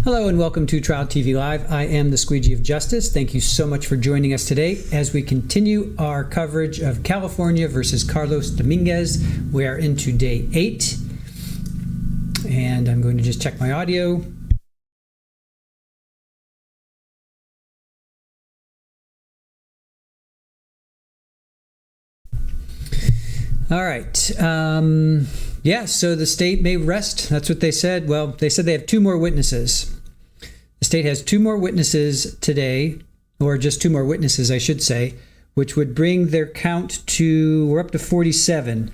Hello and welcome to Trial TV Live. I am the Squeegee of Justice. Thank you so much for joining us today as we continue our coverage of California versus Carlos Dominguez. We are into day 8, and I'm going to just check my audio. All right. So the state may rest. That's what they said. Well, they said they have 2 more witnesses. The state has 2 more witnesses today, or just 2 more witnesses, I should say, which would bring their count to, we're up to 47.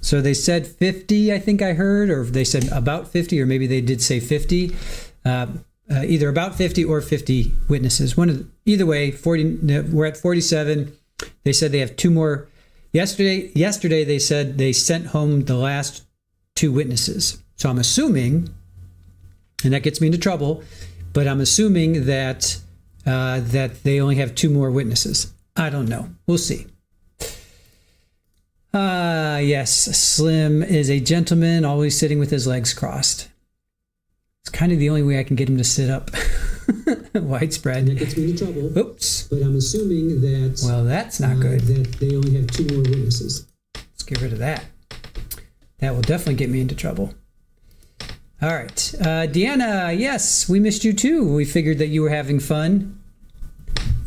So they said 50, I think I heard, or they said about 50, or maybe they did say 50. Either about 50 or 50 witnesses. Either way, 40. We're at 47. They said they have 2 more. Yesterday they said they sent home the last 2 witnesses. So I'm assuming, and that gets me into trouble, but I'm assuming that that they only have 2 more witnesses. I don't know. We'll see. Yes, Slim is a gentleman, always sitting with his legs crossed. It's kind of the only way I can get him to sit up. Widespread. That gets me into trouble. Oops. But I'm assuming that... Well, that's not good. That they only have 2 more witnesses. Let's get rid of that. That will definitely get me into trouble. All right. Deanna, yes, we missed you too. We figured that you were having fun.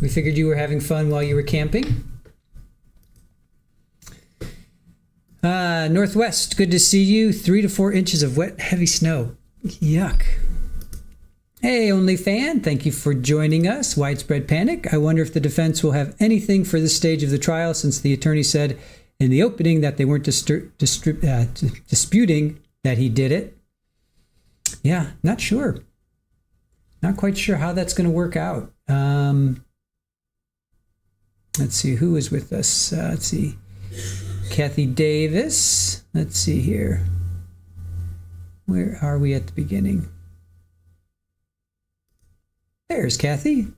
We figured you were having fun while you were camping. Northwest, good to see you. 3 to 4 inches of wet, heavy snow. Yuck. Hey, OnlyFan, thank you for joining us. Widespread panic. I wonder if the defense will have anything for this stage of the trial, since the attorney said in the opening that they weren't disputing that he did it. Yeah, not sure. Not quite sure how that's going to work out. Let's see, who is with us? Let's see. Kathy Davis. Let's see here. Where are we at the beginning? There's Kathy.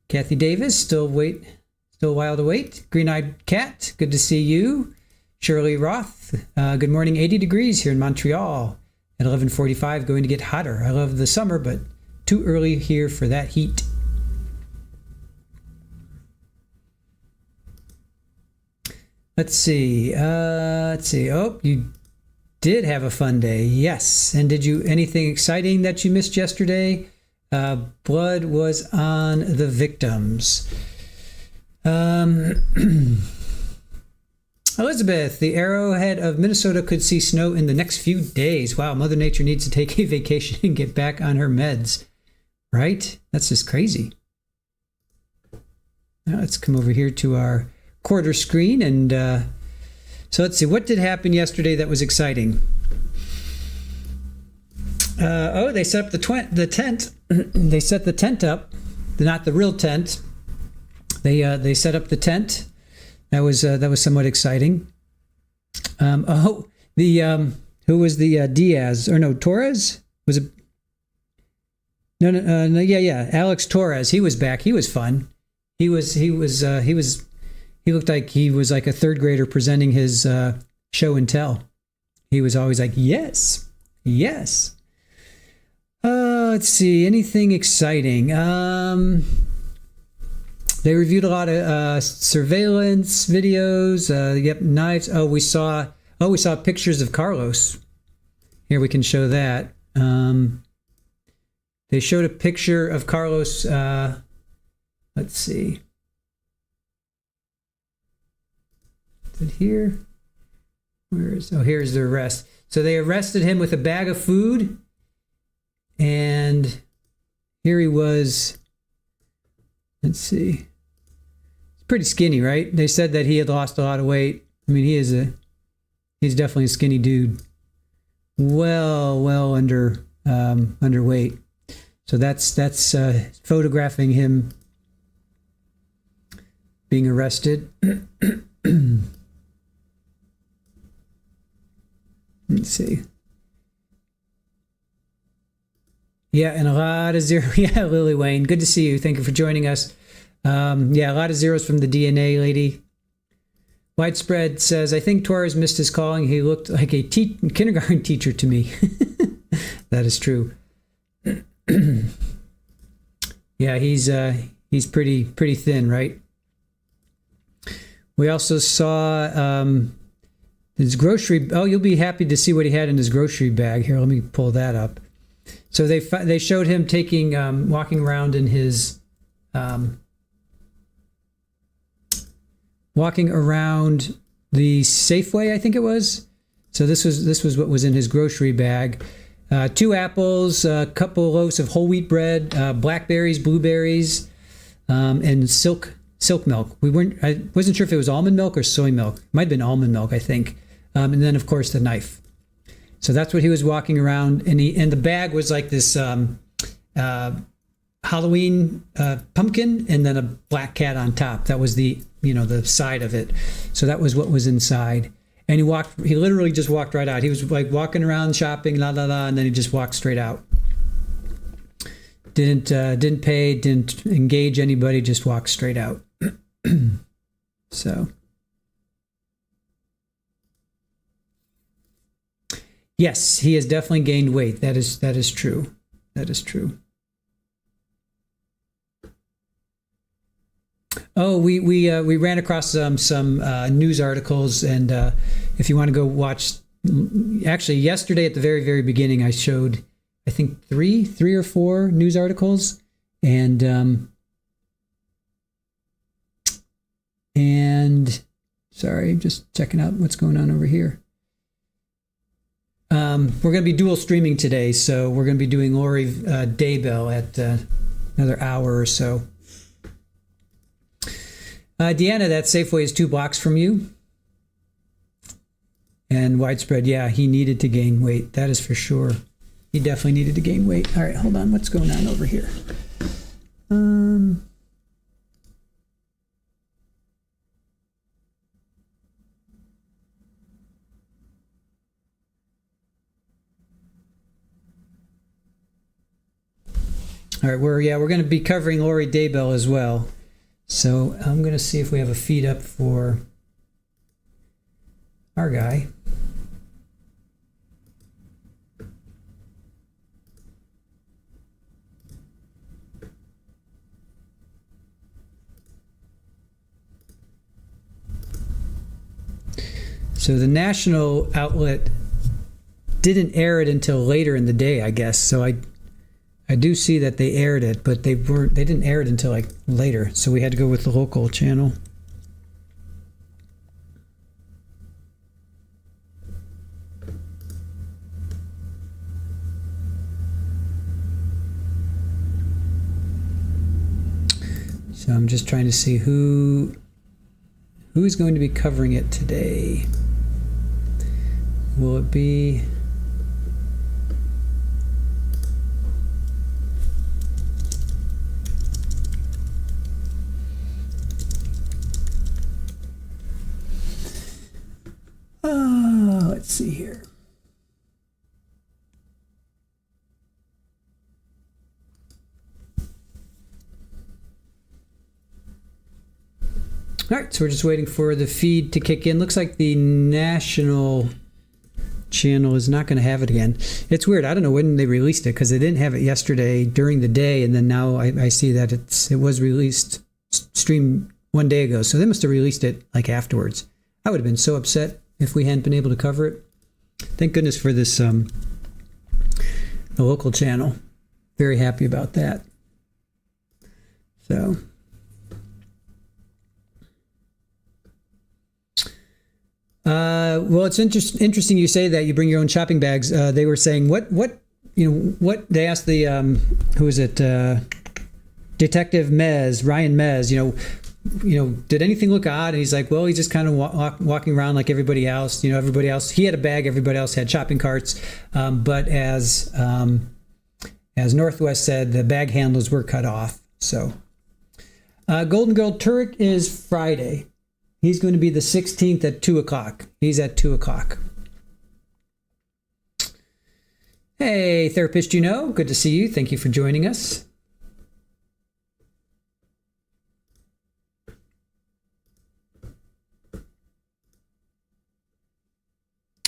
Kathy Davis, still a while to wait. Green-eyed cat, good to see you. Shirley Roth, good morning. 80 degrees here in Montreal at 11:45, going to get hotter. I love the summer, but too early here for that heat. Let's see. Oh, you did have a fun day. Yes. And did you anything exciting that you missed yesterday? Blood was on the victims. Elizabeth, the Arrowhead of Minnesota could see snow in the next few days. Wow, Mother Nature needs to take a vacation and get back on her meds. Right? That's just crazy. Now let's come over here to our quarter screen. And so let's see, what did happen yesterday that was exciting? They set up the tent. They set the tent up, not the real tent. They set up the tent. That was somewhat exciting. Who was the Diaz or no Torres? Was it? No, Alex Torres. He was back. He was fun. He looked like he was like a 3rd grader presenting his show and tell. He was always like, yes. Let's see, anything exciting? They reviewed a lot of surveillance videos. Knives. We saw pictures of Carlos. Here we can show that. They showed a picture of Carlos. Let's see. Is it here? Here's the arrest. So they arrested him with a bag of food. And here he was. Let's see. He's pretty skinny, right? They said that he had lost a lot of weight. I mean, he's definitely a skinny dude. Well underweight. So that's photographing him being arrested. Let's see. Yeah, and a lot of zero. Yeah, Lily Wayne, good to see you. Thank you for joining us. A lot of zeros from the DNA lady. Widespread says, I think Torres missed his calling. He looked like a kindergarten teacher to me. That is true. Yeah, he's pretty thin, right? We also saw his grocery. Oh, you'll be happy to see what he had in his grocery bag. Here, let me pull that up. So they showed him walking around in his walking around the Safeway, I think it was. So this was what was in his grocery bag. 2 apples, a couple loaves of whole wheat bread, blackberries, blueberries, and silk milk. I wasn't sure if it was almond milk or soy milk. It might have been almond milk, I think. And then of course the knife. So that's what he was walking around, and the bag was like this Halloween pumpkin, and then a black cat on top. That was the side of it. So that was what was inside. And he literally just walked right out. He was like walking around shopping, la la la, and then he just walked straight out. Didn't pay, didn't engage anybody, just walked straight out. So yes, he has definitely gained weight. That is true. That is true. Oh, we ran across some news articles, and if you want to go watch, actually yesterday at the very, very beginning, I showed, I think three or four news articles, and sorry, I'm just checking out what's going on over here. We're going to be dual streaming today, so we're going to be doing Lori Daybell at another hour or so. Deanna, that Safeway is 2 blocks from you. And widespread, yeah, he needed to gain weight. That is for sure. He definitely needed to gain weight. All right, hold on. What's going on over here? All right, we're going to be covering Lori Daybell as well. So I'm going to see if we have a feed up for our guy. So the national outlet didn't air it until later in the day, I guess. So I do see that they aired it, but they didn't air it until like later. So we had to go with the local channel. So I'm just trying to see who is going to be covering it today. Will it be let's see here. All right, so we're just waiting for the feed to kick in. Looks like the national channel is not going to have it again. It's weird. I don't know when they released it, because they didn't have it yesterday during the day, and then now I see that it was released, streamed 1 day ago. So they must have released it like afterwards. I would have been so upset if we hadn't been able to cover it. Thank goodness for this the local channel. Very happy about that. So well, it's interesting you say that you bring your own shopping bags. They were saying what they asked the who is it, Detective Ryan Mez, did anything look odd? And he's like, well, he's just kind of walking around like everybody else. Everybody else, he had a bag, everybody else had shopping carts. But as Northwest said, the bag handles were cut off. So Golden Girl Turek is Friday. He's going to be the 16th at 2 o'clock. He's at 2 o'clock. Hey, Therapist good to see you. Thank you for joining us.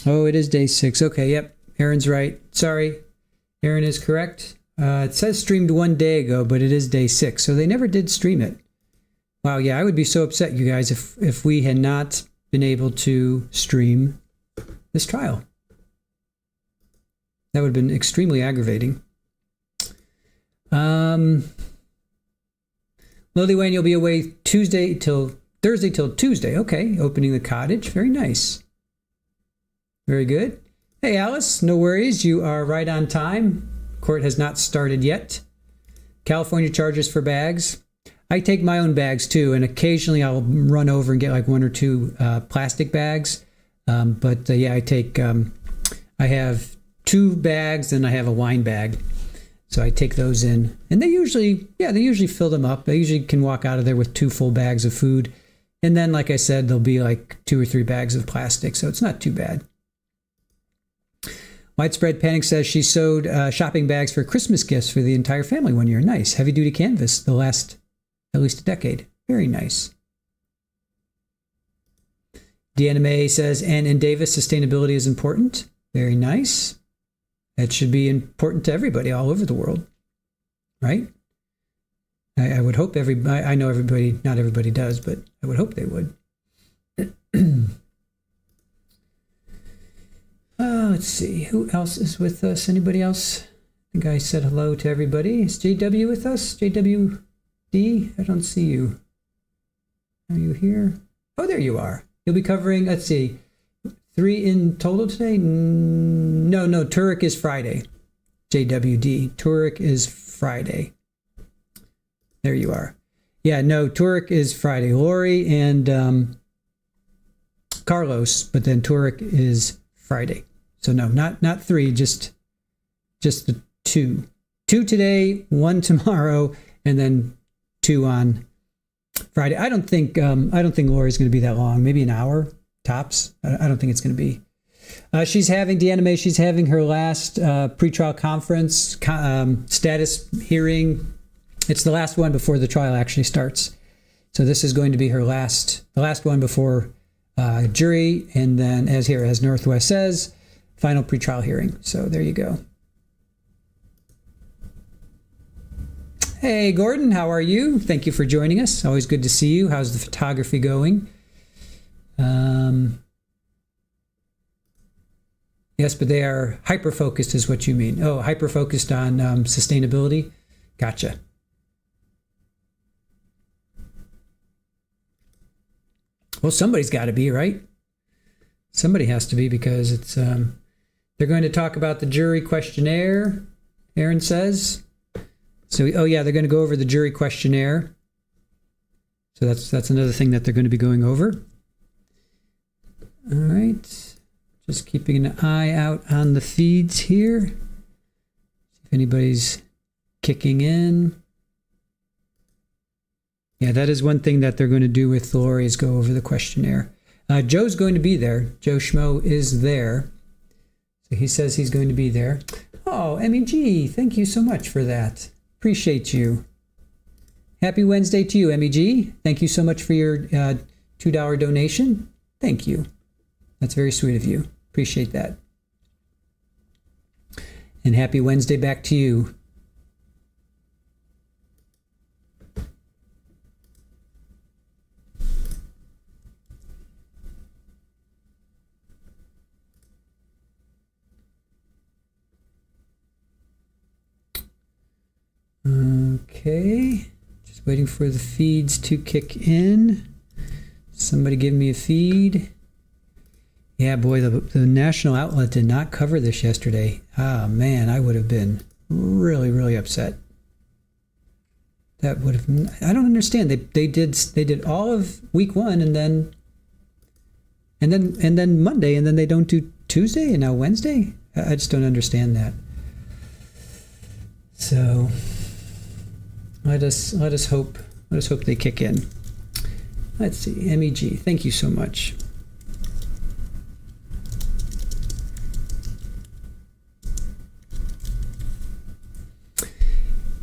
Oh, it is day 6. Okay, yep. Aaron's right. Sorry. Aaron is correct. It says streamed 1 day ago, but it is day 6, so they never did stream it. Wow, yeah, I would be so upset, you guys, if we had not been able to stream this trial. That would have been extremely aggravating. Lily Wayne, you'll be away Thursday till Tuesday. Okay, opening the cottage. Very nice. Very good. Hey, Alice, no worries. You are right on time. Court has not started yet. California charges for bags. I take my own bags too, and occasionally I'll run over and get like 1 or 2 plastic bags. Yeah, I have 2 bags and I have a wine bag. So I take those in, and they usually fill them up. I usually can walk out of there with 2 full bags of food. And then, like I said, there'll be like 2 or 3 bags of plastic. So it's not too bad. Widespread Panic says she sewed shopping bags for Christmas gifts for the entire family one year. Nice. Heavy duty canvas, the last at least a decade. Very nice. Deanna May says, and in Davis, sustainability is important. Very nice. That should be important to everybody all over the world, right? I would hope I know everybody, not everybody does, but I would hope they would. Let's see. Who else is with us? Anybody else? I think I said hello to everybody. Is JW with us? JWD? I don't see you. Are you here? Oh, there you are. You'll be covering, let's see, 3 in total today? No, Turek is Friday. JWD. Turek is Friday. There you are. Yeah, no, Turek is Friday. Lori and Carlos, but then Turek is Friday. So no, not 3, just the 2. 2 today, 1 tomorrow, and then 2 on Friday. I don't think Lori's going to be that long. Maybe an hour tops. I don't think it's going to be. She's having her last pretrial conference status hearing. It's the last one before the trial actually starts. So this is going to be the last one before jury, and then as Northwest says, final pretrial hearing. So there you go. Hey, Gordon, how are you? Thank you for joining us. Always good to see you. How's the photography going? Yes, but they are hyper-focused is what you mean. Oh, hyper-focused on sustainability? Gotcha. Well, somebody's got to be, right? Somebody has to be, because it's they're going to talk about the jury questionnaire, Aaron says. So, oh yeah, they're going to go over the jury questionnaire. So that's another thing that they're going to be going over. All right. Just keeping an eye out on the feeds here. If anybody's kicking in. Yeah, that is one thing that they're going to do with Lori, is go over the questionnaire. Joe's going to be there. Joe Schmo is there. So he says he's going to be there. Oh, MEG, thank you so much for that. Appreciate you. Happy Wednesday to you, MEG. Thank you so much for your $2 donation. Thank you. That's very sweet of you. Appreciate that. And happy Wednesday back to you. Okay, just waiting for the feeds to kick in. Somebody give me a feed. Yeah, boy, the national outlet did not cover this yesterday. Ah, man, I would have been really, really upset. That would have. I don't understand. They did all of week 1 and then Monday, and then they don't do Tuesday and now Wednesday. I just don't understand that. So. Let us hope they kick in. Let's see, MEG, thank you so much.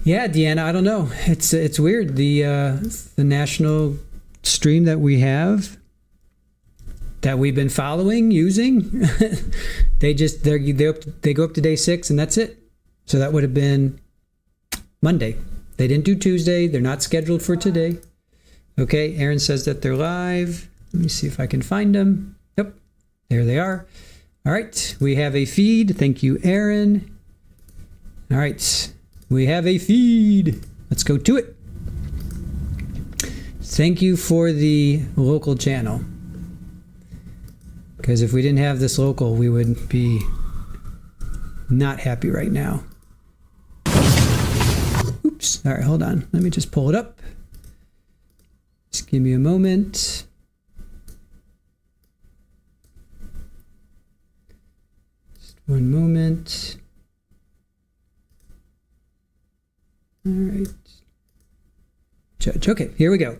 Yeah, Deanna, I don't know. It's weird. The national stream that we have, that we've been following, using, they go up to day 6 and that's it. So that would have been Monday. They didn't do Tuesday. They're not scheduled for today. Okay, Aaron says that they're live. Let me see if I can find them. Yep, there they are. All right, we have a feed. Thank you, Aaron. All right, we have a feed. Let's go to it. Thank you for the local channel. Because if we didn't have this local, we would be not happy right now. Oops. All right, hold on. Let me just pull it up. Just give me a moment. Just one moment. All right. Judge. Okay, here we go.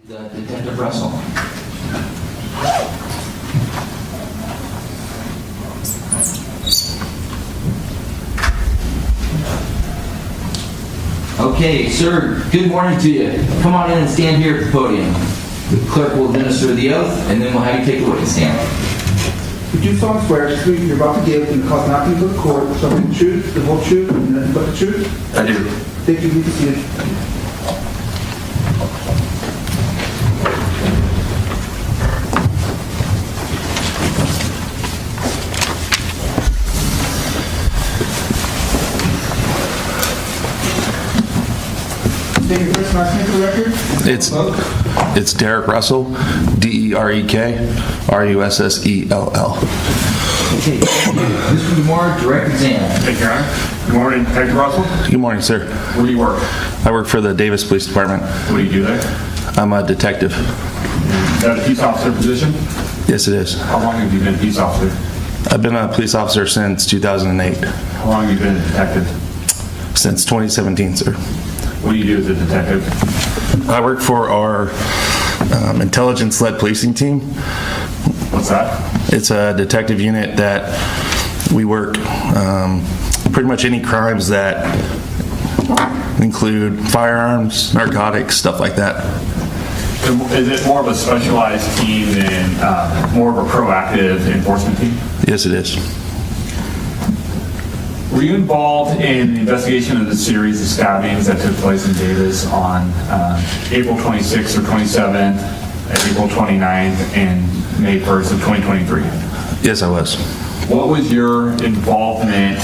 Detective Russell. Okay, sir, good morning to you. Come on in and stand here at the podium. The clerk will administer the oath, and then we'll have you take the witness stand. Would you solemnly swear to speak you're about to give in the cause not to the court, something the truth, the whole truth, and nothing but the truth? I do. Thank you. Be seated. State your first and last name for the record. It's Derek Russell, Derek Russell. Okay, Mr. DeMore, direct exam. Thank you, Your Honor. Good morning, Detective Russell. Good morning, sir. Where do you work? I work for the Davis Police Department. What do you do there? I'm a detective. Is that a peace officer position? Yes, it is. How long have you been a peace officer? I've been a police officer since 2008. How long have you been a detective? Since 2017, sir. What do you do as a detective? I work for our intelligence-led policing team. What's that? It's a detective unit that we work pretty much any crimes that include firearms, narcotics, stuff like that. Is it more of a specialized team than more of a proactive enforcement team? Yes, it is. Were you involved in the investigation of the series of stabbings that took place in Davis on April 26th or 27th, April 29th, and May 1st of 2023? Yes, I was. What was your involvement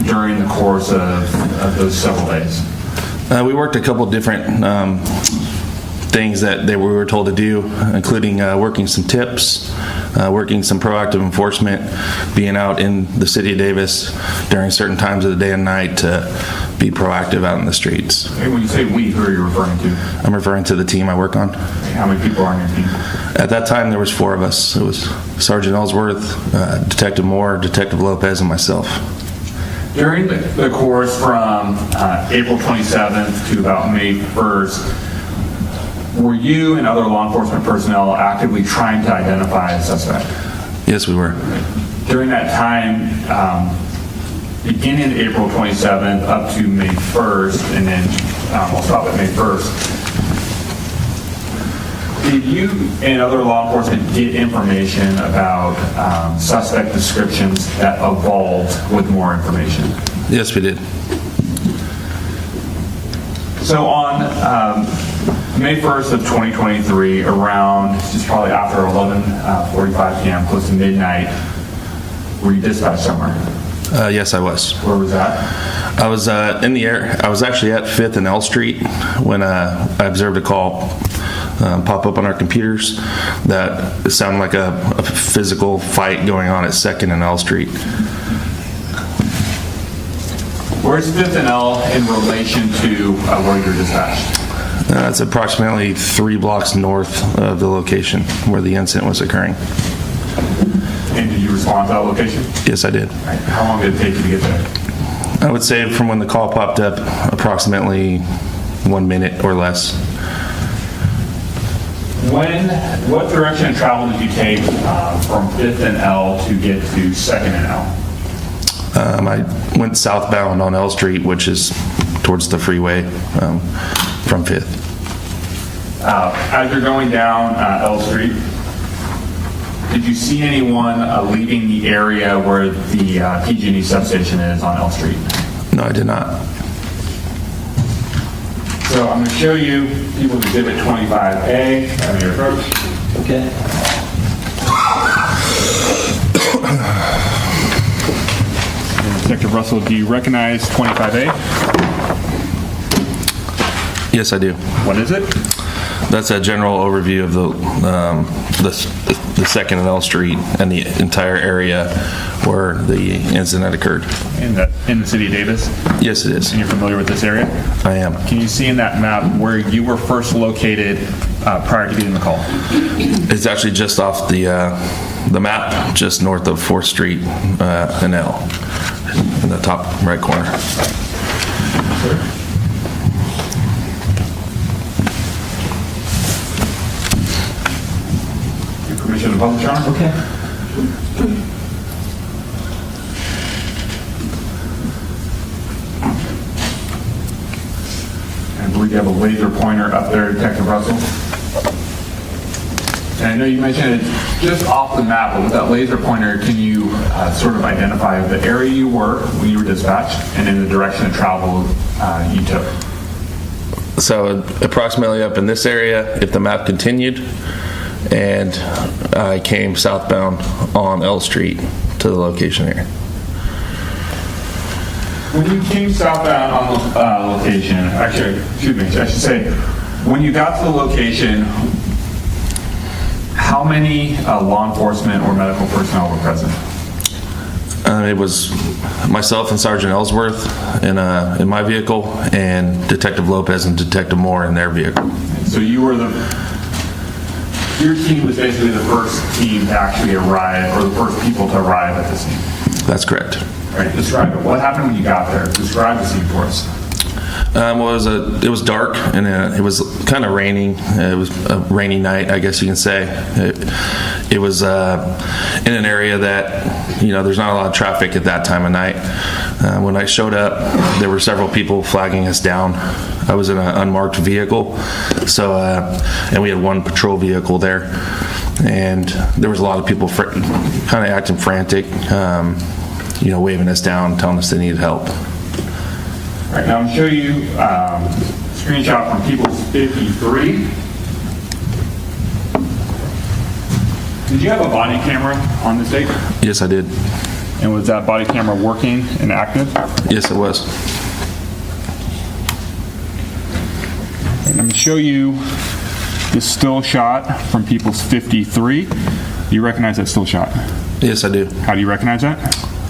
during the course of those several days? We worked a couple different things that we were told to do, including working some tips, working some proactive enforcement, being out in the city of Davis during certain times of the day and night to be proactive out in the streets. Okay, when you say we, who are you referring to? I'm referring to the team I work on. How many people are on your team? At that time, there was 4 of us. It was Sergeant Ellsworth, Detective Moore, Detective Lopez, and myself. During the course from April 27th to about May 1st, were you and other law enforcement personnel actively trying to identify a suspect? Yes, we were. During that time, beginning April 27th up to May 1st, and then we'll stop at May 1st, did you and other law enforcement get information about suspect descriptions that evolved with more information? Yes, we did. So on May 1st of 2023, around just probably after 11:45 p.m., close to midnight, were you dispatched somewhere? Yes, I was. Where was that? I was in the air. I was actually at 5th and L Street when I observed a call pop up on our computers that sounded like a physical fight going on at 2nd and L Street. Where's 5th and L in relation to where you're dispatched? It's approximately 3 blocks north of the location where the incident was occurring. And did you respond to that location? Yes, I did. Right. How long did it take you to get there? I would say from when the call popped up, approximately 1 minute or less. What direction of travel did you take from 5th and L to get to 2nd and L? I went southbound on L Street, which is towards the freeway from 5th. As you're going down L Street, did you see anyone leaving the area where the PG&E substation is on L Street? No, I did not. So I'm going to show you People's Exhibit 25A on your approach. Okay. Detective Russell, do you recognize 25A? Yes, I do. What is it? That's a general overview of the second and L Street and the entire area where the incident occurred. In the city of Davis? Yes, it is. And you're familiar with this area? I am. Can you see in that map where you were first located prior to getting the call? It's actually just off the map, just north of 4th Street and L, in the top right corner. Your permission to publish, Your Honor? Okay. I believe you have a laser pointer up there, Detective Russell. And I know you mentioned it's just off the map, but with that laser pointer, can you sort of identify the area you were when you were dispatched and in the direction of travel you took? So approximately up in this area, if the map continued, and I came southbound on L Street to the location here. When you came southbound on the location, actually, excuse me, I should say, when you got to the location, how many law enforcement or medical personnel were present? It was myself and Sergeant Ellsworth in my vehicle, and Detective Lopez and Detective Moore in their vehicle. So you were your team was basically the first team to actually arrive, or the first people to arrive at the scene. That's correct. All right, describe it. What happened when you got there? Describe the scene for us. Well, it was dark, and it was kind of raining. It was a rainy night, I guess you can say. It was in an area that, there's not a lot of traffic at that time of night. When I showed up, there were several people flagging us down. I was in an unmarked vehicle, so and we had one patrol vehicle there, and there was a lot of people kind of acting frantic, waving us down, telling us they needed help. All right, now I'm going to show you a screenshot from People's 53. Did you have a body camera on this date? Yes, I did. And was that body camera working and active? Yes, it was. And I'm going to show you this still shot from People's 53. Do you recognize that still shot? Yes, I do. How do you recognize that?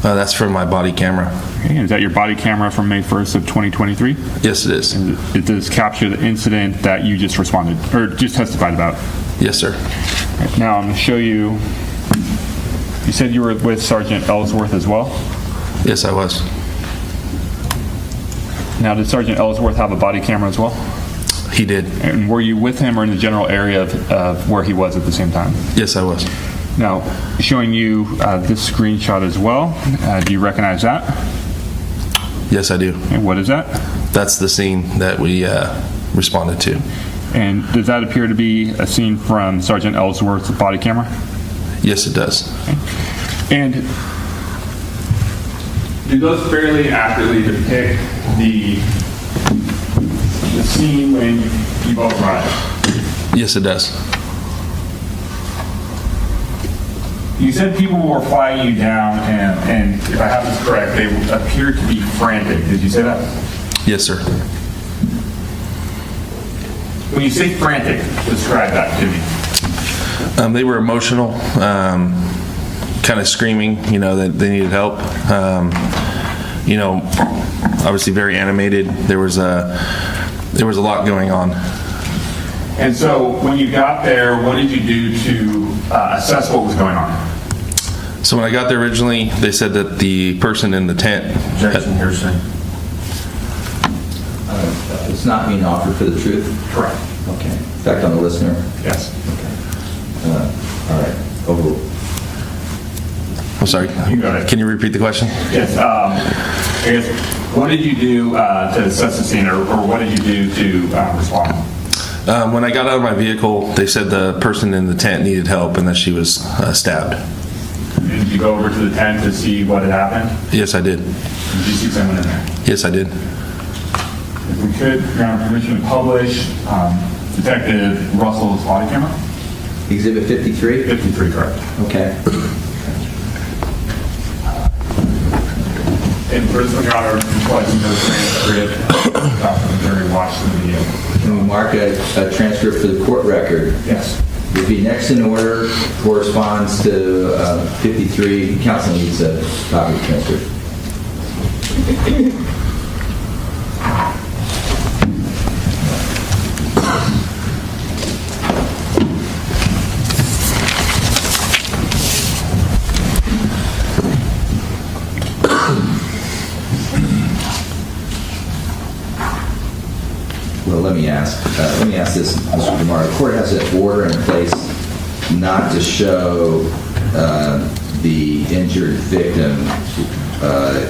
That's from my body camera. Okay, is that your body camera from May 1st of 2023? Yes, it is. It does capture the incident that you just responded, or just testified about. Yes, sir. Right, now I'm going to show you, you said you were with Sergeant Ellsworth as well? Yes, I was. Now, did Sergeant Ellsworth have a body camera as well? He did. And were you with him or in the general area of where he was at the same time? Yes, I was. Now, showing you this screenshot as well. Do you recognize that? Yes, I do. And what is that? That's the scene that we responded to. And does that appear to be a scene from Sergeant Ellsworth's body camera? Yes, it does. Okay. And do those fairly accurately depict the scene when you both arrived? Yes, it does. You said people were flagging you down, and if I have this correct, they appeared to be frantic. Did you say that? Yes, sir. When you say frantic, describe that to me. They were emotional, kind of screaming, that they needed help. Obviously very animated. There was a lot going on. And so when you got there, what did you do to assess what was going on? So when I got there originally, they said that the person in the tent... Objection, hearsay. It's not being offered for the truth? Correct. Okay. Effect on the listener? Yes. Okay. All right. Overruled. I'm sorry. You go ahead. Can you repeat the question? Yes. I guess, what did you do to assess the scene, or what did you do to respond? When I got out of my vehicle, they said the person in the tent needed help and that she was stabbed. Did you go over to the tent to see what had happened? Yes, I did. Did you see someone in there? Yes, I did. If we could, grant permission to publish Detective Russell's body camera? Exhibit 53? 53, correct. Okay. And for this one, Your Honor, requesting the transcript after the jury watched the video. Can we mark a transcript for the court record? Yes. Would be next in order, corresponds to 53. Counsel needs a copy of the transcript. Well, let me ask this, Mr. DeMar. The court has an order in place not to show the injured victim.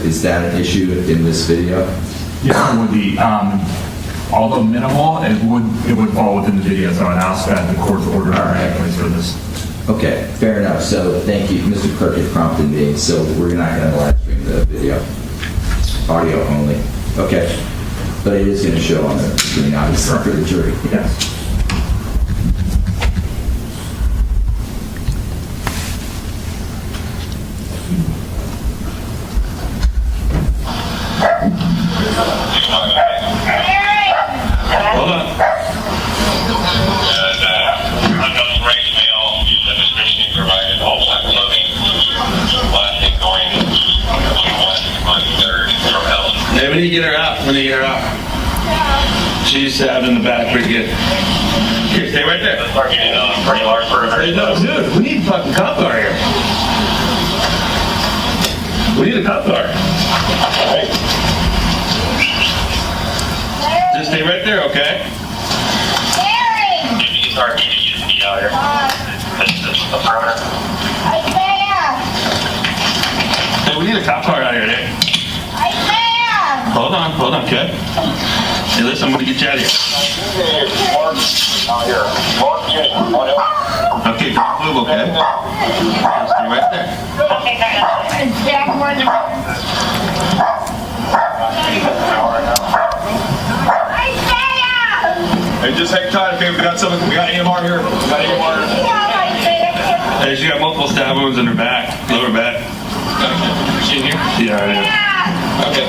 Is that an issue in this video? Yeah, it would be, although minimal, it would fall within the video, so I'd ask that the court's order in place for this. Okay, fair enough. So thank you. Mr. Clerk had prompted me, so we're not going to live stream the video. Audio only. Okay. But it is going to show on the screen, obviously, for the jury. Yes. Hold on. Unknown race male, the description you provided, all black clothing, last thing going on third from Helen. Hey, we need to get her out. She's stabbed in the back pretty good. Here, stay right there. Targeted on pretty large perimeter. Hey, no, dude, we need a fucking cop car here. We need a cop car. Right. Just stay right there, okay? If you start needing you to be out here. This is the perimeter. Hey, we need a cop car out here, dude. Hold on, okay? Hey, listen, I'm gonna get you out of here. Mark, out here. Mark, Okay, don't move, okay? Stay right there. Hey, just hang tight, okay? We got AMR here. Hey, she got multiple stab wounds in her back, lower back. Is she in here? Yeah, right here. Okay.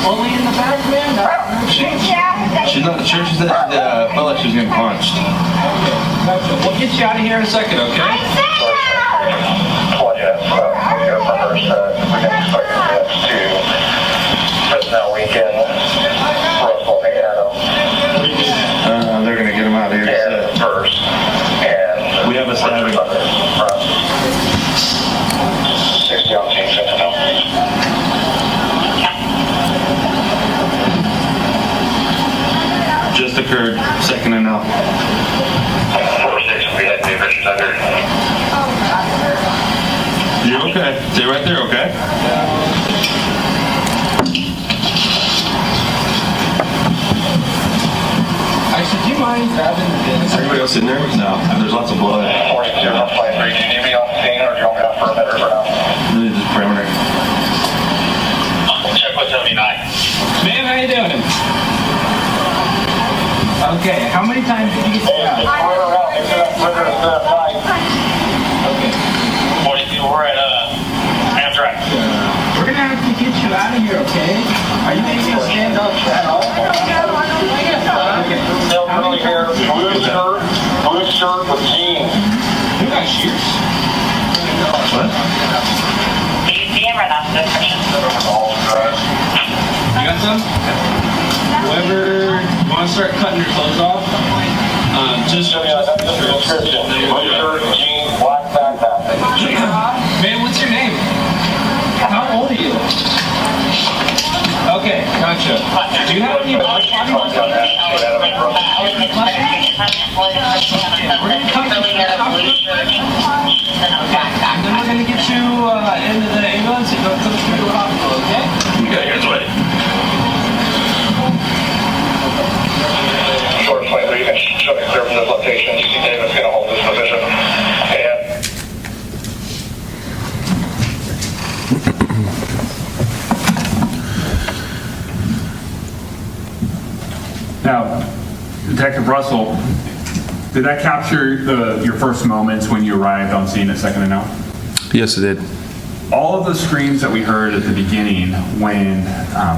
Only in the back, man? She's not sure. She said felt like she was getting punched. Gotcha. We'll get you out of here in a second, okay? Well, yes, we go for her, we can expect this to spend that weekend. Russell and Adam. They're gonna get him out of here. And first. And We have a stabbing. 60 on team, Just occurred, second and out. 4-6, we had the officials under. You're okay. Stay right there, okay? Actually, do you mind grabbing Is everybody else in there? No. There's lots of blood. 42, I'm playing 3. Do you need me on the scene or do you want me out for a minute or now? Really just perimeter. Check with 79. Man, how you doing? Okay, how many times did you get stabbed? Okay. 42, we're at Amtrak. We're gonna have to get you out of here, okay? Are you able to stand up at all? Okay. Still really here, blue shirt with jeans. You got shears? What? You got some? Whoever wants to start cutting your clothes off, just Blue shirt, jeans, black backpack. Man, what's your name? How old are you? Okay, gotcha. Do you have any body Kimberlee got a blue shirt. She's in a backpack. Then we're gonna get you into the ambulance and go to the hospital, okay? Okay, here's what. Short flight leaving, should be clear from this location. You see David's going to hold this position. And Now, Detective Russell, did that capture your first moments when you arrived on scene at Second and Out? Yes, it did. All of the screams that we heard at the beginning when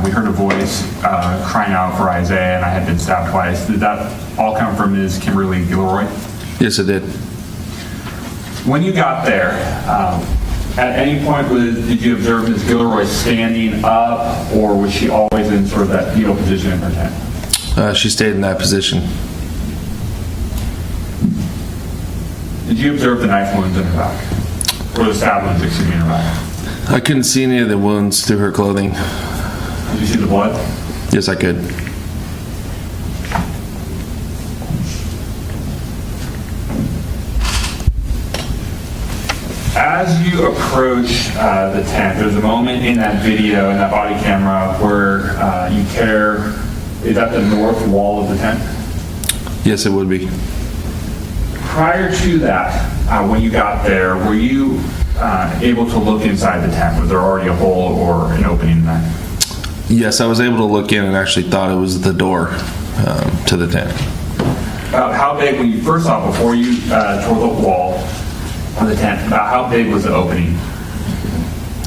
we heard a voice crying out for Isaiah and I had been stabbed twice, did that all come from Ms. Kimberlee Guillory? Yes, it did. When you got there, at any point did you observe Ms. Guillory standing up, or was she always in sort of that fetal position in her tent? She stayed in that position. Did you observe the knife wounds in her back? Or the stab wounds, excuse me, in her back? I couldn't see any of the wounds through her clothing. Did you see the blood? Yes, I could. As you approach the tent, there's a moment in that video, in that body camera, where you tear, is that the north wall of the tent? Yes, it would be. Prior to that, when you got there, were you able to look inside the tent? Was there already a hole or an opening in that? Yes, I was able to look in and actually thought it was the door to the tent. How big, when you first saw it, before you tore the wall of the tent, about how big was the opening?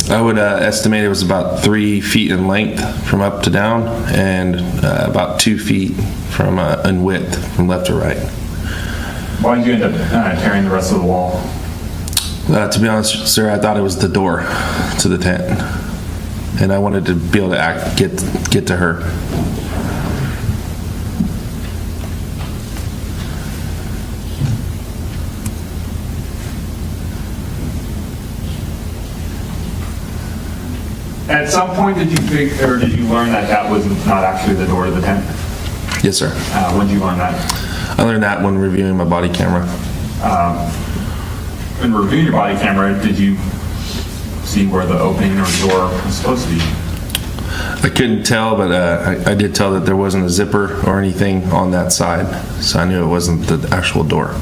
I would estimate it was about 3 feet in length from up to down and about 2 feet from in width from left to right. Why did you end up tearing the rest of the wall? To be honest, sir, I thought it was the door to the tent, and I wanted to be able to get to her. At some point, did you think, or did you learn that was not actually the door to the tent? Yes, sir. When did you learn that? I learned that when reviewing my body camera. In reviewing your body camera, did you see where the opening or door was supposed to be? I couldn't tell, but I did tell that there wasn't a zipper or anything on that side, so I knew it wasn't the actual door.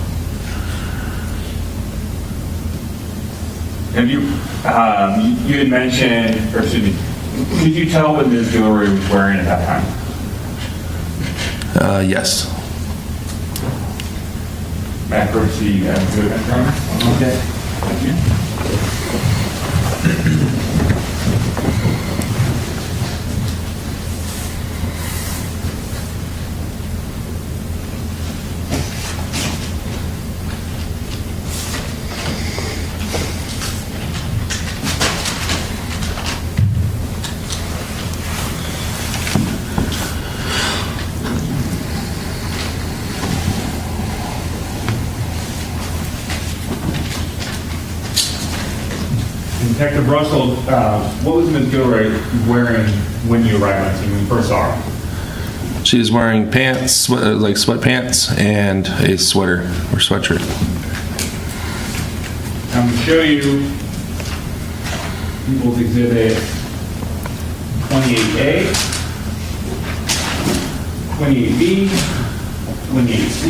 Have you had mentioned, or excuse me, could you tell what Ms. Guillory was wearing at that time? Yes. Back over to you, okay. Thank you. Detective Russell, what was Ms. Guillory wearing when you arrived on scene, when you first saw her? She was wearing pants, like sweatpants, and a sweater or sweatshirt. I'm going to show you People's Exhibit 28A, 28B, 28C,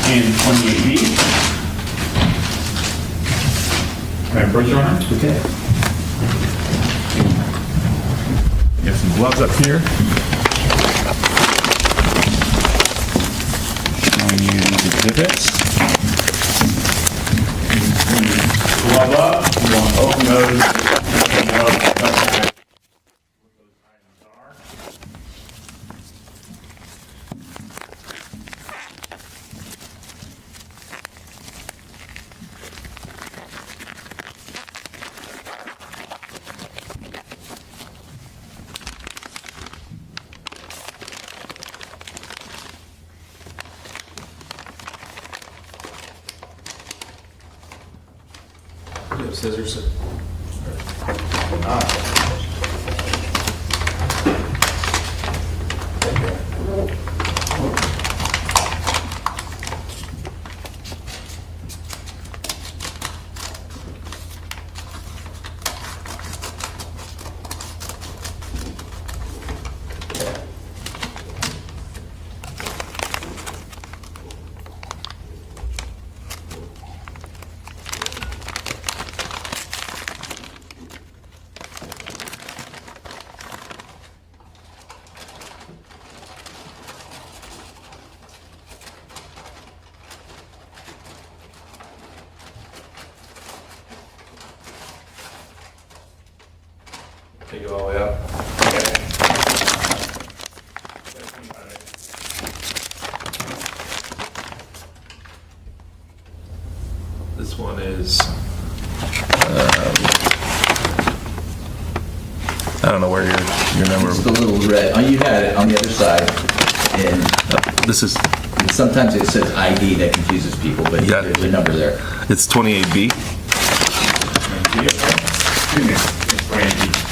and 28D. Can I approach your arm? Okay. You have some gloves up here. Showing you these exhibits. Glove up. You want to open those. You know what those items are. Scissors. Take it all the way up. This one is, I don't know where your number. It's the little red. Oh, you had it on the other side. And This is, sometimes it says ID that confuses people, but Yeah. there's a number there. it's 28B. Excuse me. It's 20.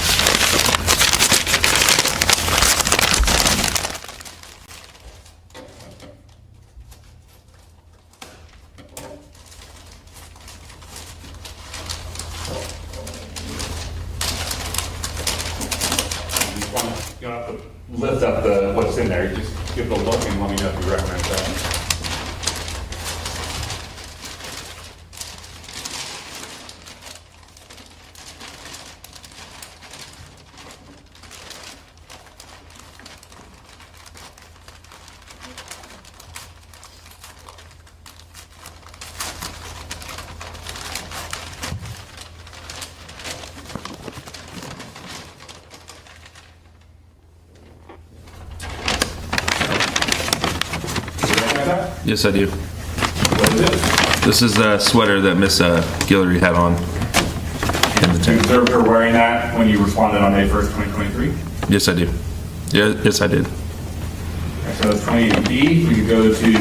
You don't have to lift up what's in there. You just give it a look and let me know if you recognize that. Yes, I do. What is it? This is the sweater that Miss Guillory had on in the You tent. observed her wearing that when you responded on May 1st, 2023? Yes, I do. Yes, I did. Okay, so that's 28B. We could go to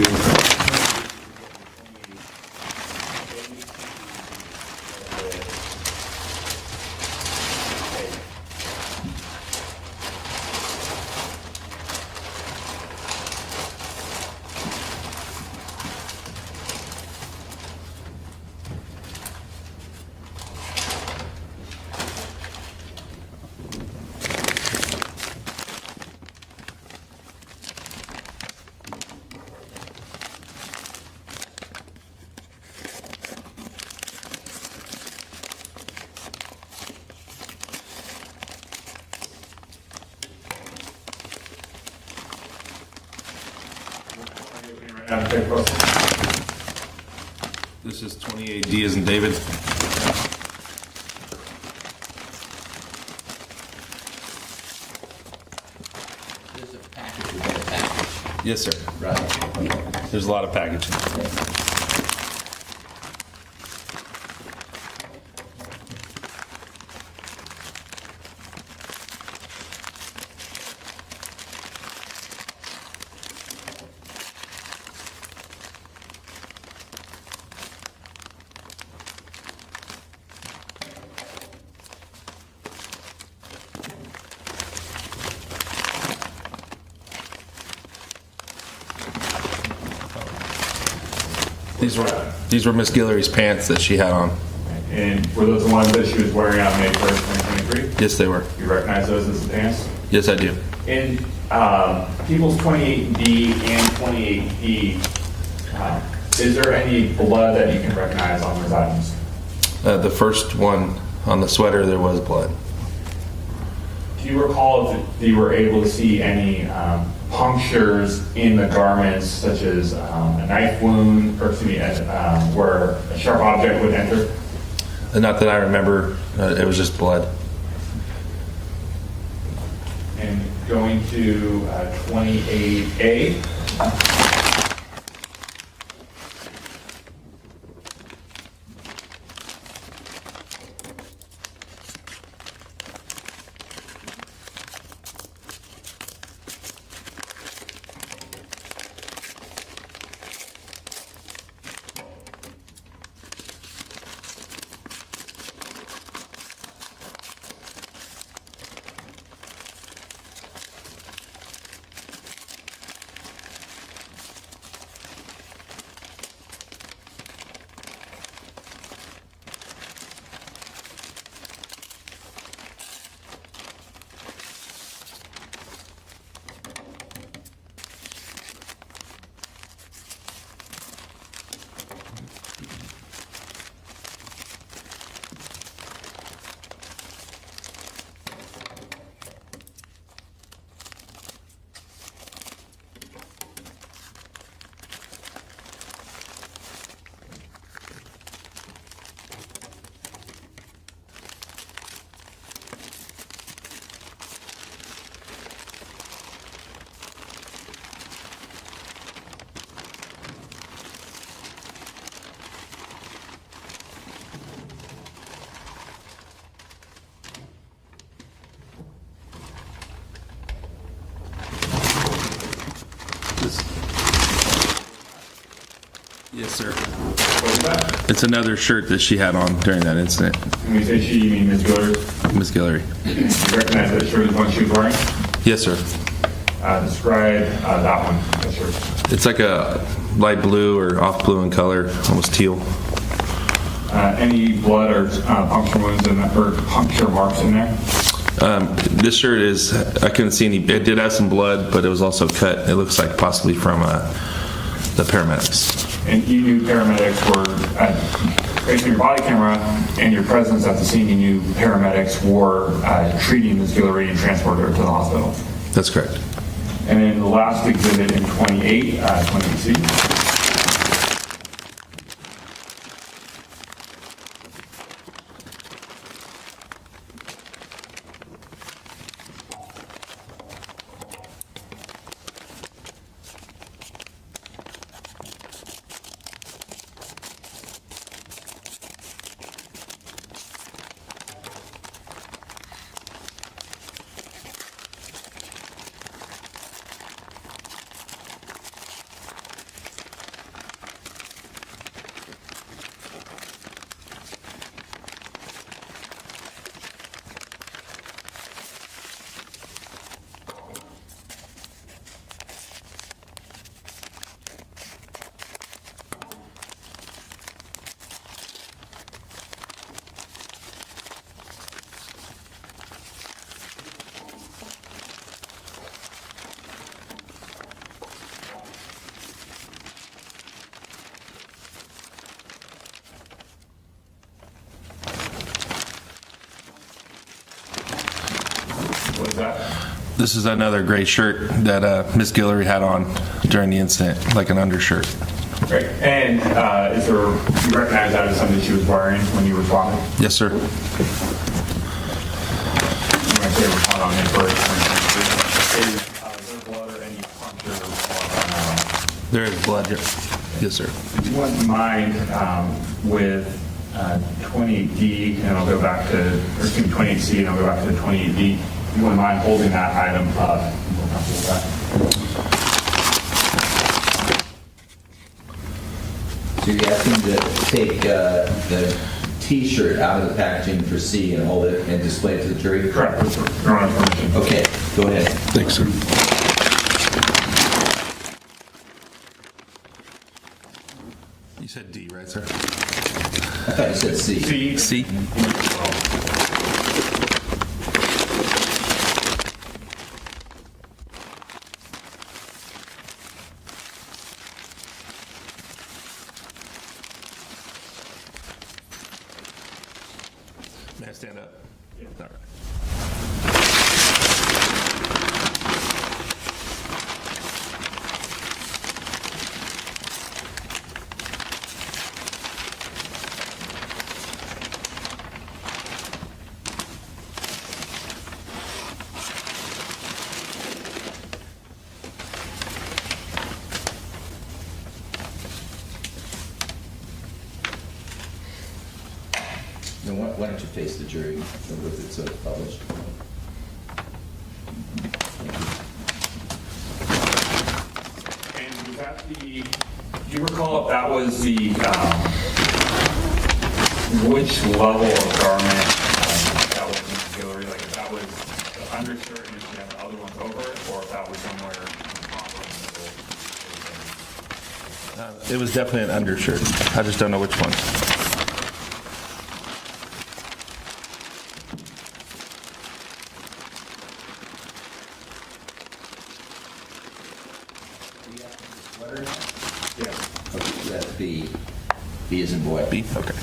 This is 28D as in David. There's a package within a package. Yes, sir. Right. There's a lot of packaging. These were Miss Guillory's pants that she had on. And were those the ones that she was wearing on May 1st, 2023? Yes, they were. You recognize those as the pants? Yes, I do. In People's 28D and 28E, is there any blood that you can recognize on those items? The first one on the sweater, there was blood. Do you recall if you were able to see any punctures in the garments, such as a knife wound, or excuse me, where a sharp object would enter? Not that I remember. It was just blood. And going to 28A. Yes, sir. What was that? It's another shirt that she had on during that incident, When you say she, you mean Ms. Guillory? Ms. Guillory. You recognize that shirt as one she was wearing? Yes, sir. Describe that one, that shirt. It's like a light blue or off blue in color, almost teal. Any blood or puncture wounds in that, or puncture marks in there? This shirt is, I couldn't see any, it did have some blood, but it was also cut. It looks like possibly from the paramedics. And you knew paramedics were, based on your body camera and your presence at the scene, you knew paramedics were treating Ms. Guillory and transported her to the hospital. That's correct. And then the last exhibit in 28, 28C. What is that? This is another gray shirt that Ms. Guillory had on during the incident, like an undershirt. Great. And is there, you recognize that as something she was wearing when you were responding? Yes, sir. You might say respond on it first. Is there blood or any puncture on that? There is blood here. Yes, sir. If you wouldn't mind with 28D, and I'll go back to, or excuse me, 28C, and I'll go back to 28D. If you wouldn't mind holding that item up. We're comfortable with that. So you're asking to take the T-shirt out of the packaging for C and hold it and display it to the jury? Correct. Your Honor, permission. Okay, go ahead. Thanks, sir. You said D, right, sir? I thought you said C. C. May I stand up? Yeah. All right. Now, why don't you face the jury with it so it's published? And was that the, do you recall if that was the, which level of garment that was in the Guillory? Like if that was the undershirt and if you had the other ones over it, or if that was somewhere on top of the middle? It was definitely an undershirt. I just don't know which one. Yeah. Okay, so that's B. B as in boy. B? Okay.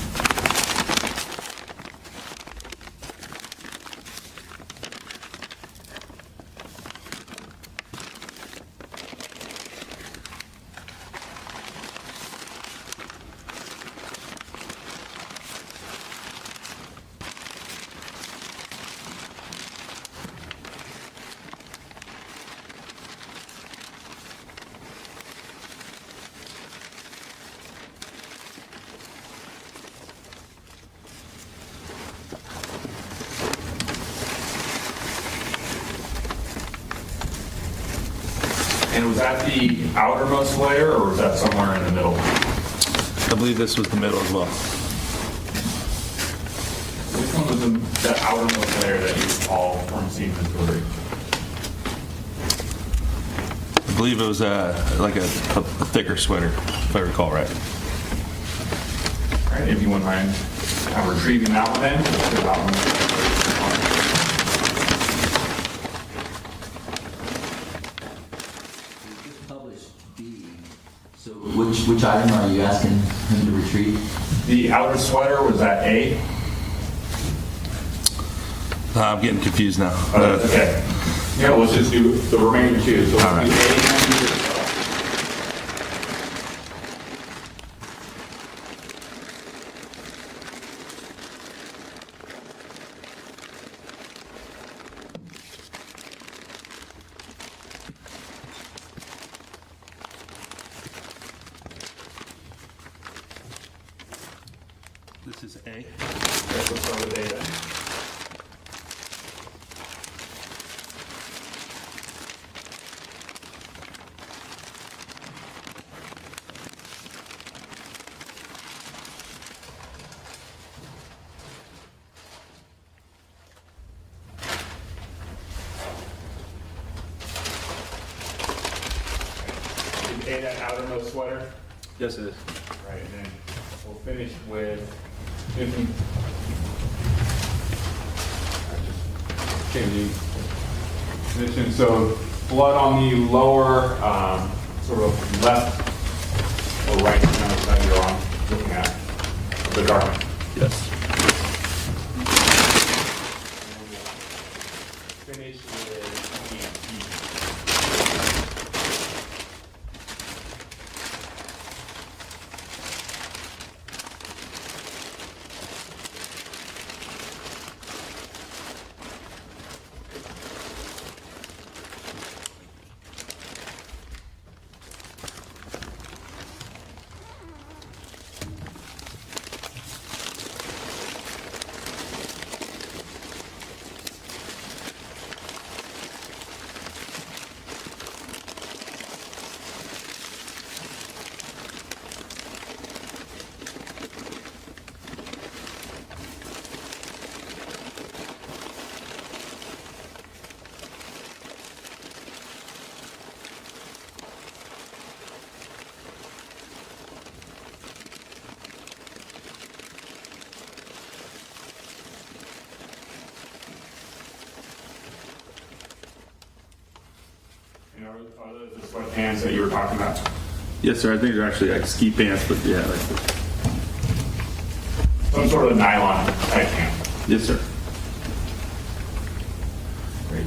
And was that the outermost layer, or was that somewhere in the middle? I believe this was the middle as well. Which one was the outermost layer that you recall from scene inventory? I believe it was like a thicker sweater, if I recall right. All right, if you wouldn't mind retrieving that one then. Let's do that one. Published B. So which item are you asking him to retrieve? The outer sweater, was that A? I'm getting confused now. Okay. Yeah, let's just do the remaining two. So All right. let's do A and B. This is A. Okay, let's start with A then. Is A that outermost sweater? Yes, it is. Right, and then we'll finish with 50. Changing position, so blood on the lower, sort of left or right side you're on, looking at the garment. Yes. Finish with 50. Are those the sweatpants that you were talking about? Yes, sir. I think they're actually like ski pants, but yeah, like this. Some sort of nylon type pant. Yes, sir. Great.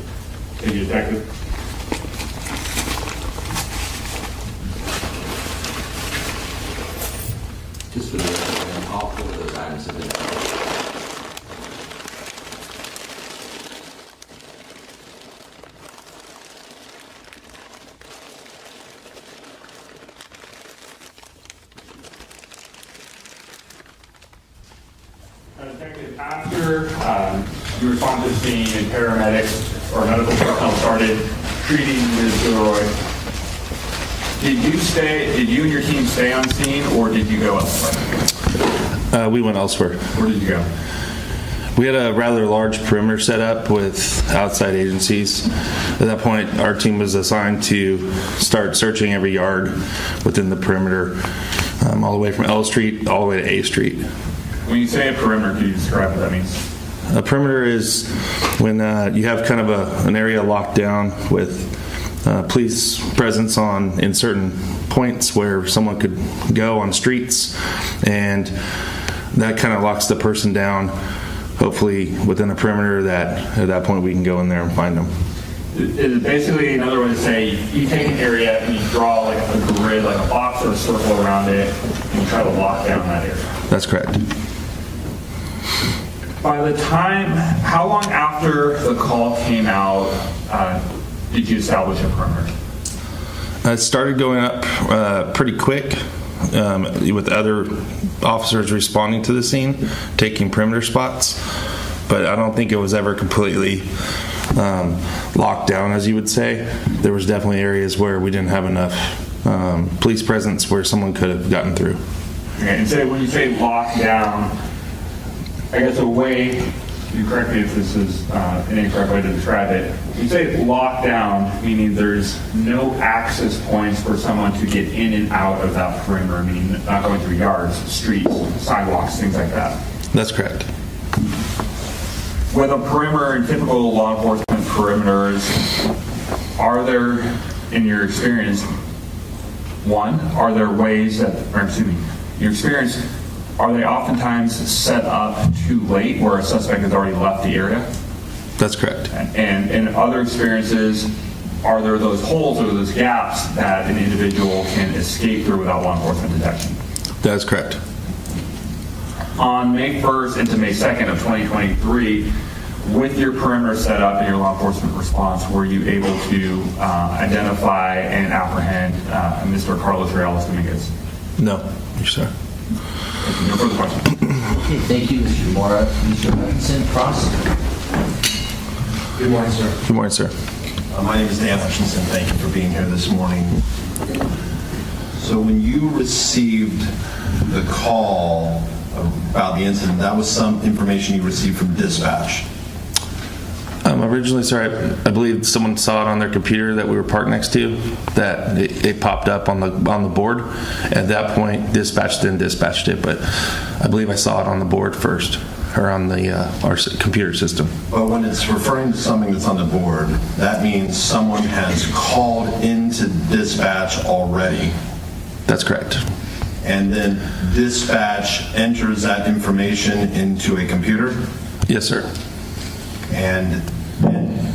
Thank you, Detective. Just for the record, all four of those items have been. Detective, after you responded to the scene and paramedics or medical personnel started treating Ms. Guillory, did you and your team stay on scene or did you go elsewhere? We went elsewhere. Where did you go? We had a rather large perimeter set up with outside agencies. At that point, our team was assigned to start searching every yard within the perimeter, all the way from L Street all the way to A Street. When you say a perimeter, can you describe what that means? A perimeter is when you have kind of an area locked down with police presence in certain points where someone could go on streets, and that kind of locks the person down, hopefully within a perimeter that at that point we can go in there and find them. Is it basically another way to say you take an area and you draw like a grid, like a box or a circle around it, and you try to lock down that area? That's correct. By the time, how long after the call came out did you establish a perimeter? It started going up pretty quick with other officers responding to the scene, taking perimeter spots, but I don't think it was ever completely locked down, as you would say. There was definitely areas where we didn't have enough police presence where someone could have gotten through. Okay, and say when you say lock down, I guess a way, you correct me if this is an incorrect way to describe it. When you say lock down, meaning there's no access points for someone to get in and out of that perimeter, meaning not going through yards, streets, sidewalks, things like that. That's correct. With a perimeter and typical law enforcement perimeters, are there, in your experience, are there ways that, your experience, are they oftentimes set up too late where a suspect has already left the area? That's correct. And in other experiences, are there those holes or those gaps that an individual can escape through without law enforcement detection? That's correct. On May 1st into May 2nd of 2023, with your perimeter set up and your law enforcement response, were you able to identify and apprehend Mr. Carlos Reales Dominguez? No, sir. No further questions. Okay, thank you, Mr. Mora. Mr. Hutchinson, Prosecutor. Good morning, sir. Good morning, sir. My name is Dan Hutchinson. Thank you for being here this morning. So when you received the call about the incident, that was some information you received from dispatch? Originally, sir, I believe someone saw it on their computer that we were parked next to, that it popped up on the board. At that point, dispatch then dispatched it, but I believe I saw it on the board first, or on the our computer system. But when it's referring to something that's on the board, that means someone has called into dispatch already. That's correct. And then dispatch enters that information into a computer? Yes, sir. And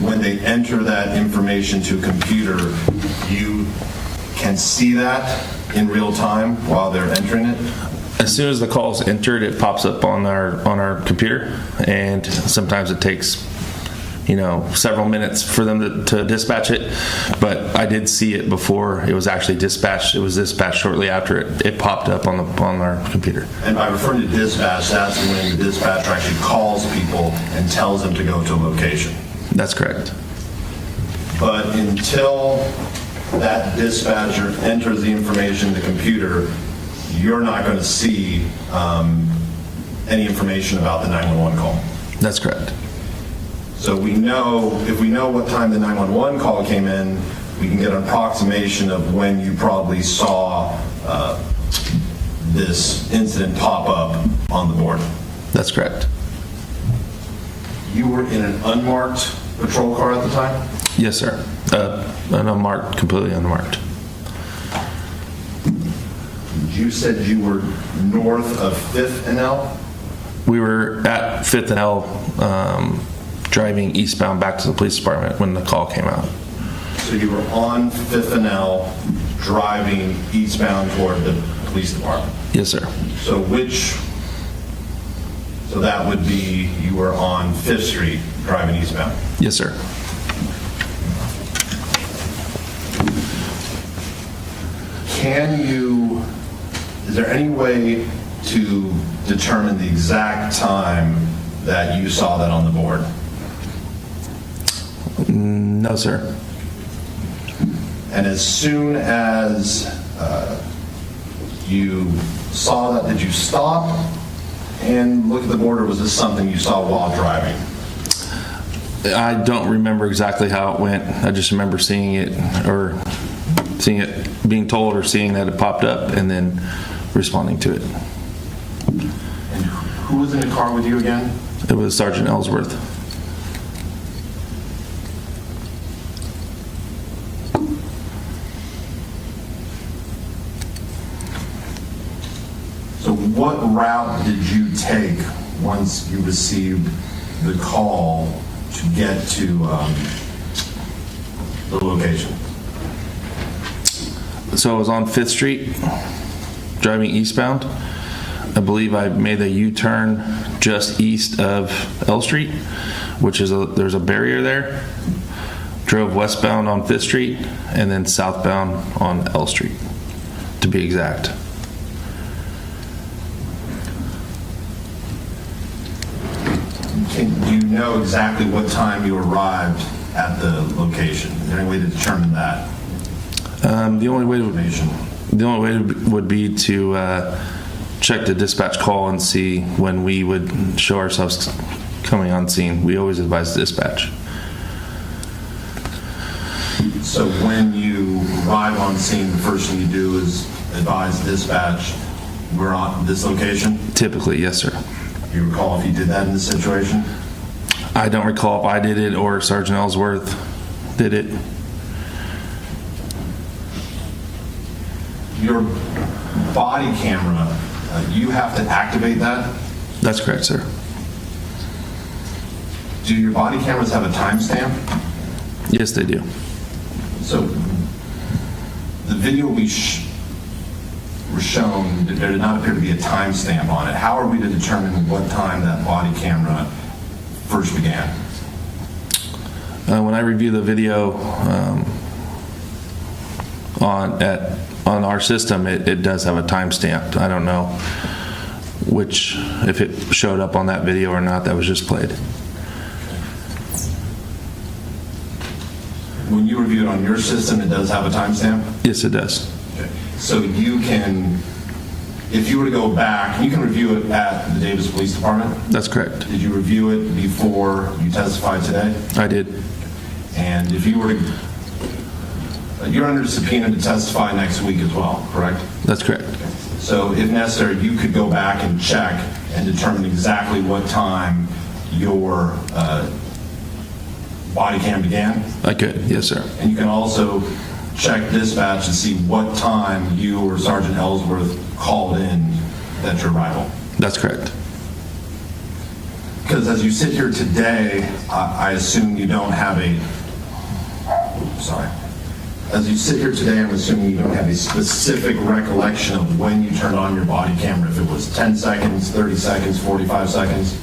when they enter that information to a computer, you can see that in real time while they're entering it? As soon as the call is entered, it pops up on our computer, and sometimes it takes several minutes for them to dispatch it. But I did see it before it was actually dispatched. It was dispatched shortly after it popped up on our computer. And by referring to dispatch, that's when the dispatcher actually calls people and tells them to go to a location. That's correct. But until that dispatcher enters the information in the computer, you're not going to see any information about the 911 call. That's correct. So if we know what time the 911 call came in, we can get an approximation of when you probably saw this incident pop up on the board. That's correct. You were in an unmarked patrol car at the time? Yes, sir. Unmarked, completely unmarked. You said you were north of 5th and L? We were at 5th and L, driving eastbound back to the police department when the call came out. So you were on 5th and L, driving eastbound toward the police department? Yes, sir. So that would be, you were on 5th Street, driving eastbound? Yes, sir. Is there any way to determine the exact time that you saw that on the board? No, sir. And as soon as you saw that, did you stop and look at the board, or was this something you saw while driving? I don't remember exactly how it went. I just remember seeing it, or seeing it, being told, or seeing that it popped up, and then responding to it. And who was in the car with you again? It was Sergeant Ellsworth. So what route did you take once you received the call to get to the location? So I was on 5th Street, driving eastbound. I believe I made a U-turn just east of L Street, which is there's a barrier there. Drove westbound on 5th Street, and then southbound on L Street, to be exact. Do you know exactly what time you arrived at the location? Is there any way to determine that? The only way would be to check the dispatch call and see when we would show ourselves coming on scene. We always advise dispatch. So when you arrive on scene, the first thing you do is advise dispatch, we're on this location? Typically, yes, sir. Do you recall if you did that in this situation? I don't recall if I did it or Sergeant Ellsworth did it. Your body camera, you have to activate that? That's correct, sir. Do your body cameras have a timestamp? Yes, they do. So the video we were shown, there did not appear to be a timestamp on it. How are we to determine what time that body camera first began? When I review the video on our system, it does have a timestamp. I don't know if it showed up on that video or not that was just played. When you review it on your system, it does have a timestamp? Yes, it does. Okay. So you can, if you were to go back, you can review it at the Davis Police Department? That's correct. Did you review it before you testified today? I did. And if you were to, you're under subpoena to testify next week as well, correct? That's correct. So if necessary, you could go back and check and determine exactly what time your body cam began? I could, yes, sir. And you can also check dispatch to see what time you or Sergeant Ellsworth called in at your arrival. That's correct. Because as you sit here today, I assume you don't have As you sit here today, I'm assuming you don't have a specific recollection of when you turned on your body camera, if it was 10 seconds, 30 seconds, 45 seconds?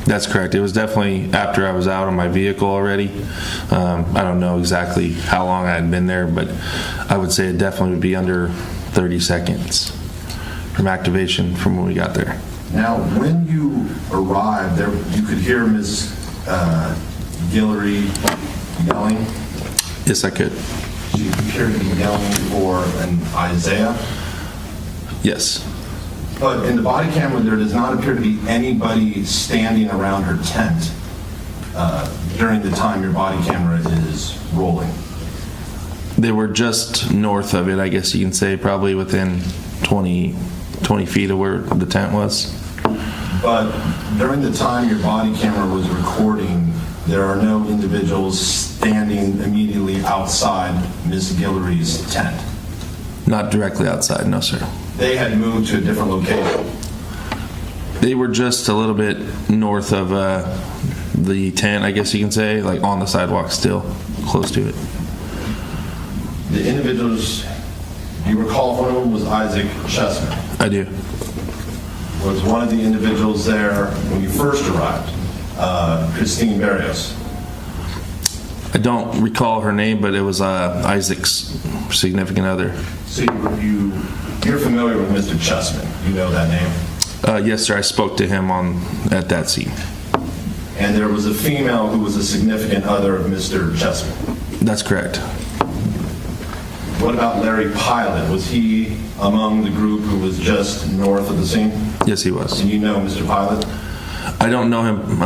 That's correct. It was definitely after I was out of my vehicle already. I don't know exactly how long I had been there, but I would say it definitely would be under 30 seconds from activation from when we got there. Now, when you arrived there, you could hear Ms. Guillory yelling? Yes, I could. She appeared to be yelling for an Isaiah? Yes. But in the body camera, there does not appear to be anybody standing around her tent during the time your body camera is rolling. They were just north of it, I guess you can say, probably within 20 feet of where the tent was. But during the time your body camera was recording, there are no individuals standing immediately outside Ms. Guillory's tent. Not directly outside, no, sir. They had moved to a different location. They were just a little bit north of the tent, I guess you can say, like on the sidewalk still, close to it. The individuals, do you recall if one of them was Isaac Chessman? I do. Was one of the individuals there when you first arrived, Christine Barrios? I don't recall her name, but it was Isaac's significant other. So you're familiar with Mr. Chessman? You know that name? Yes, sir. I spoke to him at that scene. And there was a female who was a significant other of Mr. Chessman? That's correct. What about Larry Pilot? Was he among the group who was just north of the scene? Yes, he was. And you know Mr. Pilot? I don't know him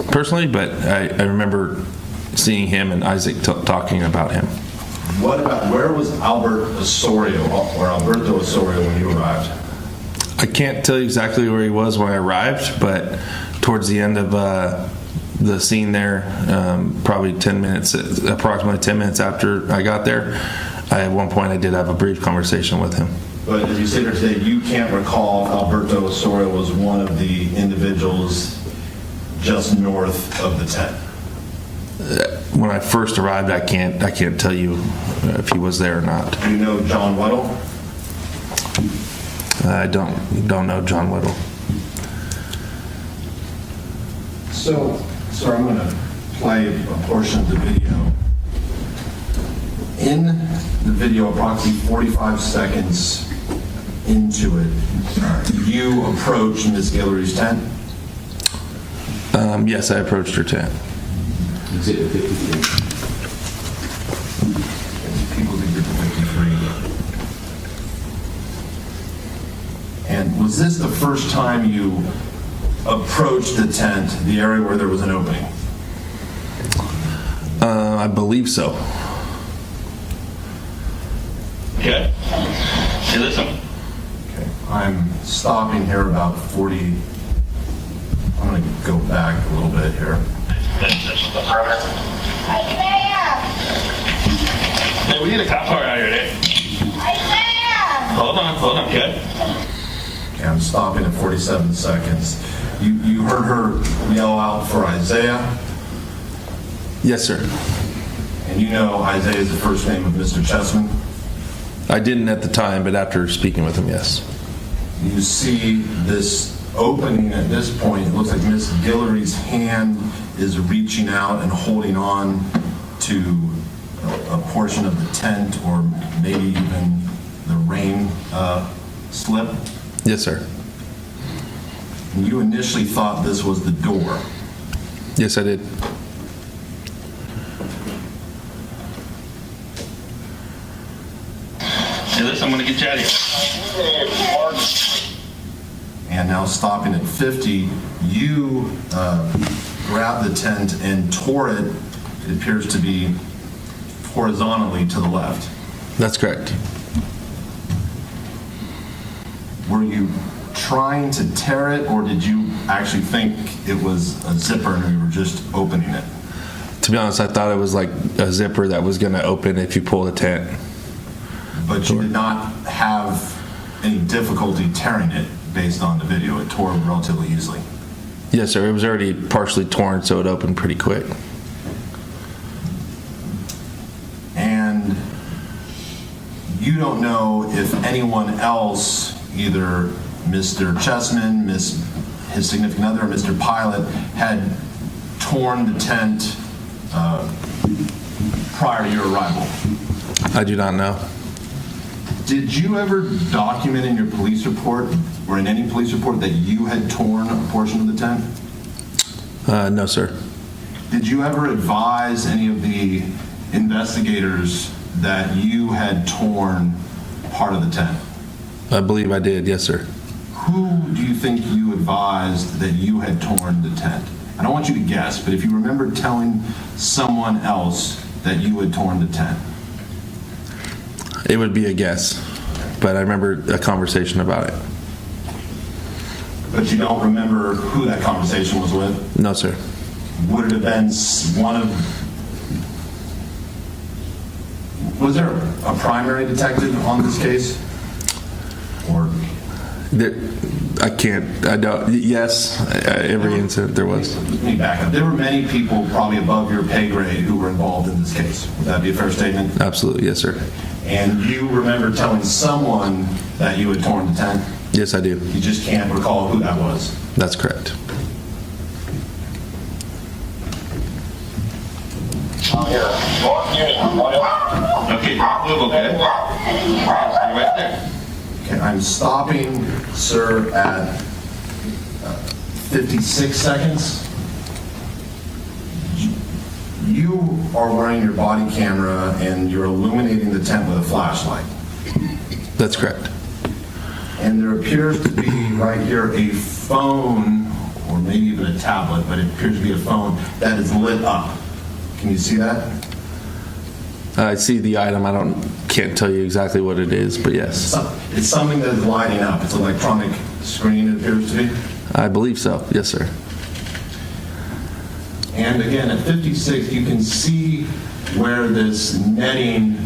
personally, but I remember seeing him and Isaac talking about him. What about, where was Alberto Osorio when you arrived? I can't tell you exactly where he was when I arrived, but towards the end of the scene there, probably approximately 10 minutes after I got there, at one point I did have a brief conversation with him. But as you sit here today, you can't recall if Alberto Osorio was one of the individuals just north of the tent? When I first arrived, I can't tell you if he was there or not. Do you know John Weddle? I don't know John Weddle. So, sir, I'm going to play a portion of the video. In the video, approximately 45 seconds into it, you approached Ms. Guillory's tent? Yes, I approached her tent. Exhibit 53. People's Exhibit 53. And was this the first time you approached the tent, the area where there was an opening? I believe so. Okay. Hey, listen. Okay. I'm stopping here about 40. I'm going to go back a little bit here. This is the perimeter. Hey, we need a cop car out here, Dave. Hold on, okay? Okay, I'm stopping at 47 seconds. You heard her yell out for Isaiah, Yes, sir. and you know Isaiah is the first name of Mr. Chessman. I didn't at the time, but after speaking with him, yes. You see this opening at this point. It looks like Miss Guillory's hand is reaching out and holding on to a portion of the tent, or maybe even the rain slip. Yes, sir. And you initially thought this was the door. Yes, I did. Hey, listen, I'm gonna get you out of here. And now stopping at 50, you grabbed the tent and tore it. It appears to be horizontally to the left. That's correct. Were you trying to tear it, or did you actually think it was a zipper and you were just opening it? To be honest, I thought it was like a zipper that was going to open if you pull the tent. But you did not have any difficulty tearing it based on the video. It tore relatively easily. Yes, sir. It was already partially torn, so it opened pretty quick. And you don't know if anyone else, either Mr. Chessman, his significant other, or Mr. Pilot, had torn the tent prior to your arrival. I do not know. Did you ever document in your police report, or in any police report, that you had torn a portion of the tent? No, sir. Did you ever advise any of the investigators that you had torn part of the tent? I believe I did. Yes, sir. Who do you think you advised that you had torn the tent? I don't want you to guess, but if you remember telling someone else that you had torn the tent. It would be a guess, but I remember a conversation about it. But you don't remember who that conversation was with? No, sir. Would it have been one of... Was there a primary detective on this case? Or... I don't, yes, every incident there was. Let me back up. There were many people probably above your pay grade who were involved in this case. Would that be a fair statement? Absolutely, yes, sir. And you remember telling someone that you had torn the tent? Yes, I do. You just can't recall who that was? That's correct. Okay, move, okay? Stay right there. Okay, I'm stopping, sir, at 56 seconds. You are wearing your body camera and you're illuminating the tent with a flashlight. That's correct. And there appears to be right here a phone, or maybe even a tablet, but it appears to be a phone that is lit up. Can you see that? I see the item. Can't tell you exactly what it is, but yes. It's something that is lighting up. It's an electronic screen, it appears to be. I believe so. Yes, sir. And again, at 56, you can see where this netting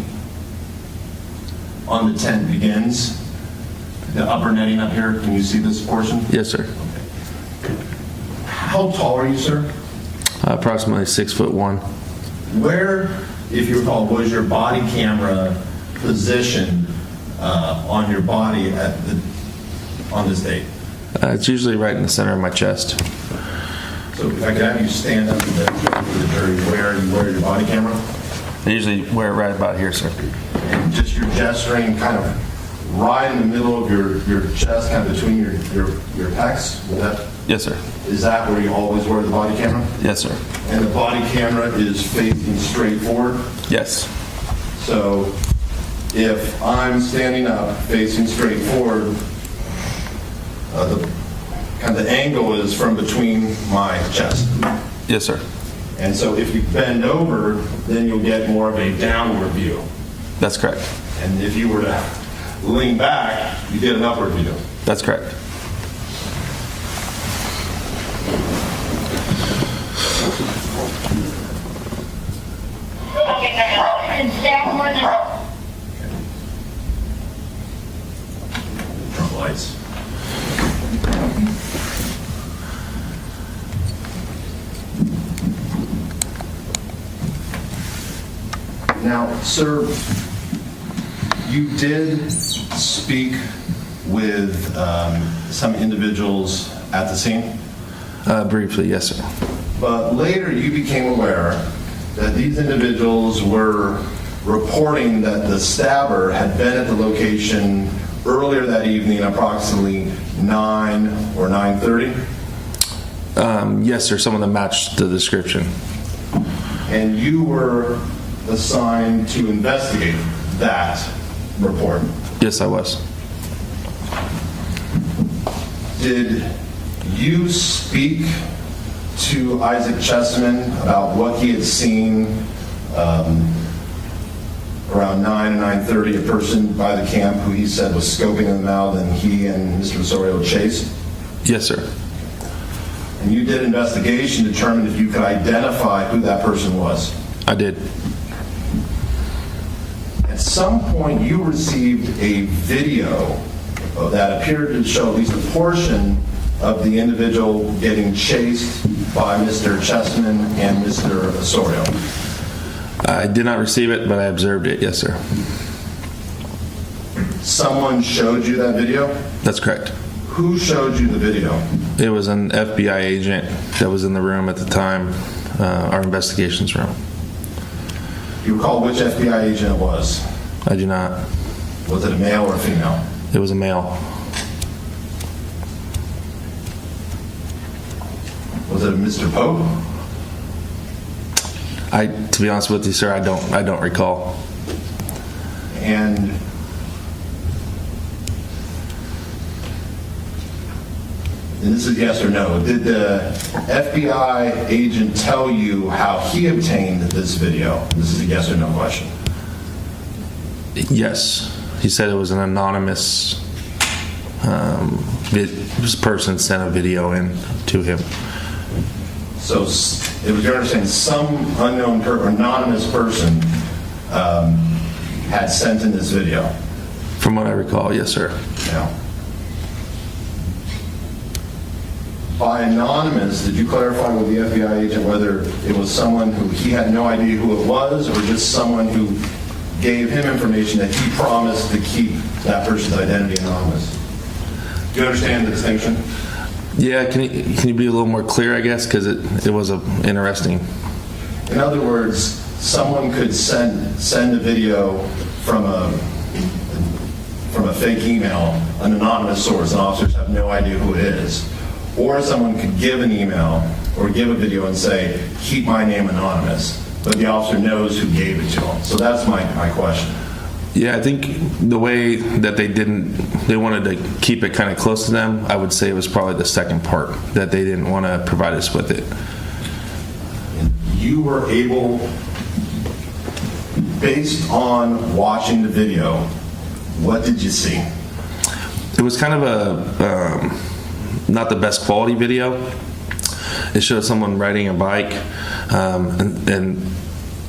on the tent begins. The upper netting up here. Can you see this portion? Yes, sir. How tall are you, sir? Approximately 6'1". Where, if you recall, was your body camera positioned on your body on this date? It's usually right in the center of my chest. So if I could have you stand up for the jury where you wear your body camera? I usually wear it right about here, sir. And just your gesturing kind of right in the middle of your chest, kind of between your pecs? Yes, sir. Is that where you always wear the body camera? Yes, sir. And the body camera is facing straight forward? Yes. So if I'm standing up facing straight forward, the angle is from between my chest. Yes, sir. And so if you bend over, then you'll get more of a downward view. That's correct. And if you were to lean back, you get an upward view. That's correct. Front lights. Now, sir, you did speak with some individuals at the scene? Briefly, yes, sir. But later you became aware that these individuals were reporting that the stabber had been at the location earlier that evening, approximately 9 or 9:30? Yes, sir. Some of them matched the description. And you were assigned to investigate that report. Yes, I was. Did you speak to Isaac Chessman about what he had seen around 9 and 9:30, a person by the camp who he said was scoping them out and he and Mr. Osorio chased? Yes, sir. And you did investigation to determine if you could identify who that person was? I did. At some point, you received a video that appeared to show at least a portion of the individual getting chased by Mr. Chessman and Mr. Osorio. I did not receive it, but I observed it. Yes, sir. Someone showed you that video? That's correct. Who showed you the video? It was an FBI agent that was in the room at the time, our investigations room. You recall which FBI agent it was? I do not. Was it a male or a female? It was a male. Was it a Mr. Pope? To be honest with you, sir, I don't recall. And this is yes or no. Did the FBI agent tell you how he obtained this video? This is a yes or no question. Yes. He said it was an anonymous this person sent a video in to him. So it was your understanding some unknown or anonymous person had sent in this video? From what I recall, yes, sir. Now, by anonymous, did you clarify with the FBI agent whether it was someone who he had no idea who it was, or just someone who gave him information that he promised to keep that person's identity anonymous? Do you understand the distinction? Yeah, can you be a little more clear, I guess, because it was interesting. In other words, someone could send a video from a fake email, an anonymous source, and officers have no idea who it is. Or someone could give an email or give a video and say, keep my name anonymous, but the officer knows who gave it to him. So that's my question. Yeah, I think the way that they wanted to keep it kind of close to them, I would say it was probably the second part, that they didn't want to provide us with it. You were able, based on watching the video, what did you see? It was kind of a not the best quality video. It showed someone riding a bike and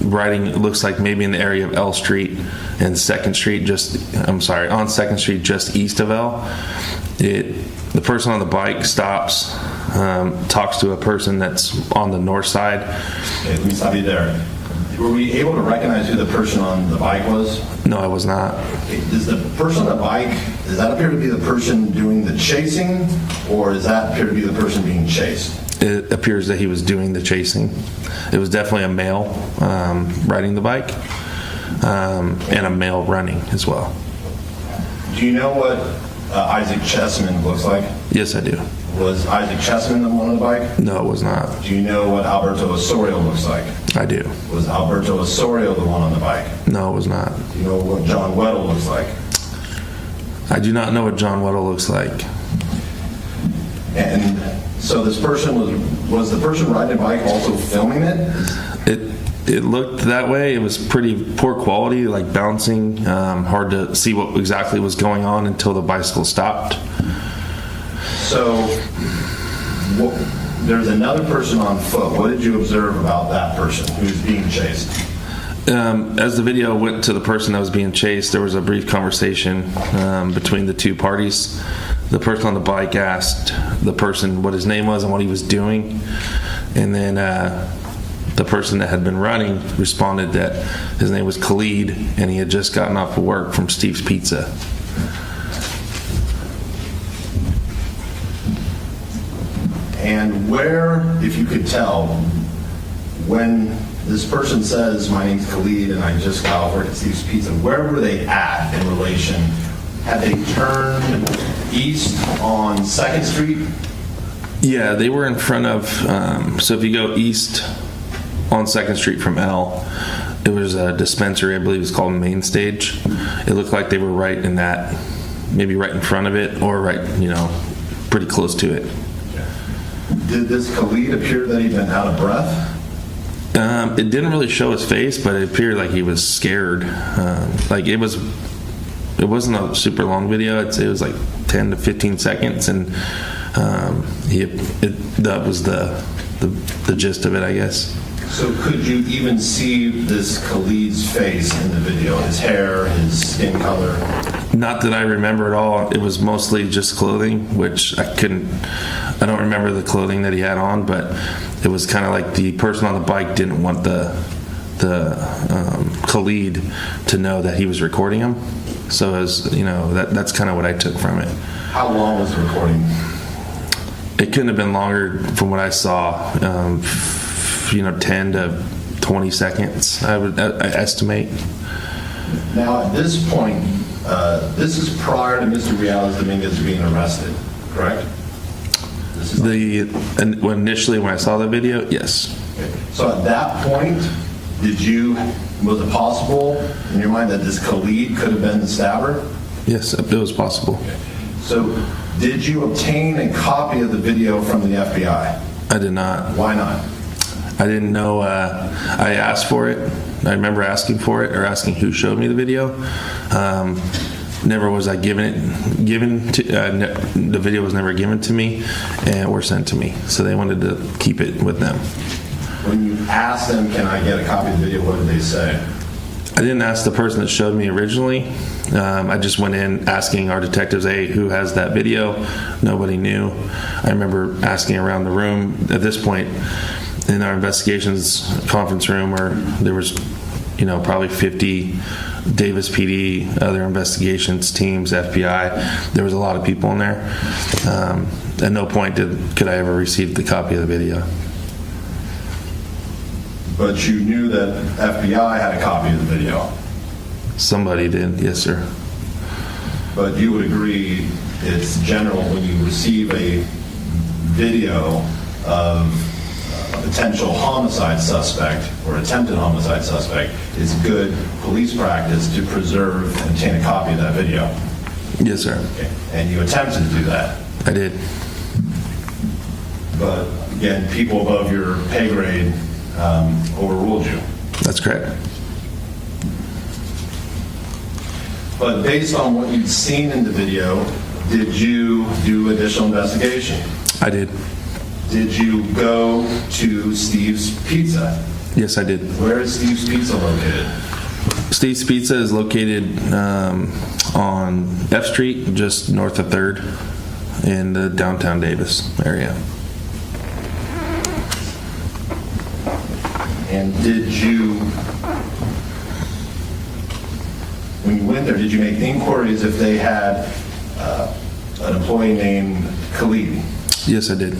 riding, it looks like maybe in the area of L Street and 2nd Street, on 2nd Street, just east of L. The person on the bike stops, talks to a person that's on the north side. Okay, let me stop you there. Were we able to recognize who the person on the bike was? No, I was not. Okay, does the person on the bike, does that appear to be the person doing the chasing, or does that appear to be the person being chased? It appears that he was doing the chasing. It was definitely a male riding the bike and a male running as well. Do you know what Isaac Chessman looks like? Yes, I do. Was Isaac Chessman the one on the bike? No, it was not. Do you know what Alberto Osorio looks like? I do. Was Alberto Osorio the one on the bike? No, it was not. Do you know what John Weddle looks like? I do not know what John Weddle looks like. And so this person was the person riding a bike also filming it? It looked that way. It was pretty poor quality, like bouncing. Hard to see what exactly was going on until the bicycle stopped. So there's another person on foot. What did you observe about that person who's being chased? As the video went to the person that was being chased, there was a brief conversation between the two parties. The person on the bike asked the person what his name was and what he was doing, and then the person that had been running responded that his name was Khalid and he had just gotten off of work from Steve's Pizza. And where, if you could tell, when this person says, my name's Khalid and I just got off work at Steve's Pizza, where were they at in relation? Had they turned east on 2nd Street? Yeah, they were in front of, so if you go east on 2nd Street from L, it was a dispensary, I believe it's called Main Stage. It looked like they were right in that, maybe right in front of it or right, pretty close to it. Did this Khalid appear that he'd been out of breath? It didn't really show his face, but it appeared like he was scared. It wasn't a super long video. It was like 10 to 15 seconds, and that was the gist of it, I guess. So could you even see this Khalid's face in the video? His hair, his skin color? Not that I remember at all. It was mostly just clothing, which I don't remember the clothing that he had on, but it was kind of like the person on the bike didn't want the Khalid to know that he was recording him. So as that's kind of what I took from it. How long was the recording? It couldn't have been longer from what I saw. 10 to 20 seconds, I estimate. Now, at this point, this is prior to Mr. Dominguez being arrested, correct? Initially, when I saw the video, yes. Okay. So at that point, was it possible in your mind that this Khalid could have been the stabber? Yes, it was possible. Okay. So did you obtain a copy of the video from the FBI? I did not. Why not? I didn't know. I asked for it. I remember asking for it or asking who showed me the video. Never was I given to. The video was never given to me or sent to me. So they wanted to keep it with them. When you asked them, can I get a copy of the video, what did they say? I didn't ask the person that showed me originally. I just went in asking our detectives, hey, who has that video? Nobody knew. I remember asking around the room at this point in our investigations conference room where there was, probably 50 Davis PD, other investigations teams, FBI. There was a lot of people in there. At no point could I ever receive the copy of the video. But you knew that FBI had a copy of the video? Somebody did, yes, sir. But you would agree it's general when you receive a video of a potential homicide suspect or attempted homicide suspect, it's good police practice to preserve and obtain a copy of that video? Yes, sir. Okay. And you attempted to do that? I did. But again, people above your pay grade overruled you. That's correct. But based on what you'd seen in the video, did you do additional investigation? I did. Did you go to Steve's Pizza? Yes, I did. Where is Steve's Pizza located? Steve's Pizza is located on F Street, just north of 3rd in the downtown Davis area. And did you, when you went there, did you make inquiries if they had an employee named Khalid? Yes, I did.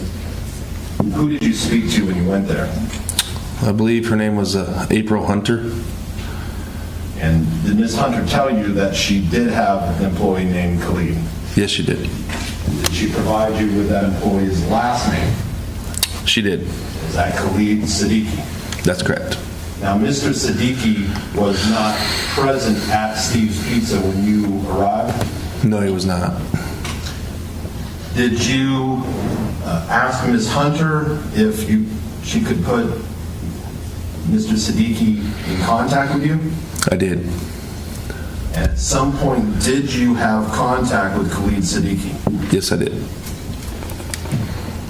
Who did you speak to when you went there? I believe her name was April Hunter. And did Ms. Hunter tell you that she did have an employee named Khalid? Yes, she did. Did she provide you with that employee's last name? She did. Is that Khalid Siddiqui? That's correct. Now, Mr. Siddiqui was not present at Steve's Pizza when you arrived? No, he was not. Did you asked Ms. Hunter if she could put Mr. Siddiqui in contact with you? I did. At some point, did you have contact with Khalid Siddiqui? Yes, I did.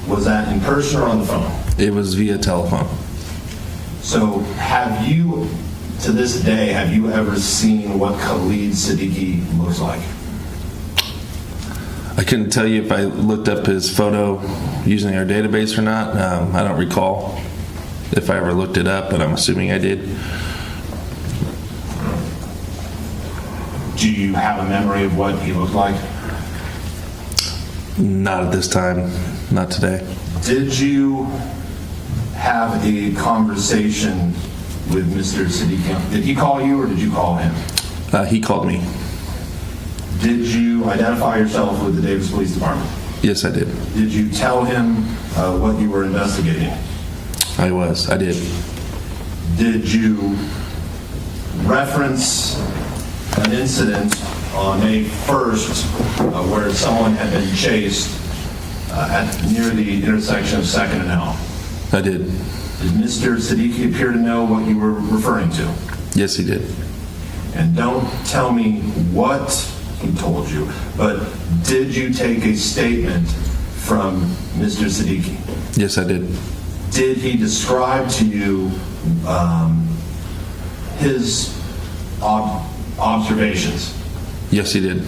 Was that in person or on the phone? It was via telephone. So have you, to this day, have you ever seen what Khalid Siddiqui looks like? I couldn't tell you if I looked up his photo using our database or not. I don't recall if I ever looked it up, but I'm assuming I did. Do you have a memory of what he looked like? Not at this time. Not today. Did you have a conversation with Mr. Siddiqui? Did he call you or did you call him? He called me. Did you identify yourself with the Davis Police Department? Yes, I did. Did you tell him what you were investigating? I did. Did you reference an incident on May 1st where someone had been chased near the intersection of 2nd and L? I did. Did Mr. Siddiqui appear to know what you were referring to? Yes, he did. And don't tell me what he told you, but did you take a statement from Mr. Siddiqui? Yes, I did. Did he describe to you his observations? Yes, he did.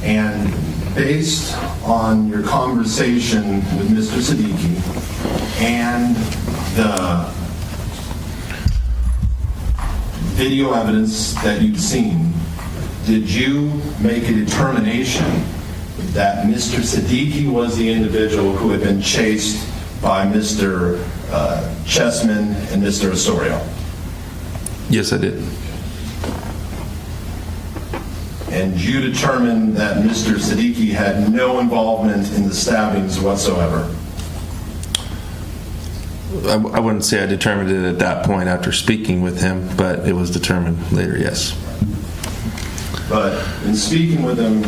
And based on your conversation with Mr. Siddiqui and the video evidence that you've seen, did you make a determination that Mr. Siddiqui was the individual who had been chased by Mr. Chessman and Mr. Osorio? Yes, I did. And you determined that Mr. Siddiqui had no involvement in the stabbings whatsoever? I wouldn't say I determined it at that point after speaking with him, but it was determined later, yes. But in speaking with him,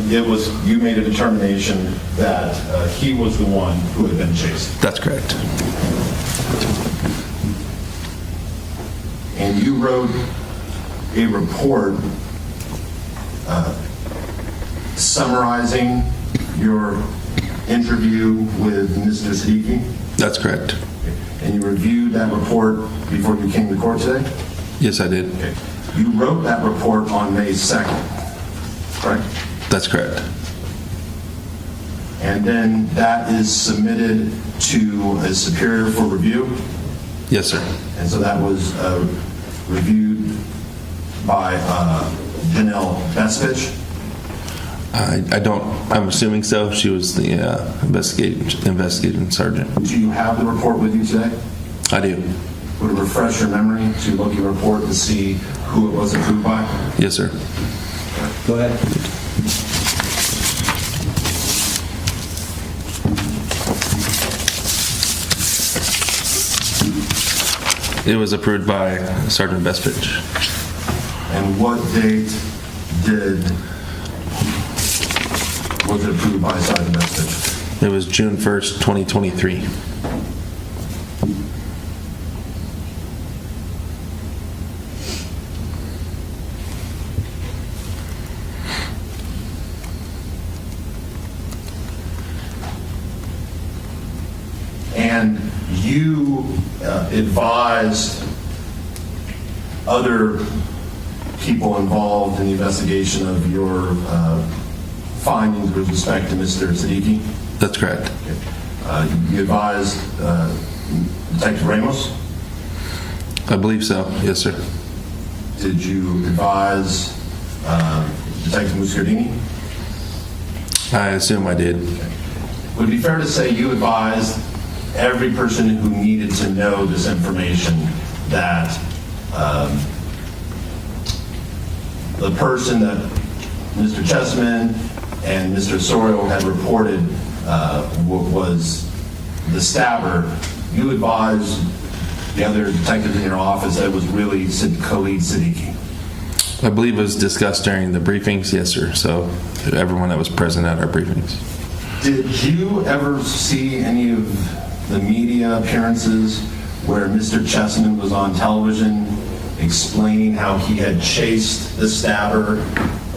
you made a determination that he was the one who had been chased. That's correct. And you wrote a report summarizing your interview with Mr. Siddiqui? That's correct. And you reviewed that report before you came to court today? Yes, I did. Okay. You wrote that report on May 2nd, correct? That's correct. And then that is submitted to a superior for review? Yes, sir. And so that was reviewed by Janelle Besvich? I'm assuming so. She was the investigating sergeant. Do you have the report with you today? I do. Would it refresh your memory to look at your report to see who it was approved by? Yes, sir. Go ahead. It was approved by Sergeant Besvich. And what date was it approved by Sergeant Besvich? It was June 1st, 2023. And you advised other people involved in the investigation of your findings with respect to Mr. Siddiqui? That's correct. You advised Detective Ramos? I believe so. Yes, sir. Did you advise Detective Muscardini? I assume I did. Would it be fair to say you advised every person who needed to know this information that the person that Mr. Chessman and Mr. Osorio had reported was the stabber? You advised the other detectives in your office that it was really Khalid Siddiqui? I believe it was discussed during the briefings, yes, sir. So everyone that was present at our briefings. Did you ever see any of the media appearances where Mr. Chessman was on television explaining how he had chased the stabber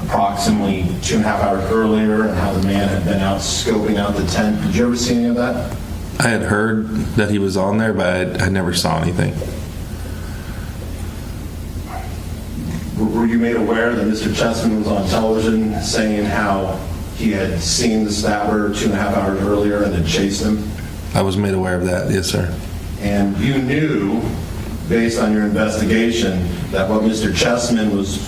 approximately 2.5 hours earlier and how the man had been out scoping out the tent? Did you ever see any of that? I had heard that he was on there, but I never saw anything. Were you made aware that Mr. Chessman was on television saying how he had seen the stabber 2.5 hours earlier and had chased him? I was made aware of that, yes, sir. And you knew, based on your investigation, that what Mr. Chessman was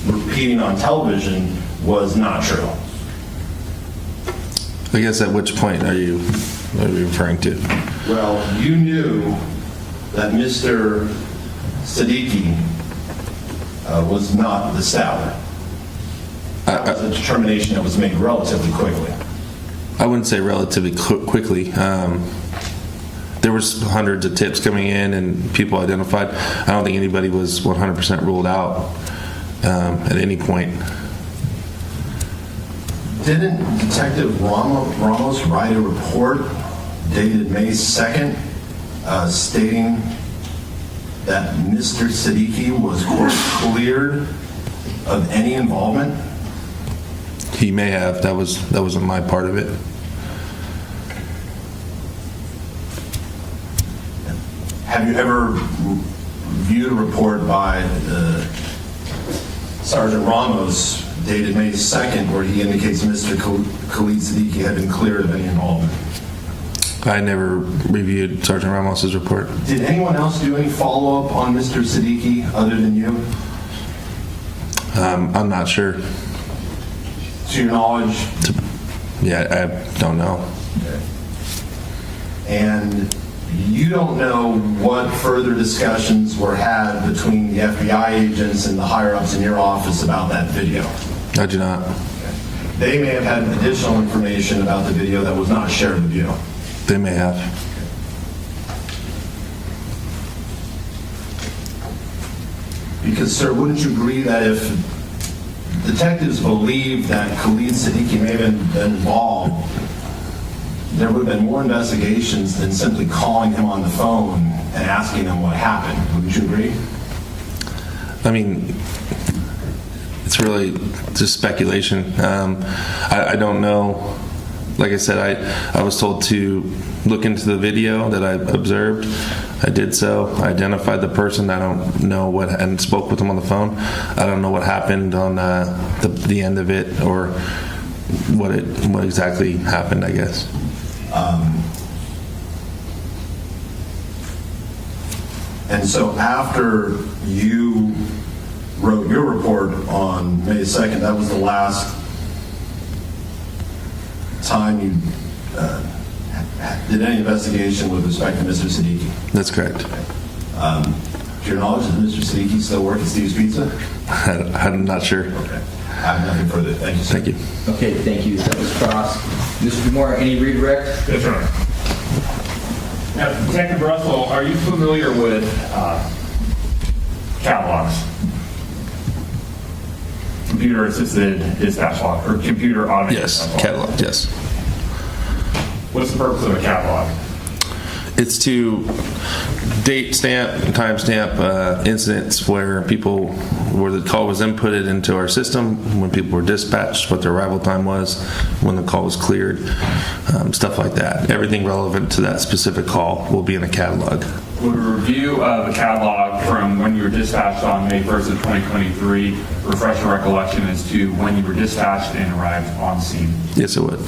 repeating on television was not true. I guess at which point are you referring to? Well, you knew that Mr. Siddiqui was not the stabber. That was a determination that was made relatively quickly. I wouldn't say relatively quickly. There was hundreds of tips coming in and people identified. I don't think anybody was 100% ruled out at any point. Didn't Detective Ramos write a report dated May 2nd stating that Mr. Siddiqui was, quote, cleared of any involvement? He may have. That wasn't my part of it. Have you ever viewed a report by Sergeant Ramos dated May 2nd where he indicates Mr. Khalid Siddiqui had been cleared of any involvement? I never reviewed Sergeant Ramos's report. Did anyone else do any follow-up on Mr. Siddiqui other than you? I'm not sure. To your knowledge? Yeah, I don't know. Okay. And you don't know what further discussions were had between the FBI agents and the higher-ups in your office about that video? I do not. Okay. They may have had additional information about the video that was not shared with you. They may have. Because, sir, wouldn't you agree that if detectives believed that Khalid Siddiqui may have been involved, there would have been more investigations than simply calling him on the phone and asking him what happened? Wouldn't you agree? I mean, it's really just speculation. I don't know. Like I said, I was told to look into the video that I observed. I did so. I identified the person. I don't know what, and spoke with him on the phone. I don't know what happened on the end of it or what exactly happened, I guess. And so after you wrote your report on May 2nd, that was the last time you did any investigation with respect to Mr. Siddiqui? That's correct. To your knowledge, does Mr. Siddiqui still work at Steve's Pizza? I'm not sure. Okay. I have nothing further. Thank you, sir. Thank you. Okay, thank you. That was Cross. Mr. Moore, any redirect? Yes, sir. Now, Detective Russell, are you familiar with catalogs? Computer-assisted dispatch log, or computer automated Yes, dispatch log? catalog, yes. What's the purpose of a catalog? It's to date stamp, time stamp incidents where the call was inputted into our system, when people were dispatched, what their arrival time was, when the call was cleared, stuff like that. Everything relevant to that specific call will be in a catalog. Would a review of a catalog from when you were dispatched on May 1st of 2023 refresh your recollection as to when you were dispatched and arrived on scene? Yes, it would.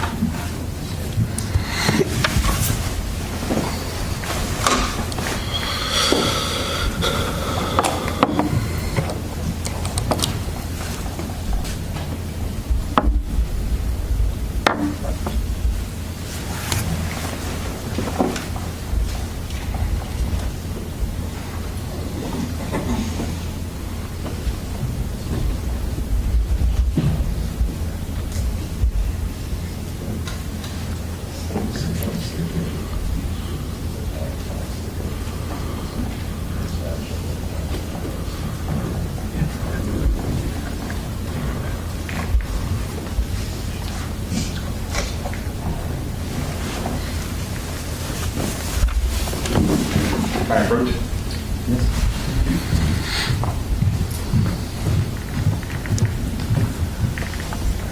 Can I approach?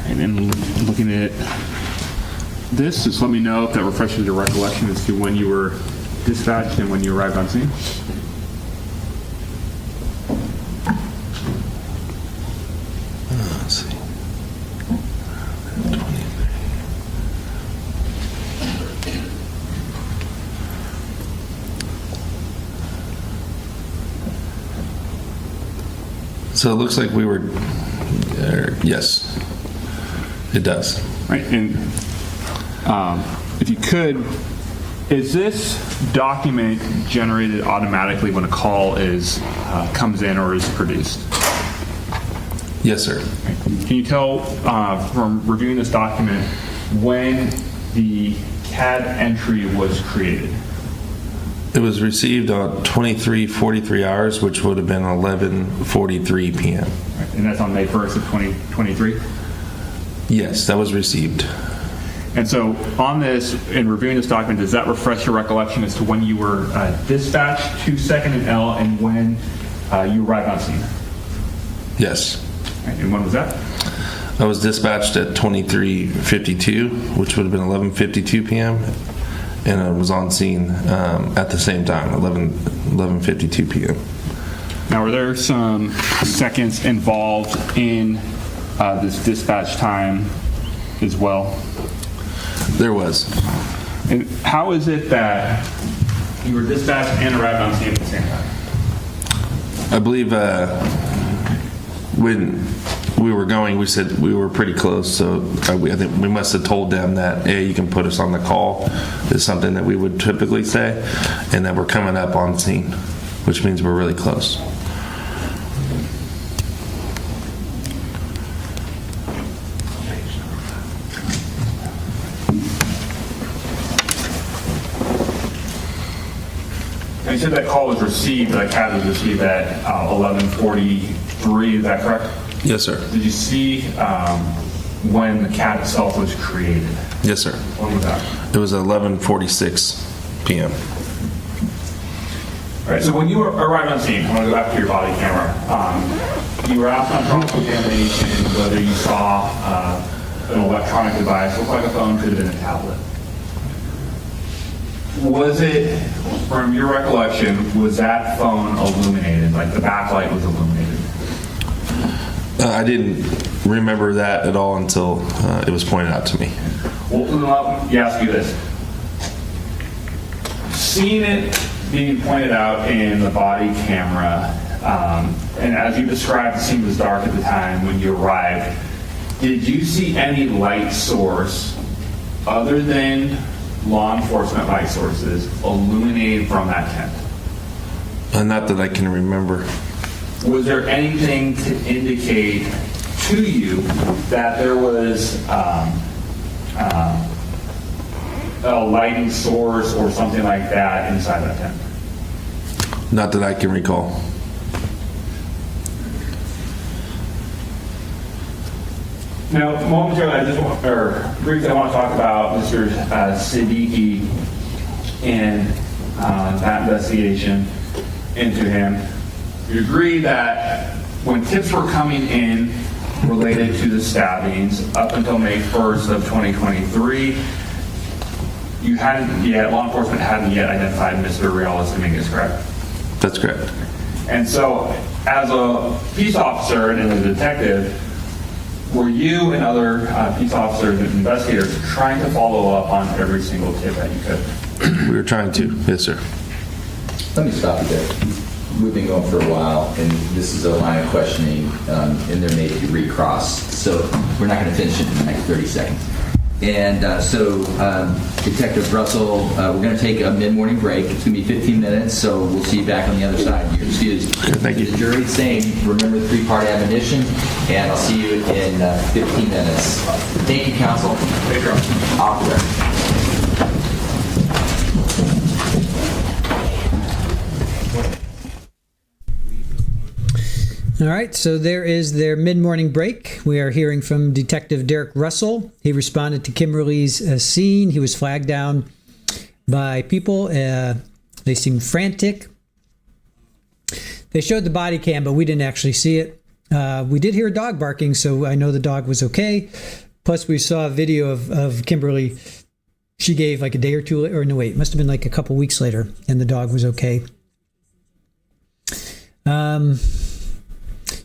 And then looking at this, just let me know if that refreshes your recollection as to when you were dispatched and when you arrived on scene. Let's see. So it looks like we were, yes, it does. Right, and if you could, is this document generated automatically when a call is comes in or is produced? Yes, sir. Can you tell from reviewing this document when the CAD entry was created? It was received on 23:43 hours, which would have been 11:43 p.m. Right, and that's on May 1st of 2023? Yes, that was received. And so on this, in reviewing this document, does that refresh your recollection as to when you were dispatched to 2nd and L and when you arrived on scene? Yes. Right, and when was that? I was dispatched at 23:52, which would have been 11:52 p.m. And I was on scene at the same time, 11:52 p.m. Now, were there some seconds involved in this dispatch time as well? There was. And how is it that you were dispatched and arrived on scene at the same time? I believe when we were going, we said we were pretty close, so I think we must have told them that, hey, you can put us on the call, is something that we would typically say, and that we're coming up on scene, which means we're really close. You said that call was received, that CAD was received at 11:43, is that correct? Yes, sir. Did you see when the CAD itself was created? Yes, sir. When was that? It was 11:46 p.m. All right, so when you arrived on scene, I want to go back to your body camera. You were asked on cross-examination whether you saw an electronic device, looked like a phone, could have been a tablet. Was it, from your recollection, was that phone illuminated, like the backlight was illuminated? I didn't remember that at all until it was pointed out to me. Well, let me ask you this. Seeing it being pointed out in the body camera, and as you described, the scene was dark at the time when you arrived, did you see any light source other than law enforcement light sources illuminated from that tent? Not that I can remember. Was there anything to indicate to you that there was a lighting source or something like that inside that tent? Not that I can recall. Now, momentarily, briefly, I want to talk about Mr. Siddiqui and that investigation into him. You agree that when tips were coming in related to the stabbings up until May 1st of 2023, law enforcement hadn't yet identified Mr. Dominguez, correct? That's correct. And so, as a peace officer and a detective, were you and other peace officers and investigators trying to follow up on every single tip that you could? We were trying to, yes, sir. Let me stop you there. We've been going for a while, and this is a line of questioning, and there may be recrossed. So we're not going to finish it in the next 30 seconds. And Detective Russell, we're going to take a mid-morning break. It's going to be 15 minutes, so we'll see you back on the other side. You're excused. Thank you. The jury's saying, remember the three-part admonition, and I'll see you in 15 minutes. Thank you, counsel. Thank you. Off the record. All right, so there is their mid-morning break. We are hearing from Detective Derek Russell. He responded to Kimberlee's scene. He was flagged down by people They seemed frantic. They showed the body cam, but we didn't actually see it. We did hear a dog barking, so I know the dog was okay. Plus, we saw a video of Kimberlee. She gave like a day or two, or no, wait, it must have been like a couple weeks later, and the dog was okay.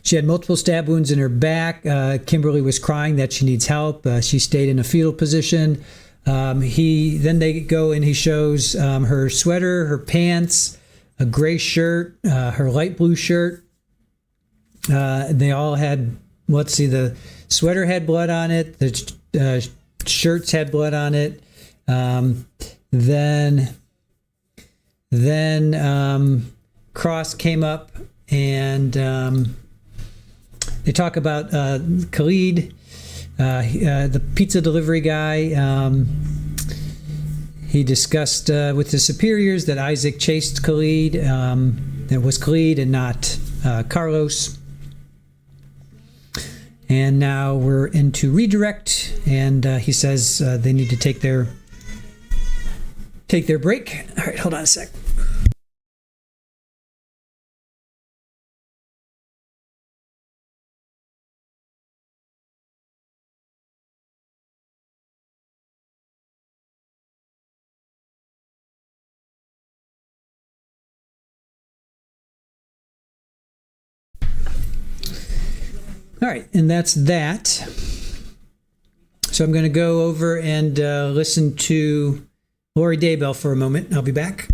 She had multiple stab wounds in her back. Kimberlee was crying that she needs help. She stayed in a fetal position. Then they go and he shows her sweater, her pants, a gray shirt, her light blue shirt. They all had, let's see, the sweater had blood on it. The shirts had blood on it. Then Cross came up and they talk about Khalid, the pizza delivery guy. He discussed with his superiors that Isaac chased Khalid. It was Khalid and not Carlos. And now we're into redirect, and he says they need to take their break. All right, hold on a sec. All right, and that's that. So I'm going to go over and listen to Lori Daybell for a moment. I'll be back.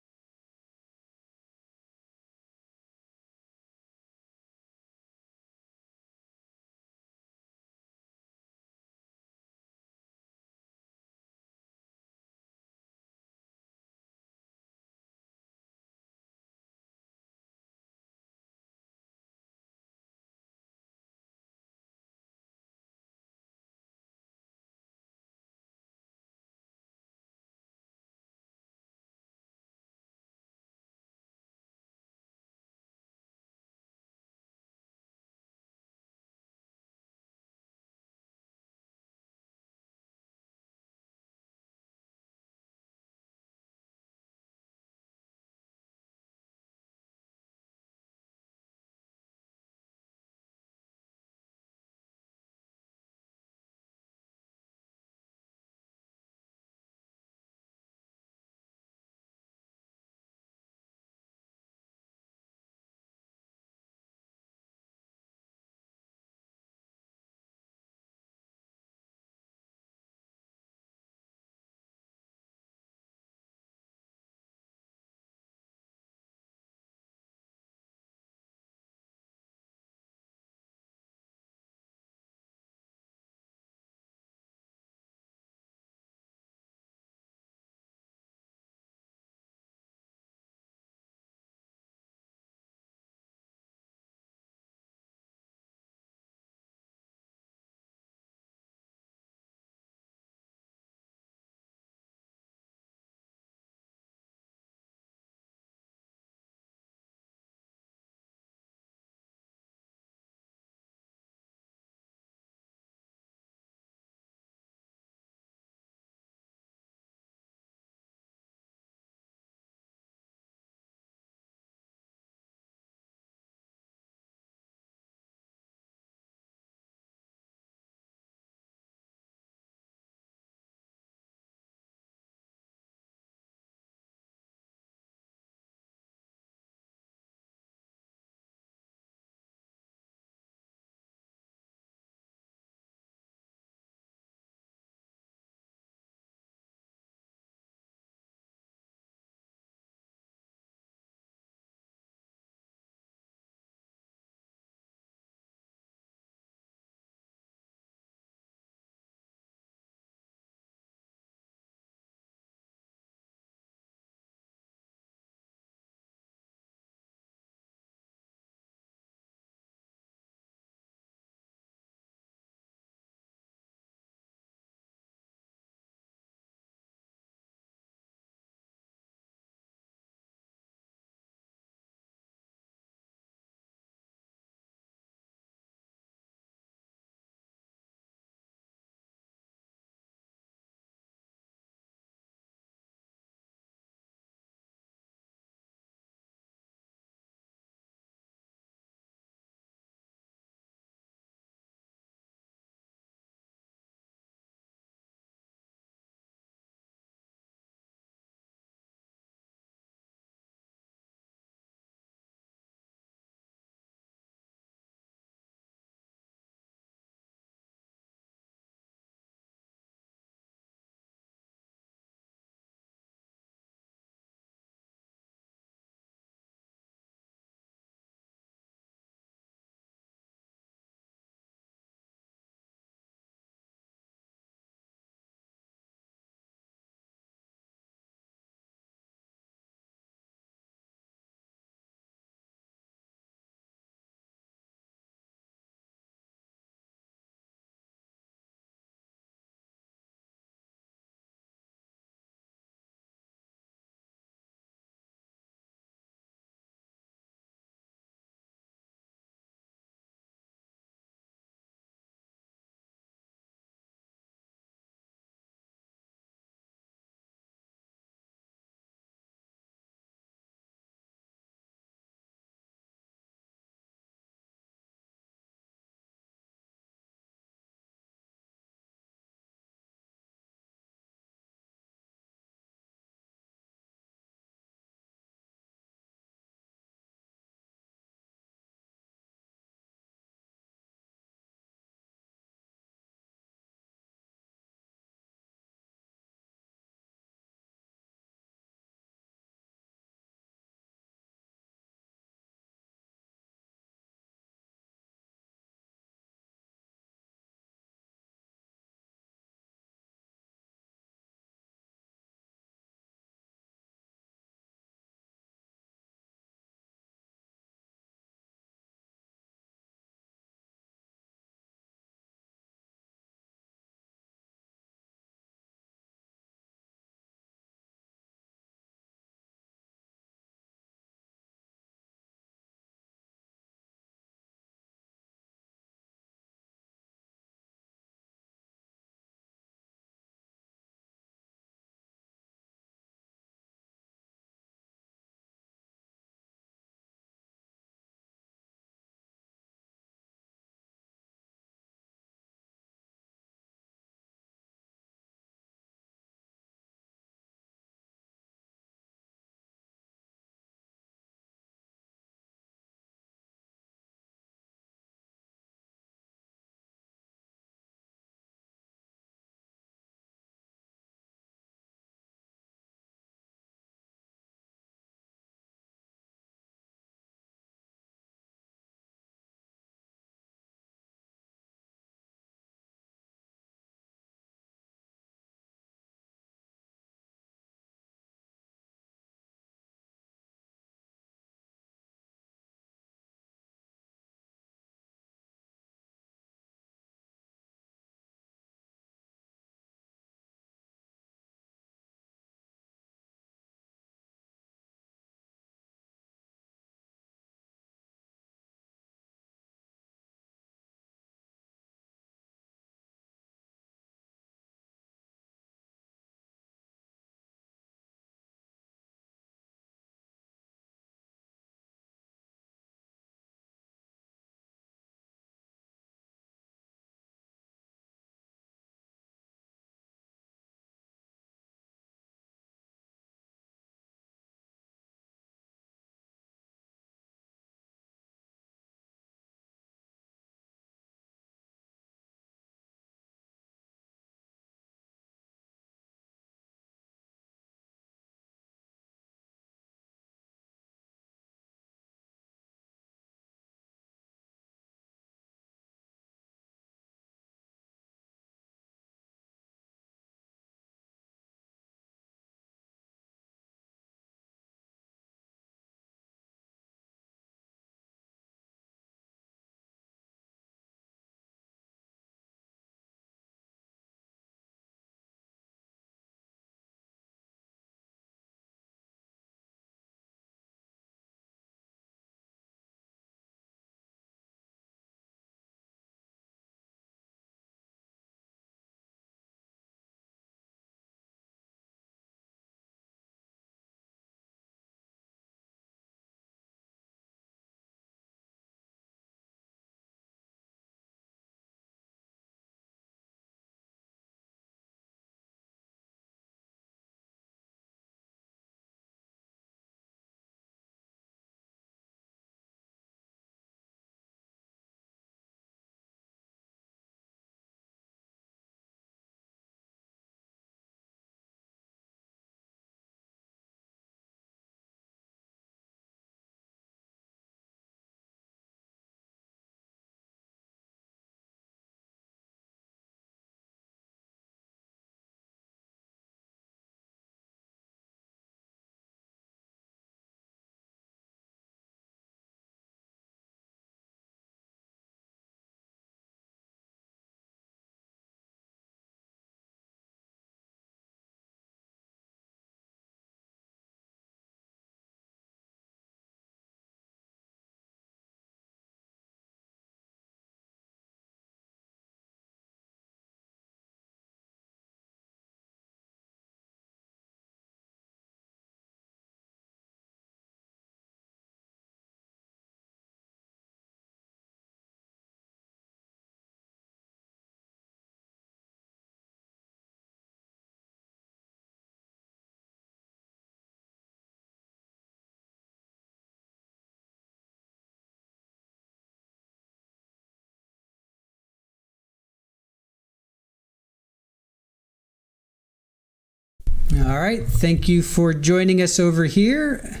All right. Thank you for joining us over here.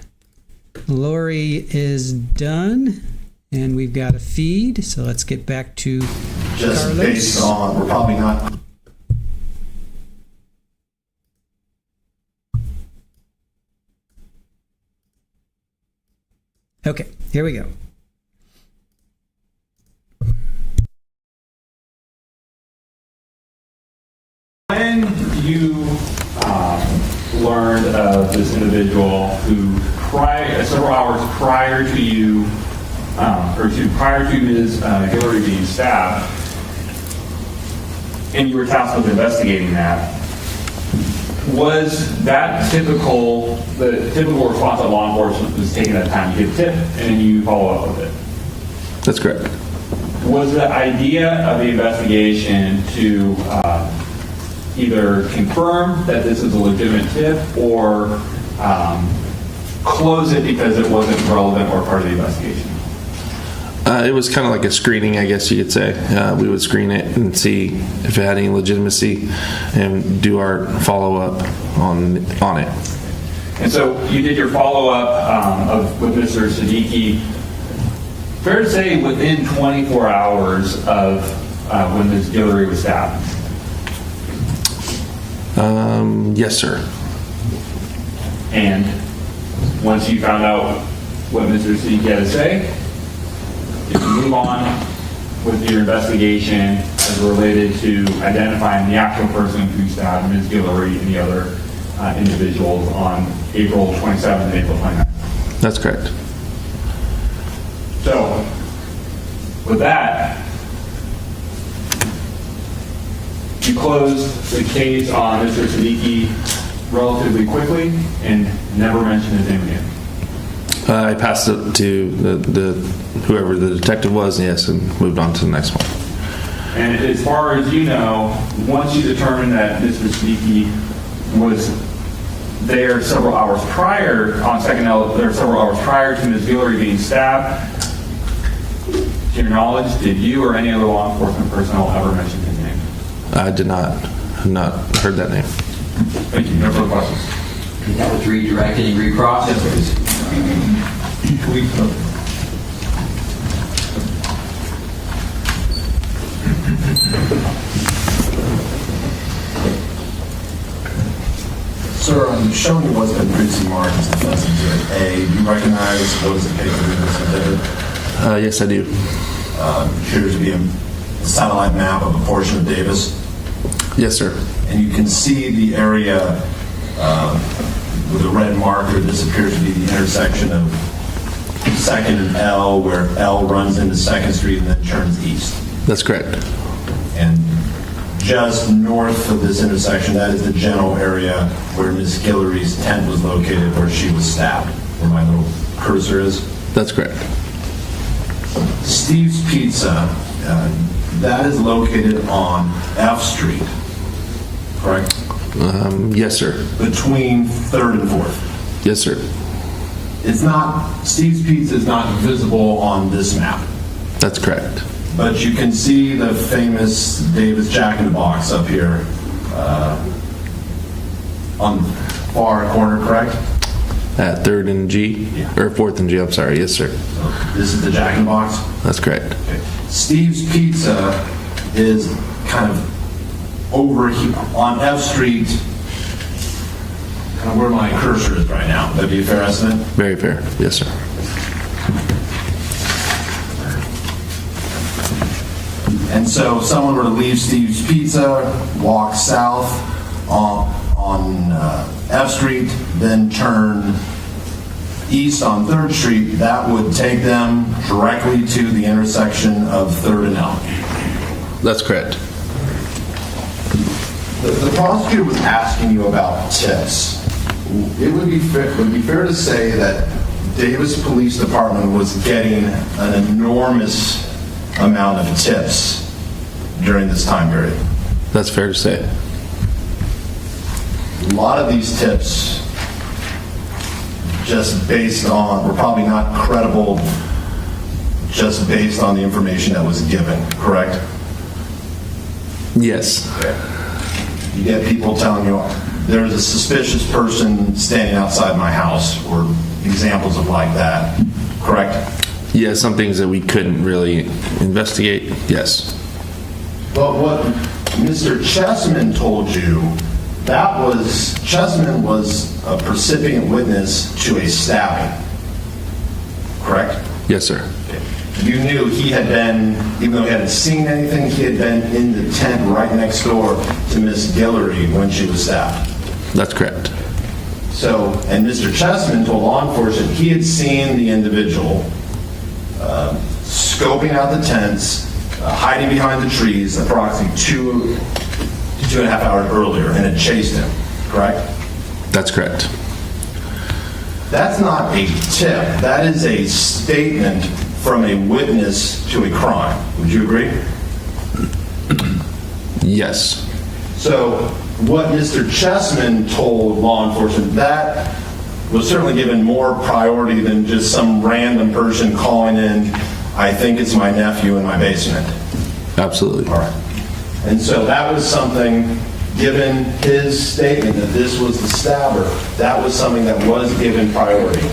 Lori is done, and we've got a feed. So let's get back to Just Carlos. based on, we're probably not. Okay, here we go. When you learned of this individual who, several hours prior to you, prior to Ms. Guillory being stabbed, and you were tasked with investigating that, was that the typical response of law enforcement was taking that time to get a tip and then you follow up with it? That's correct. Was the idea of the investigation to either confirm that this is a legitimate tip or close it because it wasn't relevant or part of the investigation? It was kind of like a screening, I guess you could say. We would screen it and see if it had any legitimacy and do our follow-up on it. And so you did your follow-up with Mr. Siddiqui. Fair to say within 24 hours of when Ms. Guillory was stabbed? Yes, sir. And once you found out what Mr. Siddiqui had to say, did you move on with your investigation as related to identifying the actual person who stabbed Ms. Guillory and the other individuals on April 27th and April 29th? That's correct. So, with that, you closed the case on Mr. Siddiqui relatively quickly and never mentioned his name again. I passed it to the whoever the detective was, yes, and moved on to the next one. And as far as you know, once you determined that Mr. Siddiqui was there several hours prior, several hours prior to Ms. Guillory being stabbed, to your knowledge, did you or any other law enforcement personnel ever mention his name? I did not heard that name. Thank you. No further questions. That was redirected and recrossed. Sir, on the showing it wasn't previously marked as defense exhibit A, do you recognize what is the case of this exhibit? Yes, I do. Appears to be a satellite map of a portion of Davis. Yes, sir. And you can see the area with a red marker. This appears to be the intersection of 2nd and L, where L runs into 2nd Street and then turns east. That's correct. And just north of this intersection, that is the general area where Ms. Guillory's tent was located, where she was stabbed, where my little cursor is. That's correct. Steve's Pizza, that is located on F Street, correct? Yes, sir. Between 3rd and 4th. Yes, sir. It's not, Steve's Pizza is not visible on this map, That's correct. but you can see the famous Davis Jack in the Box up here on the far corner, correct? At 3rd and G? Yeah. Or 4th and G, I'm sorry. Yes, sir. So this is the Jack in the Box. That's correct. Okay. Steve's Pizza is kind of over here on F Street, kind of where my cursor is right now. That'd be a fair estimate? Very fair. Yes, sir. And so if someone were to leave Steve's Pizza, walk south on F Street, then turn east on 3rd Street, that would take them directly to the intersection of 3rd and L. That's correct. The prosecutor was asking you about tips. It would be fair to say that Davis Police Department was getting an enormous amount of tips during this time period. That's fair to say. A lot of these tips, just based on, were probably not credible, just based on the information that was given, correct? Yes. You get people telling you there's a suspicious person standing outside my house, or examples of like that, correct? Yeah, some things that we couldn't really investigate, yes. But what Mr. Chessman told you, Chessman was a precipient witness to a stabbing, correct? Yes, sir. You knew he had been, even though he hadn't seen anything, he had been in the tent right next door to Miss Guillory when she was stabbed. That's correct. So, and Mr. Chessman told law enforcement he had seen the individual scoping out the tents, hiding behind the trees approximately 2 to 2.5 hours earlier, and had chased him, correct? That's correct. That's not a tip. That is a statement from a witness to a crime. Would you agree? Yes. So what Mr. Chessman told law enforcement, that was certainly given more priority than just some random person calling in, I think it's my nephew in my basement. Absolutely. All right. And so that was something, given his statement that this was the stabber, that was something that was given priority.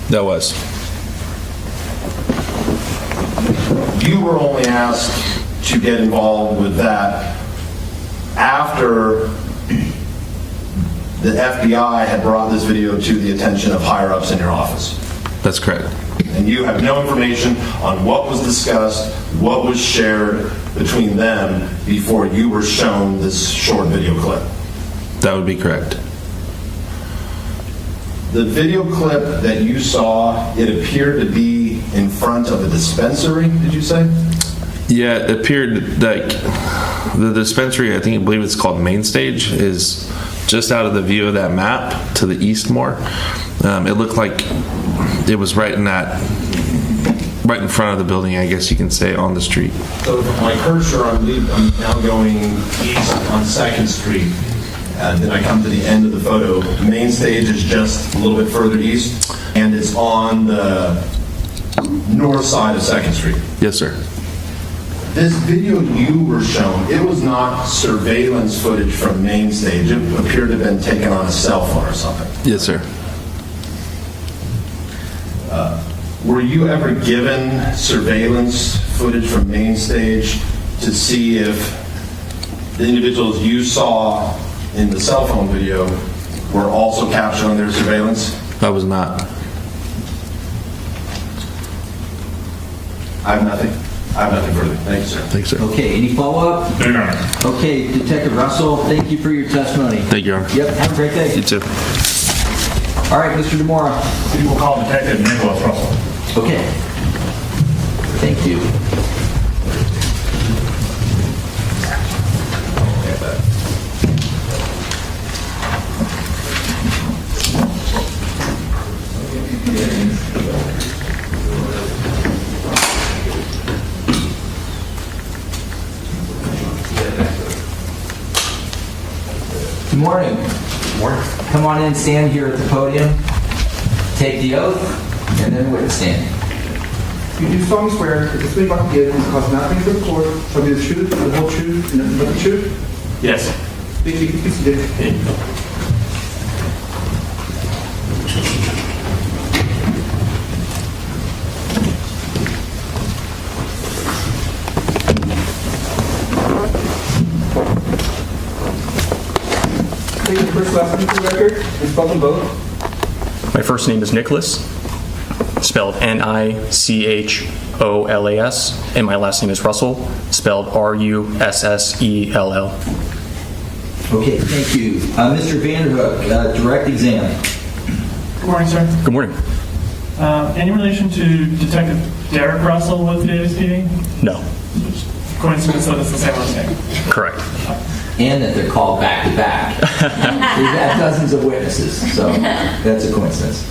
That was. You were only asked to get involved with that after the FBI had brought this video to the attention of higher-ups in your office. That's correct. And you have no information on what was discussed, what was shared between them before you were shown this short video clip. That would be correct. The video clip that you saw, it appeared to be in front of a dispensary, did you say? Yeah, it appeared like the dispensary, I believe it's called Main Stage, is just out of the view of that map to the east more. It looked like it was right in front of the building, I guess you can say, on the street. So my cursor, I'm now going east on 2nd Street. Then I come to the end of the photo. Main Stage is just a little bit further east, and it's on the north side of 2nd Street. Yes, sir. This video you were shown, it was not surveillance footage from Main Stage. It appeared to have been taken on a cell phone or something. Yes, sir. Were you ever given surveillance footage from Main Stage to see if the individuals you saw in the cell phone video were also captured on their surveillance? I was not. I have nothing further. Thank you, sir. Thanks, sir. Okay, any follow-up? No, Your Honor. Okay, Detective Russell, thank you for your testimony. Thank you, Your Honor. Yep, have a great day. You too. All right, Mr. DeMora. We will call Detective Nicholas Russell. Okay. Thank you. Good morning. Morning. Come on in, stand here at the podium. Take the oath, and then witness stand. You do solemnly swear that the testimony about to give is cause nothing to the court shall be the truth, the whole truth, and nothing but the truth? Yes. Please be seated. Take the first last name for the record and spell them both. My first name is Nicholas, spelled Nicholas, and my last name is Russell, spelled Russell. Okay, thank you. Mr. Vanderhook, direct exam. Good morning, sir. Good morning. Any relation to Detective Derek Russell with today's meeting? No. Coincidence that it's the same last name. Correct. And that they're called back to back. We've had dozens of witnesses, so that's a coincidence.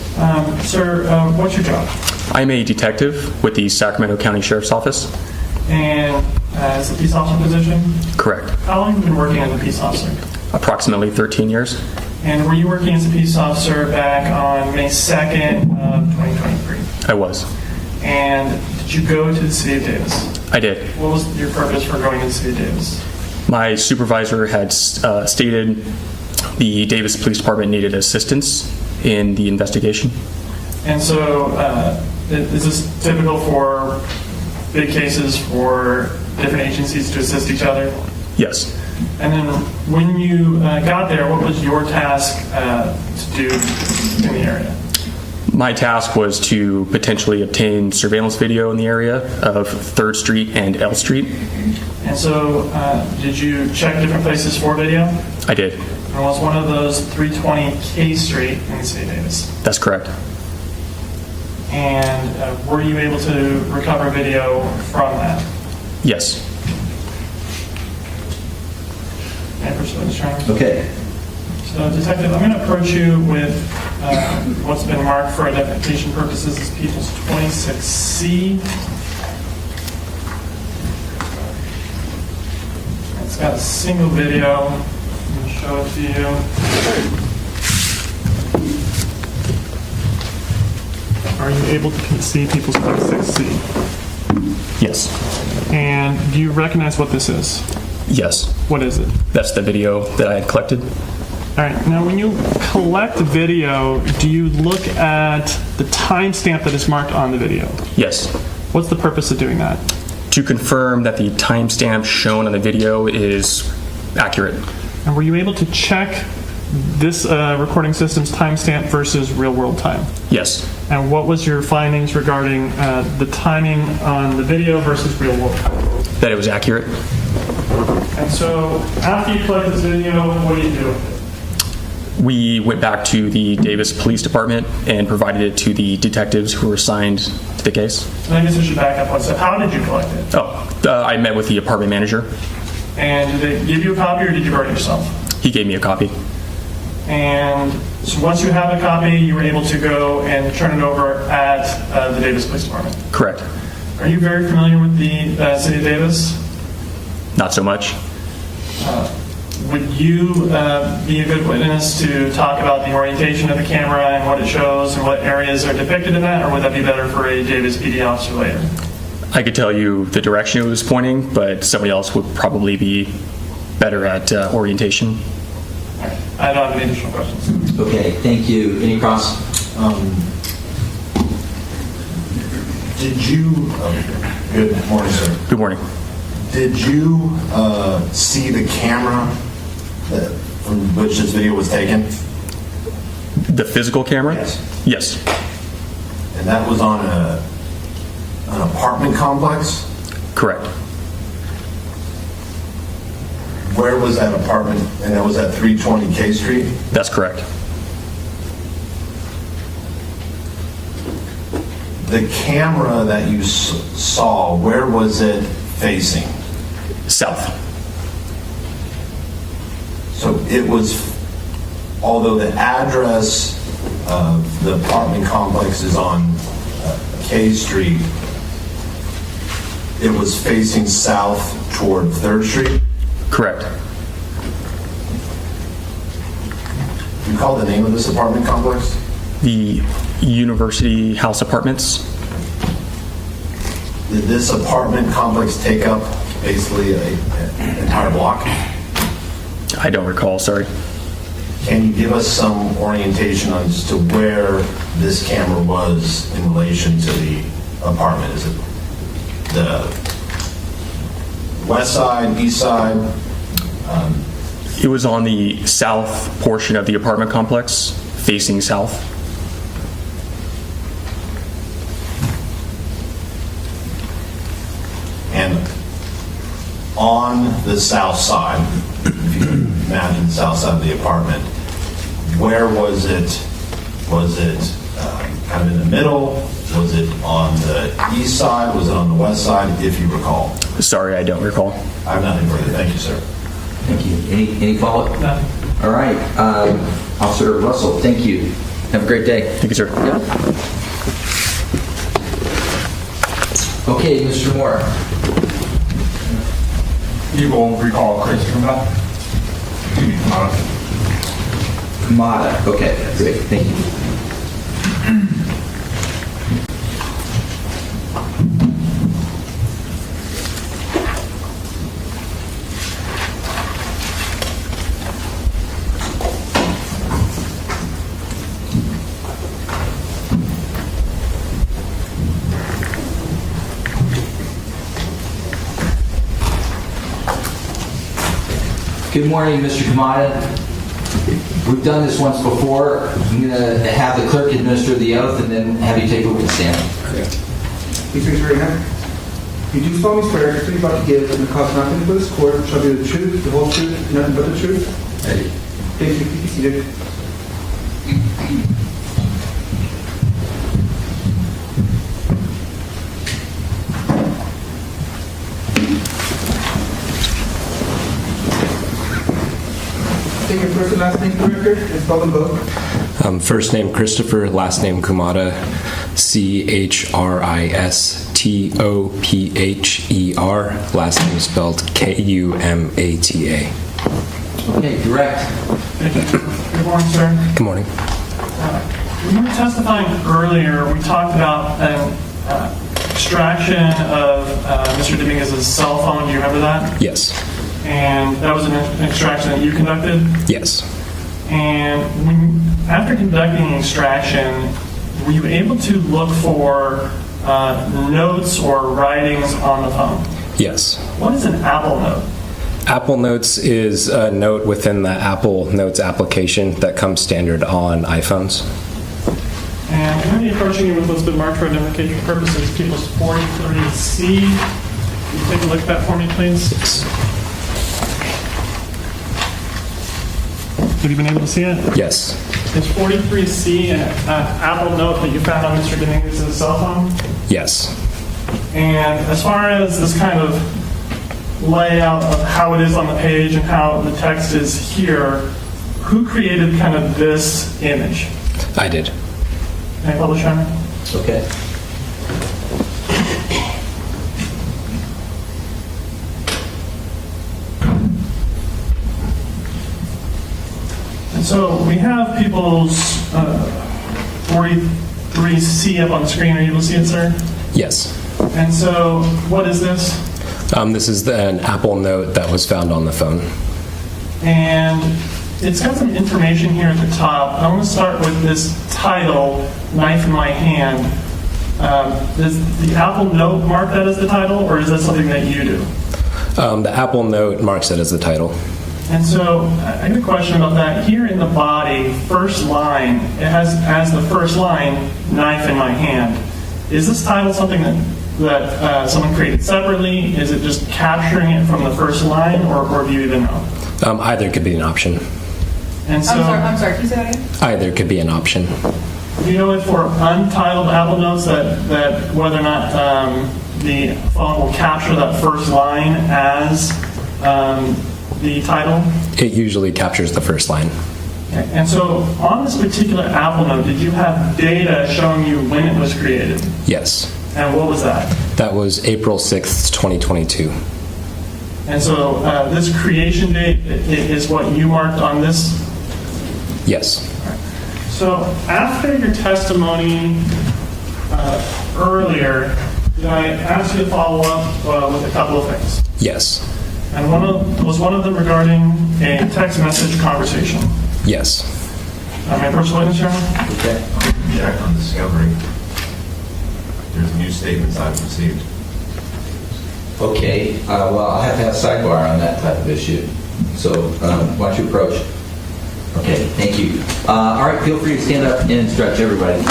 Sir, what's your job? I'm a detective with the Sacramento County Sheriff's Office. And as a peace officer position? Correct. How long have you been working as a peace officer? Approximately 13 years. And were you working as a peace officer back on May 2nd of 2023? I was. And did you go to the city of Davis? I did. What was your purpose for going to the city of Davis? My supervisor had stated The Davis Police Department needed assistance in the investigation. And so, is this typical for big cases for different agencies to assist each other? Yes. And then when you got there, what was your task to do in the area? My task was to potentially obtain surveillance video in the area of 3rd Street and L Street. And so, did you check different places for video? I did. And was one of those 320 K Street in the city of Davis? That's correct. And were you able to recover video from that? Yes. And pursue this charge? Okay. So, Detective, I'm going to approach you with what's been marked for identification purposes as People's 26C. It's got a single video. I'm going to show it to you. Are you able to see People's 26C? Yes. And do you recognize what this is? Yes. What is it? That's the video that I had collected. All right. Now, when you collect video, do you look at the timestamp that is marked on the video? Yes. What's the purpose of doing that? To confirm that the timestamp shown on the video is accurate. And were you able to check this recording system's timestamp versus real-world time? Yes. And what was your findings regarding the timing on the video versus real-world time? That it was accurate. And so, after you collect this video, what do you do with it? We went back to the Davis Police Department and provided it to the detectives who were assigned to the case. And I guess I should back up one step. How did you collect it? I met with the apartment manager. And did they give you a copy or did you burn it yourself? He gave me a copy. And so once you have a copy, you were able to go and turn it over at the Davis Police Department? Correct. Are you very familiar with the city of Davis? Not so much. Would you be a good witness to talk about the orientation of the camera and what it shows and what areas are depicted in that, or would that be better for a Davis PD officer later? I could tell you the direction it was pointing, but somebody else would probably be better at orientation. I don't have any additional questions. Okay, thank you. Any cross? Did you, good morning, sir. Good morning. Did you see the camera from which this video was taken? The physical camera? Yes. Yes. And that was on an apartment complex? Correct. Where was that apartment? And that was at 320 K Street? That's correct. The camera that you saw, where was it facing? South. So it was, although the address of the apartment complex is on K Street, it was facing south toward 3rd Street? Correct. You call the name of this apartment complex? The University House Apartments? Did this apartment complex take up basically an entire block? I don't recall, sorry. Can you give us some orientation on as to where this camera was in relation to the apartment? Is it the west side, east side? It was on the south portion of the apartment complex, facing south. And on the south side, if you can imagine the south side of the apartment, where was it? Was it kind of in the middle? Was it on the east side? Was it on the west side, if you recall? Sorry, I don't recall. I have nothing further. Thank you, sir. Thank you. Any follow-up? Nothing. All right. Officer Russell, thank you. Have a great day. Thank you, sir. Okay, Mr. Moore. You will recall Chris from that? Kamada. Okay, great. Thank you. Good morning, Mr. Kamada. We've done this once before. I'm going to have the clerk administer the oath and then have you take over the stand. Please raise your hand. You do solemnly swear that you're about to give and the cause nothing but this court shall be the truth, the whole truth, and nothing but the truth. Ready? Thank you. Please be seated. Take your first and last name for the record and spell them both. First name Christopher, last name Kumata, Christopher, last name spelled Kumata. Okay, direct. Thank you. Good morning, sir. Good morning. When you were testifying earlier, we talked about an extraction of Mr. Dominguez's cell phone. Do you remember that? Yes. And that was an extraction that you conducted? Yes. And after conducting the extraction, were you able to look for notes or writings on the phone? Yes. What is an Apple Note? Apple Notes is a note within the Apple Notes application that comes standard on iPhones. And I'm going to be approaching you with what's been marked for identification purposes, People's 43C. Can you take a look at that for me, please? Yes. Have you been able to see it? Yes. Is 43C an Apple Note that you found on Mr. Dominguez's cell phone? Yes. And as far as this kind of layout of how it is on the page and how the text is here, who created kind of this image? I did. Can I publish on it? Okay. And so we have people's 43C up on the screen. Are you able to see it, sir? Yes. And so what is this? This is an Apple Note that was found on the phone. And it's got some information here at the top. I want to start with this title, Knife in My Hand. Does the Apple Note mark that as the title, or is that something that you do? The Apple Note marks it as the title. And so I have a question about that. Here in the body, first line, it has as the first line, Knife in My Hand. Is this title something that someone created separately? Is it just capturing it from the first line, or do you even know? Either could be an option. And so, I'm sorry, can you say that again? Either could be an option. do you know if for untitled Apple Notes that whether or not the phone will capture that first line as the title? It usually captures the first line. Okay. And so on this particular Apple Note, did you have data showing you when it was created? Yes. And what was that? That was April 6th, 2022. And so this creation date is what you marked on this? Yes. So after your testimony earlier, did I ask you to follow up with a couple of things? Yes. And was one of them regarding a text message conversation? Yes. Am I first witness, Your Honor? Okay. Object on discovery. There's new statements I've received. Okay, well, I'll have to have a sidebar on that type of issue. So why don't you approach? Okay, thank you. All right, feel free to stand up and stretch, everybody.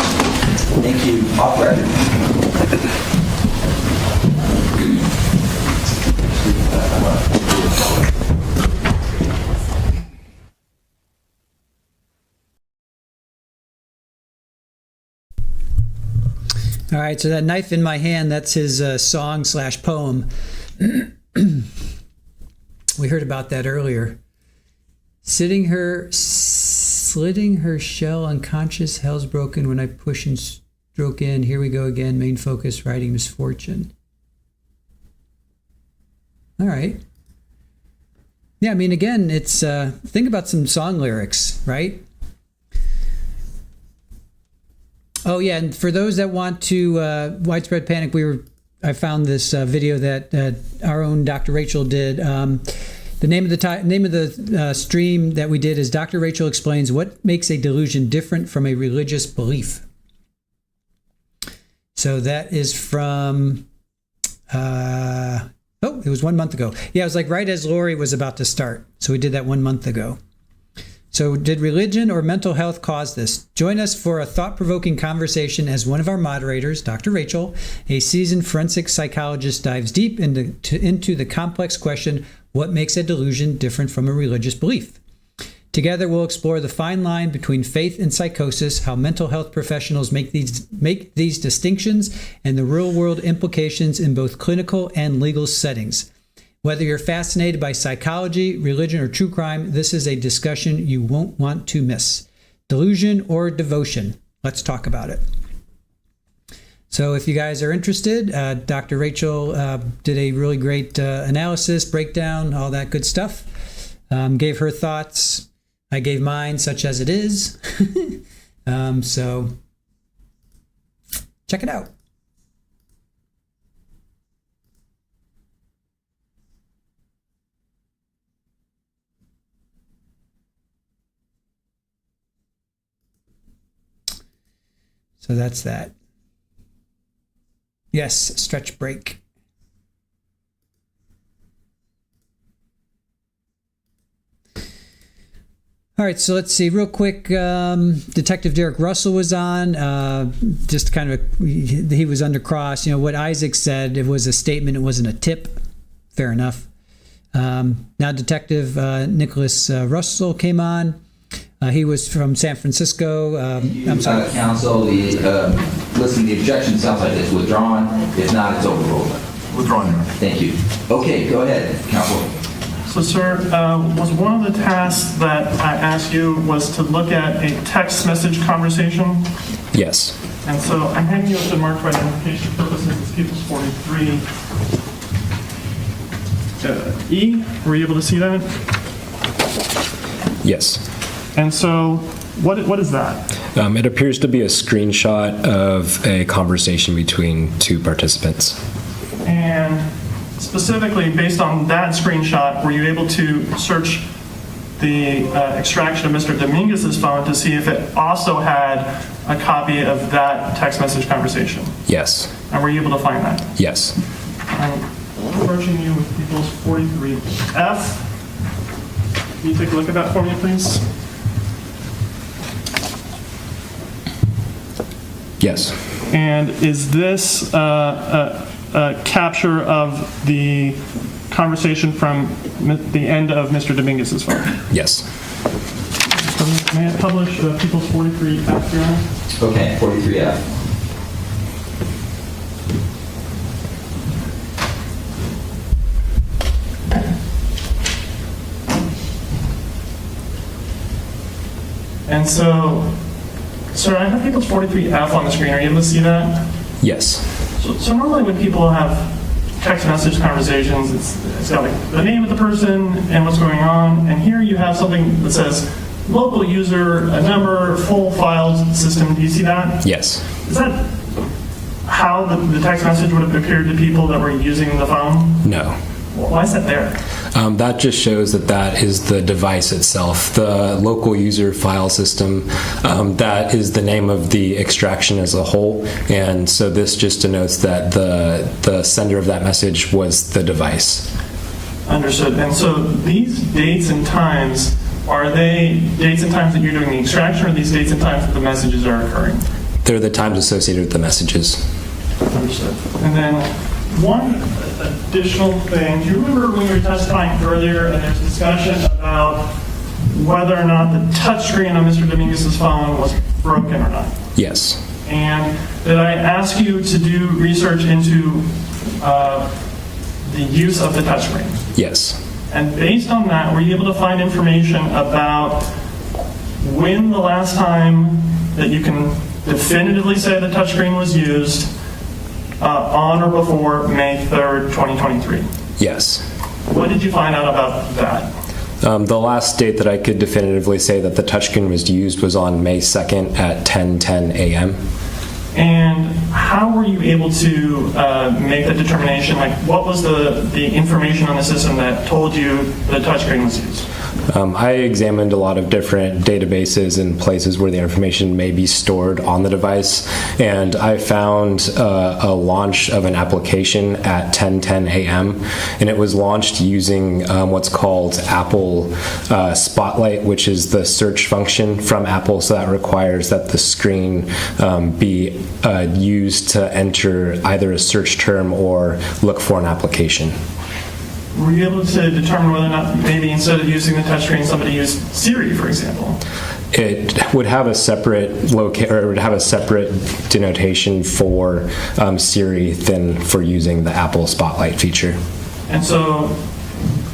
Thank you. Off record. All right, so that Knife in My Hand, that's his song/poem. We heard about that earlier. Slitting her shell, unconscious, hell's broken when I push and stroke in. Here we go again, main focus, writing misfortune. All right. Yeah, I mean, again, it's, think about some song lyrics, right? Oh yeah, and for those that want to widespread panic, I found this video that our own Dr. Rachel did. The name of the stream that we did is Dr. Rachel explains what makes a delusion different from a religious belief. So that is from Oh, it was 1 month ago. Yeah, it was like right as Lori was about to start. So we did that 1 month ago. So did religion or mental health cause this? Join us for a thought-provoking conversation as one of our moderators, Dr. Rachel, a seasoned forensic psychologist, dives deep into the complex question, what makes a delusion different from a religious belief? Together, we'll explore the fine line between faith and psychosis, how mental health professionals make these distinctions, and the real-world implications in both clinical and legal settings. Whether you're fascinated by psychology, religion, or true crime, this is a discussion you won't want to miss. Delusion or devotion? Let's talk about it. So if you guys are interested, Dr. Rachel did a really great analysis, breakdown, all that good stuff. Gave her thoughts. I gave mine, such as it is. So check it out. So that's that. Yes, stretch break. All right, so let's see real quick. Detective Derek Russell was on. Just kind of, he was under cross. You know, what Isaac said, it was a statement, it wasn't a tip. Fair enough. Now Detective Nicholas Russell came on. He was from San Francisco. I'm sorry. Counsel, listen, the objection sounds like it's withdrawn. If not, it's overruled. Withdrawn, Your Honor. Thank you. Okay, go ahead, counsel. So, sir, was one of the tasks that I asked you was to look at a text message conversation? Yes. And so I'm handing you up to mark for identification purposes. It's People's 43. E, were you able to see that? Yes. And so what is that? It appears to be a screenshot of a conversation between two participants. And specifically, based on that screenshot, were you able to search the extraction of Mr. Dominguez's phone to see if it also had a copy of that text message conversation? Yes. And were you able to find that? Yes. I'm approaching you with People's 43F. Can you take a look at that for me, please? Yes. And is this a capture of the conversation from the end of Mr. Dominguez's phone? Yes. May I publish People's 43F, Your Honor? Okay, 43F. And so, sir, I have People's 43F on the screen. Are you able to see that? Yes. So normally when people have text message conversations, it's got like the name of the person and what's going on. And here you have something that says local user, a number, full file system. Do you see that? Yes. Is that how the text message would have appeared to people that were using the phone? No. Why is that there? That just shows that that is the device itself, the local user file system. That is the name of the extraction as a whole, and so this just denotes that the sender of that message was the device. Understood. And so these dates and times, are they dates and times that you're doing the extraction, or these dates and times that the messages are occurring? They're the times associated with the messages. Understood. And then one additional thing, do you remember when we were testifying earlier and there's discussion about whether or not the touchscreen on Mr. Dominguez's phone was broken or not? Yes. And did I ask you to do research into the use of the touchscreen? Yes. And based on that, were you able to find information about when the last time that you can definitively say the touchscreen was used on or before May 3rd, 2023? Yes. What did you find out about that? The last date that I could definitively say that the touchscreen was used was on May 2nd at 10:10 a.m. And how were you able to make that determination? Like, what was the information on the system that told you the touchscreen was used? I examined a lot of different databases and places where the information may be stored on the device, and I found a launch of an application at 10:10 a.m., and it was launched using what's called Apple Spotlight, which is the search function from Apple, so that requires that the screen be used to enter either a search term or look for an application. Were you able to determine whether or not maybe instead of using the touchscreen, somebody used Siri, for example? It would have a separate denotation for Siri than for using the Apple Spotlight feature. And so,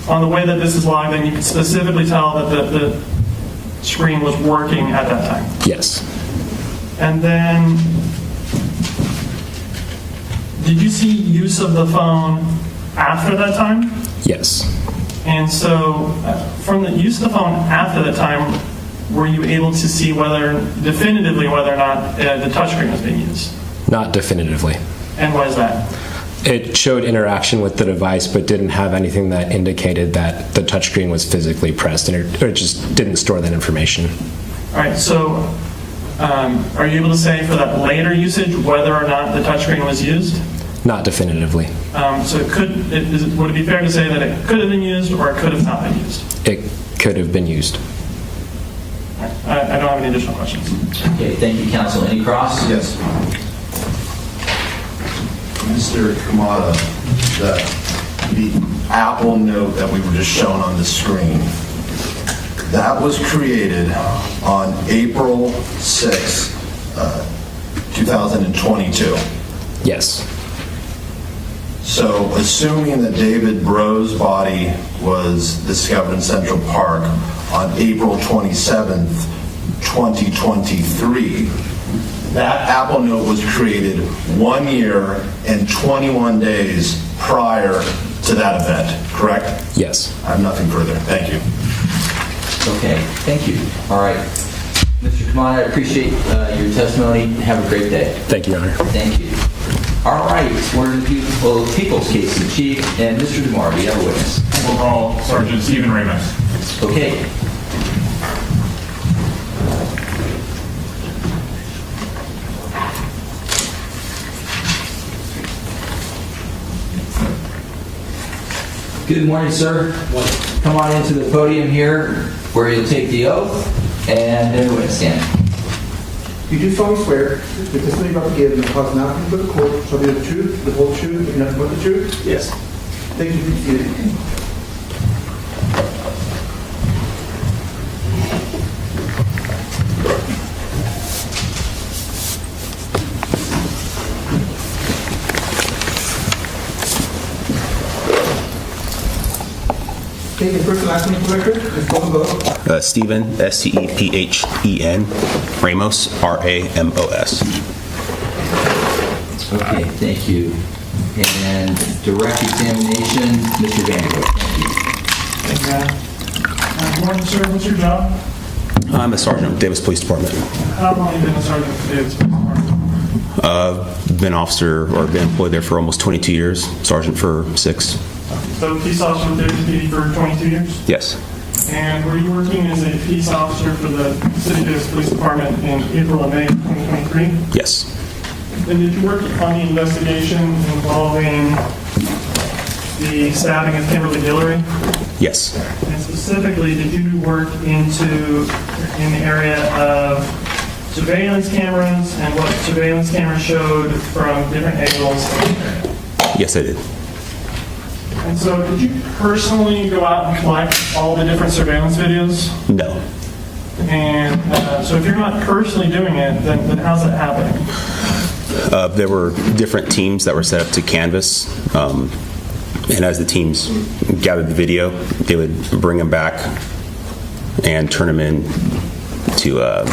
on the way that this is logged, then you can specifically tell that the screen was working at that time. Yes. And then, did you see use of the phone after that time? Yes. And so, from the use of the phone after that time, were you able to see definitively whether or not the touchscreen was being used? Not definitively. And why is that? It showed interaction with the device, but didn't have anything that indicated that the touchscreen was physically pressed, and it just didn't store that information. All right, so are you able to say for that later usage whether or not the touchscreen was used? Not definitively. So would it be fair to say that it could have been used or it could have not been used? It could have been used. I don't have any additional questions. Okay, thank you, counsel. Any cross? Yes. Mr. Kamada, the Apple note that we were just shown on the screen, that was created on April 6, 2022. Yes. So, assuming that David Breaux' body was discovered in Central Park on April 27th, 2023, that Apple note was created 1 year and 21 days prior to that event, correct? Yes. I have nothing further. Thank you. Okay, thank you. All right. Mr. Kamada, I appreciate your testimony. Have a great day. Thank you, Your Honor. Thank you. All right, we're in the people's case in chief, and Mr. DeMar, do you have a witness? We'll call Sergeant Stephen Ramos. Okay. Good morning, sir. Come on into the podium here where you'll take the oath and then witness stand. You do solemnly swear that the testimony you're about to give in the cause nothing but the court shall be the truth, the whole truth, and nothing but the truth? Yes. Thank you for being seated. Okay, your first and last name for the record, just call the vote. Stephen, S-T-E-P-H-E-N, Ramos, R-A-M-O-S. Okay, thank you. And direct examination, Mr. Vanderbilt. Thank you. Thank you. Good morning, sir. What's your job? I'm a sergeant with Davis Police Department. How long have you been a sergeant with the Davis Police Department? Been officer or been employed there for almost 22 years, sergeant for 6. So peace officer with Davis PD for 22 years? Yes. And were you working as a peace officer for the City Davis Police Department in April and May 2023? Yes. And did you work on the investigation involving the stabbing of Kimberlee Guillory? Yes. And specifically, did you do work in the area of surveillance cameras and what surveillance cameras showed from different angles? Yes, I did. And so did you personally go out and collect all the different surveillance videos? No. And so if you're not personally doing it, then how's that happening? There were different teams that were set up to canvass, and as the teams gathered the video, they would bring them back and turn them in to, I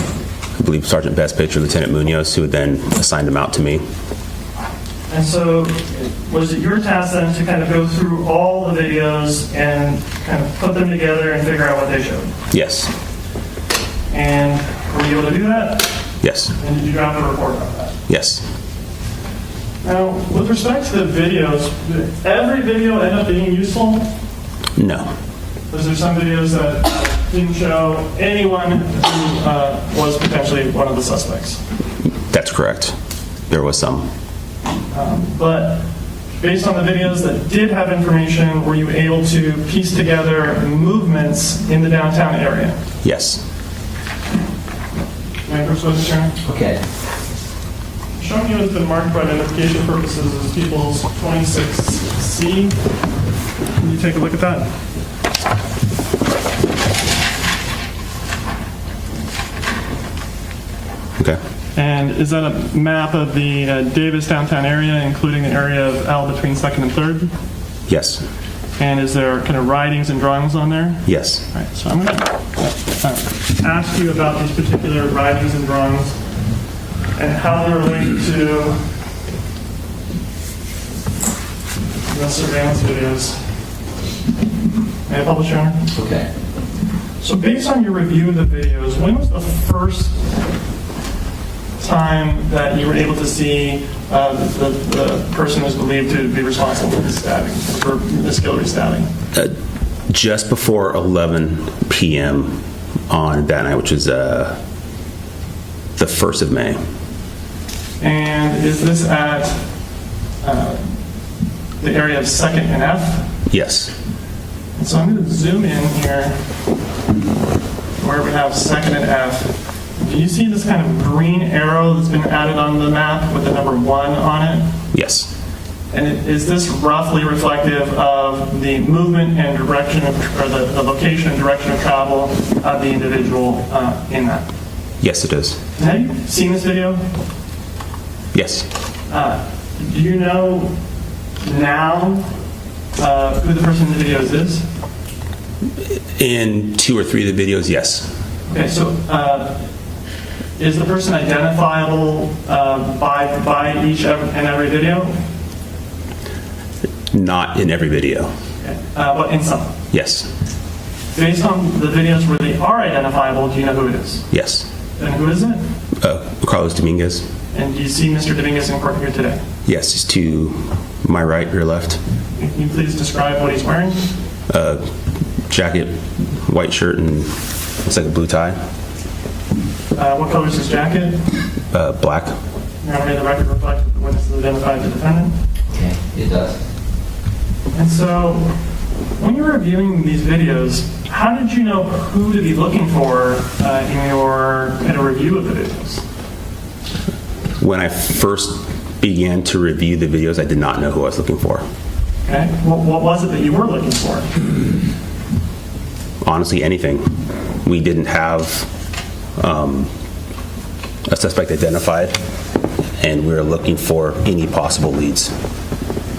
believe, Sergeant Bestpitch or Lieutenant Munoz, who would then assign them out to me. And so was it your task then to kind of go through all the videos and kind of put them together and figure out what they showed? Yes. And were you able to do that? Yes. And did you draft a report on that? Yes. Now, with respect to the videos, did every video end up being useful? No. Was there some videos that didn't show anyone who was potentially one of the suspects? That's correct. There was some. But based on the videos that did have information, were you able to piece together movements in the downtown area? Yes. May I proceed, Mr. Chairman? Okay. Showing you has been marked for identification purposes as People's 26C. Can you take a look at that? Okay. And is that a map of the Davis downtown area, including the area of L between 2nd and 3rd? Yes. And is there kind of writings and drawings on there? Yes. All right, so I'm going to ask you about these particular writings and drawings and how they relate to the surveillance videos. May I publish, Your Honor? Okay. So based on your review of the videos, when was the first time that you were able to see the person who's believed to be responsible for the stabbing, for Ms. Guillory stabbing? Just before 11 p.m. on that night, which is the 1st of May. And is this at the area of 2nd and F? Yes. And so I'm going to zoom in here where we have 2nd and F. Do you see this kind of green arrow that's been added on the map with the number 1 on it? Yes. And is this roughly reflective of the movement and direction of, or the location and direction of travel of the individual in that? Yes, it is. Have you seen this video? Yes. Do you know now who the person in the videos is? In 2 or 3 of the videos, yes. Okay, so is the person identifiable by each and every video? Not in every video. Okay. But in some? Yes. Based on the videos where they are identifiable, do you know who it is? Yes. And who is it? Carlos Dominguez. And do you see Mr. Dominguez in court here today? Yes, he's to my right, your left. Can you please describe what he's wearing? Jacket, white shirt, and looks like a blue tie. What color is his jacket? Black. Now, may the record reflect that the witness has identified the defendant? Okay, it does. And so, when you were reviewing these videos, how did you know who to be looking for in your kind of review of the videos? When I first began to review the videos, I did not know who I was looking for. Okay. What was it that you were looking for? Honestly, anything. We didn't have a suspect identified, and we were looking for any possible leads.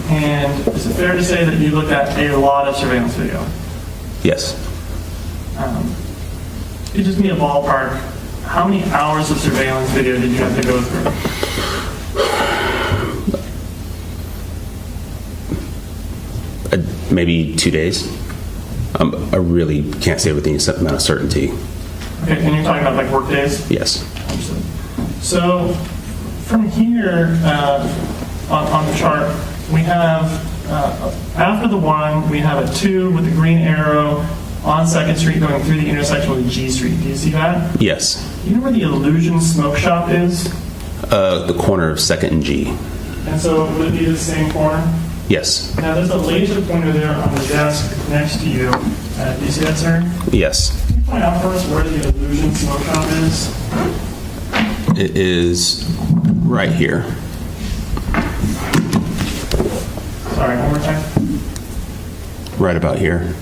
And is it fair to say that you looked at a lot of surveillance video? Yes. Could you just give me a ballpark? How many hours of surveillance video did you have to go through? Maybe 2 days. I really can't say with any amount of certainty. Okay, and you're talking about like work days? Yes. So from here on the chart, we have after the 1, we have a 2 with the green arrow on 2nd Street going through the intersection with G Street. Do you see that? Yes. You know where the Illusion Smoke Shop is? The corner of 2nd and G. And so would it be the same corner? Yes. Now there's a laser pointer there on the desk next to you. Do you see that, sir? Yes. Can you point out for us where the Illusion Smoke Shop is? It is right here. Sorry, one more time. Right about here.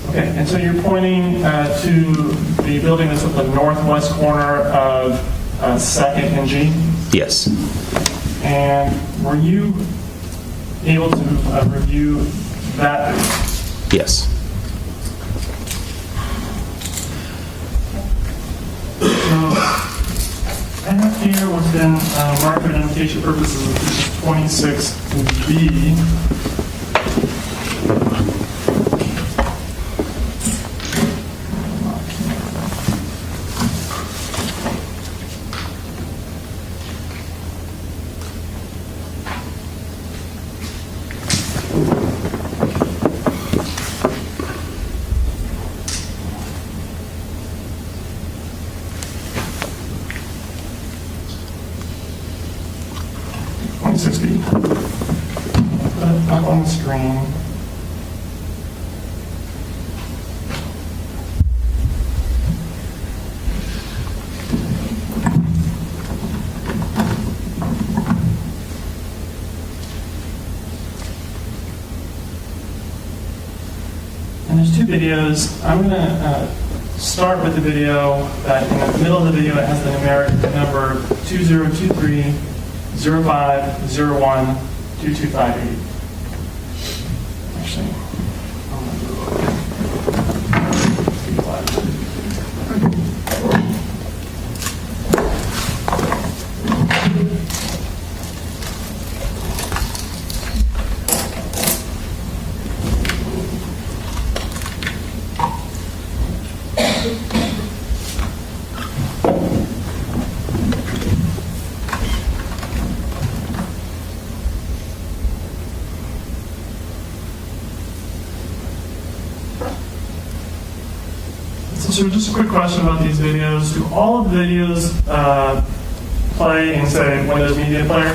Okay, and so you're pointing to the building that's at the northwest corner of 2nd and G? Yes. And were you able to review that? Yes. So I have here what's been marked for identification purposes of 26B. up on the screen. And there's two videos. I'm going to start with the video that in the middle of the video it has the numeric number 2023 0501 2258. Actually, I'm going to do So just a quick question about these videos. Do all of the videos play in, say, Windows Media Player?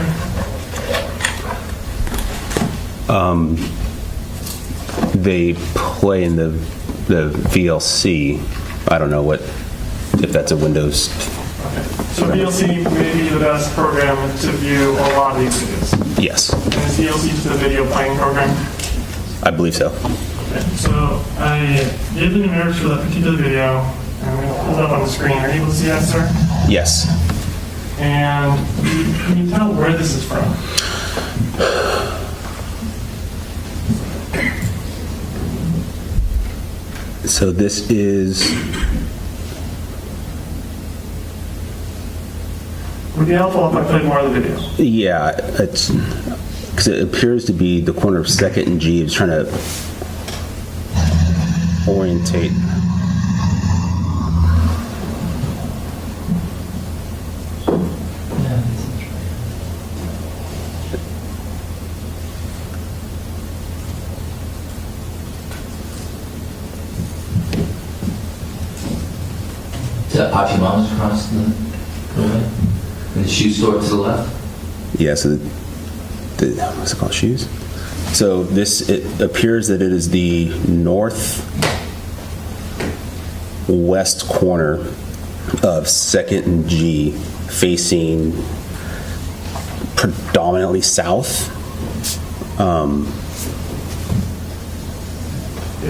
They play in the VLC. I don't know if that's a Windows. So VLC may be the best program to view a lot of these videos. Yes. And is VLC just the video playing program? I believe so. Okay, so I gave the numerics for that particular video, and I'm going to pull it up on the screen. Are you able to see that, sir? Yes. And can you tell where this is from? So this is. Would be helpful if I played more of the video. Yeah, it's because it appears to be the corner of 2nd and G. It's trying to orientate. Is that Pachimama's across the way? And the shoe store to the left? Yeah, so what's it called? Shoes? So it appears that it is the northwest corner of 2nd and G, facing predominantly south.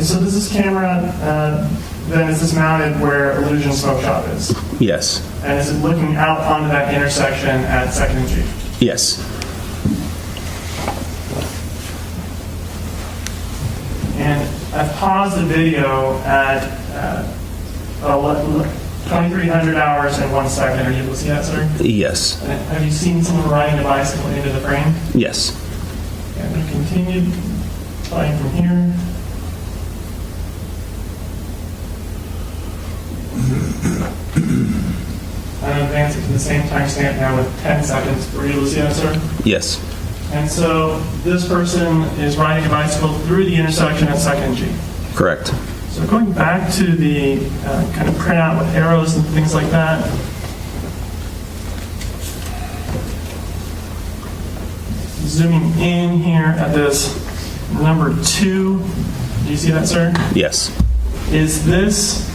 So does this camera, then is this mounted where Illusion Smoke Shop is? Yes. And is it looking out onto that intersection at 2nd and G? Yes. And I've paused the video at 2,300 hours and 1 second. Are you able to see that, sir? Yes. And have you seen someone riding a bicycle into the frame? Yes. And we continue playing from here. I'm advancing to the same timestamp now with 10 seconds. Were you able to see that, sir? Yes. And so this person is riding a bicycle through the intersection at 2nd G. Correct. So going back to the kind of printout with arrows and things like that. Zooming in here at this number 2. Do you see that, sir? Yes. Is this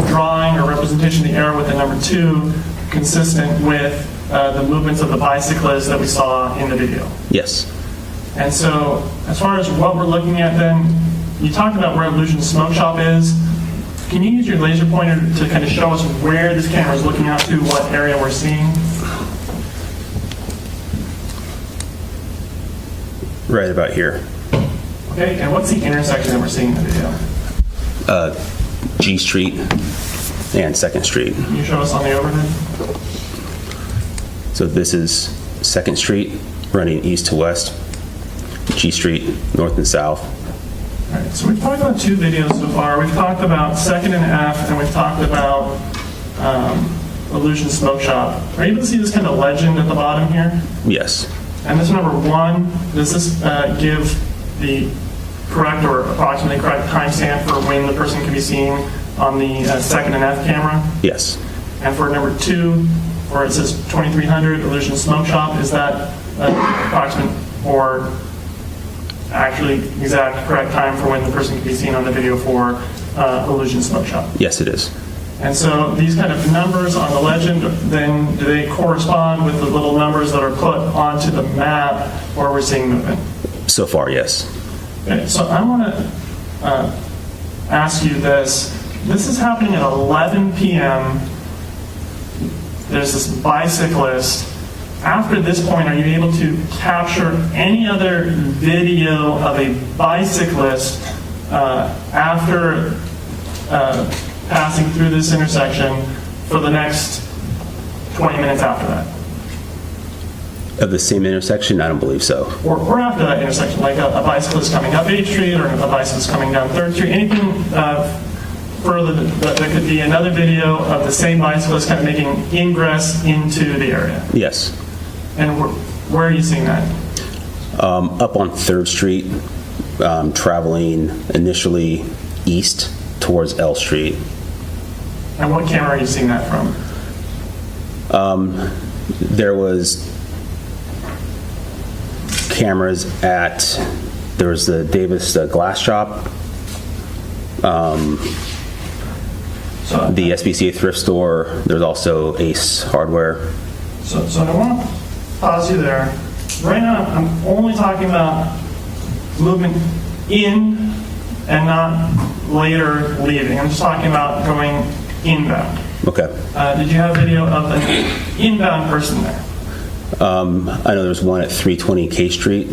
drawing or representation of the arrow with the number 2 consistent with the movements of the bicyclist that we saw in the video? Yes. And so as far as what we're looking at then, you talked about where Illusion Smoke Shop is. Can you use your laser pointer to kind of show us where this camera is looking out to, what area we're seeing? Right about here. Okay, and what's the intersection that we're seeing in the video? G Street and 2nd Street. Can you show us on the overhead? So this is 2nd Street running east to west, G Street north and south. All right, so we've talked about 2 videos so far. We've talked about 2nd and F, and we've talked about Illusion Smoke Shop. Are you able to see this kind of legend at the bottom here? Yes. And this number 1, does this give the correct or approximately correct timestamp for when the person can be seen on the 2nd and F camera? Yes. And for number 2, where it says 2300 Illusion Smoke Shop, is that approximate or actually exact correct time for when the person can be seen on the video for Illusion Smoke Shop? Yes, it is. And so these kind of numbers on the legend, then do they correspond with the little numbers that are put onto the map where we're seeing movement? So far, yes. Okay, so I want to ask you this. This is happening at 11 p.m. There's this bicyclist. After this point, are you able to capture any other video of a bicyclist after passing through this intersection for the next 20 minutes after that? Of the same intersection? I don't believe so. Or after that intersection, like a bicyclist coming up 8th Street or a bicyclist coming down 3rd Street, anything further that could be another video of the same bicyclist kind of making ingress into the area? Yes. And where are you seeing that? Up on 3rd Street, traveling initially east towards L Street. And what camera are you seeing that from? There was cameras there was the Davis glass shop, the SPCA thrift store. There's also Ace Hardware. So I want to pause you there. Right now, I'm only talking about movement in and not later leaving. I'm just talking about going inbound. Okay. Did you have video of an inbound person there? I know there's one at 320 K Street.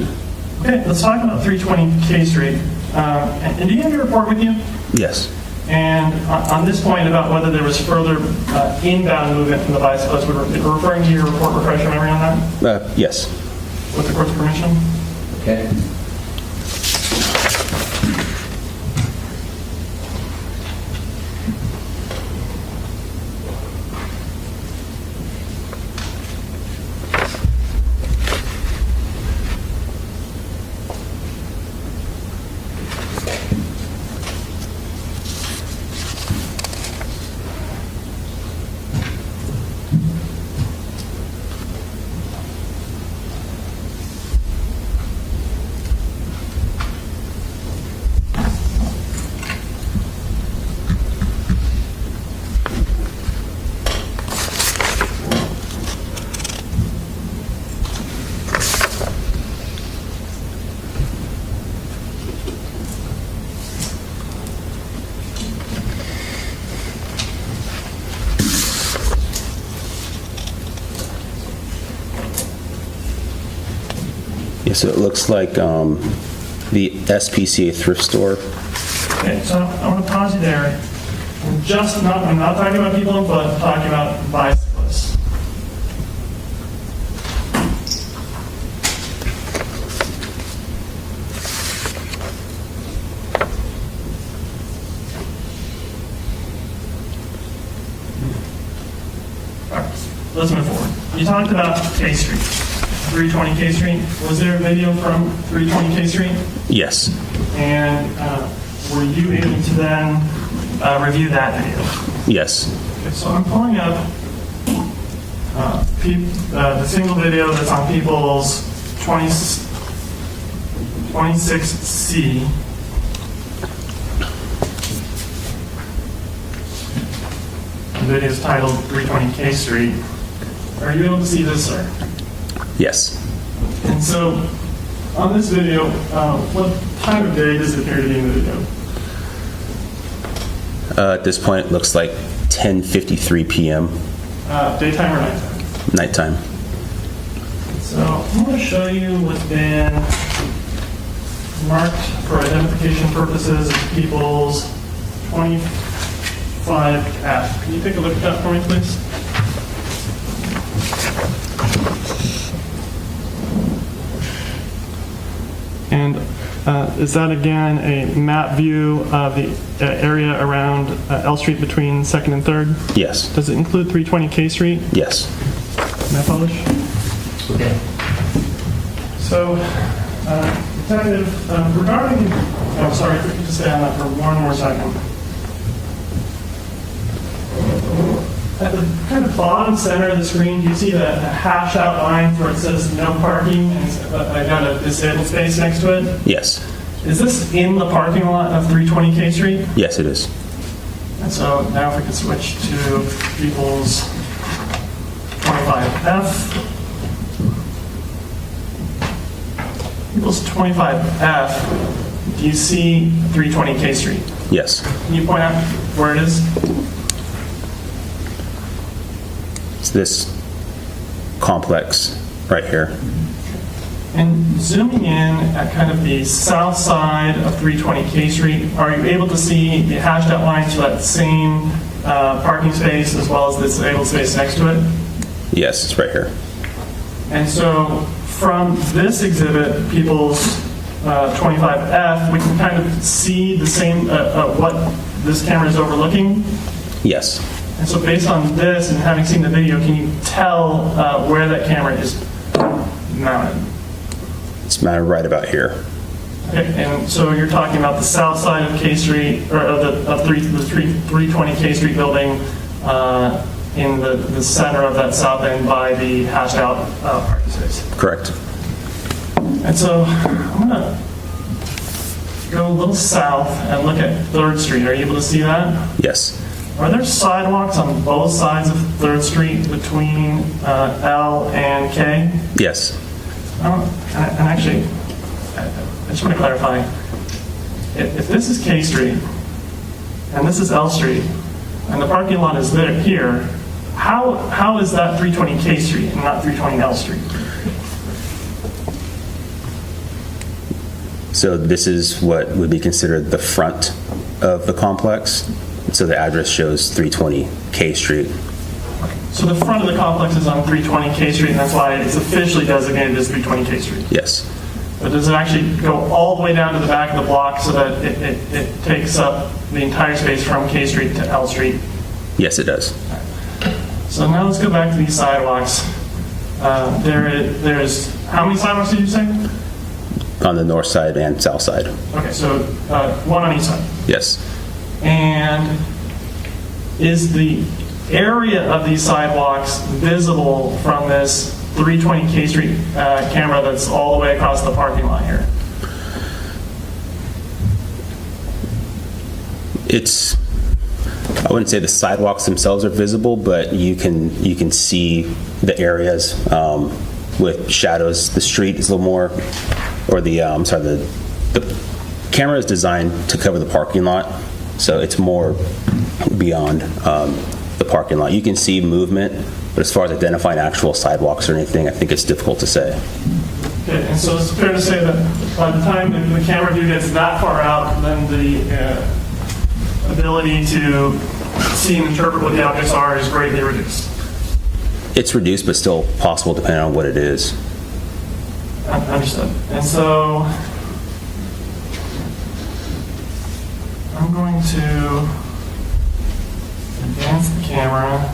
Okay, let's talk about 320 K Street. And do you have your report with you? Yes. And on this point about whether there was further inbound movement from the bicyclist, we're referring to your report. Refresh your memory on that? Yes. With the court's permission? Okay. So it looks like the SPCA thrift store. Okay, so I want to pause you there. I'm not talking about people on foot, I'm talking about bicyclists. All right, let's move forward. You talked about K Street. 320 K Street. Was there a video from 320 K Street? Yes. And were you able to then review that video? Yes. Okay, so I'm pulling up the single video that's on People's 26C. The video is titled 320 K Street. Are you able to see this, sir? Yes. And so, on this video, what time of day does it appear to be in the video? At this point, it looks like 10:53 p.m. Daytime or nighttime? Nighttime. So, I'm going to show you what's been marked for identification purposes as People's 25F. Can you take a look at that for me, please? And is that again a map view of the area around L Street between 2nd and 3rd? Yes. Does it include 320 K Street? Yes. Can I publish? Okay. So, Detective, regarding, oh, sorry, if we could just stay on that for one more second. At the kind of bottom center of the screen, do you see the hashed out line where it says no parking and I got a disabled space next to it? Yes. Is this in the parking lot of 320 K Street? Yes, it is. And so now if we could switch to People's 25F. People's 25F, do you see 320 K Street? Yes. Can you point out where it is? It's this complex right here. And zooming in at kind of the south side of 320 K Street, are you able to see the hashed out lines for that same parking space as well as the disabled space next to it? Yes, it's right here. And so from this exhibit, People's 25F, we can kind of see the same, what this camera is overlooking? Yes. And so based on this and having seen the video, can you tell where that camera is mounted? It's mounted right about here. Okay, and so you're talking about the south side of K Street, or of the 320 K Street building in the center of that south end by the hashed out parking space. Correct. And so I'm going to go a little south and look at 3rd Street. Are you able to see that? Yes. Are there sidewalks on both sides of 3rd Street between L and K? Yes. And actually, I just want to clarify. If this is K Street and this is L Street and the parking lot is there here, how is that 320 K Street and not 320 L Street? So this is what would be considered the front of the complex. So the address shows 320 K Street. So the front of the complex is on 320 K Street, and that's why it's officially designated as 320 K Street. Yes. But does it actually go all the way down to the back of the block so that it takes up the entire space from K Street to L Street? Yes, it does. So now let's go back to these sidewalks. There's, how many sidewalks did you say? On the north side and south side. Okay, so one on each side. Yes. And is the area of these sidewalks visible from this 320 K Street camera that's all the way across the parking lot here? It's, I wouldn't say the sidewalks themselves are visible, but you can see the areas with shadows. The street is a little more, or the camera is designed to cover the parking lot, so it's more beyond the parking lot. You can see movement, but as far as identifying actual sidewalks or anything, I think it's difficult to say. Okay, and so it's fair to say that by the time the camera view gets that far out, then the ability to see and interpret what the objects are is greatly reduced. It's reduced, but still possible depending on what it is. Understood. And so I'm going to advance the camera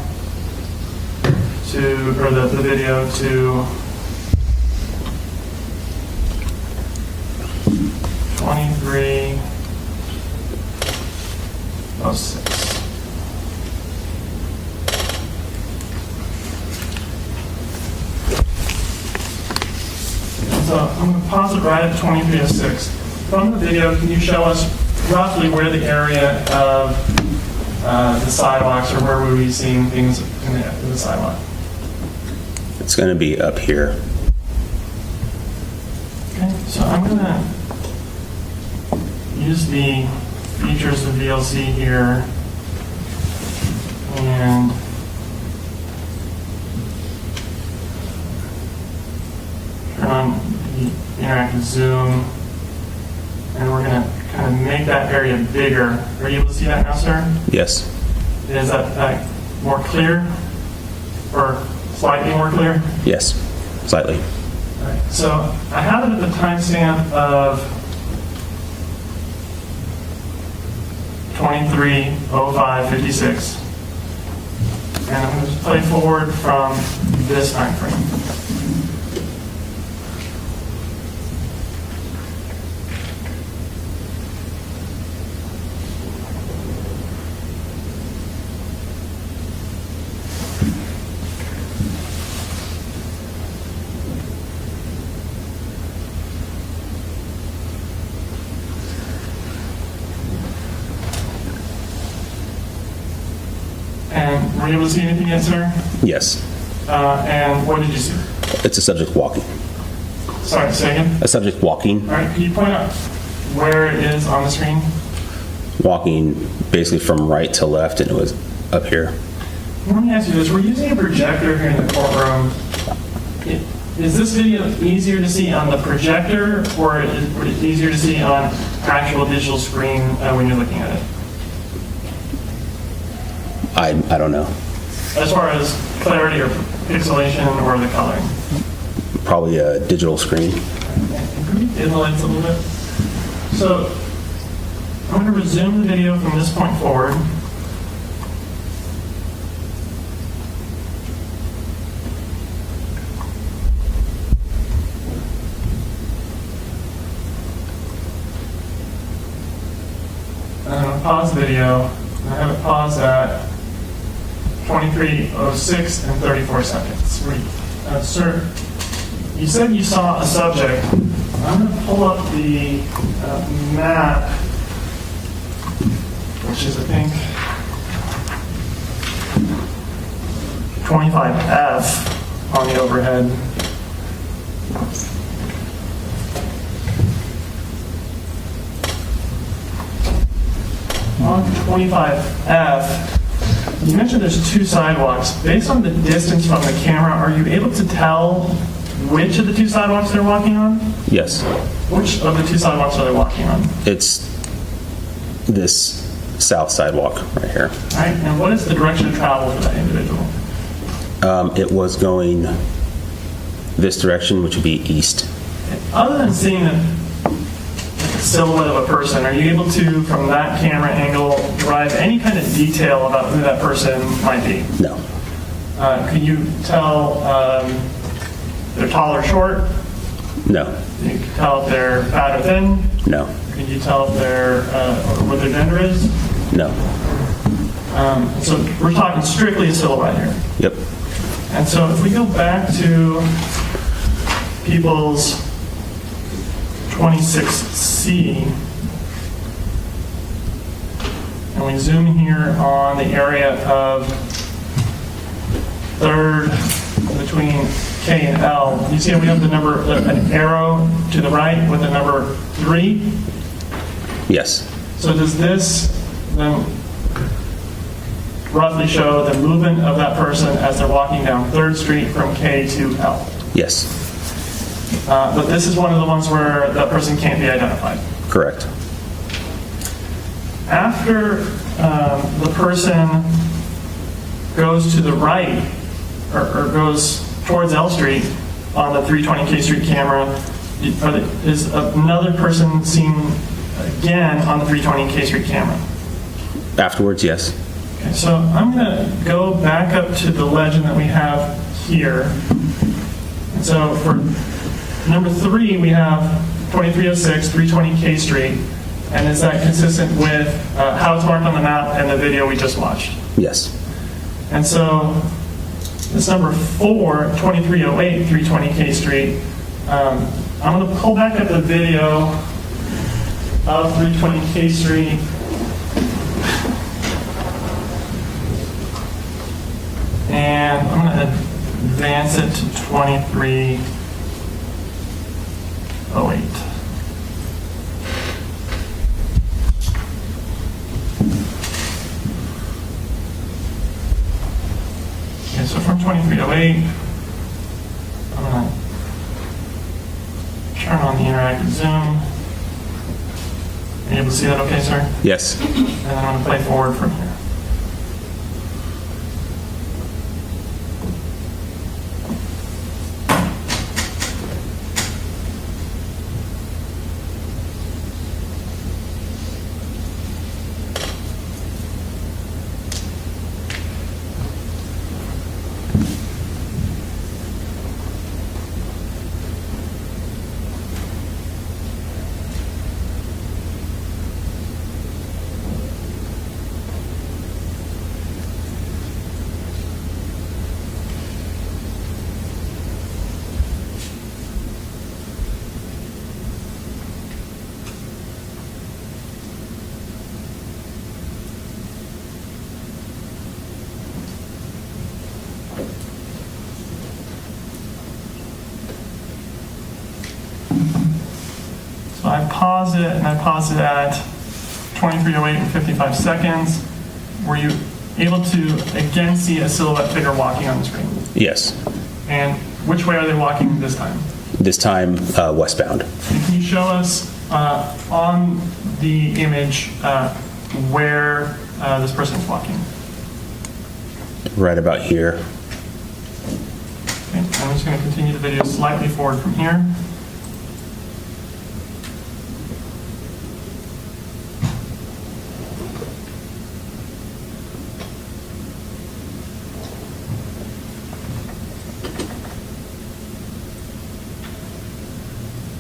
to, or the video to 2306. So I'm going to pause it right at 2306. From the video, can you show us roughly where the area of the sidewalks, or where would we be seeing things in the sidewalk? It's going to be up here. Okay, so I'm going to use the features of VLC here and turn on the interactive zoom, and we're going to kind of make that area bigger. Are you able to see that now, sir? Yes. Is that more clear, or slightly more clear? Yes, slightly. All right. So I have it at the timestamp of 23:05:56, and I'm going to play forward from this time frame. Were you able to see anything yet, sir? Yes. And what did you see? It's a subject walking. Sorry, say again? A subject walking. All right, can you point out where it is on the screen? Walking basically from right to left, and it was up here. Let me ask you this. We're using a projector here in the courtroom. Is this video easier to see on the projector, or is it easier to see on actual digital screen when you're looking at it? I don't know. As far as clarity or pixelation or the coloring? Probably a digital screen. In the lights a little bit. So I'm going to resume the video from this point forward. I'm going to pause the video. I have it paused at 23:06 and 34 seconds. Sir, you said you saw a subject. I'm going to pull up the map, which is, I think, 25F on the overhead. On 25F, you mentioned there's two sidewalks. Based on the distance from the camera, are you able to tell which of the two sidewalks they're walking on? Yes. Which of the two sidewalks are they walking on? It's this south sidewalk right here. All right, and what is the direction of travel for that individual? It was going this direction, which would be east. Other than seeing the silhouette of a person, are you able to, from that camera angle, derive any kind of detail about who that person might be? No. Can you tell they're tall or short? No. Can you tell if they're fat or thin? No. Can you tell if they're what their gender is? No. So we're talking strictly a silhouette here. Yep. And so if we go back to People's 26C, and we zoom here on the area of 3rd between K and L, you see how we have the number, an arrow to the right with the number 3? Yes. So does this then roughly show the movement of that person as they're walking down 3rd Street from K to L? Yes. But this is one of the ones where that person can't be identified. Correct. After the person goes to the right or goes towards L Street on the 320 K Street camera, is another person seen again on the 320 K Street camera? Afterwards, yes. Okay, so I'm going to go back up to the legend that we have here. And so for number 3, we have 2306, 320 K Street. And is that consistent with how it's marked on the map and the video we just watched? Yes. And so this number 4, 2308, 320 K Street, I'm going to pull back up the video of 320 K Street. And I'm going to advance it to 2308. Okay, so from 2308, I'm going to turn on the interactive zoom. Are you able to see that okay, sir? Yes. And then I'm going to play forward from here. So I pause it, and I pause it at 23:08 and 55 seconds. Were you able to again see a silhouette figure walking on the screen? Yes. And which way are they walking this time? This time, westbound. And can you show us on the image where this person is walking? Right about here. Okay, I'm just going to continue the video slightly forward from here.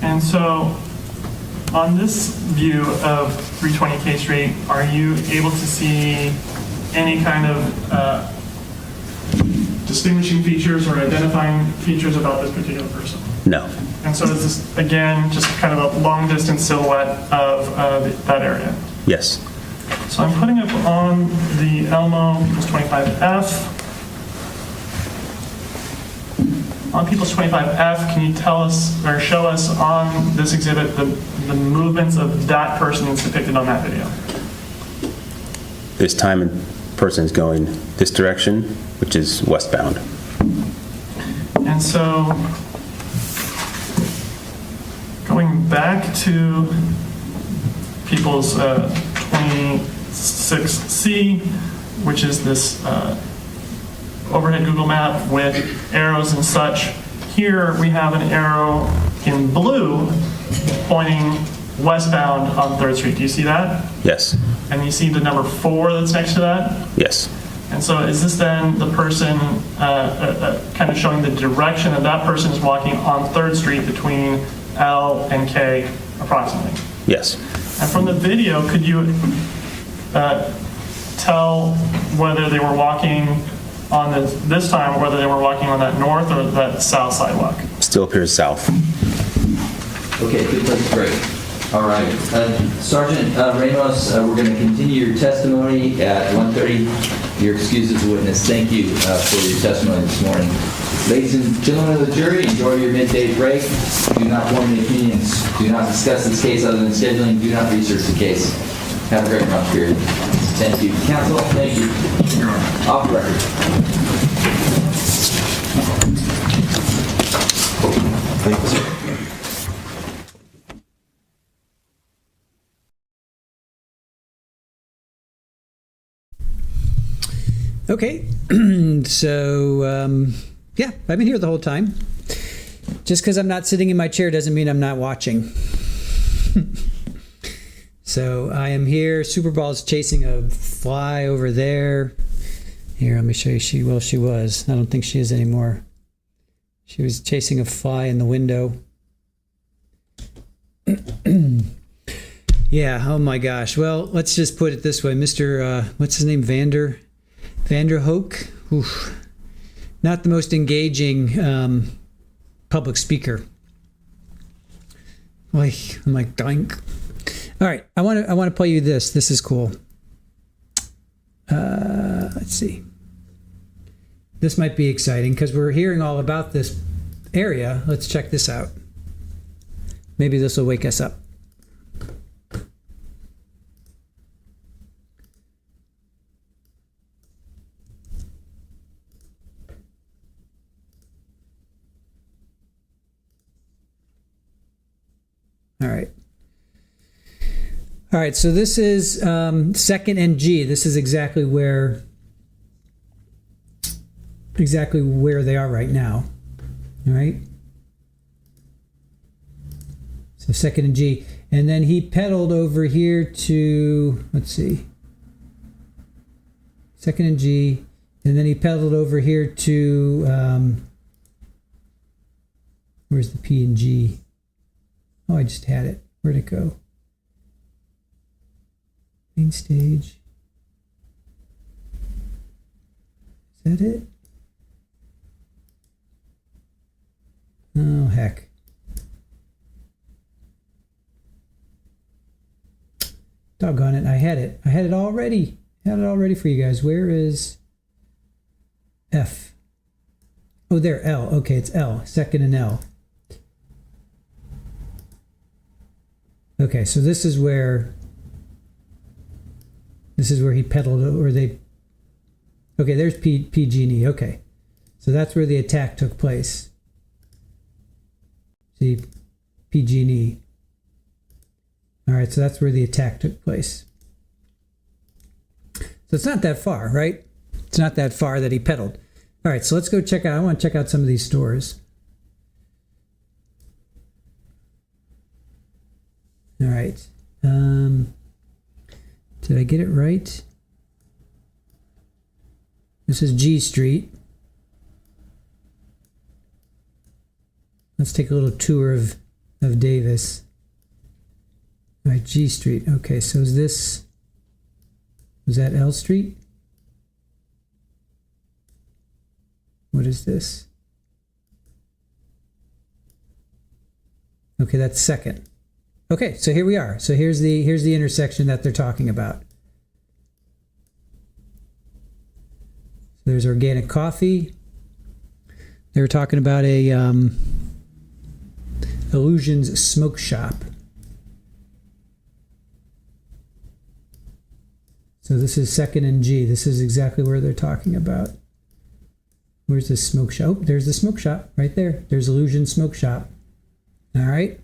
And so, on this view of 320 K Street, are you able to see any kind of distinguishing features or identifying features about this particular person? No. And so is this, again, just kind of a long-distance silhouette of that area? Yes. So I'm putting it on the Elmo People's 25F. On People's 25F, can you tell us or show us on this exhibit the movements of that person that's depicted on that video? This time, a person is going this direction, which is westbound. And so, going back to People's 26C, which is this overhead Google map with arrows and such. Here we have an arrow in blue pointing westbound on 3rd Street. Do you see that? Yes. And you see the number 4 that's next to that? Yes. And so is this then the person kind of showing the direction that that person is walking on 3rd Street between L and K approximately? Yes. And from the video, could you tell whether they were walking on this time, whether they were walking on that north or that south sidewalk? Still appears south. Okay, good place to break. All right. Sergeant Ramos, we're going to continue your testimony at 1:30. You're excused as a witness. Thank you for your testimony this morning. Ladies and gentlemen of the jury, enjoy your midday break. Do not form any opinions. Do not discuss this case other than scheduling. Do not research the case. Have a great lunch period. Thank you. Counsel, thank you. Off the record. Thank you, sir. Okay, so yeah, I've been here the whole time. Just because I'm not sitting in my chair doesn't mean I'm not watching. So I am here. Superball's chasing a fly over there. Here, let me show you. She was. I don't think she is anymore. She was chasing a fly in the window. Yeah, oh my gosh. Well, let's just put it this way. Mr. What's his name? Vanderhoek? Oof. Not the most engaging public speaker. Like, I'm like, doink. All right, I want to play you this. This is cool. Let's see. This might be exciting because we're hearing all about this area. Let's check this out. Maybe this will wake us up. All right, so this is 2nd and G. This is exactly where they are right now. All right. So 2nd and G, and then he pedaled over here to, let's see, 2nd and G, and then he pedaled over here to where's the P and G? Oh, I just had it. Where'd it go? Main stage. Is that it? Oh, heck. Doggone it. I had it. I had it already. I had it all ready for you guys. Where is F? Oh, there, L. Okay, it's L. 2nd and L. Okay, so this is where he peddled, or they. Okay, there's PG&E. Okay, so that's where the attack took place. See, PG&E. All right, so that's where the attack took place. So it's not that far, right? It's not that far that he peddled. All right, so let's go check out. I want to check out some of these stores. All right. Did I get it right? This is G Street. Let's take a little tour of Davis. All right, G Street. Okay, so is this, was that L Street? What is this? Okay, that's Second. Okay, so here we are. So here's the intersection that they're talking about. So there's organic coffee. They were talking about a Illusions smoke shop. So this is Second and G. This is exactly where they're talking about. Where's the smoke shop? Oh, there's the smoke shop right there. There's Illusion Smoke Shop. All right.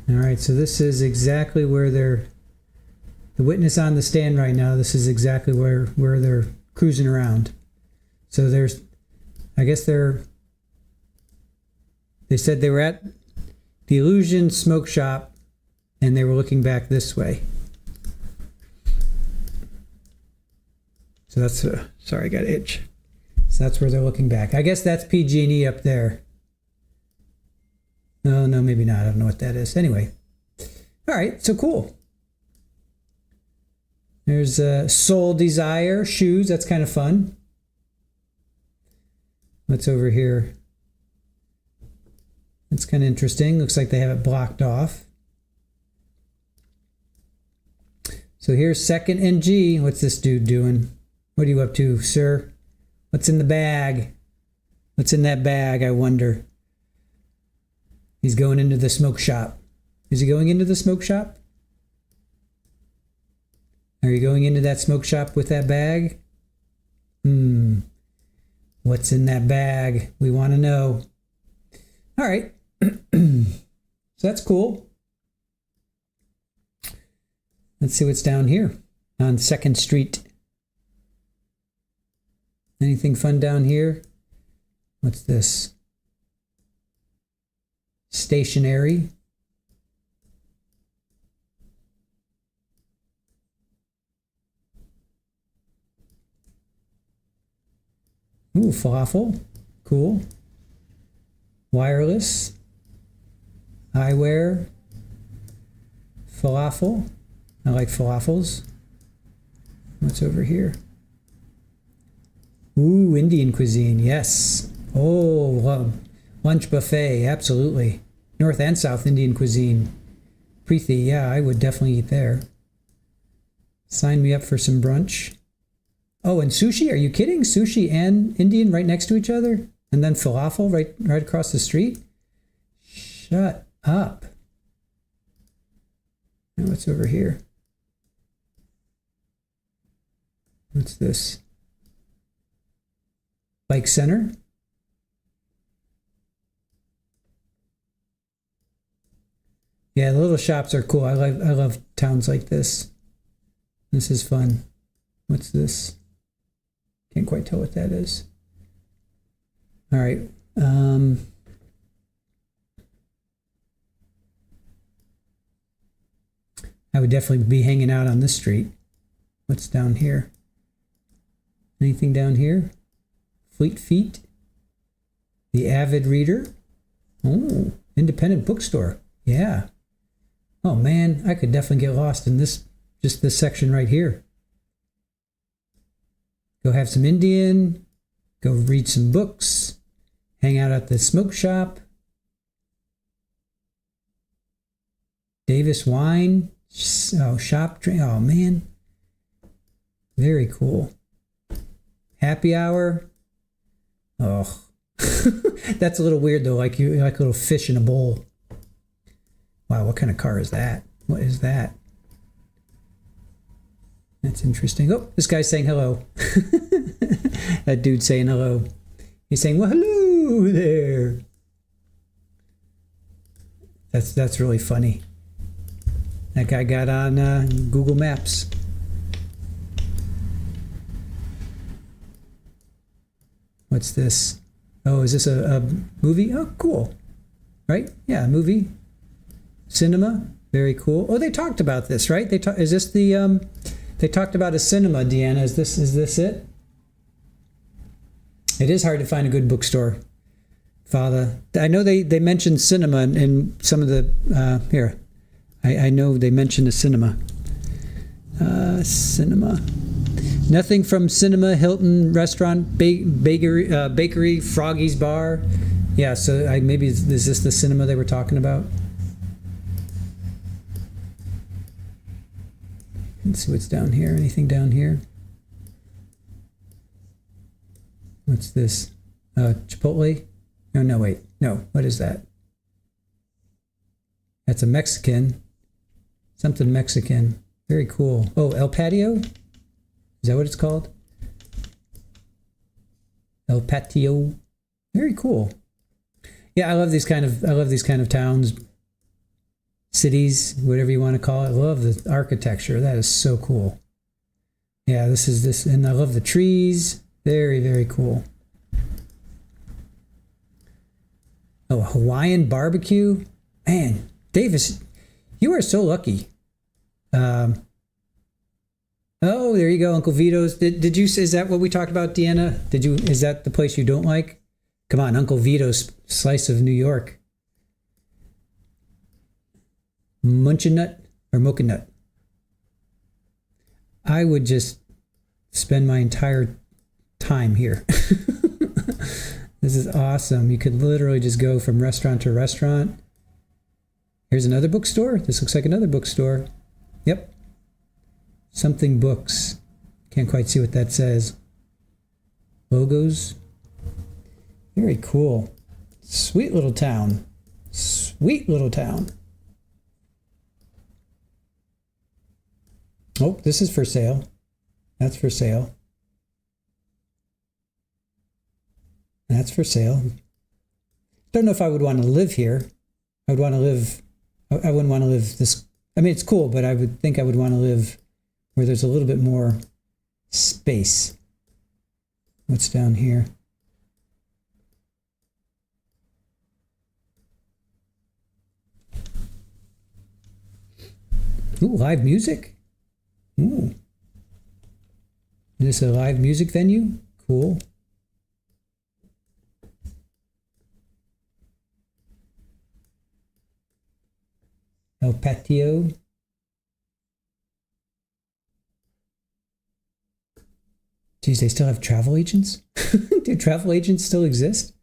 All right, so this is exactly where they're, the witness on the stand right now, this is exactly where they're cruising around. So there's, I guess they said they were at the Illusion Smoke Shop and they were looking back this way. So that's, sorry, I got an itch. So that's where they're looking back. I guess that's PG&E up there. Oh, no, maybe not. I don't know what that is. Anyway. All right, so cool. There's Soul Desire shoes. That's kind of fun. What's over here? That's kind of interesting. Looks like they have it blocked off. So here's Second and G. What's this dude doing? What are you up to, sir? What's in the bag? What's in that bag, I wonder? He's going into the smoke shop. Is he going into the smoke shop? Are you going into that smoke shop with that bag? What's in that bag? We want to know. All right. So that's cool. Let's see what's down here on 2nd Street. Anything fun down here? What's this? Stationery. Ooh, falafel. Cool. Wireless. Eyewear. Falafel. I like falafels. What's over here? Ooh, Indian cuisine. Yes. Oh, lunch buffet. Absolutely. North and South Indian cuisine. Preeti, yeah, I would definitely eat there. Sign me up for some brunch. Oh, and sushi? Are you kidding? Sushi and Indian right next to each other? And then falafel right across the street? Shut up. Now what's over here? What's this? Bike center? Yeah, the little shops are cool. I love towns like this. This is fun. What's this? Can't quite tell what that is. All right. I would definitely be hanging out on this street. What's down here? Anything down here? Fleet Feet? The Avid Reader? Oh, independent bookstore. Yeah. Oh man, I could definitely get lost in this section right here. Go have some Indian, go read some books, hang out at the smoke shop. Davis Wine. Oh, shop drink. Oh, man. Very cool. Happy hour. Oh, that's a little weird though. Like you like a little fish in a bowl. Wow, what kind of car is that? What is that? That's interesting. Oh, this guy's saying hello. That dude's saying hello. He's saying, well, hello there. That's really funny. That guy got on Google Maps. What's this? Oh, is this a movie? Oh, cool. Right? Yeah, a movie. Cinema. Very cool. Oh, they talked about this, right? Is this the they talked about a cinema, Deanna. Is this it? It is hard to find a good bookstore, Father. I know they mentioned cinema in some of the here. I know they mentioned a cinema. Cinema. Nothing from Cinema, Hilton, Restaurant, Bakery, Froggy's Bar. Yeah, so maybe is this the cinema they were talking about? Let's see what's down here. Anything down here? What's this? Chipotle? No, wait. No, what is that? That's a Mexican. Something Mexican. Very cool. Oh, El Patio? Is that what it's called? El Patio. Very cool. Yeah, I love these kind of towns, cities, whatever you want to call it. I love the architecture. That is so cool. Yeah, this, and I love the trees. Very, very cool. Oh, a Hawaiian barbecue. Man, Davis, you are so lucky. Oh, there you go, Uncle Vito's. Did you? Is that what we talked about, Deanna? Is that the place you don't like? Come on, Uncle Vito's slice of New York. Munchin nut or mocha nut? I would just spend my entire time here. This is awesome. You could literally just go from restaurant to restaurant. Here's another bookstore. This looks like another bookstore. Yep. Something books. Can't quite see what that says. Logos. Very cool. Sweet little town. Sweet little town. Oh, this is for sale. That's for sale. That's for sale. Don't know if I would want to live here. I wouldn't want to live this. I mean, it's cool, but I would think I would want to live where there's a little bit more space. What's down here? Ooh, live music? Ooh. Is this a live music venue? Cool. El Patio. Geez, they still have travel agents? Do travel agents still exist?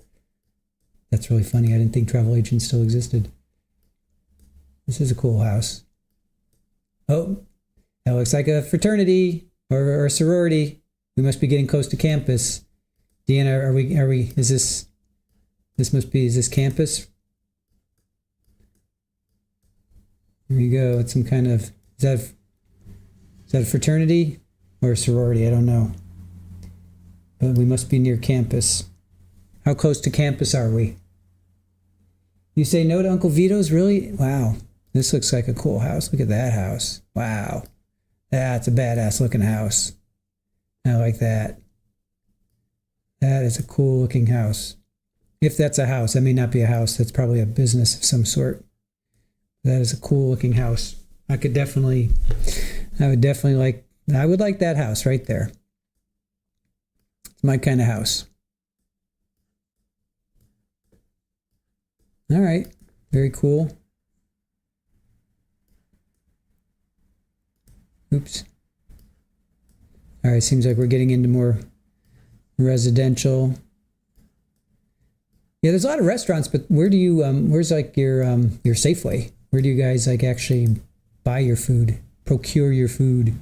That's really funny. I didn't think travel agents still existed. This is a cool house. Oh, that looks like a fraternity or a sorority. We must be getting close to campus. Deanna, are we, is this campus? Here you go. It's some kind of, is that a fraternity or a sorority? I don't know. But we must be near campus. How close to campus are we? You say no to Uncle Vito's? Really? Wow. This looks like a cool house. Look at that house. Wow. That's a badass looking house. I like that. That is a cool looking house. If that's a house, that may not be a house. That's probably a business of some sort. That is a cool looking house. I would definitely like that house right there. It's my kind of house. All right. Very cool. Oops. All right. Seems like we're getting into more residential. Yeah, there's a lot of restaurants, but where do you, where's like your Safeway? Where do you guys like actually buy your food, procure your food.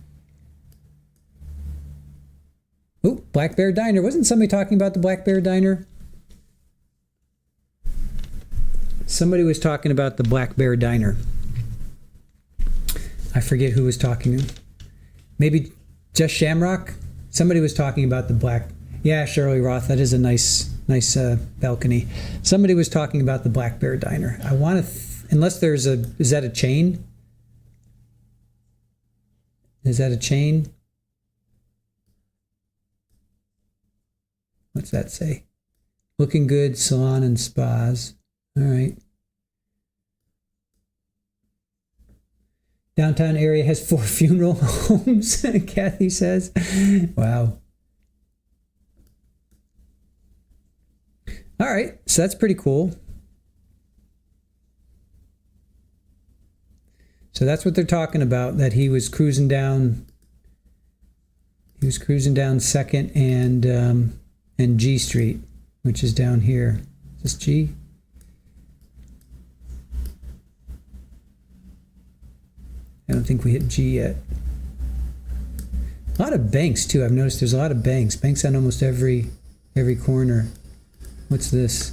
Oh, Black Bear Diner. Wasn't somebody talking about the Black Bear Diner? Somebody was talking about the Black Bear Diner. I forget who was talking. Maybe just Shamrock? Somebody was talking about the Black... Yeah, Shirley Roth. That is a nice balcony. Somebody was talking about the Black Bear Diner. I want to... unless there's a... Is that a chain? Is that a chain? What's that say? Looking good, salon and spas. All right. Downtown area has 4 funeral homes, Kathy says. Wow. All right, so that's pretty cool. So that's what they're talking about, that he was cruising down. He was cruising down 2nd and G Street, which is down here. Is this G? I don't think we hit G yet. A lot of banks too. I've noticed there's a lot of banks. Banks on almost every corner. What's this?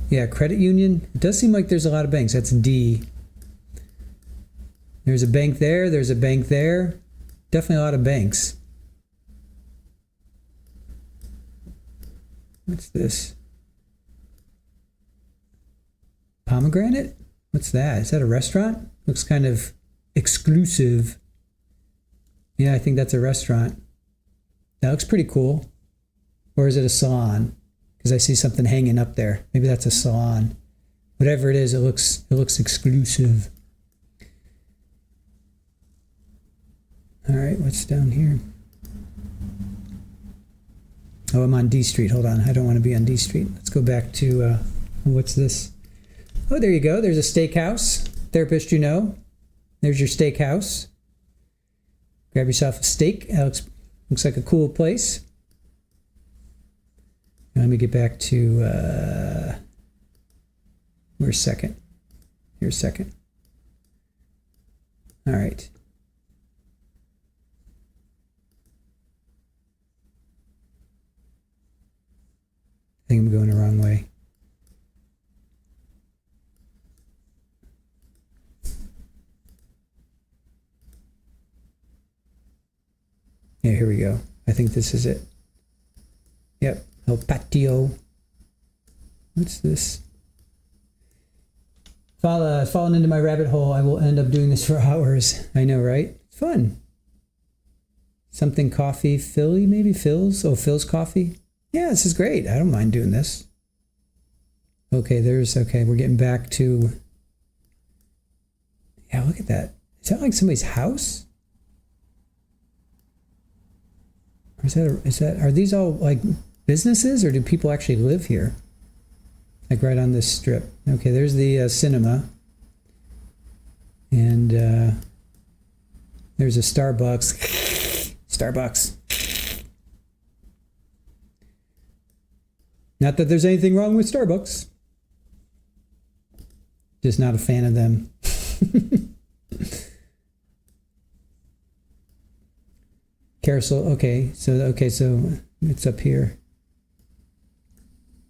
Yeah, credit union. It does seem like there's a lot of banks. That's D. There's a bank there. There's a bank there. Definitely a lot of banks. What's this? Pomegranate? What's that? Is that a restaurant? Looks kind of exclusive. Yeah, I think that's a restaurant. That looks pretty cool. Or is it a salon? Because I see something hanging up there. Maybe that's a salon. Whatever it is, it looks exclusive. All right, what's down here? Oh, I'm on D Street. Hold on. I don't want to be on D Street. Let's go back to, what's this? Oh, there you go. There's a steakhouse. Therapist, you know. There's your steakhouse. Grab yourself a steak. That looks like a cool place. Let me get back to, where's 2nd? Here's 2nd. All right. I think I'm going the wrong way. Yeah, here we go. I think this is it. Yep. El Patio. What's this? Fallen into my rabbit hole. I will end up doing this for hours. I know, right? It's fun. Something coffee. Philly, maybe? Phil's? Oh, Phil's coffee? Yeah, this is great. I don't mind doing this. Okay, we're getting back to... Yeah, look at that. Is that like somebody's house? Or are these all like businesses, or do people actually live here? Like right on this strip. Okay, there's the cinema. And there's a Starbucks. Starbucks. Not that there's anything wrong with Starbucks. Just not a fan of them. Carousel. Okay, so it's up here.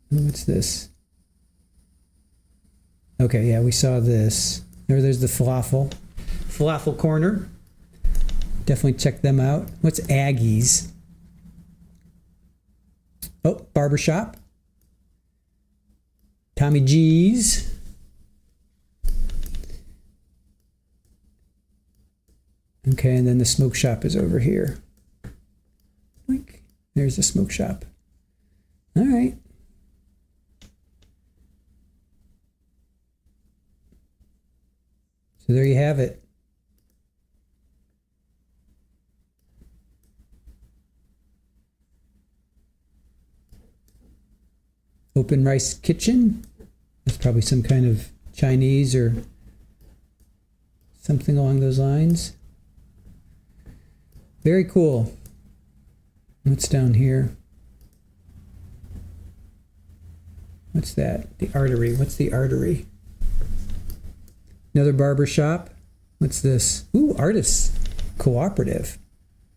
What's this? Okay, yeah, we saw this. There's the falafel corner. Definitely check them out. What's Aggie's? Oh, barbershop. Tommy G's. Okay, and then the smoke shop is over here. There's the smoke shop. All right. So there you have it. Open rice kitchen. That's probably some kind of Chinese or something along those lines. Very cool. What's down here? What's that? The artery. What's the artery? Another barber shop. What's this? Ooh, artists cooperative.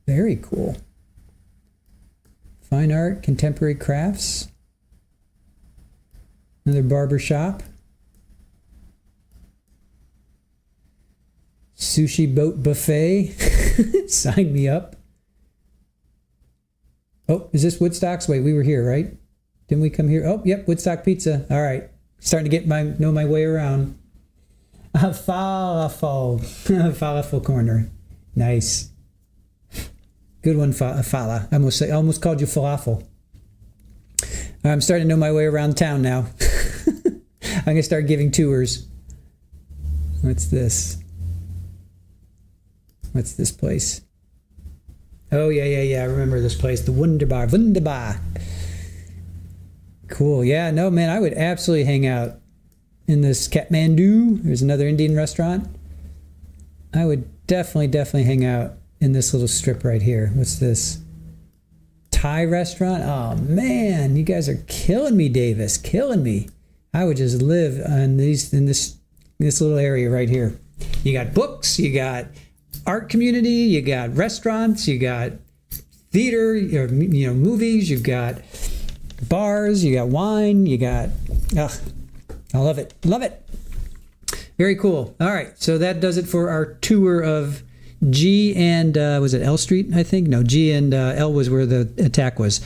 Very cool. Fine art, contemporary crafts. Another barber shop. Sushi boat buffet. Sign me up. Oh, is this Woodstock's? Wait, we were here, right? Didn't we come here? Oh, yep, Woodstock Pizza. All right. Starting to know my way around. Falafel. Falafel corner. Nice. Good one, Fala. I almost called you falafel. I'm starting to know my way around town now. I'm going to start giving tours. What's this? What's this place? Oh, yeah. I remember this place. The Wunderbar. Cool. Yeah, no, man, I would absolutely hang out in this Kathmandu. There's another Indian restaurant. I would definitely hang out in this little strip right here. What's this? Thai restaurant? Oh, man, you guys are killing me, Davis. Killing me. I would just live in this little area right here. You got books, you got art community, you got restaurants, you got theater, movies, you've got bars, you got wine, you got... I love it. Love it. Very cool. All right, so that does it for our tour of G and, was it L Street, I think? No, G and L was where the attack was.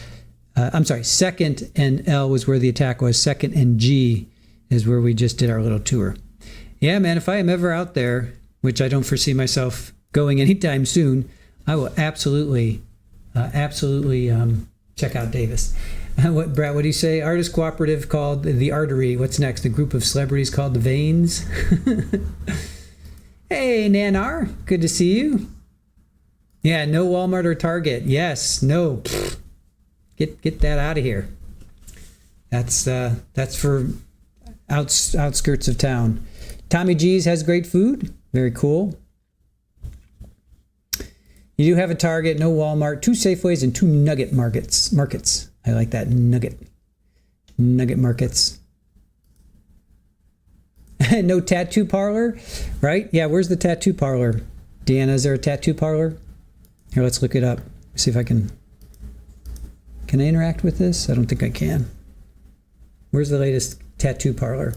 I'm sorry, 2nd and L was where the attack was. 2nd and G is where we just did our little tour. Yeah, man, if I am ever out there, which I don't foresee myself going anytime soon, I will absolutely check out Davis. Brad, what do you say? Artist cooperative called the Artery. What's next? A group of celebrities called the Veins. Hey, Nanar, good to see you. Yeah, no Walmart or Target. Yes, no. Get that out of here. That's for outskirts of town. Tommy G's has great food. Very cool. You do have a Target, no Walmart, 2 Safeways, and 2 Nugget markets. I like that, Nugget markets. No tattoo parlor, right? Yeah, where's the tattoo parlor? Deanna, is there a tattoo parlor? Here, let's look it up. See if I can I interact with this? I don't think I can. Where's the latest tattoo parlor?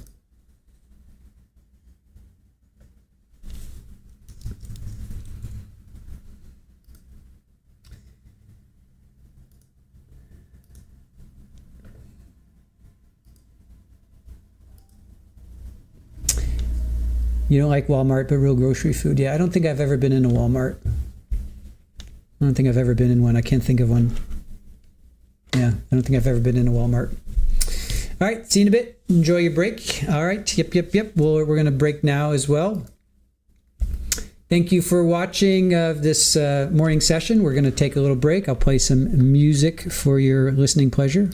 You don't like Walmart, but real grocery food. Yeah, I don't think I've ever been in a Walmart. I don't think I've ever been in one. I can't think of one. Yeah, I don't think I've ever been in a Walmart. All right, see you in a bit. Enjoy your break. All right, yep. Well, we're going to break now as well. Thank you for watching this morning session. We're going to take a little break. I'll play some music for your listening pleasure.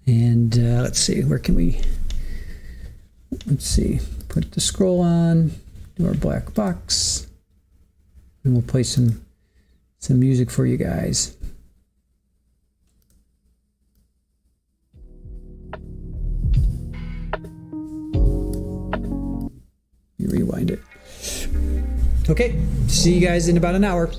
And let's see, where can we... Let's see, put the scroll on, do our black box, and we'll play some music for you guys. You rewind it. Okay, see you guys in about an hour.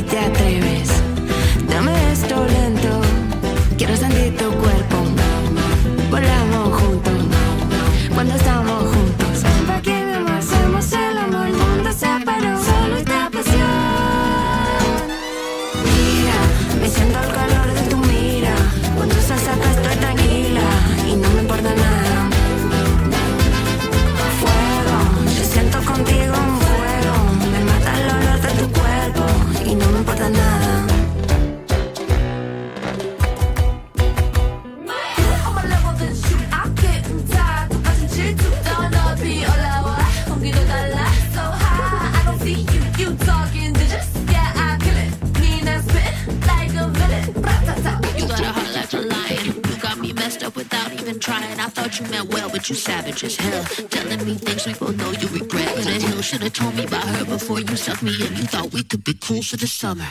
si te atreves. Dame esto lento, quiero sentir tu cuerpo. Volamos juntos, cuando estamos juntos. ¿Para qué mi amor? Hacemos el amor, el mundo se paró. Solo esta pasión. Mira, me siento el calor de tu mira. Cuando estás acá estoy tranquila y no me importa nada. Fuego, yo siento contigo un fuego. Me mata el olor de tu cuerpo y no me importa nada. I thought you meant well, but you savage as hell. Telling me things we both know you regret. The hill should have told me about her before you sucked me in. You thought we could be cool for the summer.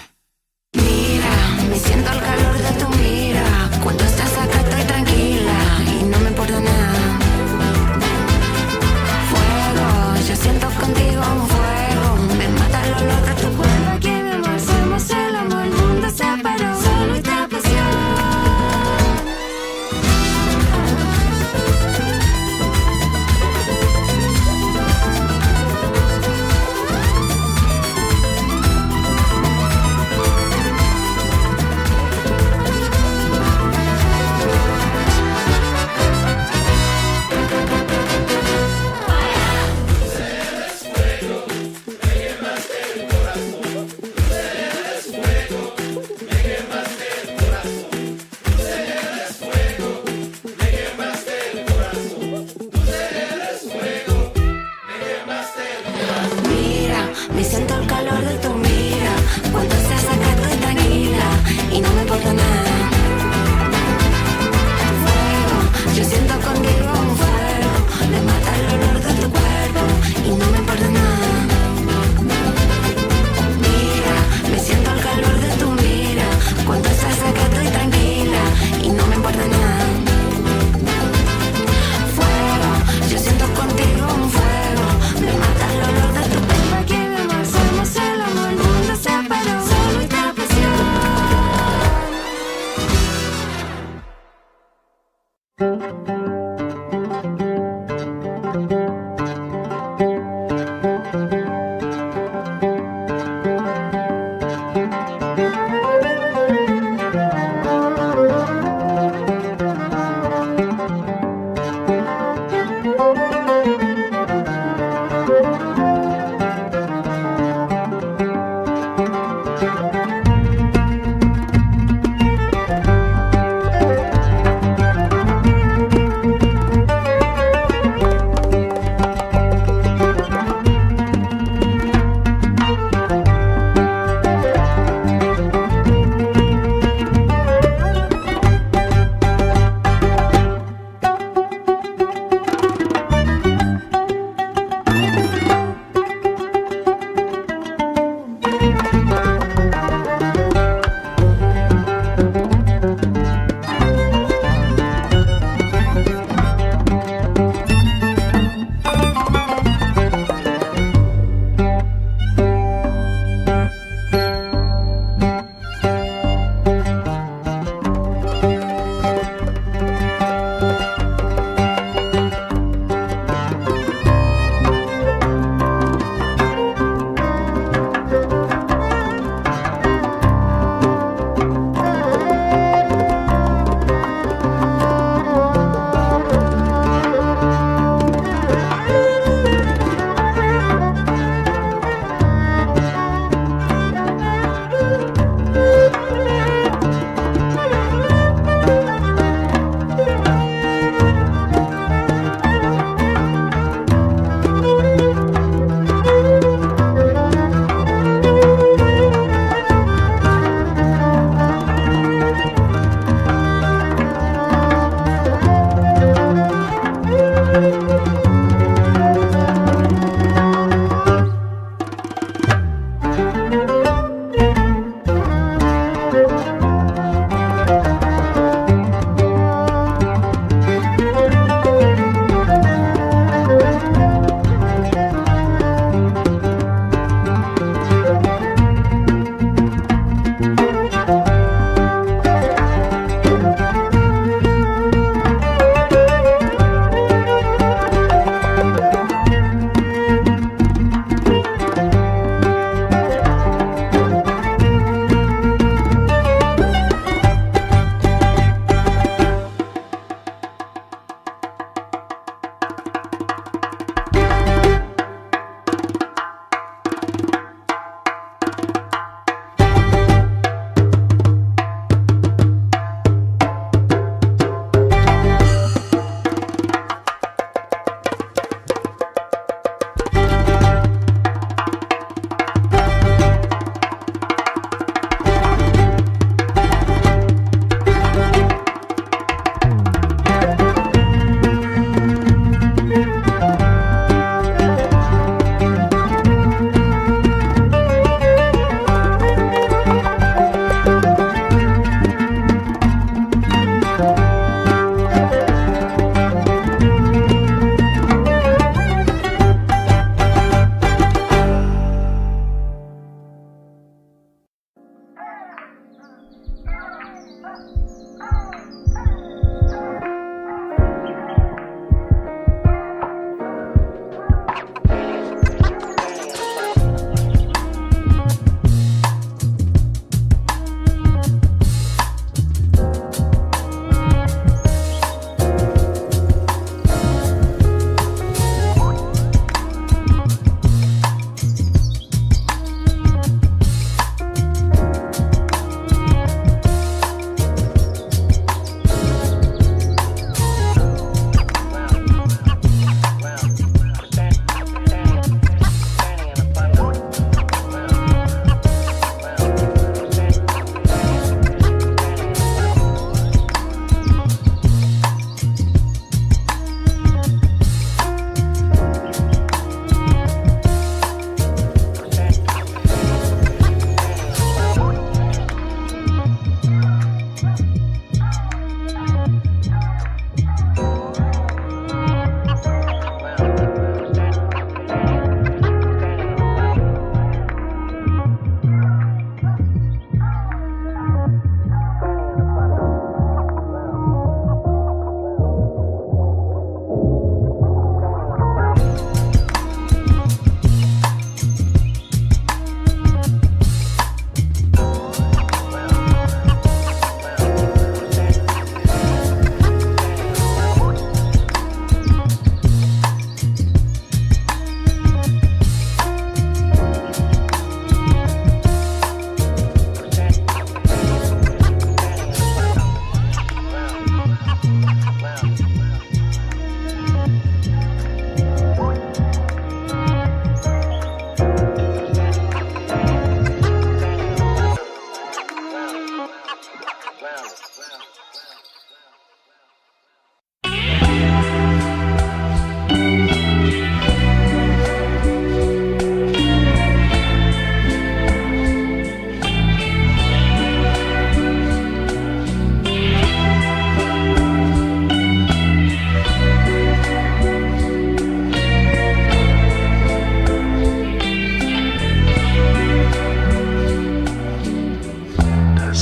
Mira, me siento el calor de tu mira. Cuando estás acá estoy tranquila y no me importa nada. Fuego, yo siento contigo un fuego. Me mata el olor de tu cuerpo. Aquí mi amor, hacemos el amor, el mundo se paró. Solo esta pasión.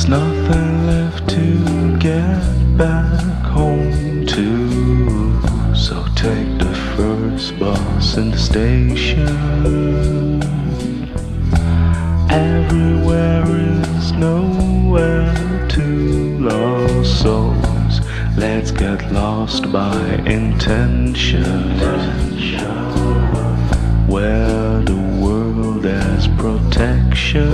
There's nothing left to get back home to, so take the first bus in the station. Everywhere is nowhere to lost souls. Let's get lost by intention, where the world has protection,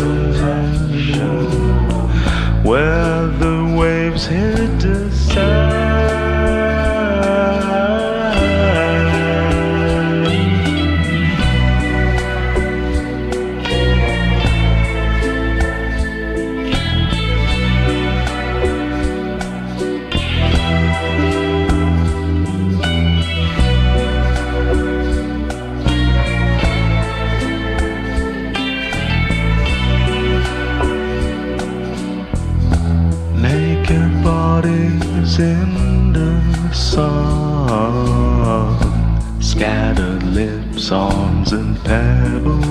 where the waves hit the sand. In the sun, scattered lips, arms and pebbles,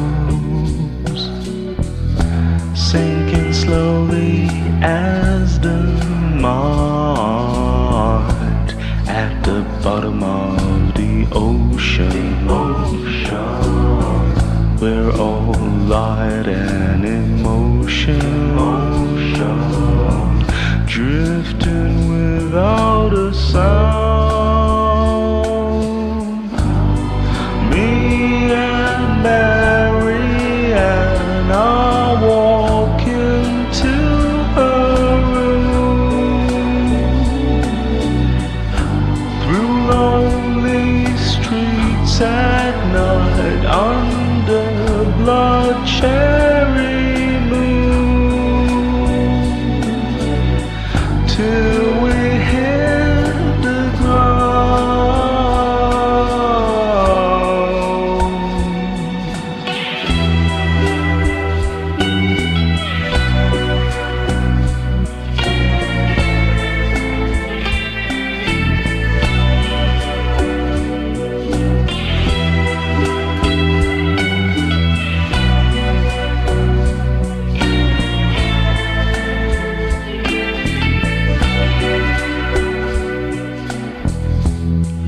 sinking slowly as the mud at the bottom of the ocean. We're all light and emotion, drifting without a sound. Me and Mary and I walk into her room, through lonely streets at night under blood cherry moon, till we hit the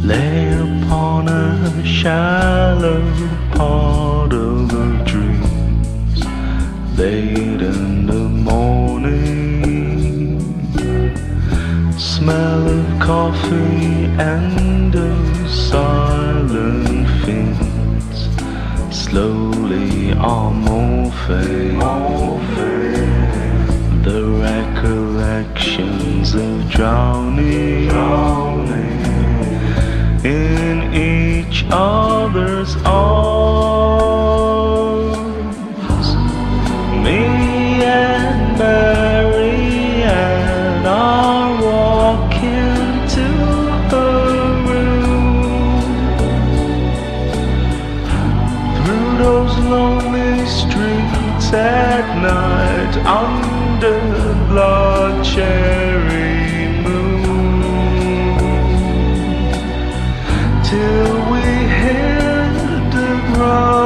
lay upon a shallow part of the dreams, late in the morning, smell of coffee and of silent fiends slowly are morphing, the recollections of drowning in each other's arms. Me and Mary and I walk into her room, through those lonely streets at night under blood cherry moon, till we hit the ground.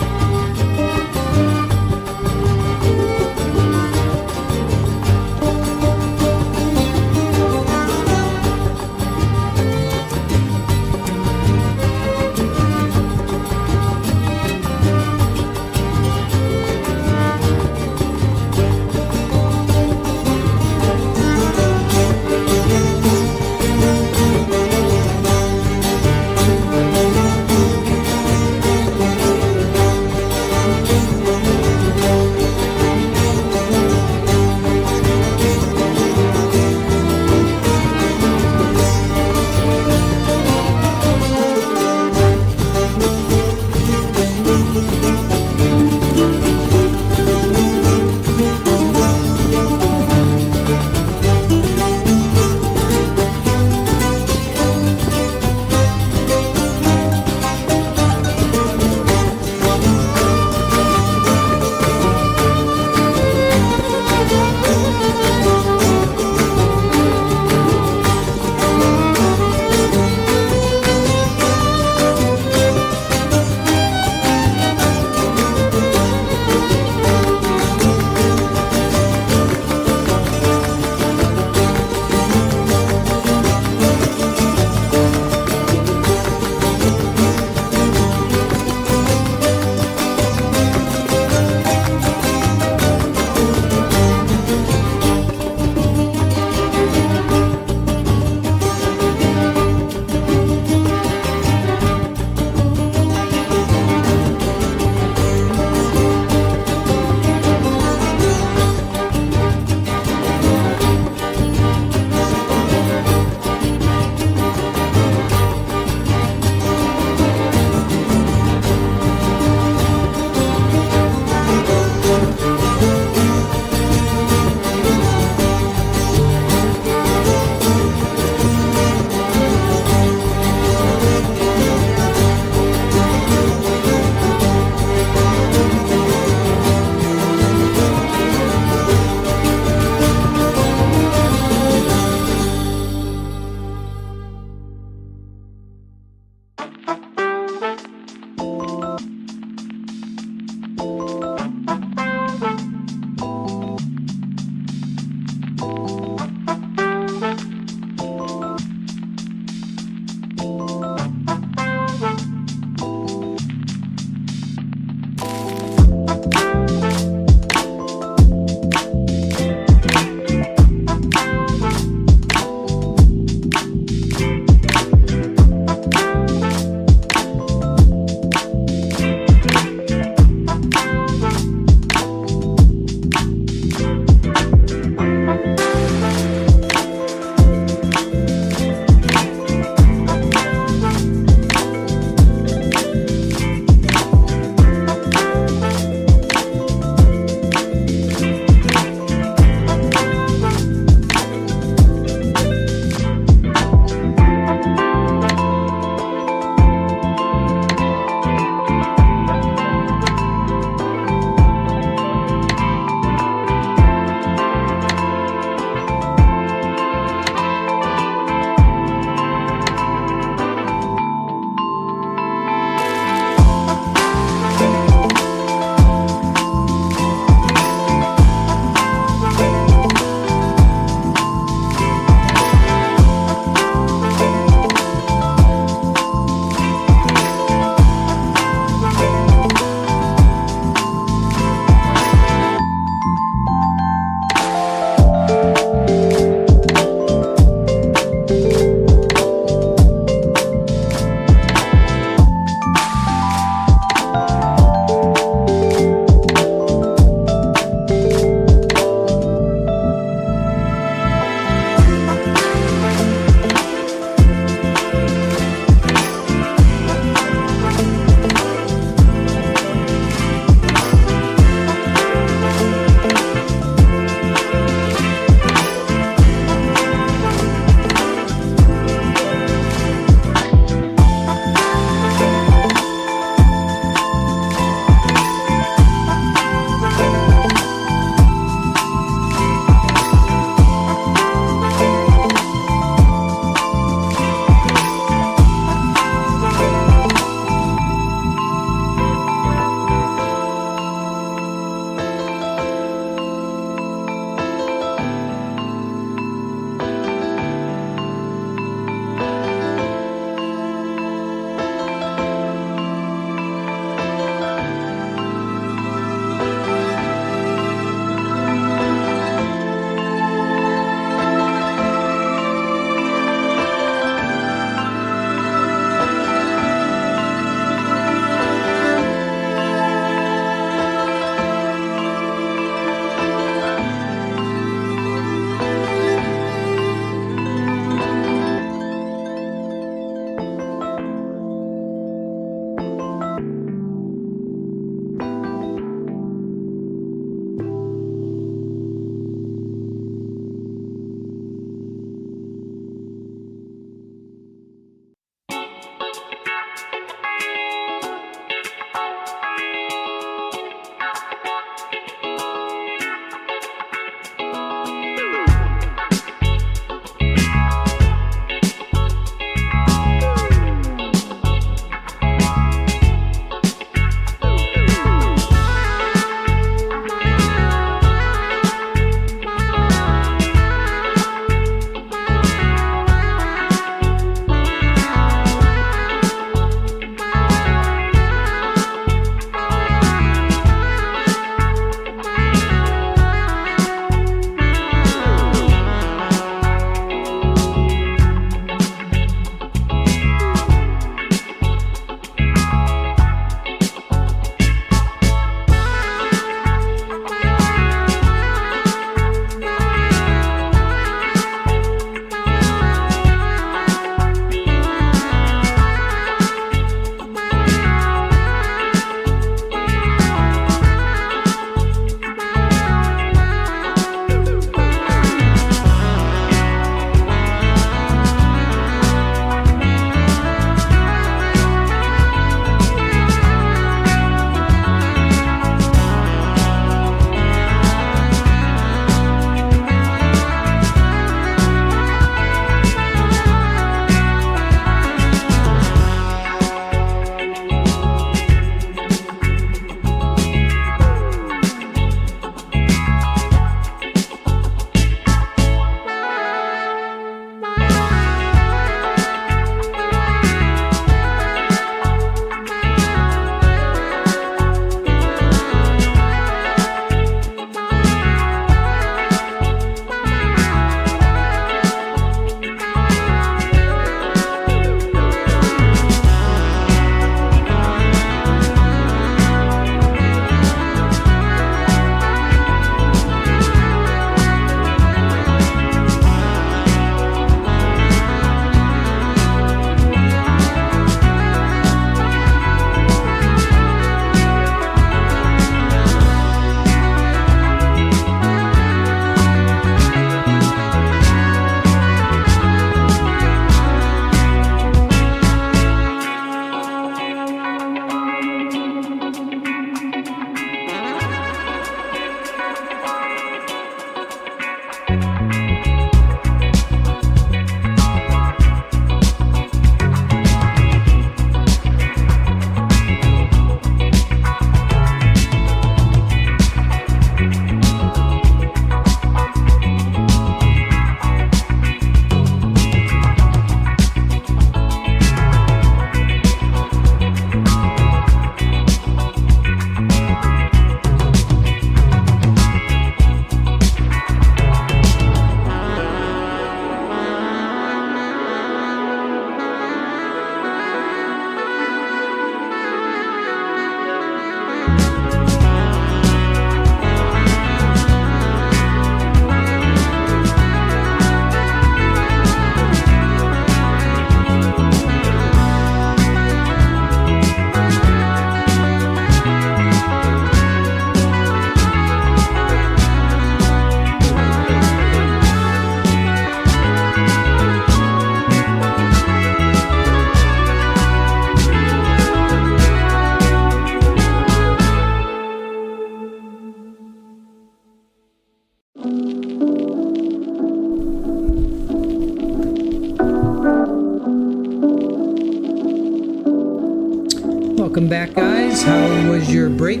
Welcome back, guys. How was your break?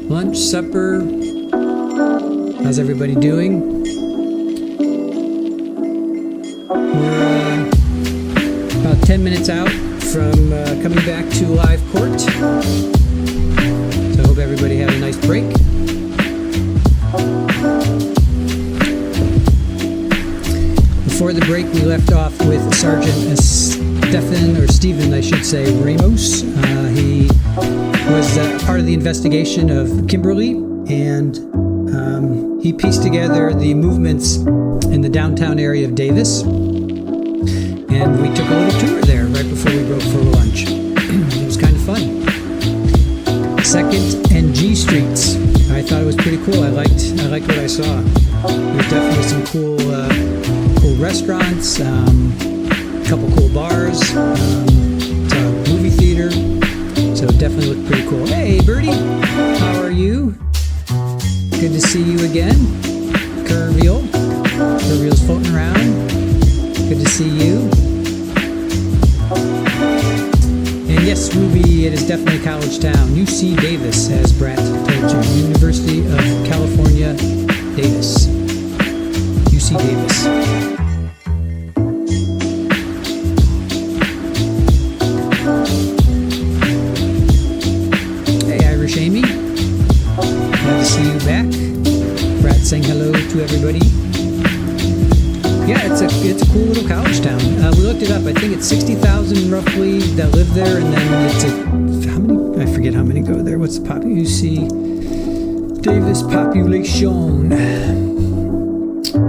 Lunch, supper? How's everybody doing? We're about 10 minutes out from coming back to live court. So I hope everybody had a nice break. Before the break, we left off with Sergeant Stephen, I should say, Ramos. He was part of the investigation of Kimberlee, and he pieced together the movements in the downtown area of Davis. And we took a little tour there right before we broke for lunch. It was kind of fun. 2nd and G Streets. I thought it was pretty cool. I liked what I saw. There's definitely some cool restaurants, a couple cool bars, it's a movie theater, so it definitely looked pretty cool. Hey, Birdie, how are you? Good to see you again. Curveal's floating around. Good to see you. And yes, Ruby, it is definitely a college town. UC Davis, as Brett told you. University of California, Davis. UC Davis. Amy, glad to see you back. Brad saying hello to everybody. Yeah, it's a cool little college town. We looked it up. I think it's 60,000 roughly that live there, and then how many? I forget how many go there. What's the UC Davis population?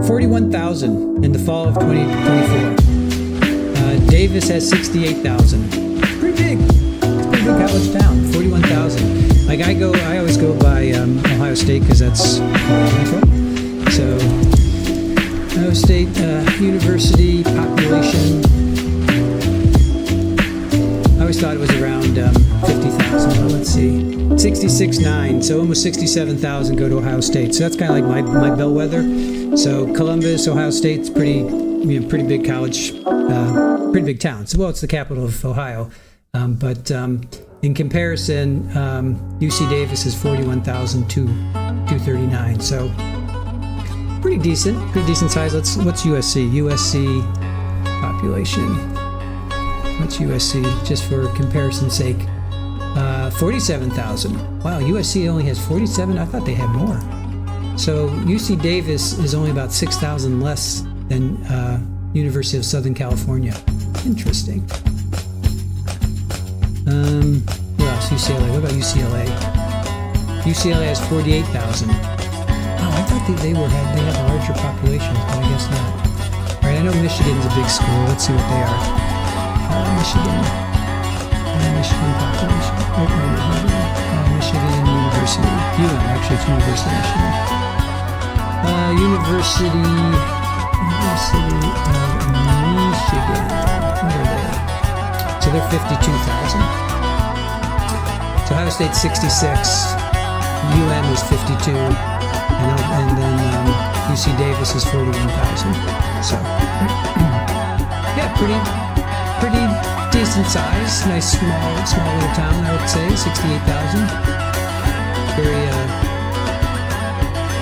41,000 in the fall of 2024. Davis has 68,000. Pretty big. It's a pretty big college town. 41,000. Like I always go by Ohio State because that's where I'm from. So Ohio State University population. I always thought it was around 50,000. Well, let's see, 66.9. So almost 67,000 go to Ohio State. So that's kind of like my bellwether. So Columbus, Ohio State's pretty big college, pretty big town. So well, it's the capital of Ohio, but. In comparison, UC Davis is 41,239, so pretty decent size. What's USC? USC population. What's USC? Just for comparison's sake, 47,000. Wow, USC only has 47. I thought they had more. So UC Davis is only about 6,000 less than University of Southern California. Interesting. What else? UCLA. What about UCLA? UCLA has 48,000. Oh, I thought they had larger populations, but I guess not. All right, I know Michigan's a big school. Let's see what they are. Michigan population. Michigan University. Actually, it's University of Michigan. University of Michigan. Where are they? So they're 52,000. So Ohio State's 66, UM is 52, and then UC Davis is 41,000. So yeah, pretty decent size. Nice small little town, I would say. 68,000. Very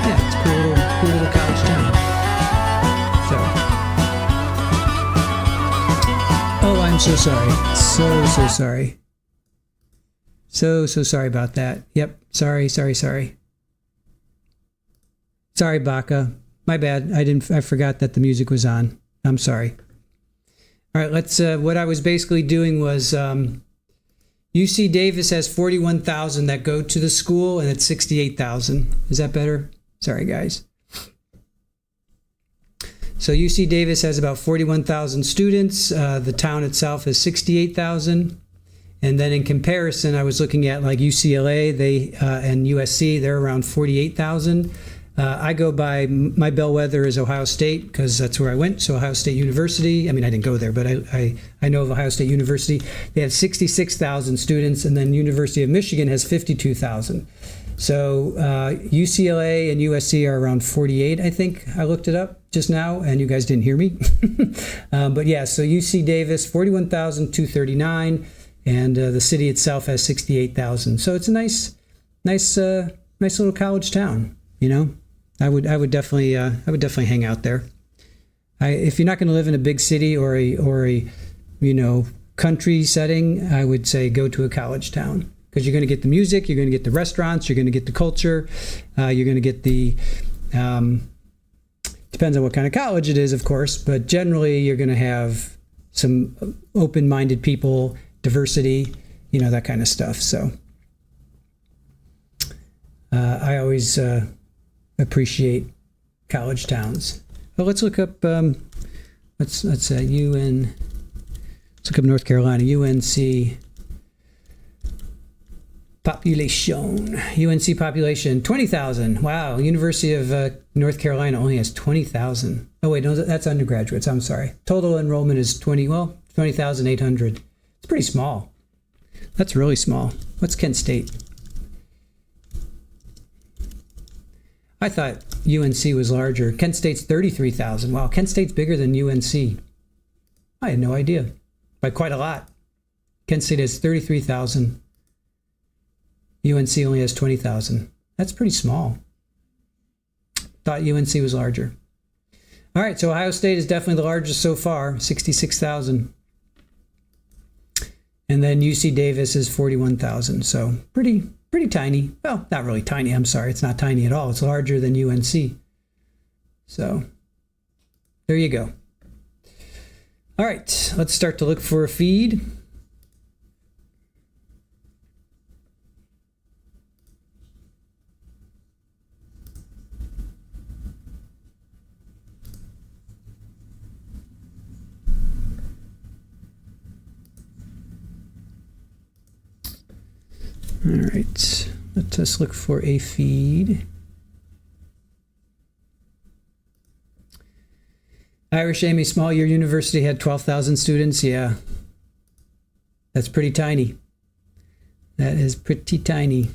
it's a cool little college town. So. Oh, I'm so sorry. So sorry. So sorry about that. Yep. Sorry. Sorry, Baca. My bad. I forgot that the music was on. I'm sorry. All right, let's, what I was basically doing was, UC Davis has 41,000 that go to the school, and it's 68,000. Is that better? Sorry, guys. So UC Davis has about 41,000 students. The town itself is 68,000. And then in comparison, I was looking at like UCLA, and USC, they're around 48,000. I go by, my bellwether is Ohio State because that's where I went. So Ohio State University, I mean, I didn't go there, but I know of Ohio State University. They have 66,000 students, and then University of Michigan has 52,000. So UCLA and USC are around 48, I think. I looked it up just now, and you guys didn't hear me. But yeah, so UC Davis, 41,239. and the city itself has 68,000. So it's a nice little college town. You know, I would definitely hang out there. If you're not going to live in a big city or a country setting, I would say go to a college town, because you're going to get the music, you're going to get the restaurants, you're going to get the culture, you're going to get the depends on what kind of college it is, of course, but generally you're going to have some open-minded people, diversity, that kind of stuff. So I always appreciate college towns. Well, let's look up let's look up North Carolina, UNC population. UNC population 20,000. Wow, University of North Carolina only has 20,000. Oh wait, no, that's undergraduates. I'm sorry. Total enrollment is 20,800. It's pretty small. That's really small. What's Kent State? I thought UNC was larger. Kent State's 33,000. Wow, Kent State's bigger than UNC. I had no idea. By quite a lot. Kent State has 33,000. UNC only has 20,000. That's pretty small. Thought UNC was larger. All right, so Ohio State is definitely the largest so far, 66,000. And then UC Davis is 41,000. So pretty tiny. Well, not really tiny. I'm sorry. It's not tiny at all. It's larger than UNC. So there you go. All right, let's start to look for a feed. All right, let us look for a feed. Irish Amy, small year university had 12,000 students. Yeah, that's pretty tiny. That is pretty tiny.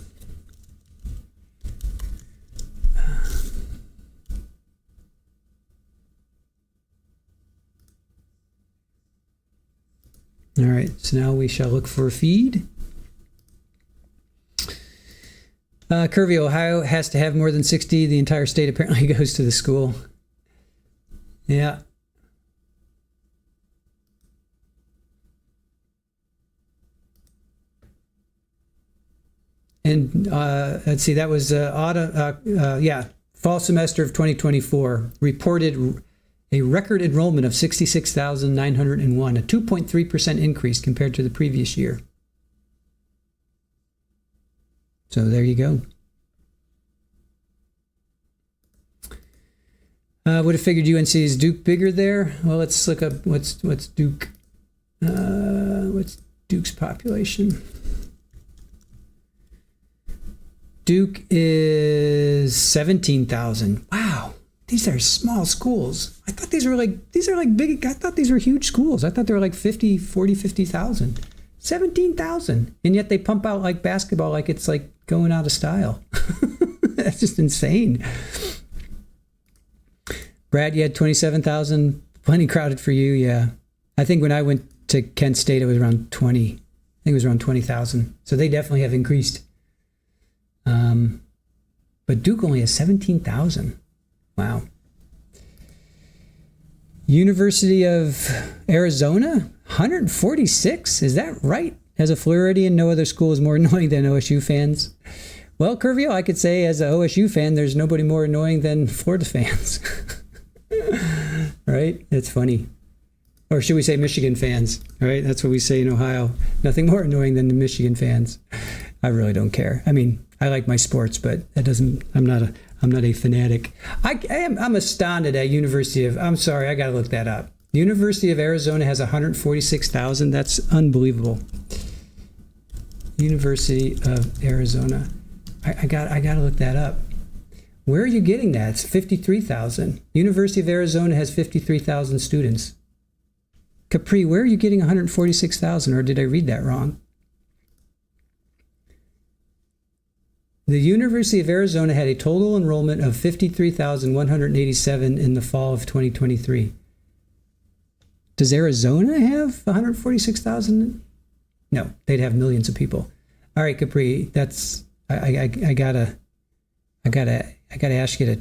All right, so now we shall look for a feed. Curvy, Ohio has to have more than 60. The entire state apparently goes to the school. Yeah. And let's see, that was fall semester of 2024 reported a record enrollment of 66,901, a 2.3% increase compared to the previous year. So there you go. Would have figured UNC is Duke bigger there. Well, let's look up what's Duke. What's Duke's population? Duke is 17,000. Wow, these are small schools. I thought these are big. I thought these were huge schools. I thought they were like 50,000. 17,000, and yet they pump out like basketball like it's like going out of style. That's just insane. Brad, you had 27,000, plenty crowded for you. Yeah, I think when I went to Kent State, it was around 20. I think it was around 20,000. So they definitely have increased. But Duke only has 17,000. Wow. University of Arizona, 146. Is that right? As a Floridian, no other school is more annoying than OSU fans. Well, Curvio, I could say as an OSU fan, there's nobody more annoying than Florida fans. Right? That's funny. Or should we say Michigan fans? Right? That's what we say in Ohio. Nothing more annoying than the Michigan fans. I really don't care. I mean, I like my sports, but that doesn't. I'm not a fanatic. I'm astounded at University of. I'm sorry, I got to look that up. University of Arizona has 146,000. That's unbelievable. University of Arizona. I got to look that up. Where are you getting that? It's 53,000. University of Arizona has 53,000 students. Capri, where are you getting 146,000? Or did I read that wrong? The University of Arizona had a total enrollment of 53,187 in the fall of 2023. Does Arizona have 146,000? No, they'd have millions of people. All right, Capri, that's I gotta ask you to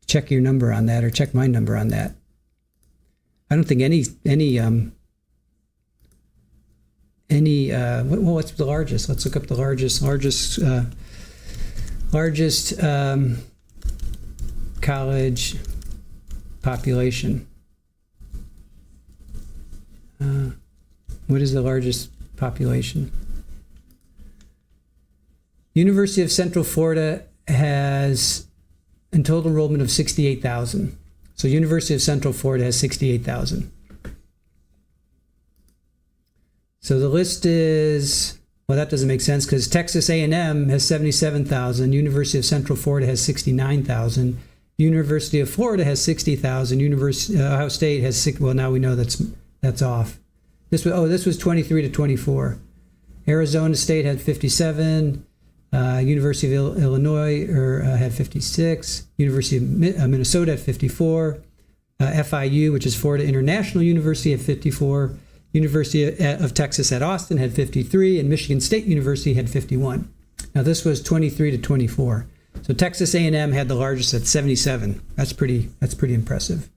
check your number on that or check my number on that. I don't think any what's the largest? Let's look up the largest college population. What is the largest population? University of Central Florida has a total enrollment of 68,000. So University of Central Florida has 68,000. So the list is, well, that doesn't make sense because Texas A&M has 77,000. University of Central Florida has 69,000. University of Florida has 60,000. Ohio State has well, now we know that's off. This was 23 to 24. Arizona State had 57. University of Illinois had 56. University of Minnesota had 54. FIU, which is Florida International University, had 54. University of Texas at Austin had 53, and Michigan State University had 51. Now this was 23 to 24. So Texas A&M had the largest at 77. That's pretty impressive.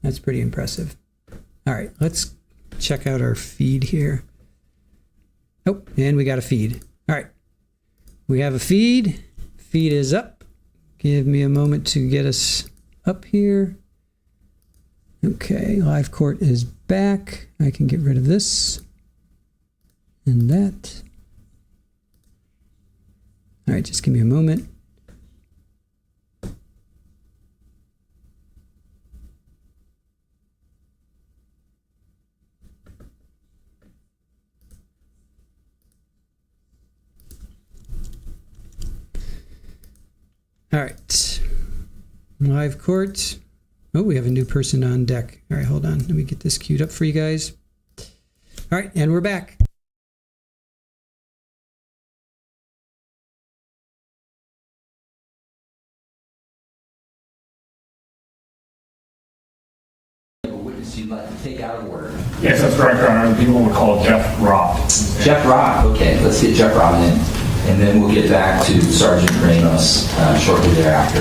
That's pretty impressive. All right, let's check out our feed here. Oh, and we got a feed. All right, we have a feed. Feed is up. Give me a moment to get us up here. Okay, live court is back. I can get rid of this and that. All right, just give me a moment. All right, live court. Oh, we have a new person on deck. All right, hold on. Let me get this queued up for you guys. All right, and we're back. You'd like to take out of order. Yes, that's correct, Your Honor. People would call Jeff Roth. Jeff Roth, okay, let's get Jeff Roth in, and then we'll get back to Sergeant Ramos shortly thereafter.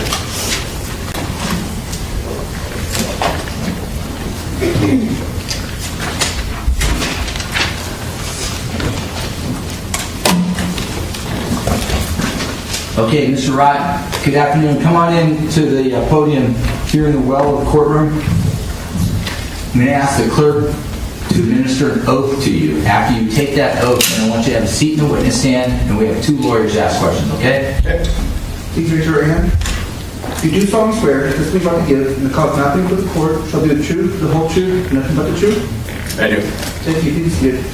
Okay, Mr. Roth, good afternoon. Come on in to the podium here in the well of the courtroom. I'm going to ask the clerk to administer an oath to you. After you take that oath, and I want you to have a seat in the witness stand, and we have 2 lawyers to ask questions, okay? Please raise your right hand. You do solemnly swear that this thing about to give, and the cause nothing but the court, shall be the truth, the whole truth, and nothing but the truth? I do. Thank you. Please be seated.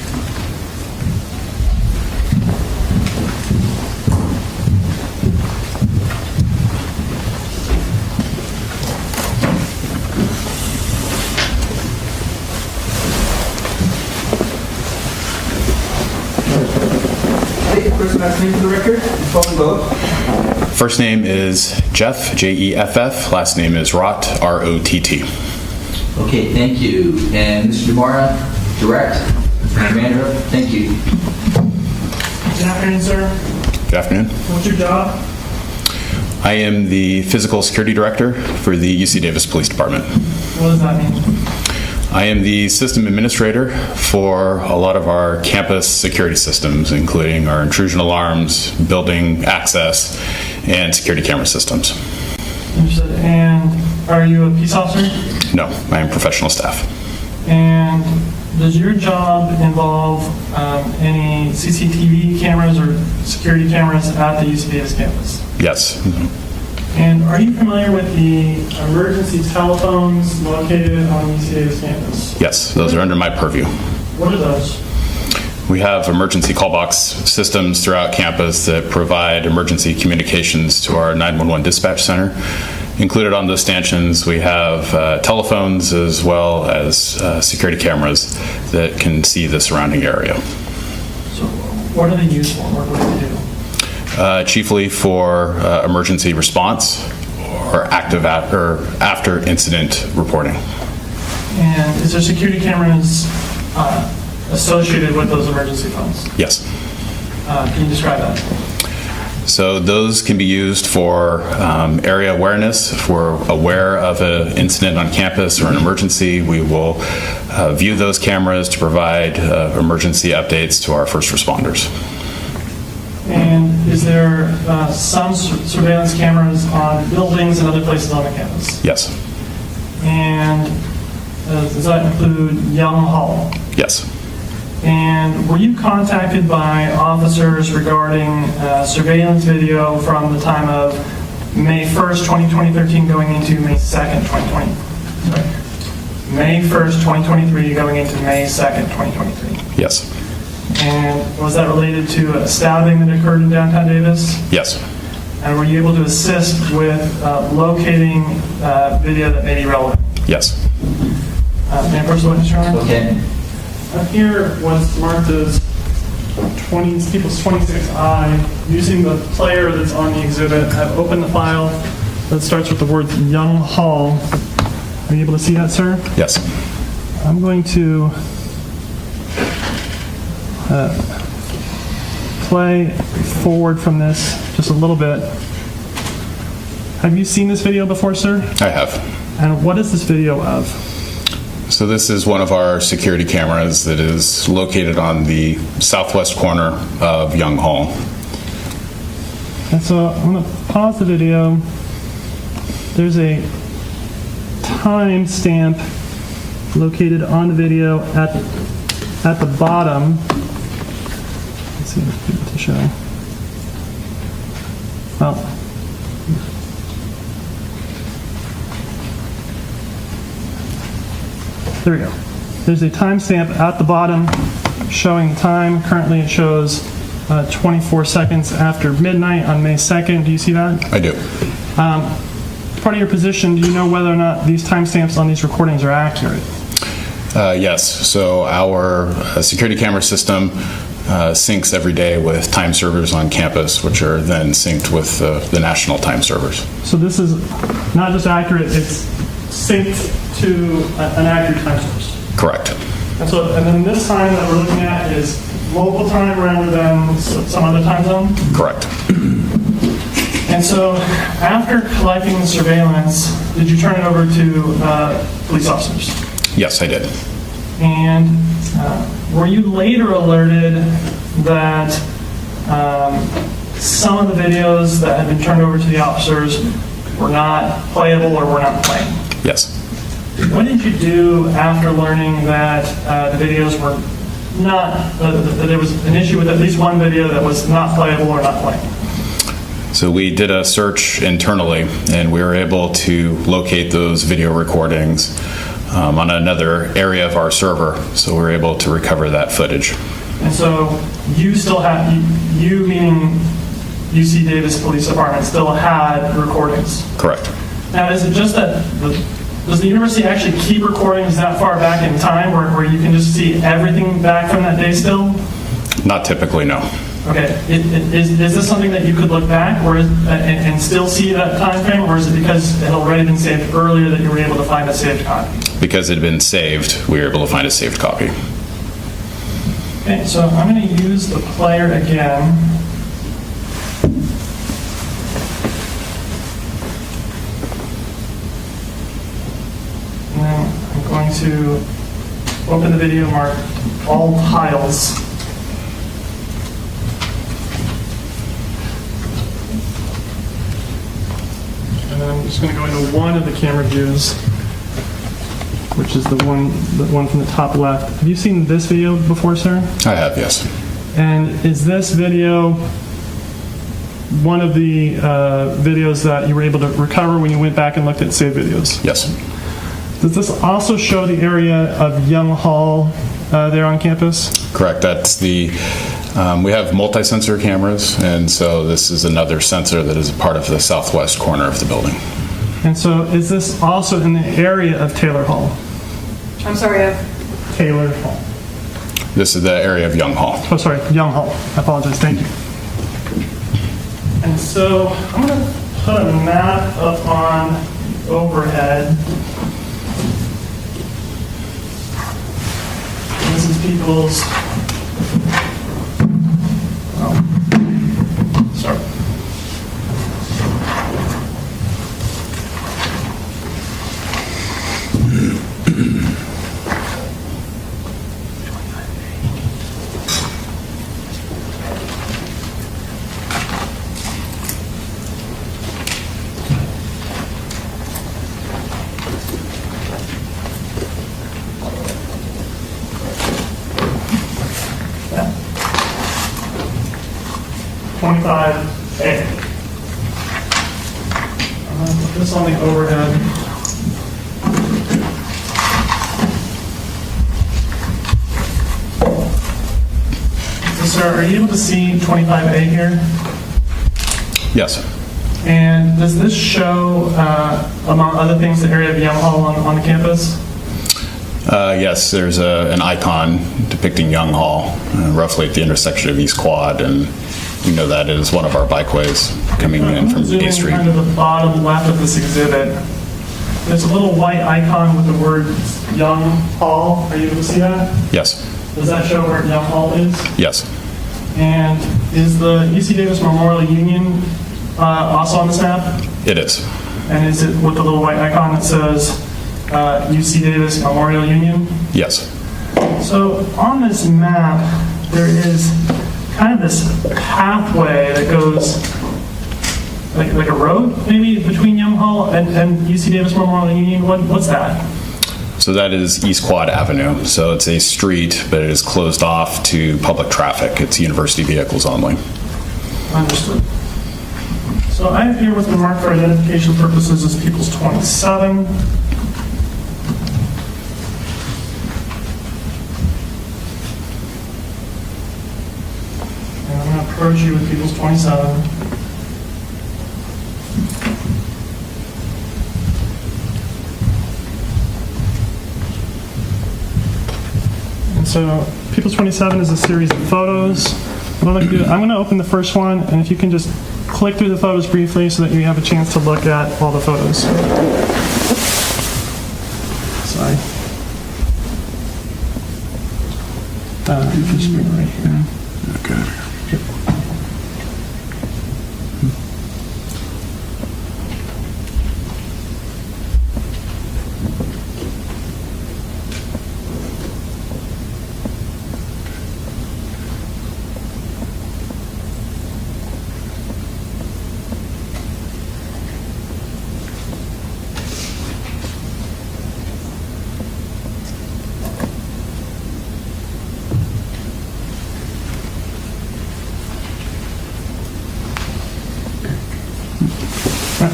First last name for the record, spell and vote. First name is Jeff, Jeff. Last name is Rott, Rott. Okay, thank you. And Mr. DeMara, direct. Commander, thank you. Good afternoon, sir. Good afternoon. What's your job? I am the Physical Security Director for the UC Davis Police Department. What does that mean? I am the system administrator for a lot of our campus security systems, including our intrusion alarms, building access, and security camera systems. Understood. And are you a peace officer? No, I am professional staff. And does your job involve any CCTV cameras or security cameras at the UC Davis campus? Yes. And are you familiar with the emergency telephones located on the UC Davis campus? Yes, those are under my purview. What are those? We have emergency call box systems throughout campus that provide emergency communications to our 911 dispatch center. Included on those stanchions, we have telephones as well as security cameras that can see the surrounding area. So what are they used for? What do they do? Chiefly for emergency response or after incident reporting. And is there security cameras associated with those emergency phones. Yes. Can you describe that? So those can be used for area awareness. If we're aware of an incident on campus or an emergency, we will view those cameras to provide emergency updates to our first responders. And is there some surveillance cameras on buildings and other places on the campus? Yes. And does that include Young Hall? Yes. And were you contacted by officers regarding surveillance video from the time of May 1st, 2013 going into May 2nd, 2020? Sorry. May 1st, 2023 going into May 2nd, 2023? Yes. And was that related to a stabbing that occurred in downtown Davis? Yes. And were you able to assist with locating video that may be relevant? Yes. May I first witness, Your Honor? Okay. Up here was marked as People's 26I. Using the player that's on the exhibit, I've opened the file that starts with the word Young Hall. Are you able to see that, sir? Yes. I'm going to play forward from this just a little bit. Have you seen this video before, sir? I have. And what is this video of? So this is one of our security cameras that is located on the southwest corner of Young Hall. And so I'm going to pause the video. There's a time stamp located on the video at the bottom. Let's see if I can to show. Well, there we go. There's a timestamp at the bottom showing the time. Currently it shows 24 seconds after midnight on May 2nd. Do you see that? I do. Part of your position, do you know whether or not these timestamps on these recordings are accurate? Yes. So our security camera system syncs every day with time servers on campus, which are then synced with the national time servers. So this is not just accurate, it's synced to an accurate time source. Correct. And then this time that we're looking at is local time rather than some other time zone? Correct. And so after collecting the surveillance, did you turn it over to police officers? Yes, I did. And were you later alerted that some of the videos that had been turned over to the officers were not playable or were not playing? Yes. What did you do after learning that the videos were not, that there was an issue with at least one video that was not playable or not playing? So we did a search internally, and we were able to locate those video recordings on another area of our server, so we were able to recover that footage. And so you still have, you meaning UC Davis Police Department, still had recordings? Correct. Now, is it just that, does the university actually keep recordings that far back in time where you can just see everything back from that day still? Not typically, no. Okay, is this something that you could look back and still see that time frame, or is it because it had already been saved earlier that you were able to find a saved copy? Because it had been saved, we were able to find a saved copy. Okay, so I'm going to use the player again. Now I'm going to open the video, mark all tiles. And then I'm just going to go into one of the camera views, which is the one from the top left. Have you seen this video before, sir? I have, yes. And is this video one of the videos that you were able to recover when you went back and looked at saved videos? Yes. Does this also show the area of Young Hall there on campus? Correct. That's the, we have multi-sensor cameras, and so this is another sensor that is a part of the southwest corner of the building. And so is this also in the area of Taylor Hall? I'm sorry, of Taylor Hall. This is the area of Young Hall. Oh, sorry, Young Hall. I apologize. Thank you. And so I'm going to put a map up on overhead. This is people's, sorry. Put this on the overhead. So, sir, are you able to see 25A here? Yes. And does this show, among other things, the area of Young Hall on the campus? Yes, there's an icon depicting Young Hall, roughly at the intersection of East Quad, and we know that is one of our bikeways coming in from Zoom A in Street. kind of the bottom left of this exhibit. There's a little white icon with the word Young Hall. Are you able to see that? Yes. Does that show where Young Hall is? Yes. And is the UC Davis Memorial Union also on this map? It is. And is it with the little white icon that says UC Davis Memorial Union? Yes. So on this map, there is kind of this pathway that goes like a road, maybe, between Young Hall and UC Davis Memorial Union. What's that? So that is East Quad Avenue. So it's a street, but it is closed off to public traffic. It's university vehicles only. Understood. So I have here what's been marked for identification purposes as People's 27. And I'm going to approach you with People's 27. And so People's 27 is a series of photos. What I'd like to do, I'm going to open the first one, and if you can just click through the photos briefly so that you have a chance to look at all the photos. Sorry. You can just bring it right here. Okay.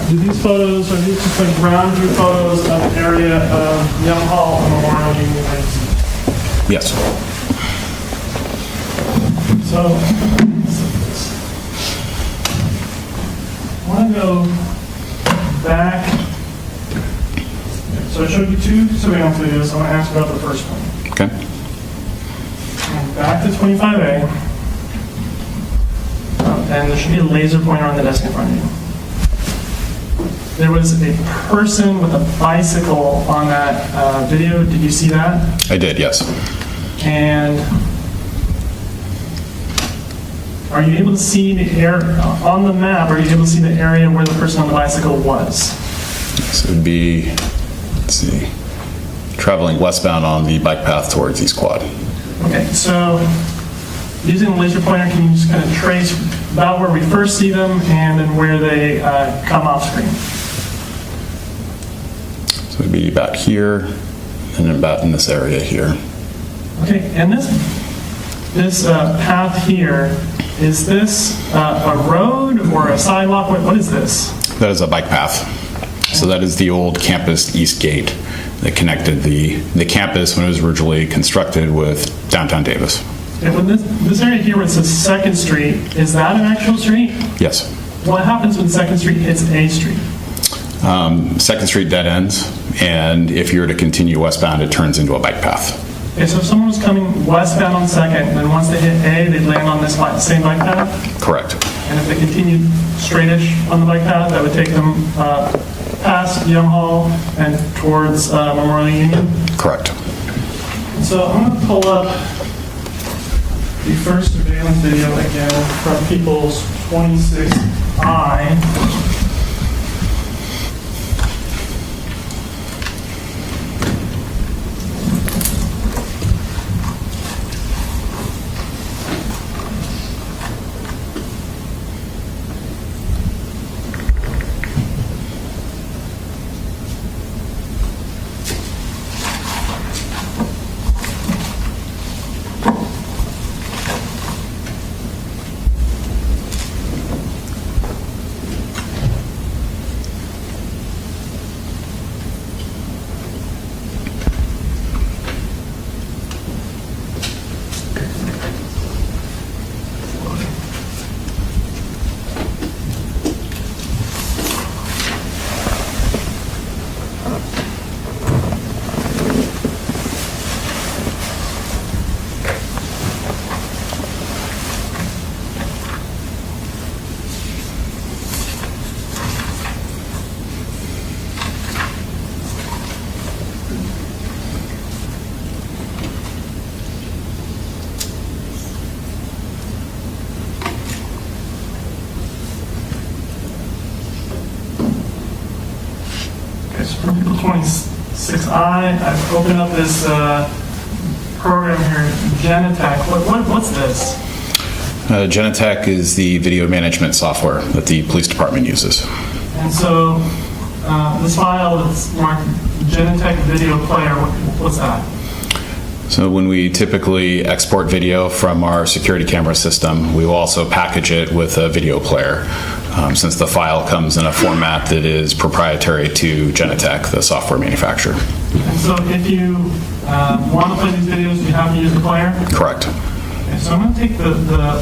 Do these photos, are these just like ground view photos of the area of Young Hall and Memorial Union Heights? Yes. So, I want to go back. So I showed you two surveillance videos. I want to ask about the first one. Okay. And back to 25A. And there should be a laser pointer on the desk in front of you. There was a person with a bicycle on that video. Did you see that? I did, yes. And are you able to see the area on the map? Are you able to see the area where the person on the bicycle was? So it would be, let's see, traveling westbound on the bike path towards East Quad. Okay, so using the laser pointer, can you just kind of trace about where we first see them and then where they come off screen? So it would be about here and then about in this area here. Okay, and this path here, is this a road or a sidewalk? What is this? That is a bike path. So that is the old campus east gate that connected the campus when it was originally constructed with downtown Davis. Okay, well, this area here where it says 2nd Street, is that an actual street? Yes. What happens when 2nd Street hits A Street? 2nd Street dead ends, and if you were to continue westbound, it turns into a bike path. Okay, so if someone was coming westbound on 2nd, then once they hit A, they'd land on this same bike path? Correct. And if they continued straightish on the bike path, that would take them past Young Hall and towards Memorial Union? Correct. so I'm going to pull up the first surveillance video again from People's 26i. From People 26i, I've opened up this program here, Genetech. What's this? Genetech is the video management software that the police department uses. And so this file that's marked Genetech video player, what's that? So when we typically export video from our security camera system, we will also package it with a video player, since the file comes in a format that is proprietary to Genetech, the software manufacturer. And so if you want to play these videos, you have to use the player? Correct. Okay, so I'm going to take the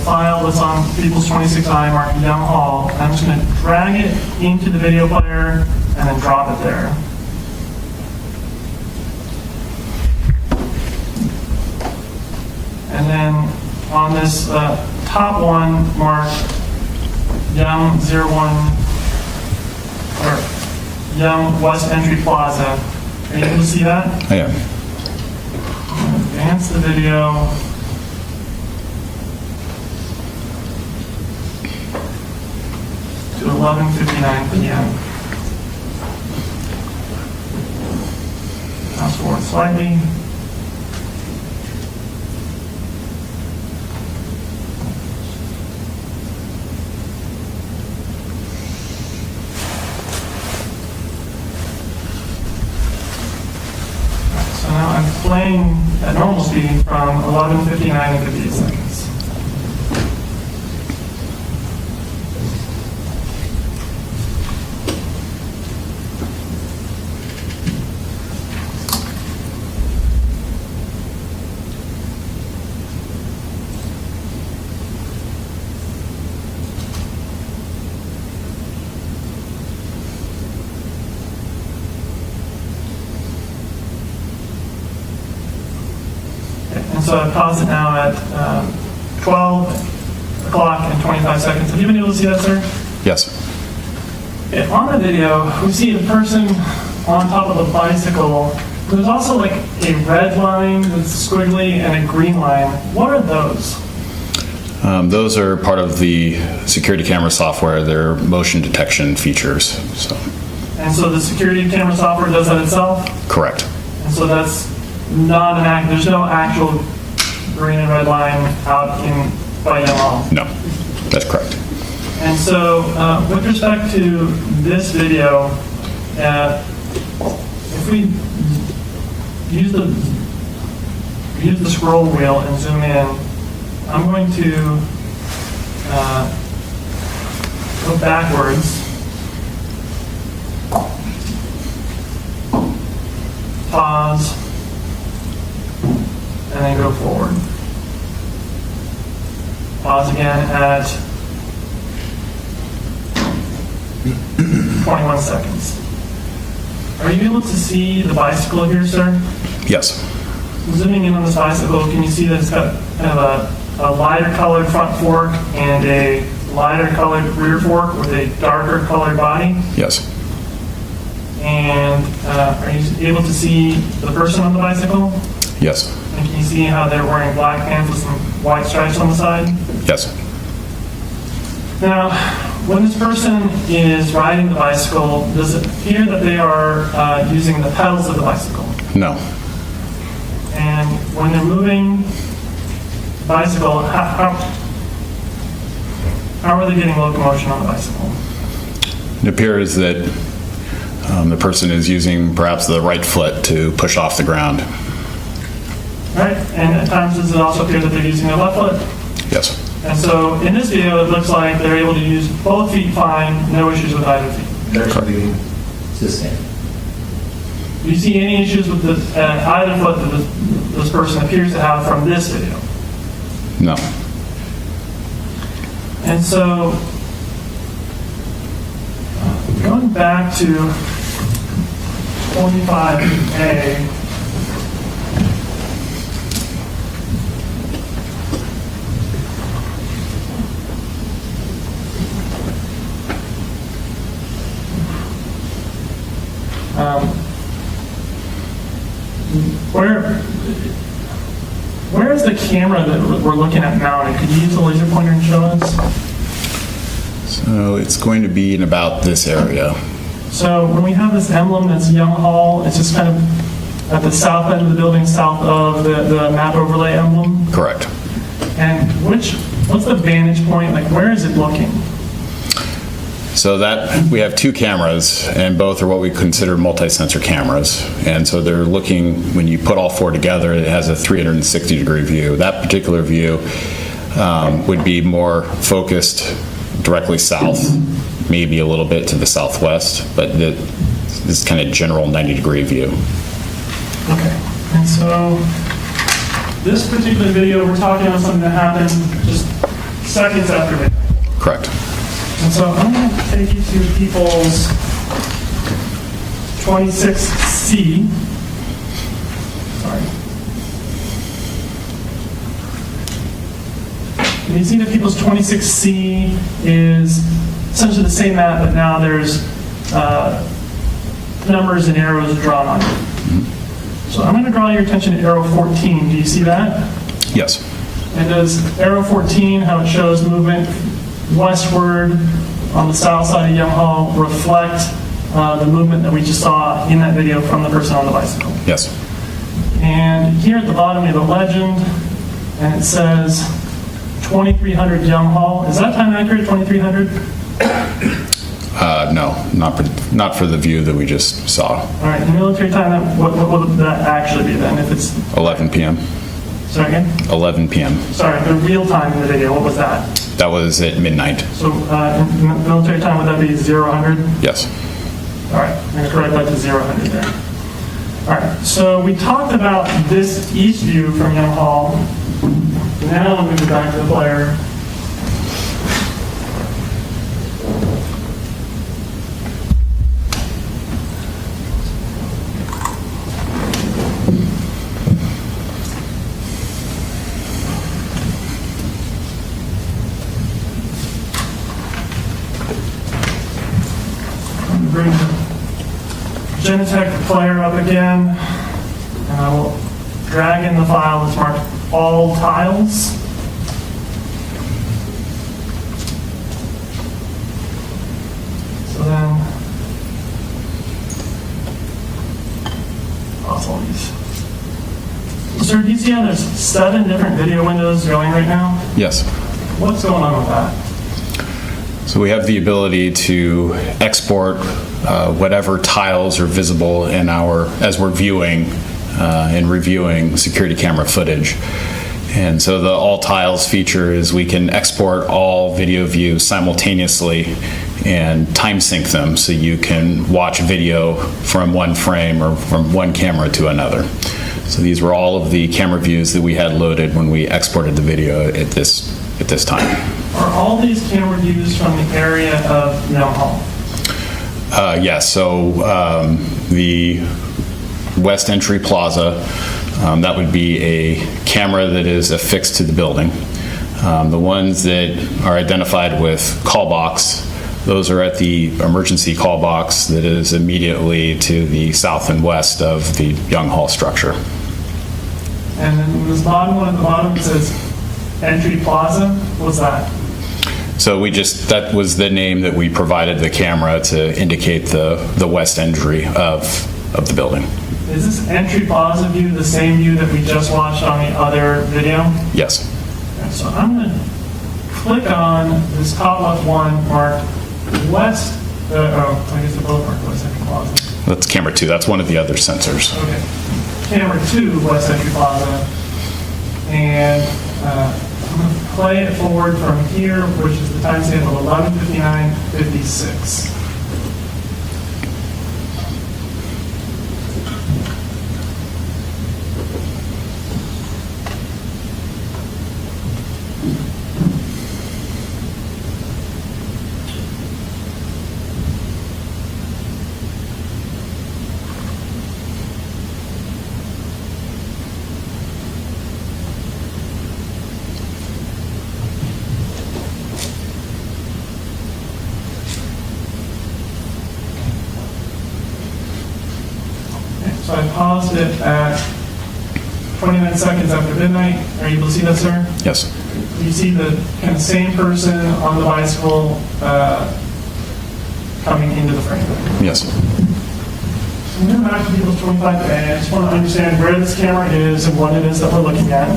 file that's on People's 26i marked Young Hall, and I'm just going to drag it into the video player and then drop it there. And then on this top one marked Young 01 or Young West Entry Plaza, are you able to see that? I am. Advance the video. To 11:59 p.m. Fast forward slightly. So now I'm playing at normal speed from 11:59 and 58 seconds. And so I paused it now at 12 o'clock and 25 seconds. Have you been able to see that, sir? Yes. Okay, on the video, we see a person on top of a bicycle. There's also like a red line that's squiggly and a green line. What are those? Those are part of the security camera software. They're motion detection features. And so the security camera software does that itself? Correct. And so that's not an act, there's no actual green and red line out in by Young Hall? No, that's correct. And so with respect to this video, if we use the scroll wheel and zoom in, I'm going to go backwards, pause, and then go forward. Pause again at 21 seconds. Are you able to see the bicycle here, sir? Yes. Zooming in on this bicycle, can you see that it's got kind of a lighter colored front fork and a lighter colored rear fork with a darker colored body? Yes. And are you able to see the person on the bicycle? Yes. And can you see how they're wearing black pants with some white stripes on the side? Yes. Now, when this person is riding the bicycle, does it appear that they are using the pedals of the bicycle? No. And when they're moving the bicycle, how are they getting locomotion on the bicycle? It appears that the person is using perhaps the right foot to push off the ground. Right, and at times does it also appear that they're using their left foot? Yes. And so in this video, it looks like they're able to use both feet fine, no issues with either feet. They're leading. Sustain. Do you see any issues with either foot that this person appears to have from this video? No. And so, going back to 45A, where is the camera that we're looking at mounted? Could you use the laser pointer and show us? So it's going to be in about this area. So when we have this emblem that's Young Hall, it's just kind of at the south end of the building, south of the map overlay emblem? Correct. And what's the vantage point? Like, where is it looking? So that we have two cameras, and both are what we consider multi-sensor cameras. And so they're looking, when you put all four together, it has a 360-degree view. That particular view would be more focused directly south, maybe a little bit to the southwest, but this kind of general 90-degree view. Okay. And so this particular video, we're talking about something that happened just seconds after midnight. Correct. And so I'm going to take you to people's 26C. Sorry. And you see that people's 26C is essentially the same map, but now there's numbers and arrows drawn on it. So I'm going to draw your attention to arrow 14. Do you see that? Yes. And does arrow 14, how it shows movement westward on the south side of Young Hall, reflect the movement that we just saw in that video from the person on the bicycle? Yes. And here at the bottom we have a legend, and it says 2300 Young Hall. Is that time accurate, 2300? No, not for the view that we just saw. All right, in military time, what would that actually be then? If it's 11 p.m. Sorry again? 11 p.m. Sorry, the real time in the video, what was that? That was at midnight. So in military time, would that be 0100? Yes. All right, I'm going to correct that to 0100 there. All right, so we talked about this east view from Young Hall. Now we'll move back to the player. Bring Genetech player up again, and I will drag in the file that's marked all tiles. So then, pause all these. Sir, do you see how there's 7 different video windows going right now? Yes. What's going on with that? So we have the ability to export whatever tiles are visible in as we're viewing and reviewing security camera footage. And so the all tiles feature is we can export all video views simultaneously and time sync them so you can watch video from one frame or from one camera to another. So these were all of the camera views that we had loaded when we exported the video at this time. Are all these camera views from the area of Young Hall? Yes, so the West Entry Plaza, that would be a camera that is affixed to the building. The ones that are identified with call box, those are at the emergency call box that is immediately to the south and west of the Young Hall structure. And then this bottom one at the bottom, it says Entry Plaza. What's that? So that was the name that we provided the camera to indicate the west entry of the building. Is this Entry Plaza view the same view that we just watched on the other video? Yes. Okay, so I'm going to click on this top left one marked west. I guess they're both marked West Entry Plaza. That's camera 2. That's one of the other sensors. Okay. Camera 2, West Entry Plaza. And I'm going to play it forward from here, which is the timestamp of 11:59:56. So I paused it at 29 seconds after midnight. Are you able to see that, sir? Yes. You see the kind of same person on the bicycle coming into the frame. Yes. So we're back to people's 25A. I just want to understand where this camera is and what it is that we're looking at.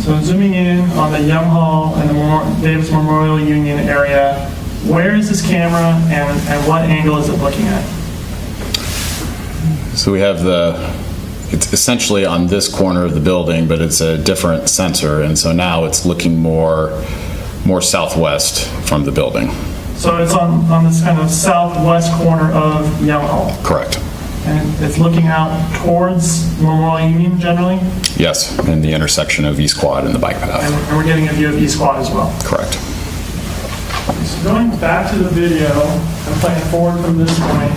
So zooming in on the Young Hall and the Davis Memorial Union area, where is this camera and what angle is it looking at? So we have it's essentially on this corner of the building, but it's a different sensor, and so now it's looking more southwest from the building. So it's on this kind of southwest corner of Young Hall. Correct. And it's looking out towards Memorial Union generally? Yes, in the intersection of East Quad and the bike path. And we're getting a view of East Quad as well. Correct. So going back to the video, I'm playing forward from this point.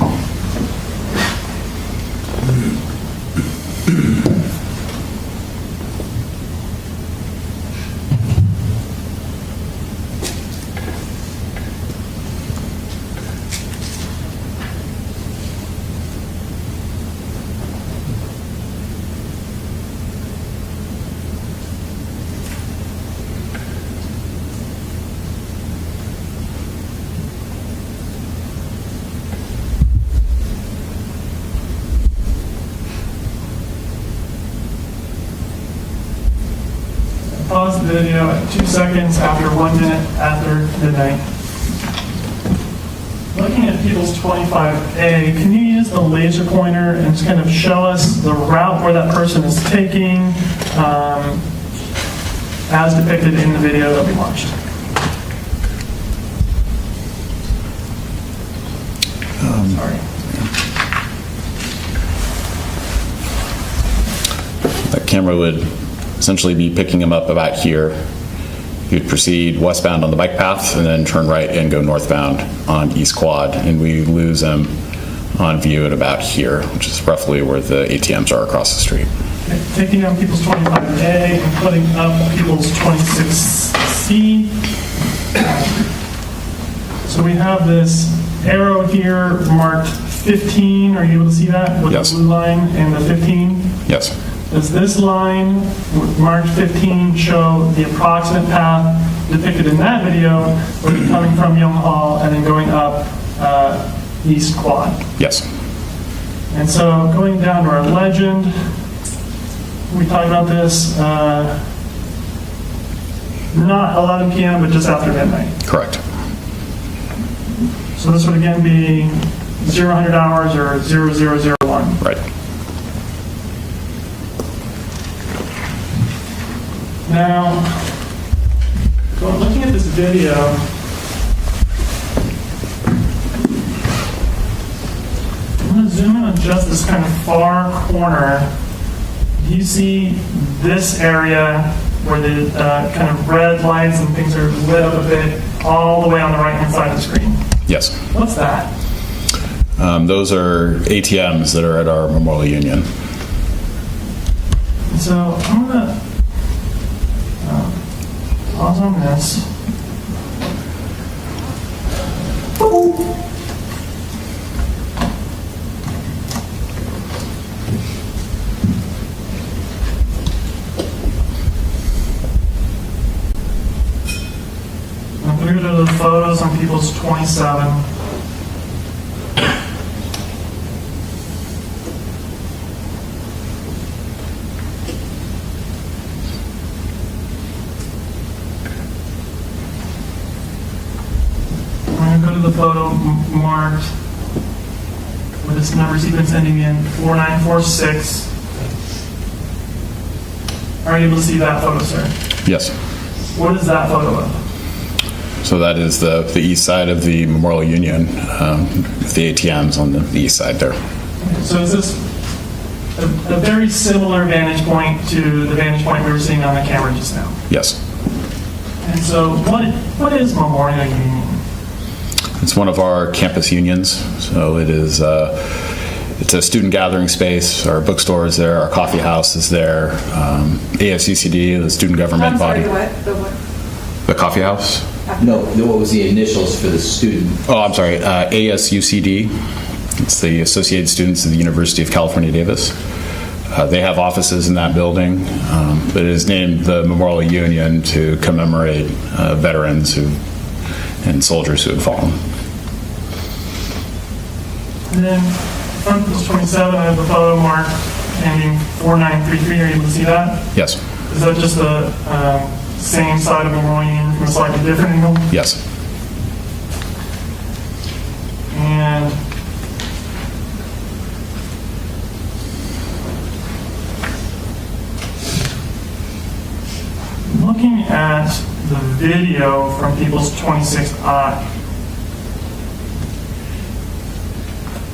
Pause the video at 2 seconds after 1 minute after midnight. Looking at People's 25A, can you use the laser pointer and just kind of show us the route where that person is taking as depicted in the video that we watched? Sorry. That camera would essentially be picking him up about here. He would proceed westbound on the bike path and then turn right and go northbound on East Quad, and we lose him on view at about here, which is roughly where the ATMs are across the street. Okay, taking down People's 25A and putting up People's 26C. So we have this arrow here marked 15. Are you able to see that? With Yes. the blue line and the 15? Yes. Does this line, marked 15, show the approximate path depicted in that video, where you're coming from Young Hall and then going up East Quad? Yes. And so going down to our legend, we talked about this, not 11 p.m., but just after midnight. Correct. So this would again be 0000 hours or 0001. Right. Now, looking at this video, I'm going to zoom in on just this kind of far corner. Do you see this area where the kind of red lights and things are lit up a bit all the way on the right-hand side of the screen? Yes. What's that? Those are ATMs that are at our Memorial Union. So I'm going to pause on this. We're going to go to the photos on People's 27. We're going to go to the photo marked with this number sequence ending in 4946. Are you able to see that photo, sir? Yes. What is that photo of? So that is the east side of the Memorial Union, with the ATMs on the east side there. So is this a very similar vantage point to the vantage point we were seeing on the camera just now? Yes. And so what is Memorial Union? It's one of our campus unions. So it is, it's a student gathering space. Our bookstore is there, our coffee house is there, ASUCD, the student government body. The coffee house? No, what was the initials for the student? Oh, I'm sorry, ASUCD. It's the Associated Students of the University of California, Davis. They have offices in that building, but it is named the Memorial Union to commemorate veterans and soldiers who had fallen. And then front page 27, I have the photo mark ending 4933. Are you able to see that? Yes. Is that just the same side of Memorial Union from a slightly different angle? Yes. And looking at the video from People's 26I.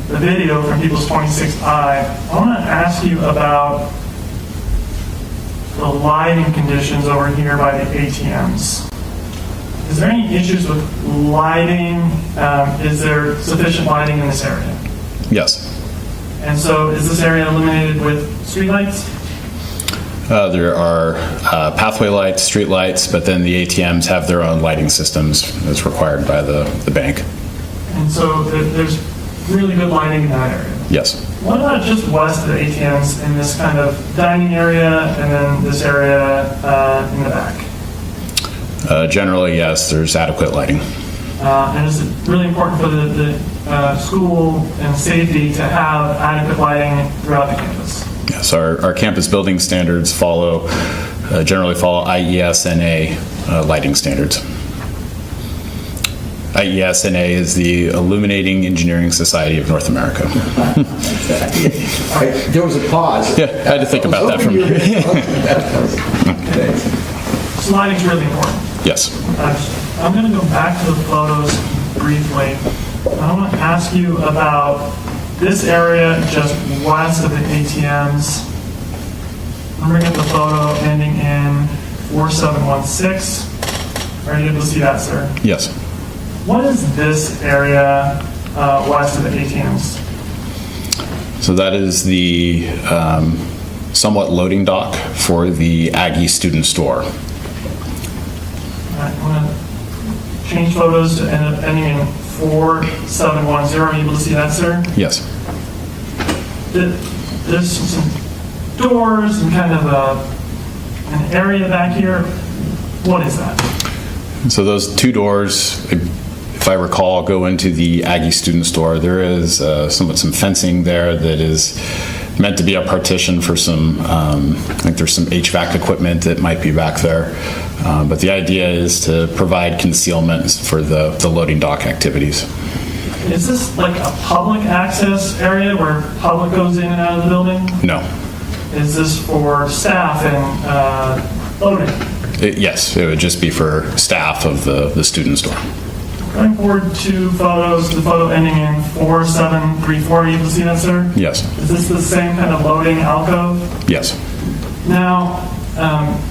The video from People's 26I, I want to ask you about the lighting conditions over here by the ATMs. Is there any issues with lighting? Is there sufficient lighting in this area? Yes. And so is this area illuminated with streetlights? There are pathway lights, street lights, but then the ATMs have their own lighting systems as required by the bank. And so there's really good lighting in that area? Yes. What about just west of the ATMs in this kind of dining area and then this area in the back? Generally, yes, there's adequate lighting. And is it really important for the school and safety to have adequate lighting throughout the campus? Yes, our campus building standards generally follow IES-NA lighting standards. IES-NA is the Illuminating Engineering Society of North America. There was a pause. Yeah, I had to think about that for a minute. So lighting's really important. Yes. I'm going to go back to the photos briefly. I want to ask you about this area just west of the ATMs. I'm bringing up the photo ending in 4716. Are you able to see that, sir? Yes. What is this area west of the ATMs? So that is the somewhat loading dock for the Aggie student store. All right, I'm going to change photos to end up ending in 4710. Are you able to see that, sir? Yes. There's some doors and kind of an area back here. What is that? So those two doors, if I recall, go into the Aggie student store. There is some fencing there that is meant to be a partition for some, I think there's some HVAC equipment that might be back there. But the idea is to provide concealment for the loading dock activities. Is this like a public access area where public goes in and out of the building? No. Is this for staff and loading? Yes, it would just be for staff of the student store. Going forward to photos, the photo ending in 4734, are you able to see that, sir? Yes. Is this the same kind of loading alcove? Yes. Now,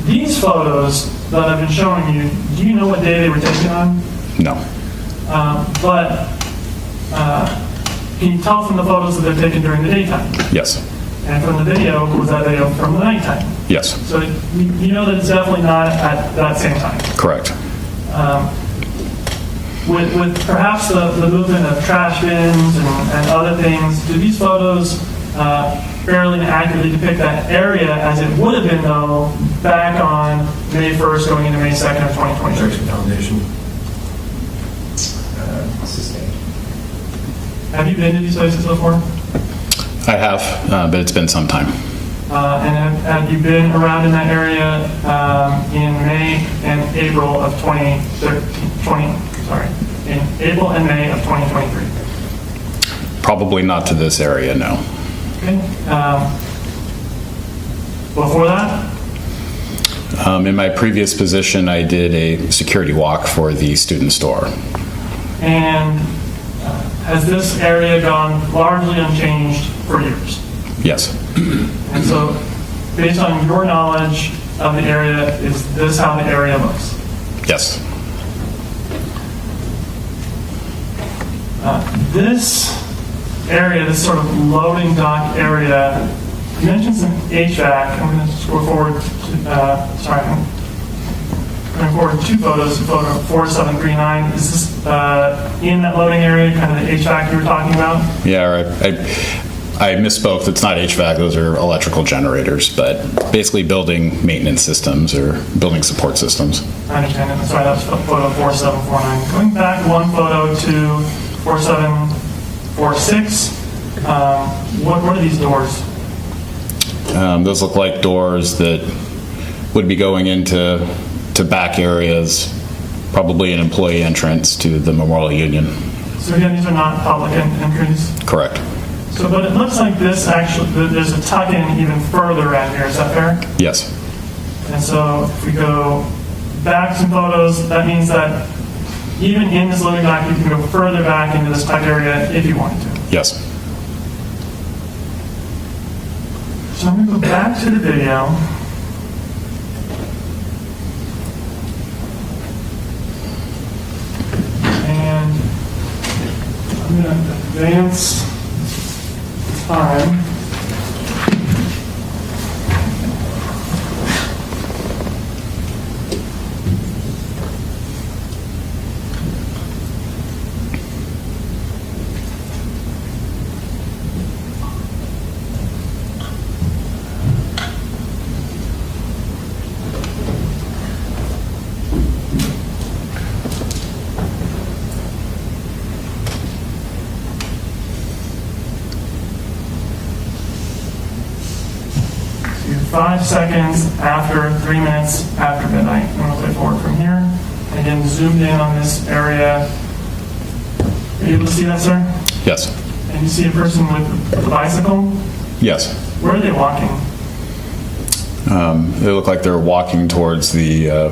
these photos that I've been showing you, do you know what day they were taken on? No. Can you tell from the photos that they're taken during the daytime? Yes. And from the video, was that video from the nighttime? Yes. So you know that it's definitely not at that same time. Correct. With perhaps the movement of trash bins and other things, do these photos fairly and accurately depict that area as it would have been, though, back on May 1st going into May 2nd of 2020? Foundation. Have you been to these places before? I have, but it's been some time. And have you been around in that area in May and April of 2013? In April and May of 2023? Probably not to this area, no. Okay. Before that? In my previous position, I did a security walk for the student store. And has this area gone largely unchanged for years? Yes. And so, based on your knowledge of the area, is this how the area looks? Yes. This area, this sort of loading dock area, you mentioned some HVAC. I'm going to scroll forward. I'm going forward 2 photos. Photo 4739. Is this in that loading area, kind of the HVAC you were talking about? Yeah, right. I misspoke. It's not HVAC. Those are electrical generators, but basically building maintenance systems or building support systems. I understand it. Sorry, that was photo 4749. Going back 1 photo to 4746. What are these doors? Those look like doors that would be going into back areas, probably an employee entrance to the Memorial Union. So again, these are not public entries? Correct. So, but it looks like this actually, there's a tuck-in even further around here, is that fair? Yes. And so if we go back some photos, that means that even in this loading dock, you can go further back into this tuck area if you wanted to. Yes. So I'm going to go back to the video. And I'm going to advance time. So you're 5 seconds after 3 minutes after midnight. I'm going to play forward from here. Again, zoomed in on this area. Are you able to see that, sir? Yes. And you see a person with a bicycle? Yes. Where are they walking? They look like they're walking towards the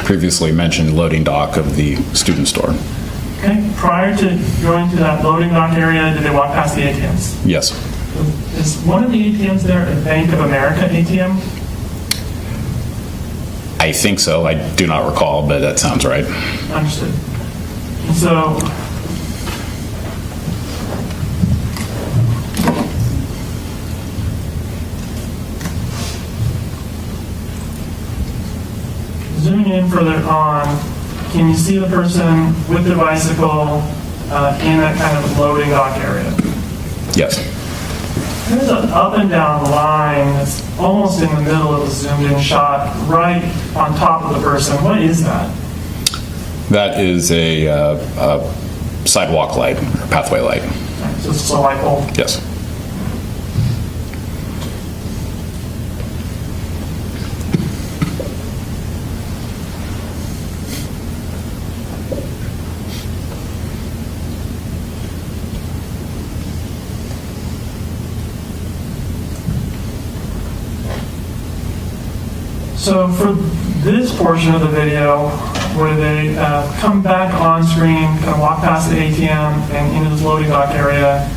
previously mentioned loading dock of the student store. Okay. Prior to going to that loading dock area, did they walk past the ATMs? Yes. Is one of the ATMs there a Bank of America ATM? I think so. I do not recall, but that sounds right. Understood. And so, zooming in further on, can you see the person with the bicycle in that kind of loading dock area? Yes. There's an up and down line that's almost in the middle of a zoomed in shot, right on top of the person. What is that? That is a sidewalk light, or pathway light. So it's a light bulb? Yes. So for this portion of the video, where they come back on screen, kind of walk past the ATM and into this loading dock area,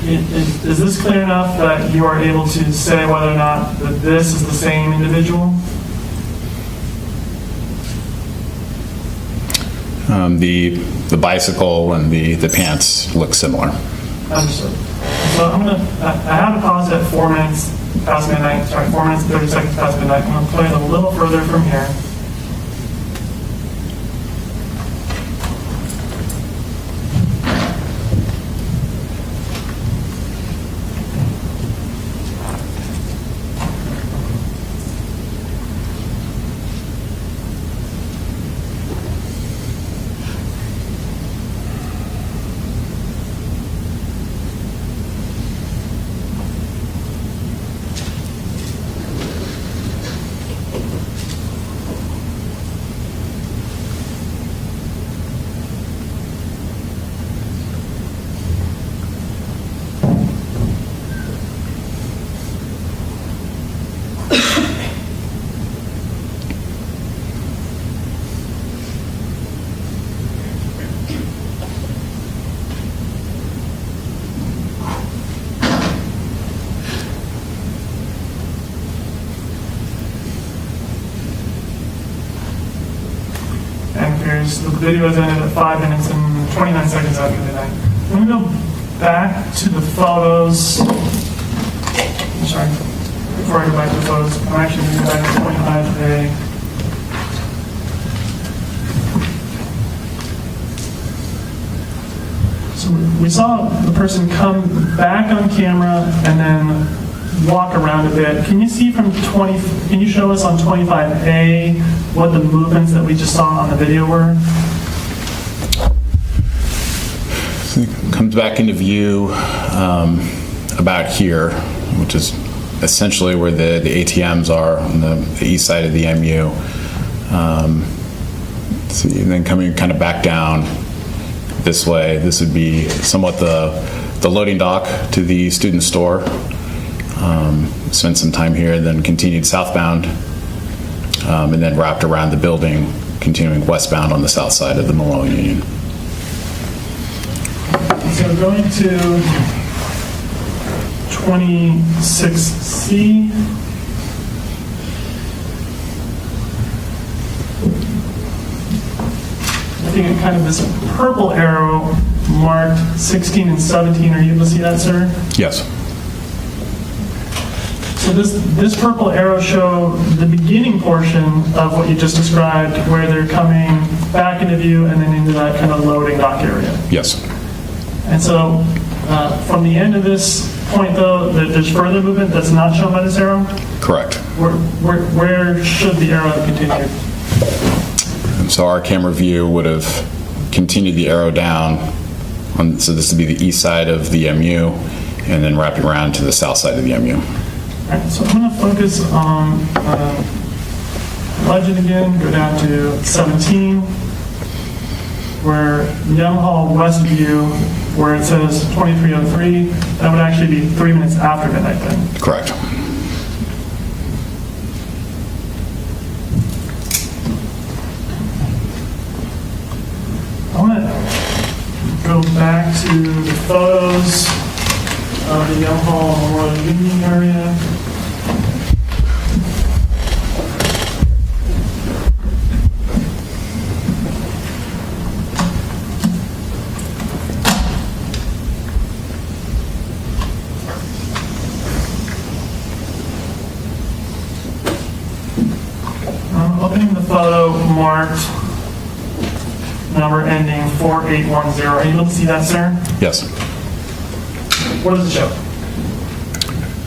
is this clear enough that you are able to say whether or not that this is the same individual? The bicycle and the pants look similar. Understood. So I have to pause at 4 minutes past midnight. Sorry, 4 minutes and 30 seconds past midnight. I'm going to play it a little further from here. The video is ended at 5 minutes and 29 seconds after midnight. I'm going to go back to the photos. I'm sorry, before I go back to the photos, I'm actually going to go back to 25 today. So we saw the person come back on camera and then walk around a bit. Can you see from can you show us on 25A what the movements that we just saw on the video were? So it comes back into view about here, which is essentially where the ATMs are on the east side of the MU. So, and then coming kind of back down this way, this would be somewhat the loading dock to the student store. Spent some time here, then continued southbound, and then wrapped around the building, continuing westbound on the south side of the Memorial Union. So going to 26C. Looking at kind of this purple arrow marked 16 and 17. Are you able to see that, sir? Yes. So this purple arrow show the beginning portion of what you just described, where they're coming back into view and then into that kind of loading dock area. Yes. And so from the end of this point, though, there's further movement that's not shown by this arrow? Correct. Where should the arrow have continued? And so our camera view would have continued the arrow down, so this would be the east side of the MU, and then wrapping around to the south side of the MU. All right, so I'm going to focus on legend again, go down to 17, where Young Hall West View, where it says 2303, that would actually be 3 minutes after midnight then. Correct. I want to go back to the photos of the Young Hall Memorial Union area. I'm opening the photo marked number ending 4810. Are you able to see that, sir? Yes. What does it show?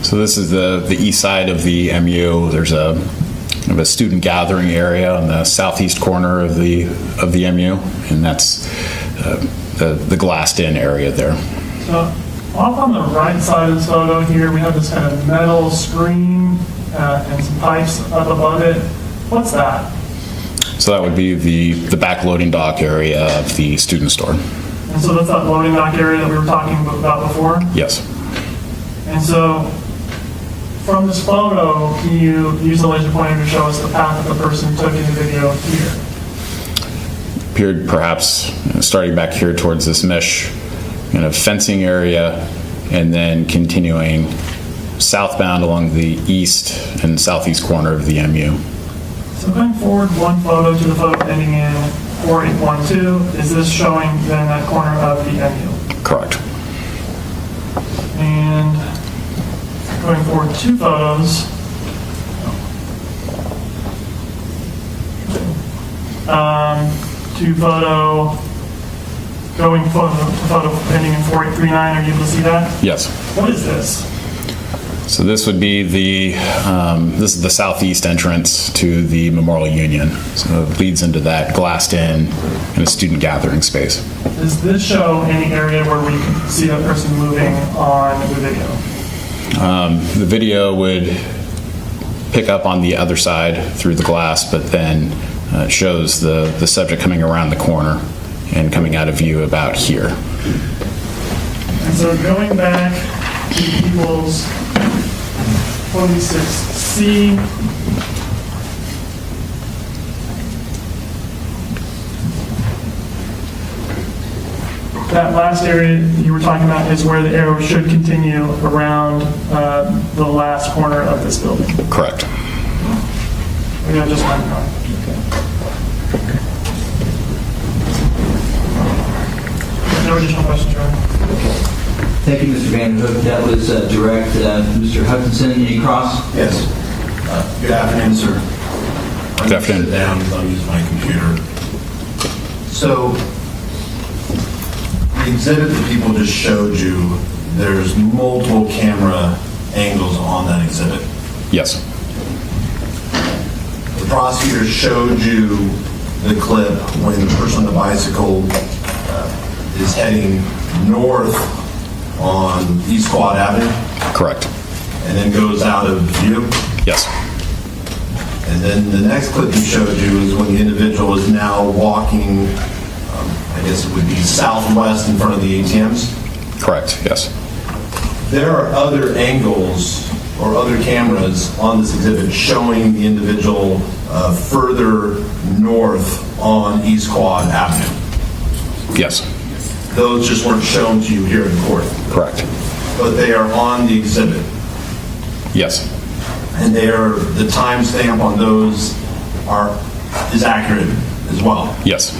So this is the east side of the MU. There's a kind of a student gathering area on the southeast corner of the MU, and that's the glassed-in area there. So off on the right side of this photo here, we have this kind of metal screen and some pipes up above it. What's that? So that would be the back loading dock area of the student store. And so that's that loading dock area that we were talking about before? Yes. And so from this photo, can you use the laser pointer to show us the path that the person took in the video here? Appeared perhaps starting back here towards this mesh kind of fencing area, and then continuing southbound along the east and southeast corner of the MU. So going forward one photo to the photo ending in 4812, is this showing then that corner of the MU? Correct. And going forward two photos. To photo, going to photo ending in 4839, are you able to see that? Yes. What is this? So this would be this is the southeast entrance to the Memorial Union. So it leads into that glassed-in kind of student gathering space. Does this show any area where we can see that person moving on the video? The video would pick up on the other side through the glass, but then shows the subject coming around the corner and coming out of view about here. And so going back to people's 26C, that last area you were talking about is where the arrow should continue around the last corner of this building. Correct. We got just one more. No additional questions, Ryan? Thank you, Mr. Vanderhook. That was direct. Mr. Hutchinson, any cross? Yes. Good afternoon, sir. Good afternoon. Sit down, I'll use my computer. So, the exhibit that people just showed you, there's multiple camera angles on that exhibit. Yes. The prosecutor showed you the clip when the person on the bicycle is heading north on East Quad Avenue. Correct. And then goes out of view. Yes. And then the next clip he showed you is when the individual is now walking, I guess it would be southwest in front of the ATMs. Correct, yes. There are other angles or other cameras on this exhibit showing the individual further north on East Quad Avenue. Yes. Those just weren't shown to you here in court. Correct. But they are on the exhibit. Yes. And the timestamp on those is accurate as well. Yes.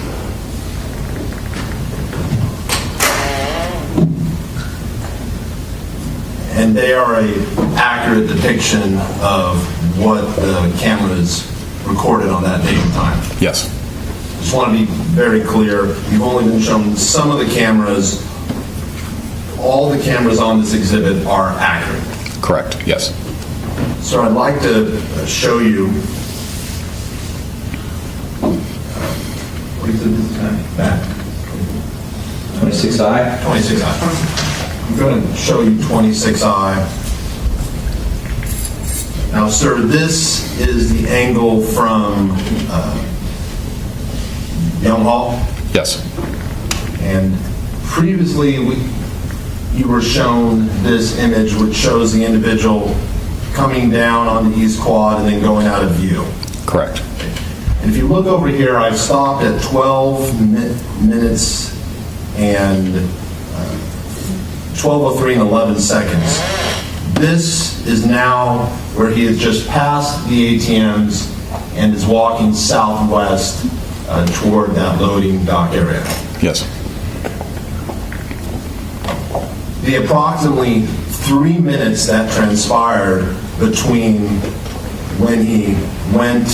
And they are an accurate depiction of what the cameras recorded on that date and time. Yes. Just want to be very clear. You've only been shown some of the cameras. All the cameras on this exhibit are accurate. Correct, yes. So I'd like to show you. What is this guy? Back. 26I? 26I. I'm going to show you 26I. Now, sir, this is the angle from Young Hall. Yes. And previously, you were shown this image, which shows the individual coming down on the East Quad and then going out of view. Correct. And if you look over here, I've stopped at 12 minutes and 12:03 and 11 seconds. This is now where he has just passed the ATMs and is walking southwest toward that loading dock area. Yes. The approximately 3 minutes that transpired between when he went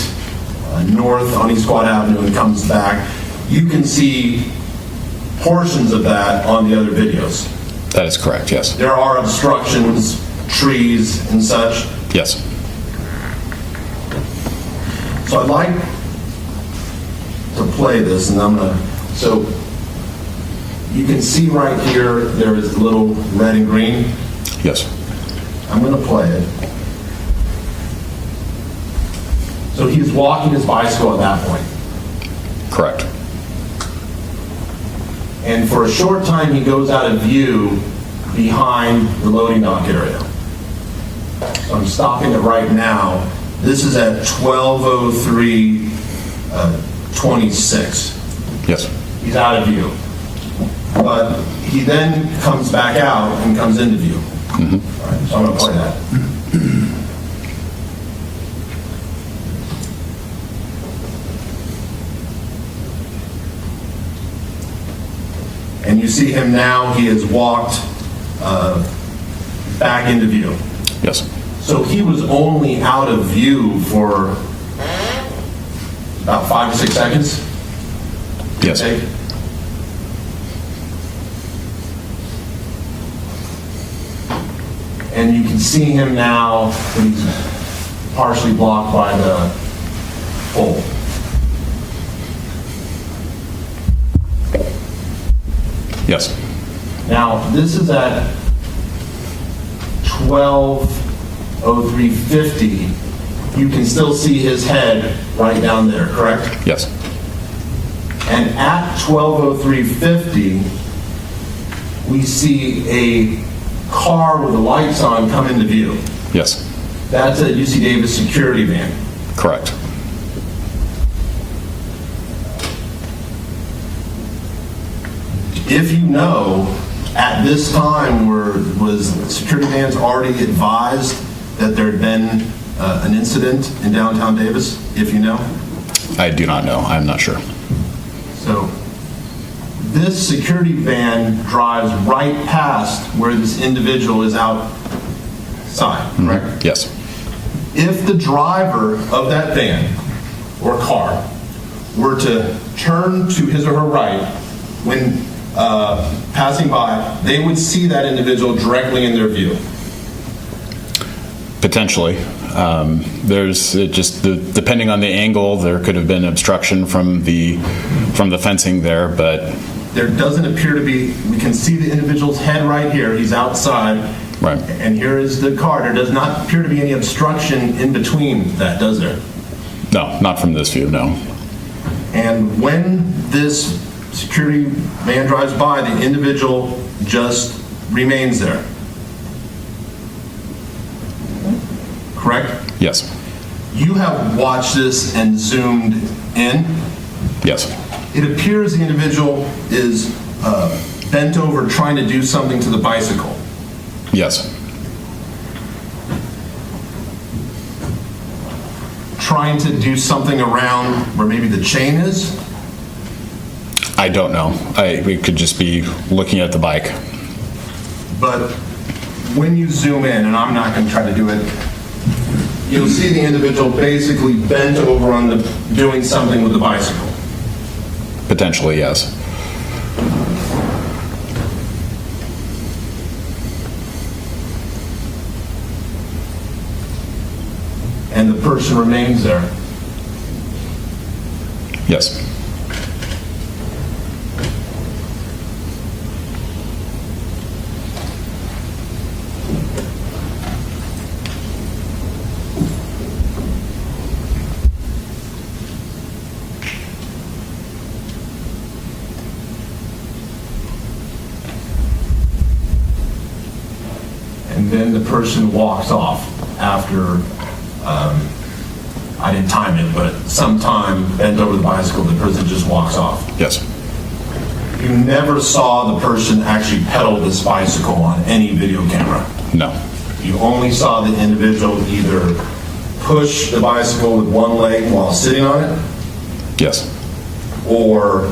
north on East Quad Avenue and comes back, you can see portions of that on the other videos. That is correct, yes. There are obstructions, trees, and such. Yes. So I'd like to play this, and so you can see right here, there is a little red and green. Yes. I'm going to play it. So he's walking his bicycle at that point. Correct. And for a short time, he goes out of view behind the loading dock area. So I'm stopping it right now. This is at 12:03:26. Yes. He's out of view. But he then comes back out and comes into view. Mm-hmm. All right, so I'm going to play that. And you see him now, he has walked back into view. Yes. So he was only out of view for about 5 to 6 seconds? Yes. Okay. And you can see him now, he's partially blocked by the pole. Yes. Now, this is at 12:03:50, you can still see his head right down there, correct? Yes. And at 12:03:50, we see a car with the lights on come into view. Yes. That's a UC Davis security van. Correct. If you know, at this time, was security vans already advised that there had been an incident in downtown Davis, if you know? I do not know. I'm not sure. So this security van drives right past where this individual is outside, correct? Yes. If the driver of that van or car were to turn to his or her right when passing by, they would see that individual directly in their view. Potentially. Depending on the angle, there could have been obstruction from the fencing there, but there doesn't appear to be. We can see the individual's head right here. He's outside, right, and here is the car. There does not appear to be any obstruction in between that, does there? No, not from this view, no. And when this security van drives by, the individual just remains there. Correct? Yes. You have watched this and zoomed in? Yes. It appears the individual is bent over trying to do something to the bicycle. Yes. Trying to do something around where maybe the chain is? I don't know. We could just be looking at the bike. But when you zoom in, and I'm not going to try to do it, you'll see the individual basically bent over on doing something with the bicycle. Potentially, yes. And the person remains there. Yes. And then the person walks off after, I didn't time it, but sometime bent over the bicycle, the person just walks off. Yes. You never saw the person actually pedal this bicycle on any video camera? No. You only saw the individual either push the bicycle with one leg while sitting on it? Yes. Or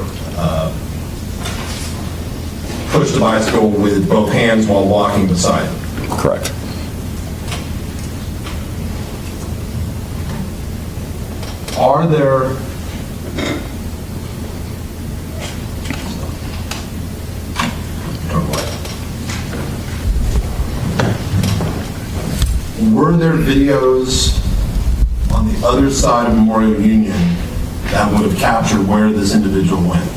push the bicycle with both hands while walking beside it? Correct. Are there were there videos on the other side of Memorial Union that would have captured where this individual went?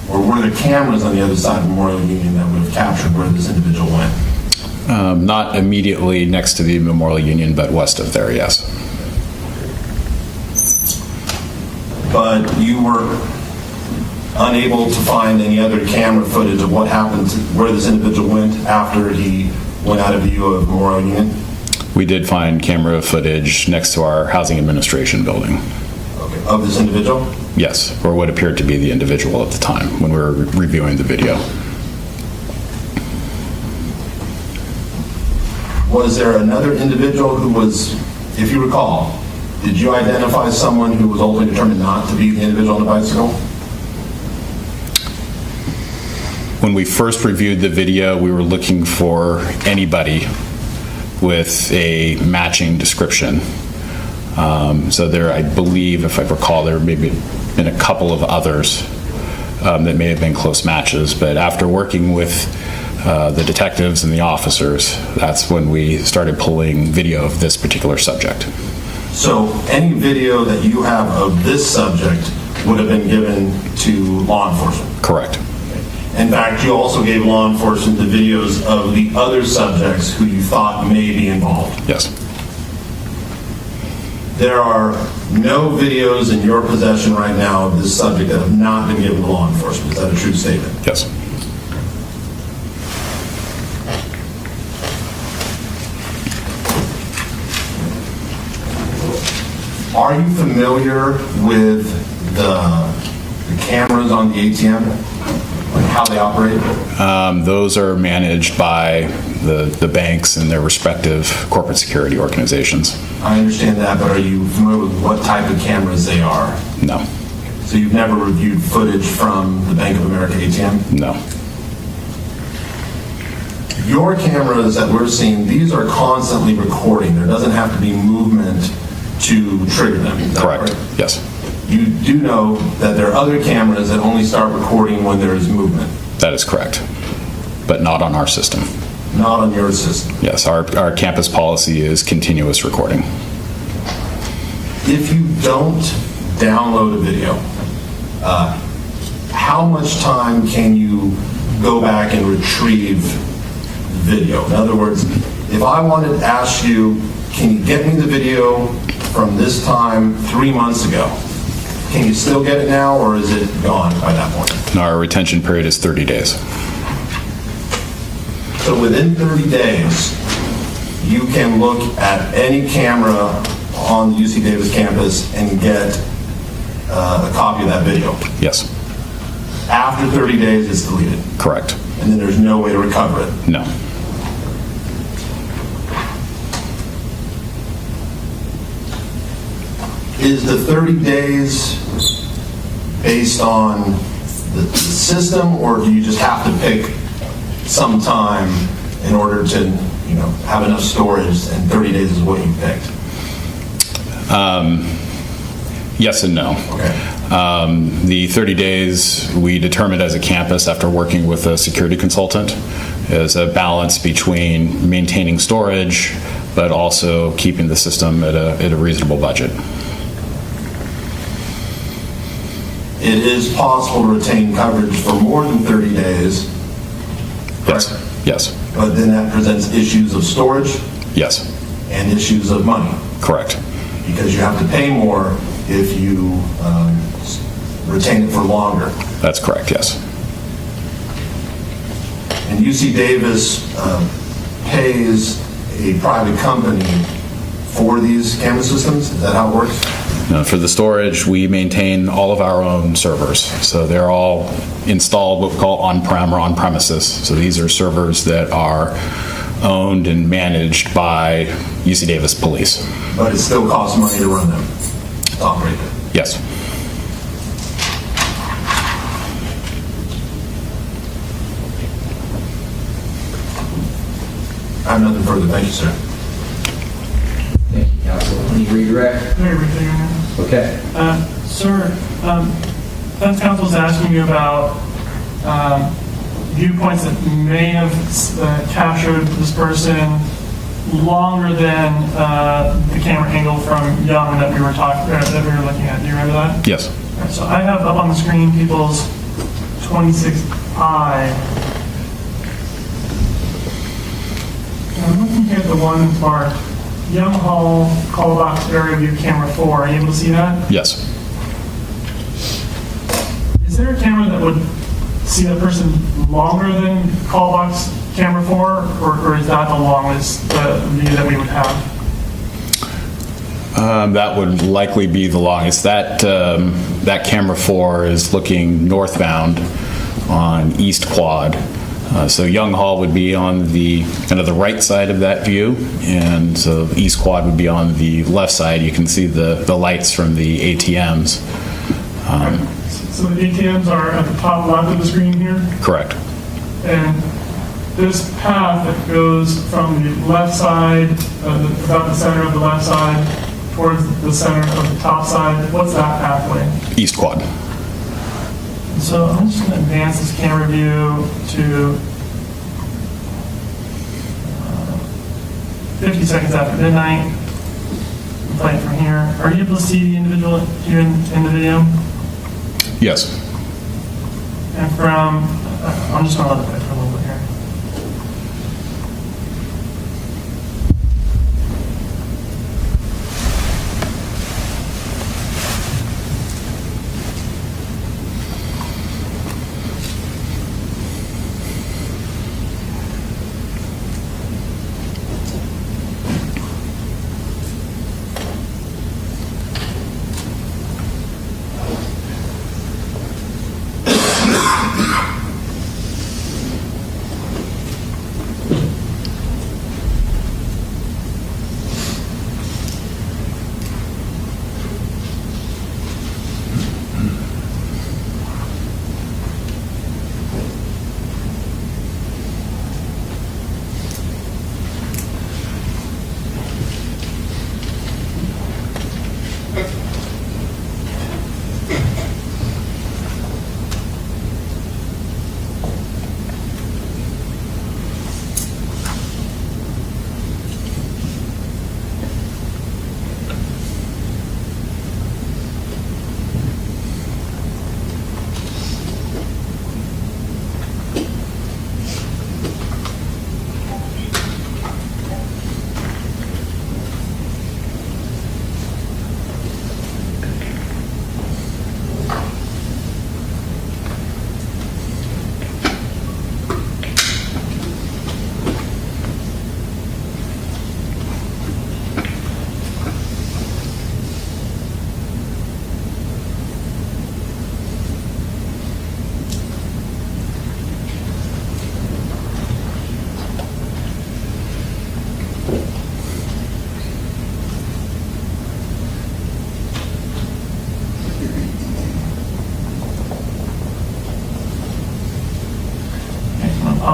Or were there cameras on the other side of Memorial Union that would have captured where this individual went? Not immediately next to the Memorial Union, but west of there, yes. But you were unable to find any other camera footage of what happened, where this individual went after he went out of view of Memorial Union? We did find camera footage next to our housing administration building. Okay. Of this individual? Yes, or what appeared to be the individual at the time when we were reviewing the video. Was there another individual who was, if you recall, did you identify someone who was ultimately determined not to be the individual on the bicycle? When we first reviewed the video, we were looking for anybody with a matching description. So there, I believe, if I recall, there may have been a couple of others that may have been close matches, but after working with the detectives and the officers, that's when we started pulling video of this particular subject. So any video that you have of this subject would have been given to law enforcement? Correct. In fact, you also gave law enforcement the videos of the other subjects who you thought may be involved? Yes. there are no videos in your possession right now of this subject that have not been given to law enforcement. Is that a true statement? Yes. Are you familiar with the cameras on the ATM, like how they operate? Those are managed by the banks and their respective corporate security organizations. I understand that, but are you familiar with what type of cameras they are? No. So you've never reviewed footage from the Bank of America ATM? No. Your cameras that we're seeing, these are constantly recording. There doesn't have to be movement to trigger them. Is that Correct. right? Yes. You do know that there are other cameras that only start recording when there is movement. That is correct, but not on our system. Not on your system. Yes, our campus policy is continuous recording. If you don't download a video, how much time can you go back and retrieve video? In other words, if I wanted to ask you, can you get me the video from this time 3 months ago? Can you still get it now, or is it gone by that point? No, our retention period is 30 days. So within 30 days, you can look at any camera on the UC Davis campus and get a copy of that video. Yes. After 30 days, it's deleted. Correct. And then there's no way to recover it. No. Is the 30 days based on the system, or do you just have to pick some time in order to, have enough storage, and 30 days is what you picked? Yes and no. Okay. The 30 days we determined as a campus after working with a security consultant is a balance between maintaining storage but also keeping the system at a reasonable budget. It is possible to retain coverage for more than 30 days. Yes. Yes. But then that presents issues of storage. Yes. And issues of money. Correct. Because you have to pay more if you retain it for longer. That's correct, yes. And UC Davis pays a private company for these camera systems? Is that how it works? No, for the storage, we maintain all of our own servers. So they're all installed what we call on-prem or on-premises. So these are servers that are owned and managed by UC Davis Police. But it still costs money to run them, to operate them? Yes. I have nothing further. Thank you, sir. Thank you, counsel. Any redirect? Okay. Sir, defense counsel is asking you about viewpoints that may have captured this person longer than the camera angle from Young that we were looking at. Do you remember that? Yes. Right, so I have up on the screen people's 26I. I'm looking here at the one marked Young Hall call box area view camera 4. Are you able to see that? Yes. Is there a camera that would see that person longer than call box camera 4, or is that the longest view that we would have? That would likely be the longest. That camera 4 is looking northbound on East Quad. So Young Hall would be on the kind of the right side of that view, and so East Quad would be on the left side. You can see the lights from the ATMs. So the ATMs are at the top left of the screen here? Correct. And this path that goes from the left side, about the center of the left side, towards the center of the top side, what's that pathway? East Quad. So I'm just going to advance this camera view to 50 seconds after midnight. Play it from here. Are you able to see the individual here in the video? Yes. And from, I'm just going to let it play for a little bit here.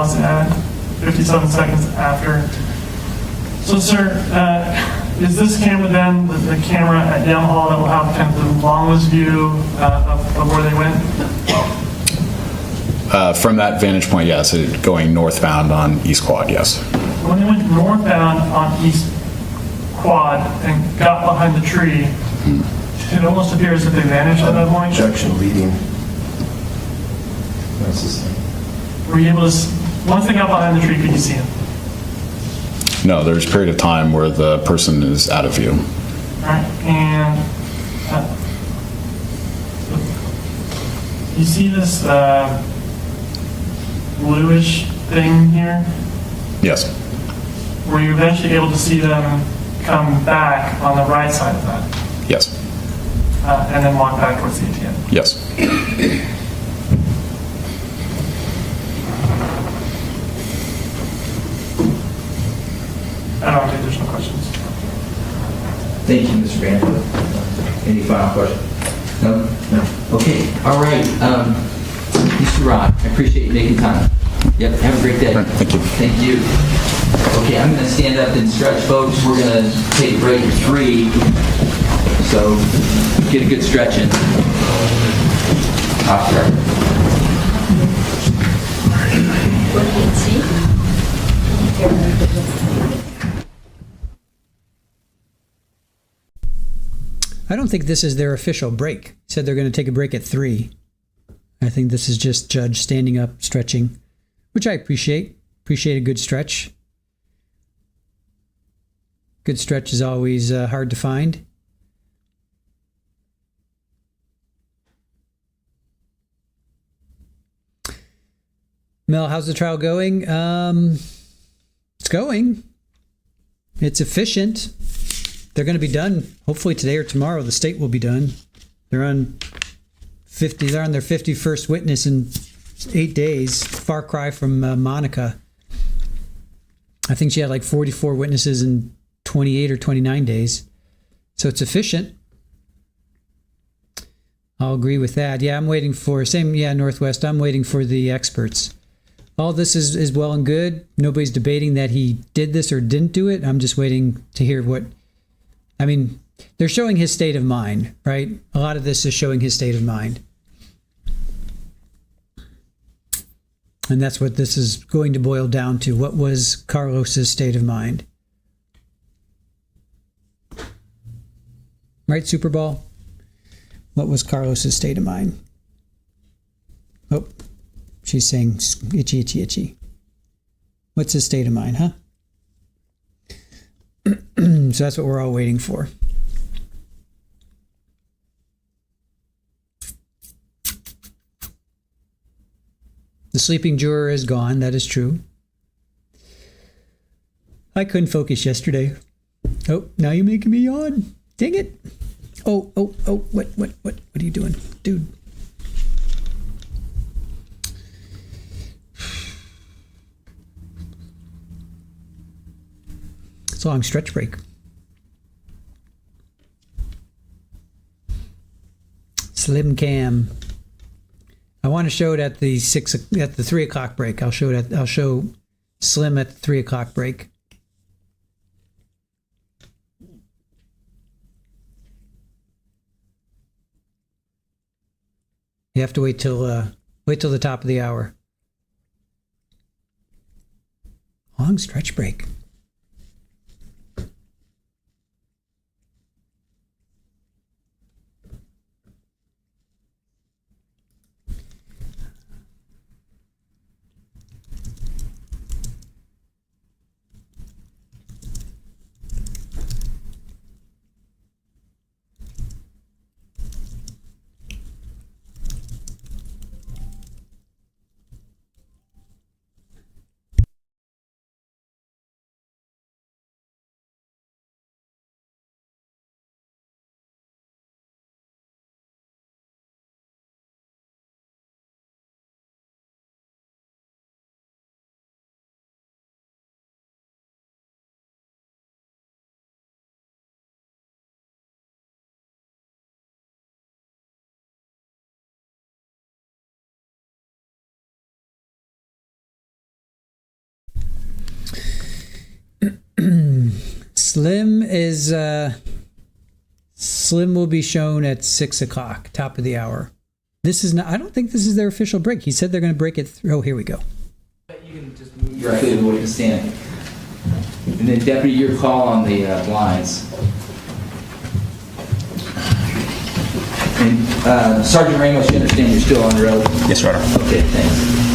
wants to add 57 seconds after. So, sir, is this camera then the camera at down the hall that will have kind of the longest view of where they went? From that vantage point, yes. Going northbound on East Quad, yes. When they went northbound on East Quad and got behind the tree, it almost appears that they vanished at that point. Objection leading. That's the same. Were you able to, once they got behind the tree, could you see them? No, there's a period of time where the person is out of view. All right, and you see this bluish thing here? Yes. Were you eventually able to see them come back on the right side of that? Yes. And then walk back towards the ATM? Yes. I don't have any additional questions. Thank you, Mr. Banjo. Any final questions? No? No. Okay, all right. Mr. Rod, I appreciate you making time. Yep, have a great day. Thank you. Thank you. Okay, I'm going to stand up and stretch, folks. We're going to take a break at 3. So get a good stretch in. Off start. I don't think this is their official break. Said they're going to take a break at 3. I think this is just Judge standing up, stretching, which I appreciate. Appreciate a good stretch. Good stretch is always hard to find. Mel, how's the trial going? It's going. It's efficient. They're going to be done hopefully today or tomorrow. The state will be done. They're on their 51st witness in 8 days. Far cry from Monica. I think she had like 44 witnesses in 28 or 29 days. So it's efficient. I'll agree with that. Yeah, I'm waiting for Northwest. I'm waiting for the experts. All this is well and good. Nobody's debating that he did this or didn't do it. I'm just waiting to hear they're showing his state of mind, right? A lot of this is showing his state of mind. And that's what this is going to boil down to. What was Carlos's state of mind? Right, Super Bowl? What was Carlos's state of mind? Oh, she's saying itchy, itchy, itchy. What's his state of mind, huh? So that's what we're all waiting for. The sleeping juror is gone. That is true. I couldn't focus yesterday. Oh, now you're making me yawn. Dang it. Oh, what are you doing? Dude. It's a long stretch break. Slim cam. I want to show it at the 3 o'clock break. I'll show Slim at the 3 o'clock break. You have to wait till the top of the hour. Long stretch break. Slim is Slim will be shown at 6 o'clock, top of the hour. This is not. I don't think this is their official break. He said they're going to break it. Oh, here we go. You can just move directly to the witness stand. And then, Deputy, your call on the blinds. And Sergeant Ramos, you understand you're still on the road? Yes, Your Honor. Okay, thanks.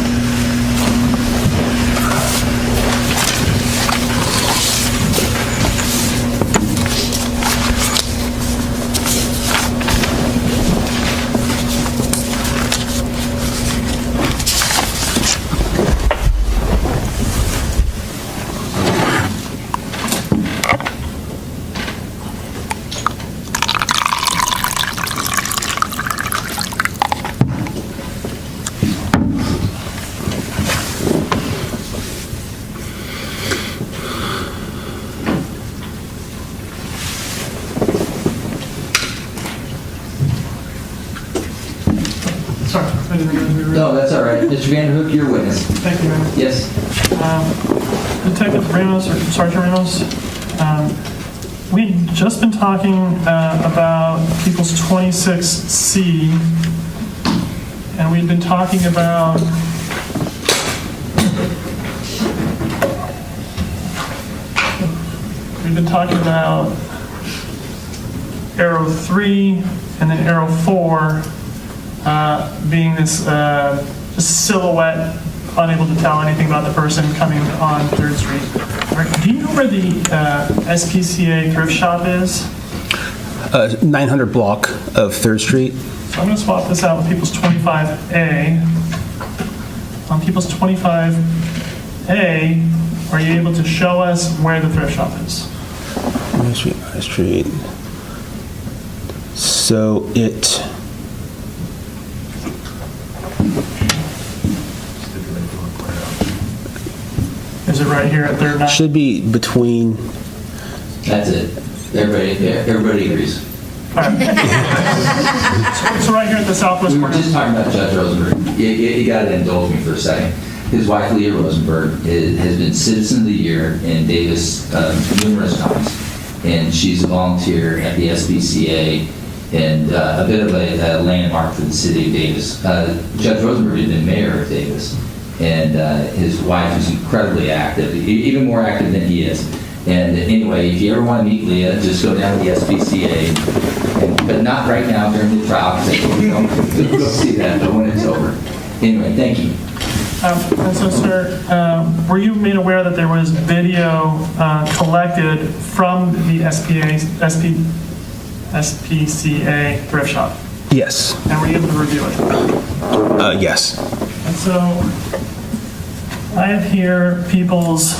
Sorry, I didn't know we were... No, that's all right. Mr. Vanderhook, your witness. Thank you, Mayor. Yes. Detective Ramos, or Sergeant Ramos, we've just been talking about People's 26C, and we've been talking about arrow 3 and then arrow 4 being this just silhouette, unable to tell anything about the person coming on 3rd Street. Do you know where the SPCA thrift shop is? 900 block of 3rd Street. So I'm going to swap this out with People's 25A. On People's 25A, are you able to show us where the thrift shop is? 9th Street. So it... Is it right here at 3rd Night? Should be between... That's it. Everybody agrees. All right. So right here at the southwest We were corner. just talking about Judge Rosenberg. You got to indulge me for a second. His wife, Leah Rosenberg, has been Citizen of the Year in Davis numerous times, and she's a volunteer at the SPCA and a bit of a landmark for the city of Davis. Judge Rosenberg had been mayor of Davis, and his wife is incredibly active, even more active than he is. And anyway, if you ever want to meet Leah, just go down to the SPCA, but not right now during the trial, because don't go see that, but when it's over. Anyway, thank you. And so, sir, were you made aware that there was video collected from the SPCA thrift shop? Yes. And were you able to review it? Yes. And so, I have here People's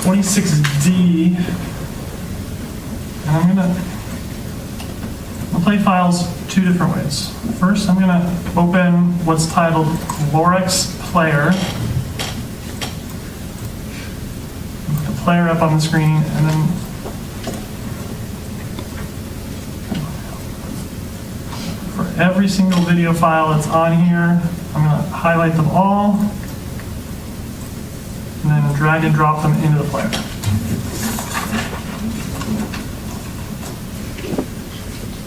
26D, and I'm gonna play files two different ways. First, I'm gonna open what's titled Lorex Player. Put the player up on the screen, and then for every single video file that's on here, I'm gonna highlight them all, and then drag and drop them into the player.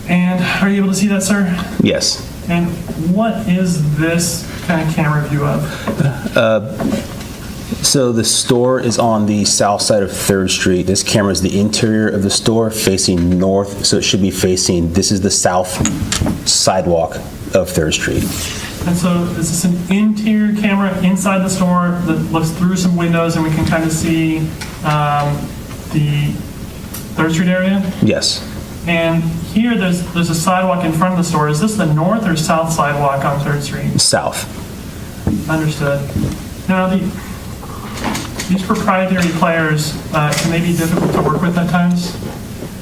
And are you able to see that, sir? Yes. And what is this kind of camera view of? So the store is on the south side of 3rd Street. This camera is the interior of the store facing north, so it should be facing, this is the south sidewalk of 3rd Street. And so is this an interior camera inside the store that looks through some windows and we can kind of see the 3rd Street area? Yes. And here there's a sidewalk in front of the store. Is this the north or south sidewalk on 3rd Street? South. Understood. Now, these proprietary players, can they be difficult to work with at times?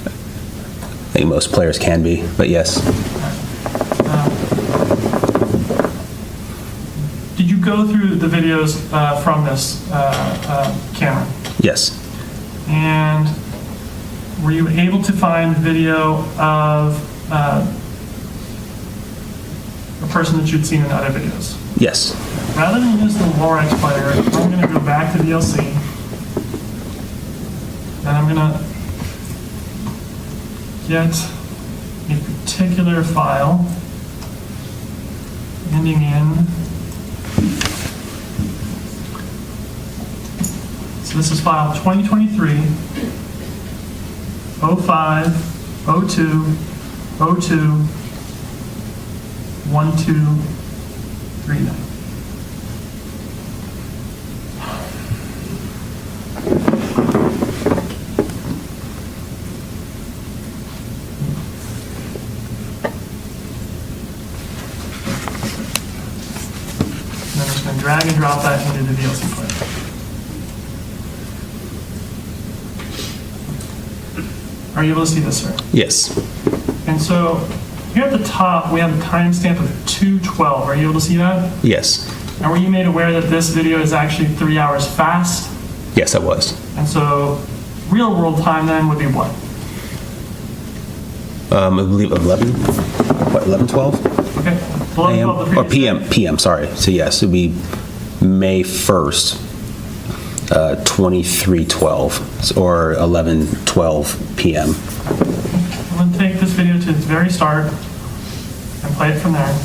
I think most players can be, but yes. Did you go through the videos from this camera? Yes. And were you able to find video of a person that you'd seen in other videos? Yes. Rather than use the Lorex player, I'm going to go back to VLC, and I'm going to get a particular file ending in, so this is file 2023 05 02 02 1239. Drag and drop that into the VLC player. Are you able to see this, sir? Yes. And so here at the top, we have a timestamp of 2:12. Are you able to see that? Yes. And were you made aware that this video is actually 3 hours fast? Yes, I was. And so real world time then would be what? I believe 11:12? Okay. 11:12 the Or previous PM, sorry. So yes, it would be May 1st, 23:12, or 11:12 PM. I'm going to take this video to its very start and play it from there.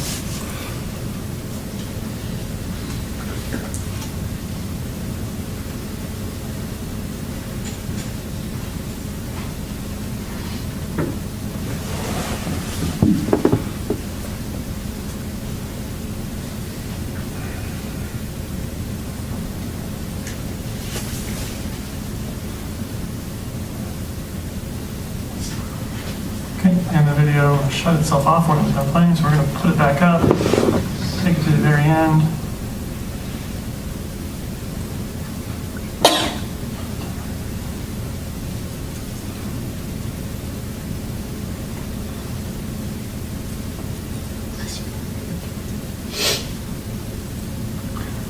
And the video shut itself off when it was done playing, so we're going to put it back up, take it to the very end.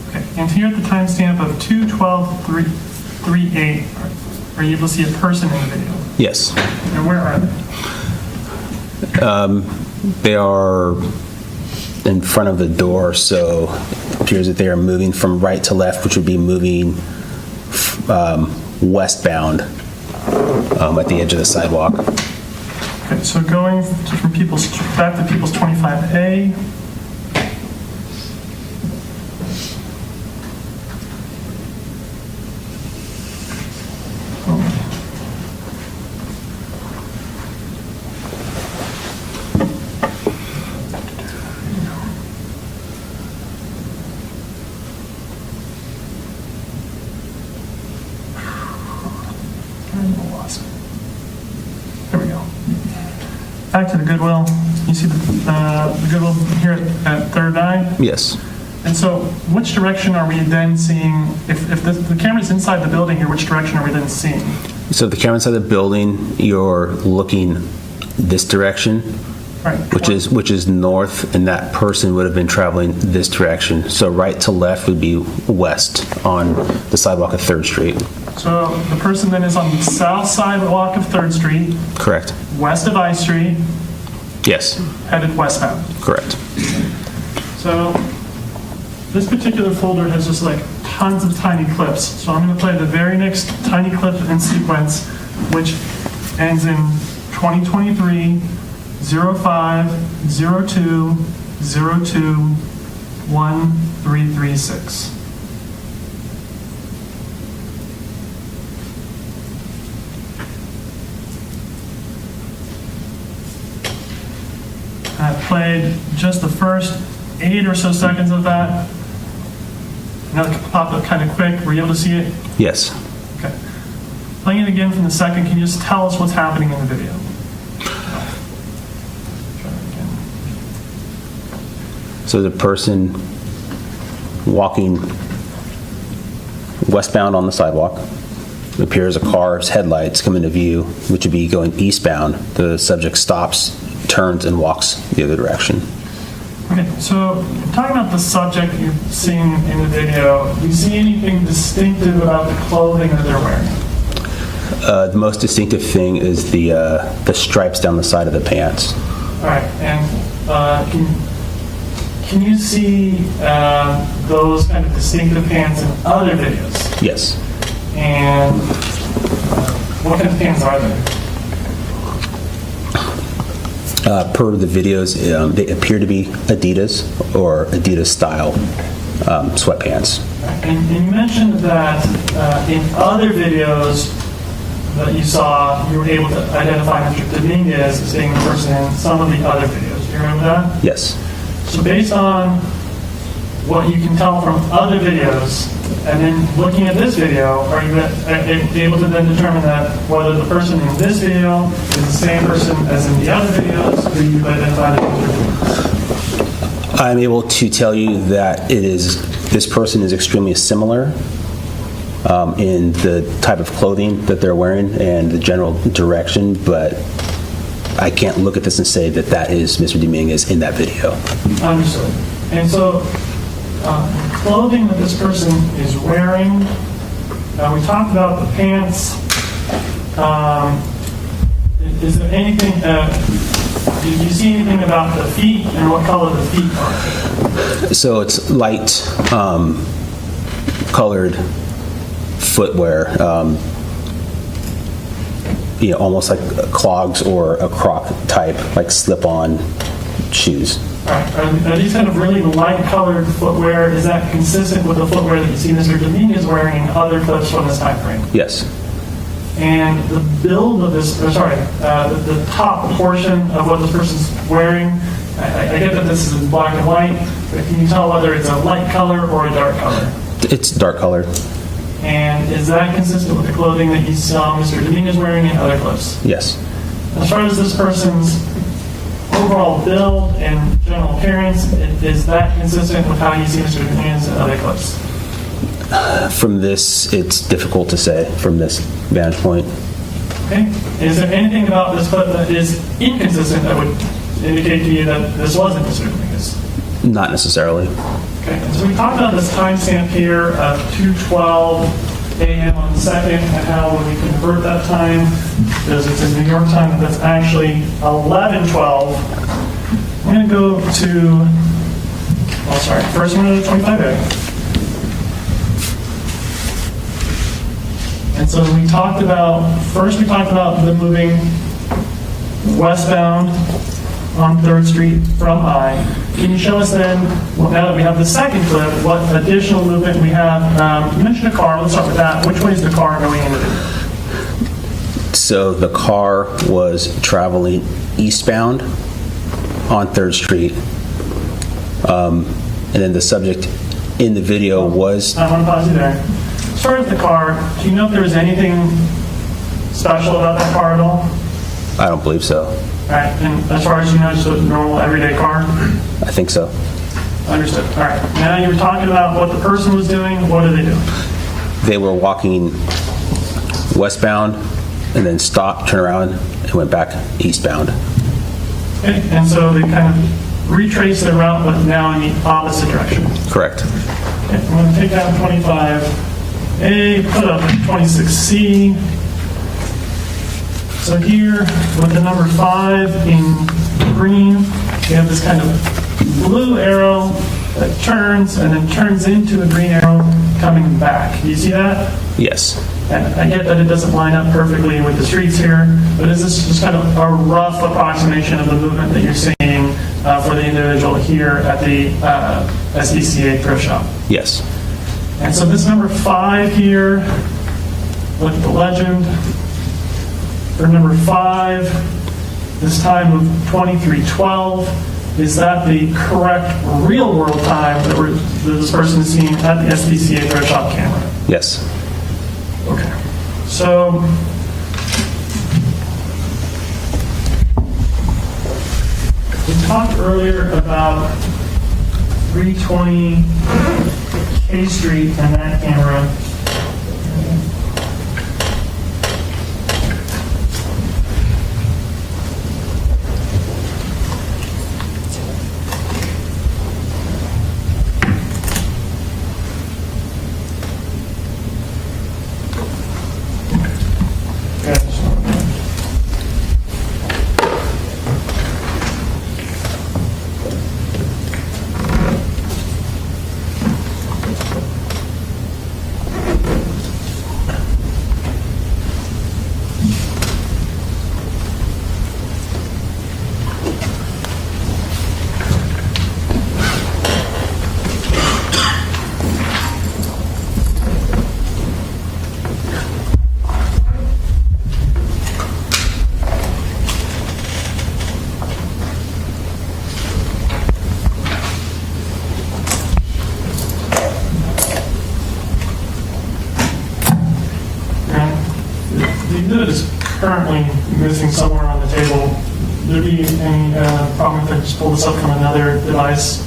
Okay, and here at the timestamp of 2:12:38, are you able to see a person in the video? Yes. And where are they? They are in front of the door, so it appears that they are moving from right to left, which would be moving westbound at the edge of the sidewalk. Okay, so going from back to People's 25A. There we go. Back to the Goodwill. You see the Goodwill here at Third Eye? Yes. And so which direction are we then seeing? If the camera's inside the building here, which direction are we then seeing? So if the camera's inside the building, you're looking this direction, Right. which is north, and that person would have been traveling this direction. So right to left would be west on the sidewalk of 3rd Street. So the person then is on the south sidewalk of 3rd Street, Correct. west of I Street, Yes. headed westbound. Correct. So this particular folder has just like tons of tiny clips. So I'm going to play the very next tiny clip in sequence, which ends in 2023 05 02 02 1336. I played just the first 8 or so seconds of that. Now it popped up kind of quick. Were you able to see it? Yes. Okay. Playing it again from the second, can you just tell us what's happening in the video? Try it again. So the person walking westbound on the sidewalk. It appears a car's headlights come into view, which would be going eastbound. The subject stops, turns, and walks the other direction. Okay, so talking about the subject you're seeing in the video, do you see anything distinctive about the clothing that they're wearing? The most distinctive thing is the stripes down the side of the pants. All right, and can you see those kind of distinctive pants in other videos? Yes. And what kind of pants are they? Per the videos, they appear to be Adidas or Adidas style sweatpants. And you mentioned that in other videos that you saw, you were able to identify Mr. Dominguez as being the person in some of the other videos. Do you remember that? Yes. So based on what you can tell from other videos, and then looking at this video, are you able to then determine that whether the person in this video is the same person as in the other videos, or you've identified it? I'm able to tell you that this person is extremely similar in the type of clothing that they're wearing and the general direction, but I can't look at this and say that that is Mr. Dominguez in that video. Understood. And so, clothing that this person is wearing, we talked about the pants. Is there anything, did you see anything about the feet and what color the feet are? So it's light colored footwear, almost like clogs or a Croc type, like slip-on shoes. Are these kind of really light-colored footwear? Is that consistent with the footwear that you see Mr. Dominguez wearing in other clips from this time frame? Yes. And the build of this, the top portion of what this person's wearing, I get that this is in black and white, but can you tell whether it's a light color or a dark color? It's dark colored. And is that consistent with the clothing that you saw Mr. Dominguez wearing in other clips? Yes. As far as this person's overall build and general appearance, is that consistent with how you see Mr. Dominguez in other clips? From this, it's difficult to say from this vantage point. Okay. Is there anything about this clip that is inconsistent that would indicate to you that this wasn't Mr. Dominguez? Not necessarily. Okay. So we talked about this timestamp here of 2:12 a.m. on the 2nd and how when we convert that time, because it's in New York time, that's actually 11:12. I'm going to go to, first one of the 25A. And so we talked about the moving westbound on 3rd Street from I. Can you show us then, now that we have the second clip, what additional movement we have? You mentioned a car. Let's start with that. Which way is the car going into it? So the car was traveling eastbound on 3rd Street. And then the subject in the video was... I want to pause you there. As far as the car, do you know if there was anything special about that car at all? I don't believe so. All right, and as far as you know, just a normal everyday car? I think so. Understood. All right, now you were talking about what the person was doing. What are they doing? They were walking westbound and then stopped, turned around, and went back eastbound. Okay, and so they kind of retraced their route, but now in the opposite direction. Correct. Okay, I'm going to take out 25A, put up 26C. So here, with the number 5 in green, we have this kind of blue arrow that turns and then turns into a green arrow coming back. Do you see that? Yes. And I get that it doesn't line up perfectly with the streets here, but is this just kind of a rough approximation of the movement that you're seeing for the individual here at the SDCA thrift shop? Yes. And so this number 5 here, look at the legend. For number 5, this time of 23:12, is that the correct real-world time that this person is seeing at the SDCA thrift shop camera? Yes. Okay. So we talked earlier about 320 K Street and that camera. currently missing somewhere on the table. Would there be any problem if I just pull this up from another device?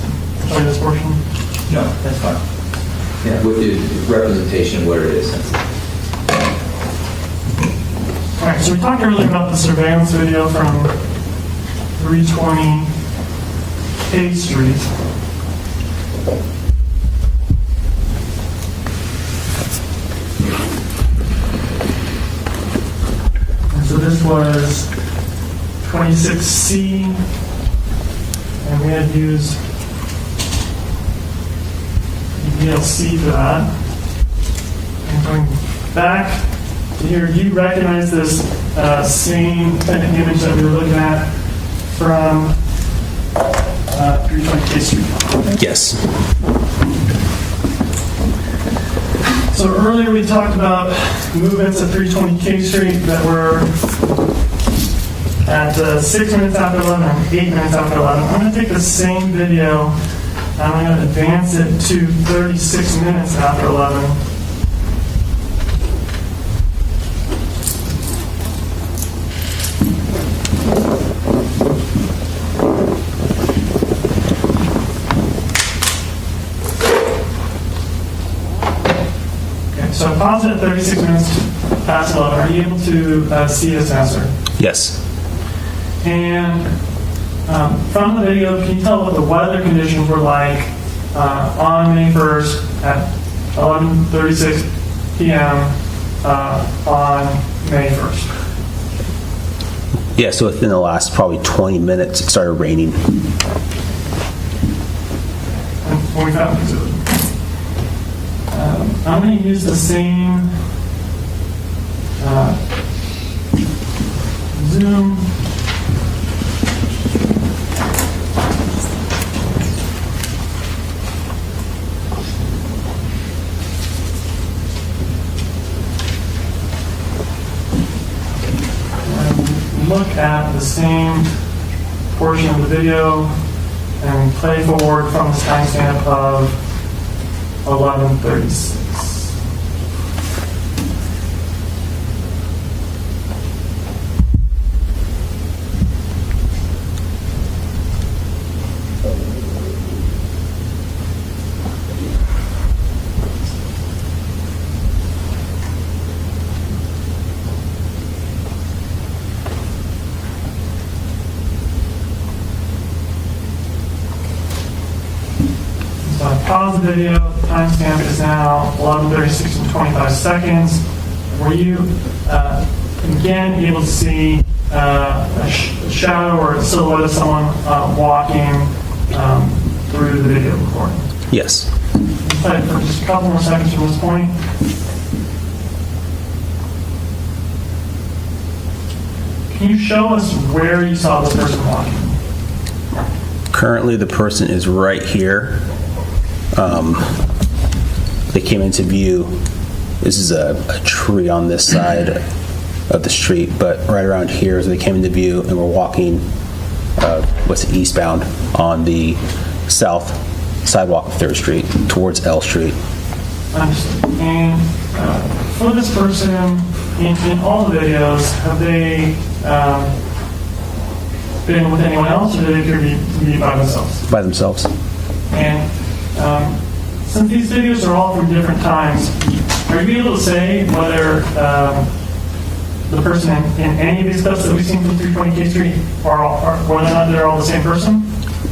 Show you this portion? No, that's fine. Yeah, with the representation where it is. All right, so we talked earlier about the surveillance video from 320 K Street. And so this was 26C, and we had used DLC for that. And going back to here, do you recognize this same kind of image that we were looking at from 320 K Street? Yes. So earlier we talked about movements at 320 K Street that were at 6 minutes after 11 and 8 minutes after 11. I'm going to take the same video and I'm going to advance it to 36 minutes after 11. Okay, so I paused it at 36 minutes past 11. Are you able to see this answer? Yes. And from the video, can you tell what the weather conditions were like on May 1st at 11:36 p.m. On May 1st? Yeah, so within the last probably 20 minutes, it started raining. When we found it. I'm going to use the same zoom. Look at the same portion of the video and play forward from this timestamp of 11:36. So I pause the video. The timestamp is now 11:36 and 25 seconds. Were you again able to see a shadow or a silhouette of someone walking through the video recording? Yes. Play it for just a couple more seconds from this point. Can you show us where you saw this person walking? Currently, the person is right here. They came into view. This is a tree on this side of the street, but right around here, as they came into view and were walking eastbound on the south sidewalk of 3rd Street towards L Street. Understood. And for this person, in all the videos, have they been with anyone else, or do they appear to be by themselves? By themselves. And since these videos are all from different times, are you able to say whether the person in any of these clips that we've seen from 320 K Street whether or not they're all the same person?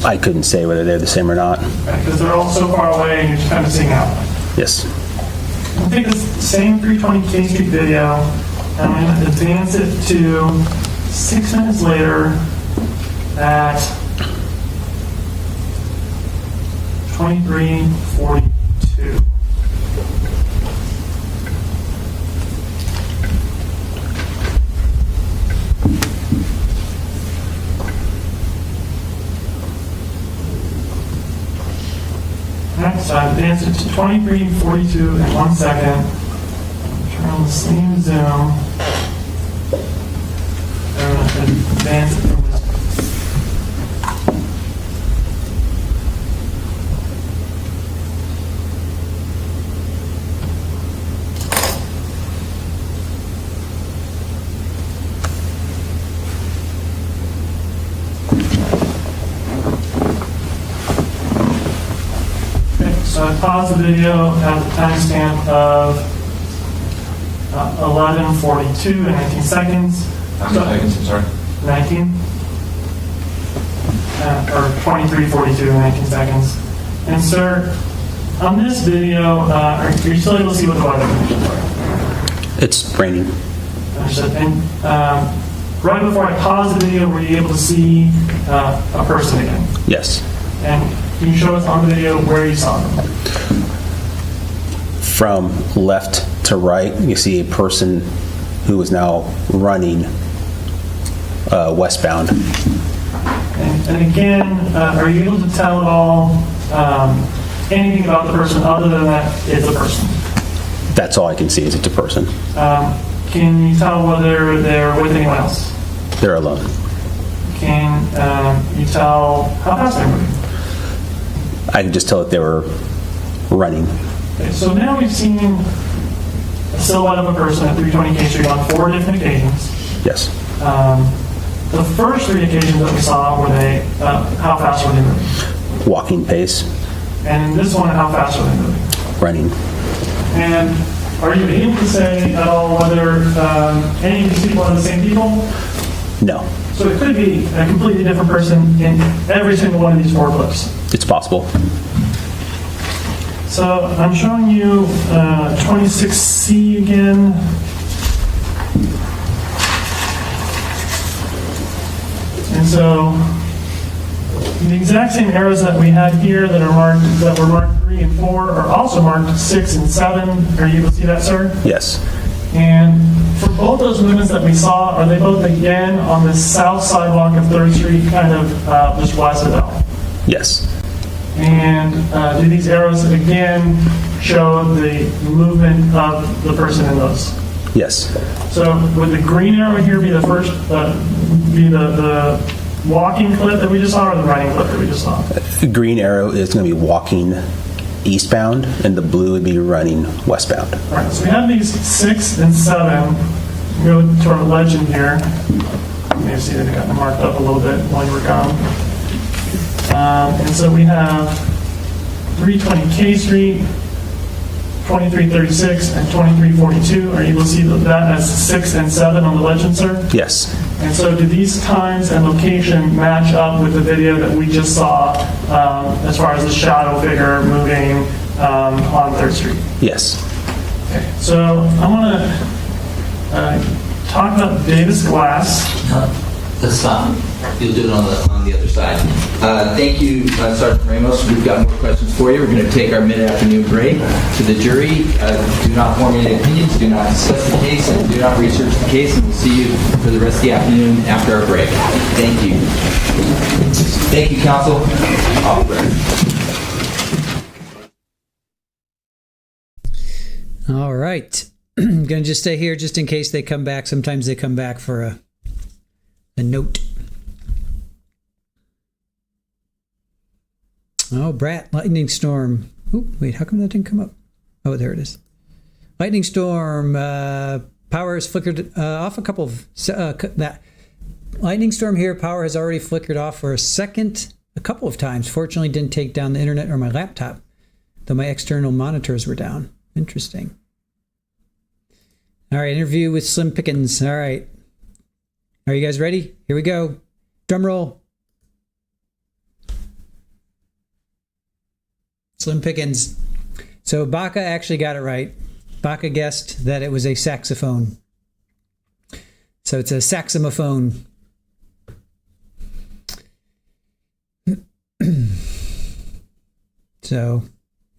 I couldn't say whether they're the same or not. Because they're all so far away and you're just kind of seeing out. Yes. I'll take this same 320 K Street video and I'm going to advance it to 6 minutes later at 23:42. So I advanced it to 23:42 in 1 second. Turn on the same zoom. And I'm going to advance it from this. So I paused the video at the timestamp of 11:42 and 19 seconds. How many seconds, I'm sorry? 19? Or 23:42 and 19 seconds. And sir, on this video, are you still able to see what the weather conditions are? It's raining. Understood. And right before I paused the video, were you able to see a person again? Yes. And can you show us on the video where you saw them? From left to right, you see a person who is now running westbound. And again, are you able to tell at all anything about the person other than that it's a person? That's all I can see is it's a person. Can you tell whether they're with anyone else? They're alone. Can you tell how fast they're moving? I can just tell that they were running. Okay, so now we've seen a silhouette of a person at 320 K Street on 4 different occasions. Yes. The first 3 occasions that we saw, were they, how fast were they moving? Walking pace. And in this one, how fast were they moving? Running. And are you able to say at all whether any of these people are the same people? No. So it could be a completely different person in every single one of these 4 clips. It's possible. So I'm showing you 26C again. And so the exact same arrows that we had here that were marked 3 and 4 are also marked 6 and 7. Are you able to see that, sir? Yes. And for both those movements that we saw, are they both again on the south sidewalk of 3rd Street, kind of just west of Bell? Yes. And do these arrows again show the movement of the person in those? Yes. So would the green arrow here be the first, be the walking clip that we just saw, or the running clip that we just saw? The green arrow is going to be walking eastbound, and the blue would be running westbound. All right, so we have these 6 and 7. Go to our legend here. You may see that it got marked up a little bit while you were gone. And so we have 320 K Street, 2336, and 2342. Are you able to see that as 6 and 7 on the legend, sir? Yes. And so do these times and location match up with the video that we just saw as far as the shadow figure moving on 3rd Street? Yes. Okay, so I want to talk about Davis Glass. Let's stop. You'll do it on the other side. Thank you, Sergeant Ramos. We've got more questions for you. We're going to take our mid-afternoon break. To the jury, do not form any opinions, do not discuss the case, and do not research the case, and we'll see you for the rest of the afternoon after our break. Thank you. Thank you, counsel. Off break. All right. I'm going to just stay here just in case they come back. Sometimes they come back for a note. Oh, Brat, lightning storm. Oh, wait, how come that didn't come up? Oh, there it is. Lightning storm. Power has flickered off a couple of... that lightning storm here, power has already flickered off for a couple of times. Fortunately, didn't take down the internet or my laptop, though my external monitors were down. Interesting. All right, interview with Slim Pickens. All right. Are you guys ready? Here we go. Drum roll. Slim Pickens. So Baca actually got it right. Baca guessed that it was a saxophone. So it's a saxophone. So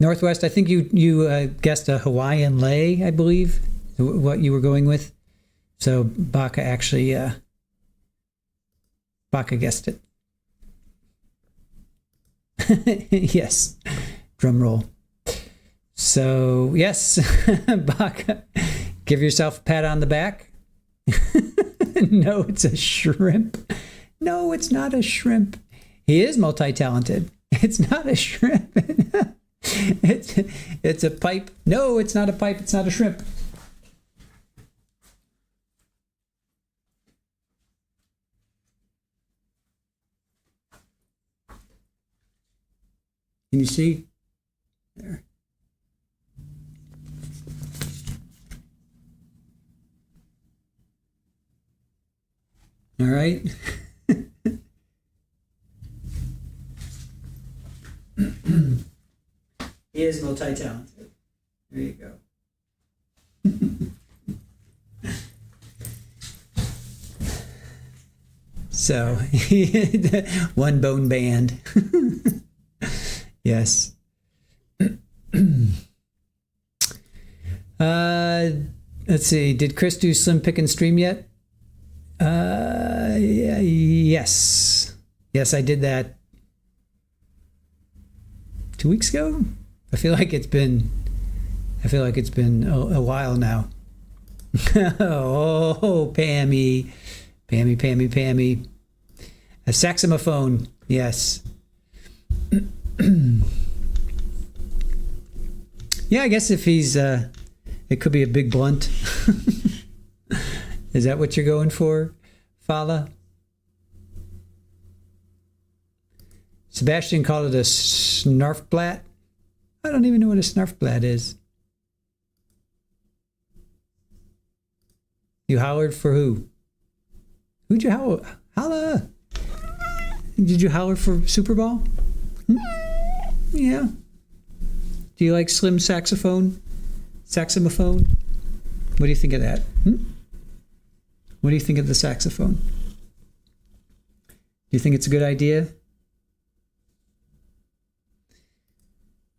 Northwest, I think you guessed a Hawaiian lei, I believe, what you were going with. So Baca actually... Baca guessed it. Yes. Drum roll. So, yes, Baca, give yourself a pat on the back. No, it's a shrimp. No, it's not a shrimp. He is multi-talented. It's not a shrimp. It's a pipe. No, it's not a pipe. It's not a shrimp. Can you see? There. All right. He is multi-talented. There you go. So, one bone band. Yes. Let's see. Did Chris do Slim Pick and Stream yet? Yes. Yes, I did that 2 weeks ago. I feel like it's been a while now. Oh, Pammy. A saxophone. Yes. Yeah, I guess if he's, it could be a big blunt. Is that what you're going for, Fala? Sebastian called it a snarfblatt. I don't even know what a snarfblatt is. You hollered for who? Who'd you holler? Holla! Did you holler for Super Bowl? Yeah. Do you like Slim saxophone? Saxophone? What do you think of that? What do you think of the saxophone? Do you think it's a good idea?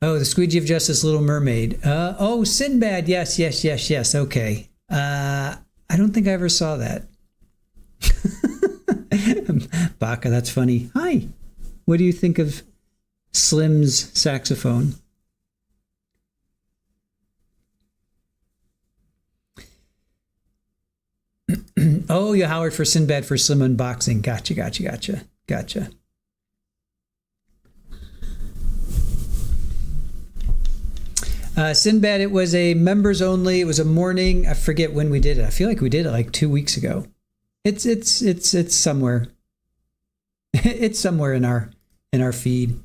Oh, the Squeegee of Justice, Little Mermaid. Oh, Sinbad. Yes. Okay. I don't think I ever saw that. Baka, that's funny. Hi. What do you think of Slim's saxophone? Oh, you hollered for Sinbad for Slim unboxing. Gotcha. Sinbad, it was a members only. It was a morning. I forget when we did it. I feel like we did it like 2 weeks ago. It's somewhere. It's somewhere in our feed.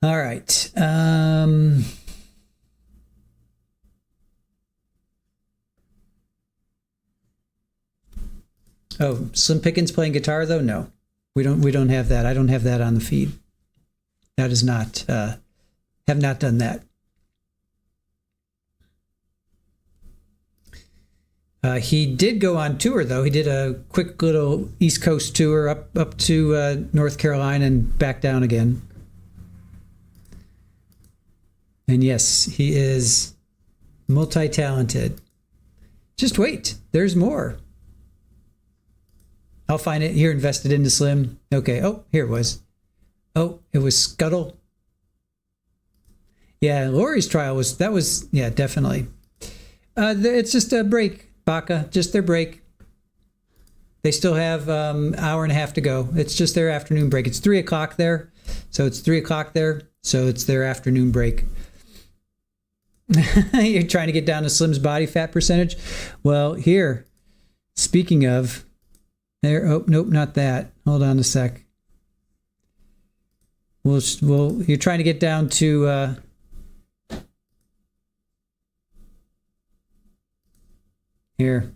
All right. Oh, Slim Pickens playing guitar though? No, we don't have that. I don't have that on the feed. That is not. Have not done that. He did go on tour though. He did a quick little East Coast tour up to North Carolina and back down again. And yes, he is multi-talented. Just wait, there's more. I'll find it. You're invested into Slim. Okay. Oh, here it was. Oh, it was Scuttle. Yeah, Lori's trial was definitely. It's just a break, Baka. Just their break. They still have hour and a half to go. It's just their afternoon break. It's 3 o'clock there, so it's 3 o'clock there. So it's their afternoon break. You're trying to get down to Slim's body fat percentage. Well, here. Speaking of. There. Oh, nope, not that. Hold on a sec. You're trying to get down to. Here.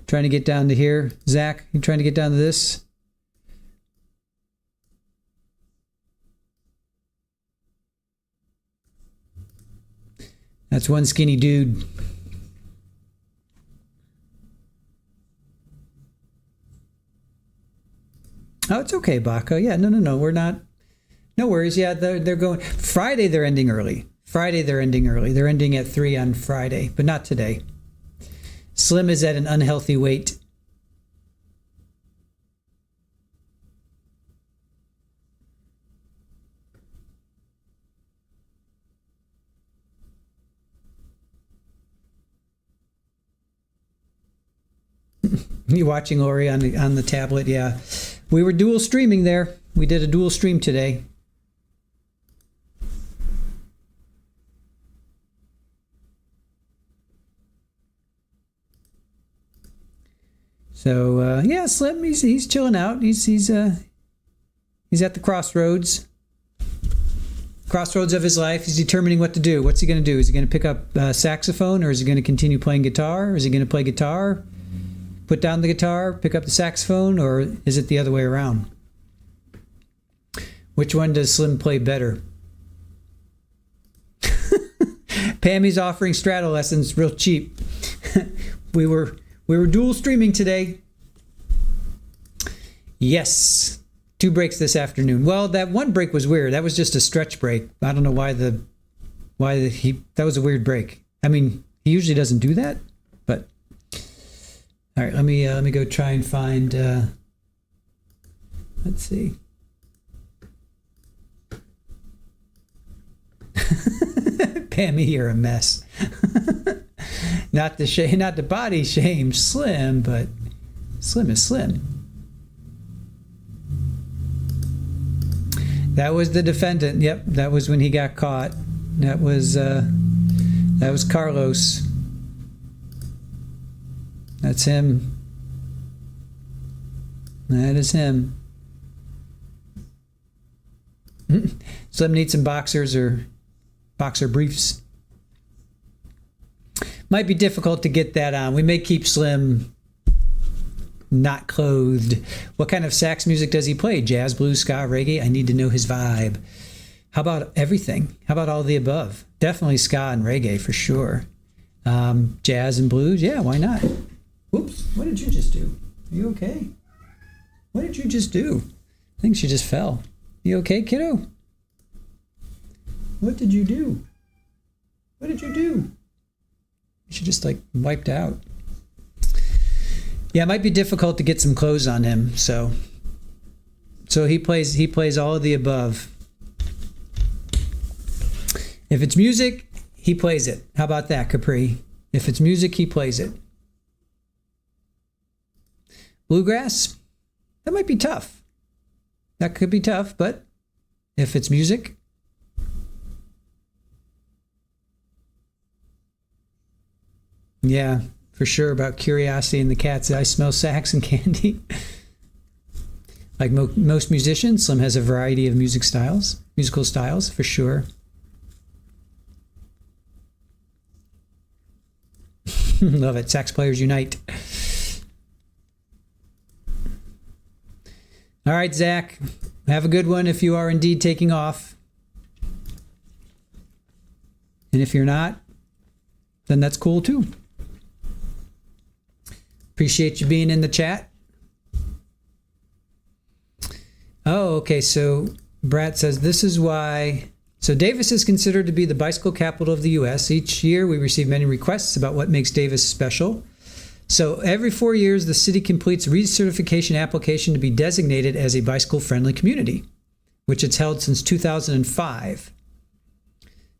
Trying to get down to here. Zach, you trying to get down to this? That's one skinny dude. Oh, it's okay, Baka. Yeah, no, we're not. No worries. Yeah, they're going. Friday, they're ending early. They're ending at 3 on Friday, but not today. Slim is at an unhealthy weight. You watching Lori on the tablet? Yeah, we were dual streaming there. We did a dual stream today. So yeah, Slim, he's chilling out. He's at the crossroads of his life. He's determining what to do. What's he going to do? Is he going to pick up saxophone, or is he going to continue playing guitar? Or is he going to play guitar, put down the guitar, pick up the saxophone, or is it the other way around? Which one does Slim play better? Pammy's offering straddle lessons real cheap. We were dual streaming today. Yes. 2 breaks this afternoon. Well, that one break was weird. That was just a stretch break. I don't know why that was a weird break. I mean, he usually doesn't do that, but all right, let me go try and find let's see. Pammy, you're a mess. Not the body shame Slim, but Slim is Slim. That was the defendant. Yep, that was when he got caught. That was Carlos. That's him. That is him. Slim needs some boxers or boxer briefs. Might be difficult to get that on. We may keep Slim not clothed. What kind of sax music does he play? Jazz, blues, ska, reggae? I need to know his vibe. How about everything? How about all of the above? Definitely ska and reggae for sure. Jazz and blues? Yeah, why not? Whoops, what did you just do? Are you okay? What did you just do? I think she just fell. You okay, kiddo? What did you do? What did you do? She just like wiped out. Yeah, it might be difficult to get some clothes on him. So he plays all of the above. If it's music, he plays it. How about that, Capri? If it's music, he plays it. Bluegrass? That might be tough. That could be tough, but if it's music, yeah, for sure about Curiosity and the Cats. I smell sax and candy. Like most musicians, Slim has a variety of musical styles, for sure. Love it. Sax players unite. All right, Zach, have a good one if you are indeed taking off. And if you're not, then that's cool too. Appreciate you being in the chat. Oh, okay. So Brad says this is why. So Davis is considered to be the bicycle capital of the U.S. Each year we receive many requests about what makes Davis special. So every 4 years, the city completes a recertification application to be designated as a bicycle-friendly community, which it's held since 2005.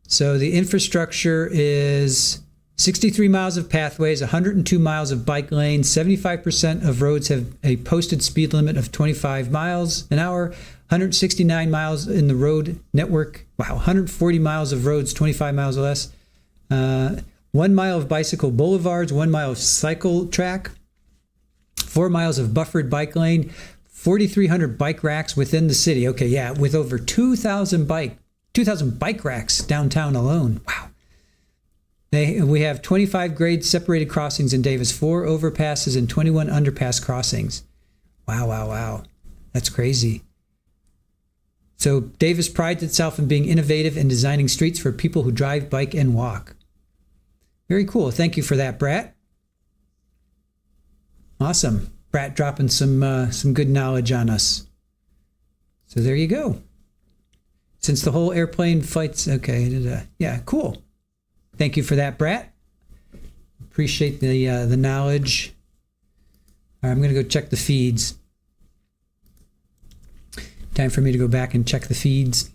So the infrastructure is 63 miles of pathways, 102 miles of bike lanes, 75% of roads have a posted speed limit of 25 miles an hour, 169 miles in the road network. Wow, 140 miles of roads, 25 miles or less. 1 mile of bicycle boulevards, 1 mile of cycle track, 4 miles of buffered bike lane, 4,300 bike racks within the city. Okay, yeah, with over 2,000 bike racks downtown alone. Wow. We have 25 grade separated crossings in Davis, 4 overpasses and 21 underpass crossings. Wow, wow, wow. That's crazy. So Davis prides itself in being innovative and designing streets for people who drive, bike, and walk. Very cool. Thank you for that, Brat. Awesome. Brat dropping some good knowledge on us. So there you go. Since the whole airplane flights, okay, yeah, cool. Thank you for that, Brat. Appreciate the knowledge. All right, I'm going to go check the feeds. Time for me to go back and check the feeds.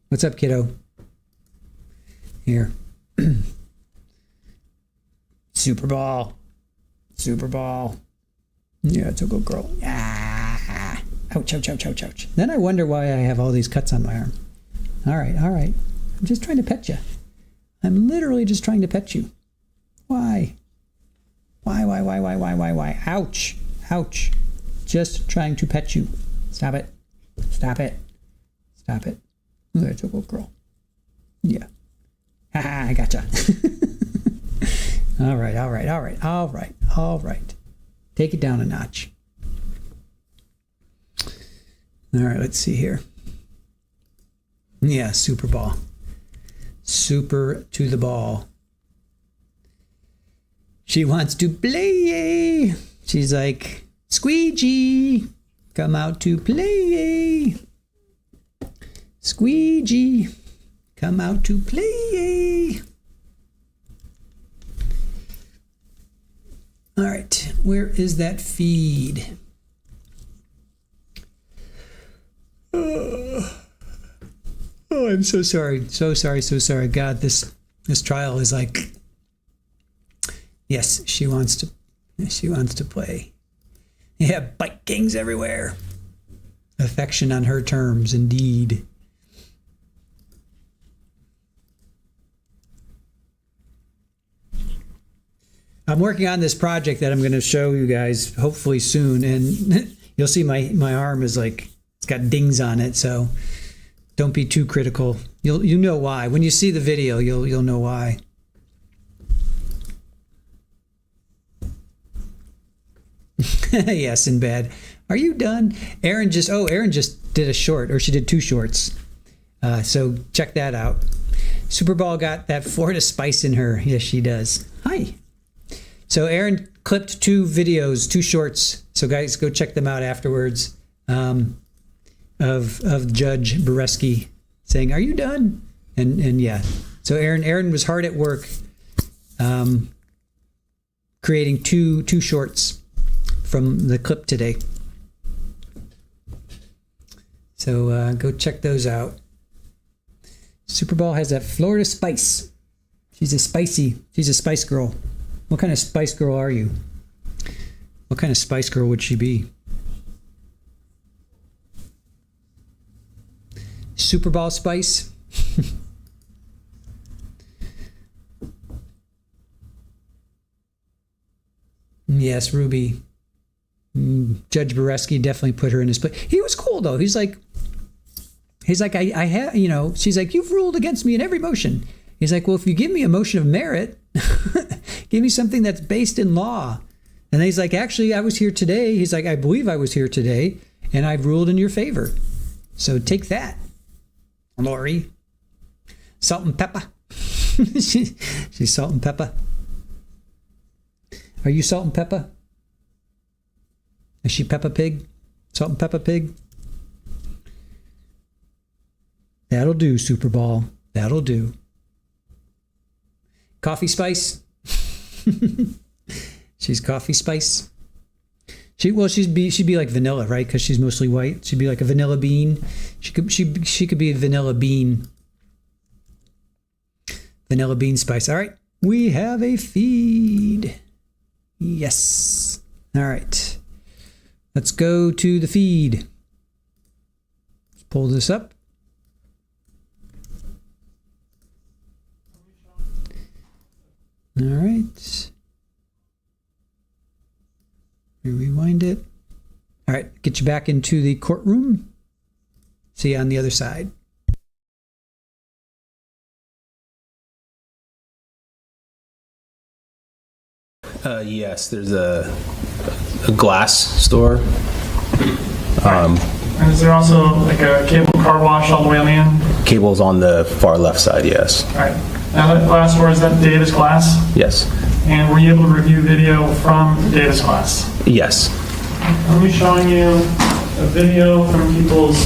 What's up, kiddo? Here. Super Ball. Yeah, it's a good girl. Ouch, ouch, ouch, ouch, ouch. Then I wonder why I have all these cuts on my arm. All right. I'm just trying to pet you. I'm literally just trying to pet you. Why? Why? Ouch. Ouch. Just trying to pet you. Stop it. Stop it. Stop it. There's a little girl. Yeah. Ha, I gotcha. All right. Take it down a notch. All right, let's see here. Yeah, super ball. Super to the ball. She wants to play. She's like, Squeegee, come out to play. Squeegee, come out to play. All right, where is that feed? Oh, I'm so sorry. So sorry. God, this trial is like, yes, she wants to play. Yeah, bite kings everywhere. Affection on her terms, indeed. I'm working on this project that I'm going to show you guys hopefully soon, and you'll see my arm is like, it's got dings on it, so don't be too critical. You know why. When you see the video, you'll know why. Yes, in bed. Are you done? Erin just did a short, or she did 2 shorts. So check that out. Superball got that Florida spice in her. Yes, she does. Hi. So Erin clipped 2 videos, 2 shorts. So guys, go check them out afterwards. Of Judge Bareski saying, "Are you done?" And yeah. So Erin was hard at work, creating two shorts from the clip today. So go check those out. Superball has that Florida spice. She's a spice girl. What kind of spice girl are you? What kind of spice girl would she be? Superball spice? Yes, Ruby. Judge Bareski definitely put her in his place. He was cool though. He's like, I have, she's like, you've ruled against me in every motion. He's like, well, if you give me a motion of merit, give me something that's based in law. And then he's like, actually, I was here today. He's like, I believe I was here today, and I've ruled in your favor. So take that, Lori. Salt and pepper. She's salt and pepper. Are you Salt and Pepper? Is she Peppa Pig? Salt and Peppa Pig? That'll do, Superball. That'll do. Coffee Spice? She's Coffee Spice. She'd be like vanilla, right? Because she's mostly white. She'd be like a vanilla bean. She could be a vanilla bean. Vanilla bean spice. All right. We have a feed. Yes. All right. Let's go to the feed. Let's pull this up. All right. Rewind it. All right. Get you back into the courtroom. See you on the other side. Yes, there's a glass store. And is there also like a cable car wash all the way on the end? Cable's on the far left side, yes. All right. Now that glass store, is that Davis glass? Yes. And were you able to review video from Davis glass? Yes. I'm going to be showing you a video from people's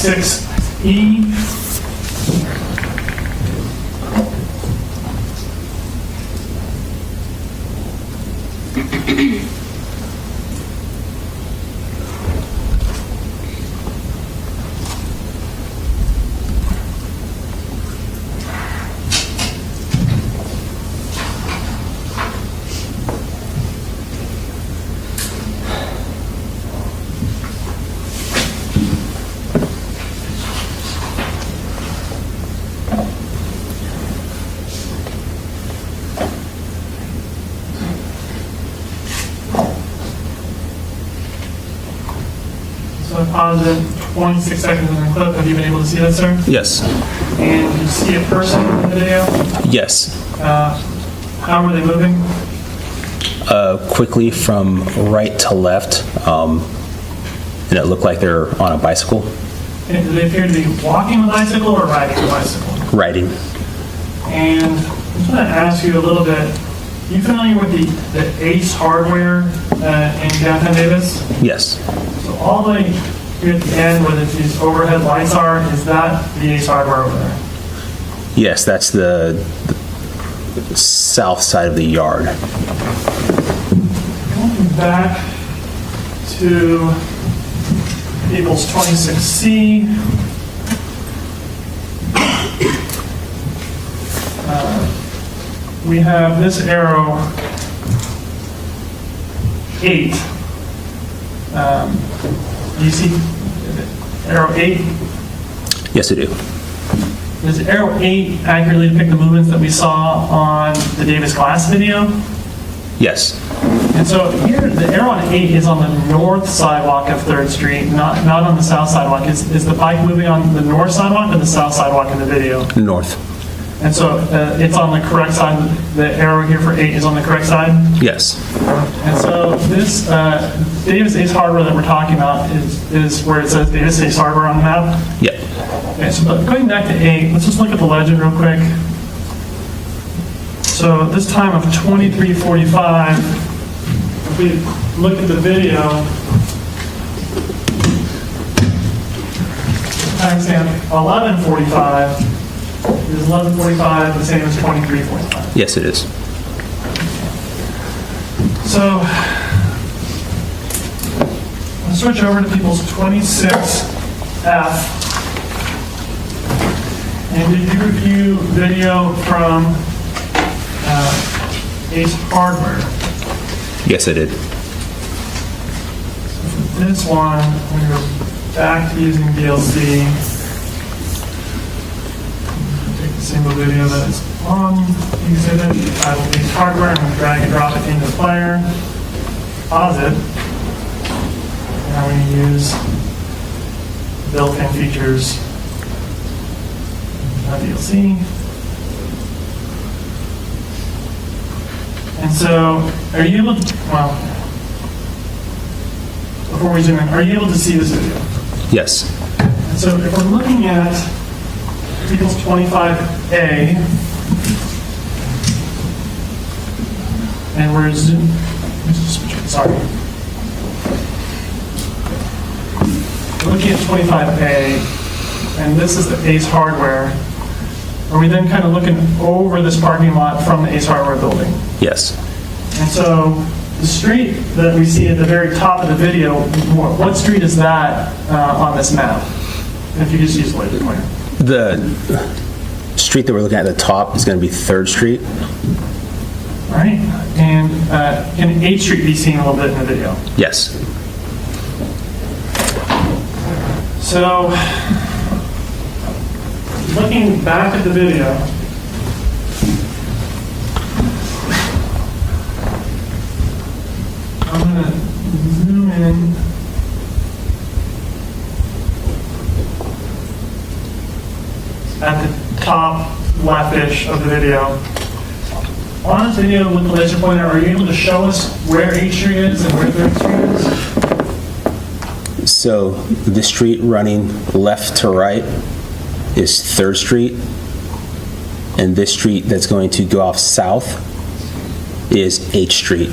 6E. composite 26 seconds in the clip. Have you been able to see that, sir? Yes. And you see a person in the video? Yes. How were they moving? Quickly from right to left, and it looked like they're on a bicycle. And do they appear to be walking the bicycle or riding the bicycle? Riding. And I'm just going to ask you a little bit. You familiar with the Ace hardware in downtown Davis? Yes. So all the way here at the end where these overhead lights are, is that the Ace hardware over there? Yes, that's the south side of the yard. Going back to People's 26C. We have this arrow 8. You see arrow 8? Yes, I do. Does arrow 8 accurately depict the movements that we saw on the Davis Glass video? Yes. And so here, the arrow on 8 is on the north sidewalk of 3rd Street, not on the south sidewalk. Is the bike moving on the north sidewalk or the south sidewalk in the video? North. And so it's on the correct side. The arrow here for 8 is on the correct side? Yes. And so this Davis Ace hardware that we're talking about is where it says Davis Ace hardware on the map? Yep. Okay, so going back to 8, let's just look at the legend real quick. So at this time of 23:45, if we look at the video, timestamp 11:45, is 11:45 the same as 23:45? Yes, it is. So let's switch over to people's 26F. And did you review video from Ace Hardware? Yes, I did. This one, we go back to using DLC. Take the single video that is on the exhibit, titled Ace Hardware, I'm going to drag and drop it into the player. Pause it. Now we use built-in features of DLC. And so, are you able to, well, before we zoom in, are you able to see this video? Yes. And so if we're looking at People's 25A, and we're sorry. We're looking at 25A, and this is the Ace Hardware. Are we then kind of looking over this parking lot from the Ace Hardware building? Yes. And so the street that we see at the very top of the video, what street is that on this map? If you just use the laser pointer. The street that we're looking at the top is going to be 3rd Street. All right. And can 8th Street be seen a little bit in the video? Yes. So, looking back at the video, I'm going to zoom in. At the top left-ish of the video. On this video with the laser pointer, are you able to show us where 8th Street is and where 3rd Street is? So the street running left to right is 3rd Street, and this street that's going to go off south is 8th Street.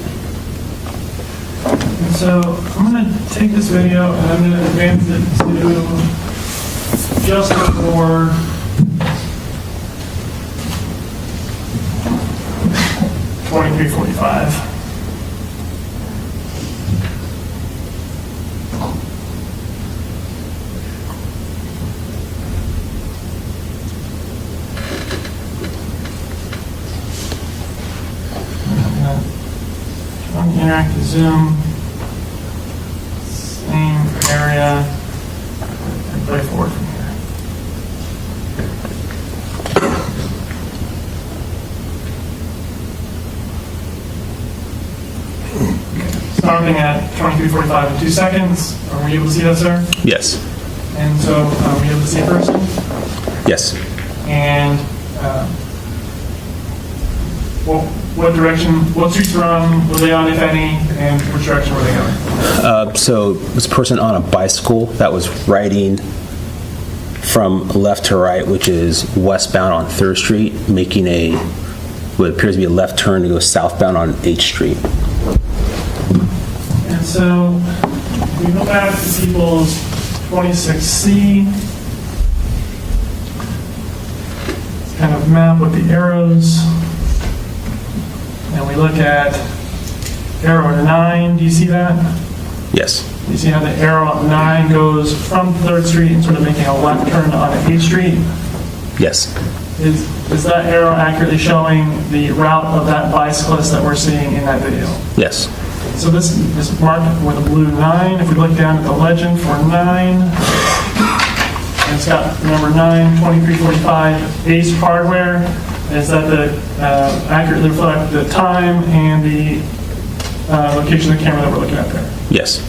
And so I'm going to take this video and I'm going to advance it to just before 23:45. Interactive zoom, same area, and play forward from here. Starting at 23:45 in 2 seconds, we're Were you able to see that, sir? Yes. And so, were you able to see a person? Yes. And what direction, what streets were they on, if any, and which direction were they going? So it was a person on a bicycle that was riding from left to right, which is westbound on 3rd Street, making what appears to be a left turn to go southbound on H Street. And so we go back to people's 26C. Kind of map with the arrows. And we look at arrow 9. Do you see that? Yes. You see how the arrow at 9 goes from 3rd Street and sort of making a left turn on 8th Street? Yes. Is that arrow accurately showing the route of that bicyclist that we're seeing in that video? Yes. So this is marked with a blue 9. If we look down at the legend for 9, and it's got number 9, 2345 Ace Hardware. Is that accurately reflect the time and the location of the camera that we're looking at there? Yes.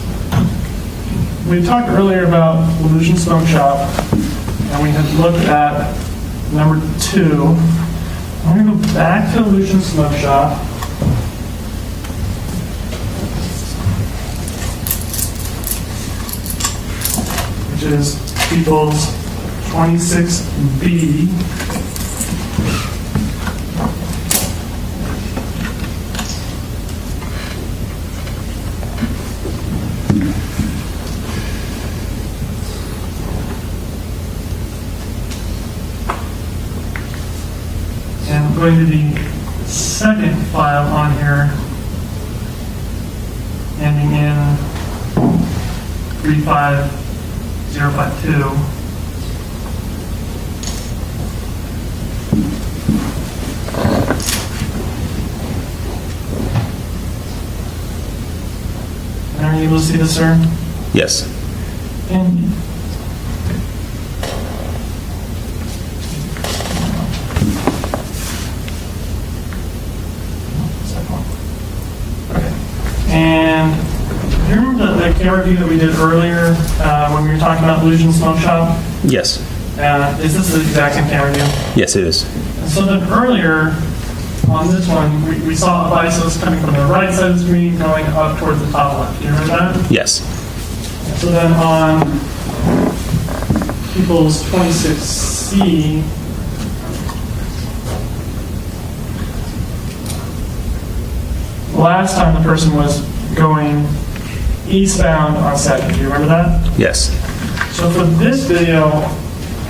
We talked earlier about Illusion Smoke Shop, and we had looked at number 2. I'm going to go back to Illusion Smoke Shop. Which is People's 26B. And going to the second file on here, ending in 35052. Are you able to see this, sir? Yes. And And do you remember the camera view that we did earlier when we were talking about Illusion Smoke Shop? Yes. Is this the exact same camera view? Yes, it is. And so then earlier on this one, we saw a bicyclist coming from the right side of the screen going up towards the top left. Do you remember that? Yes. So then on People's 26C, last time the person was going eastbound on 2nd. Do you remember that? Yes. So for this video,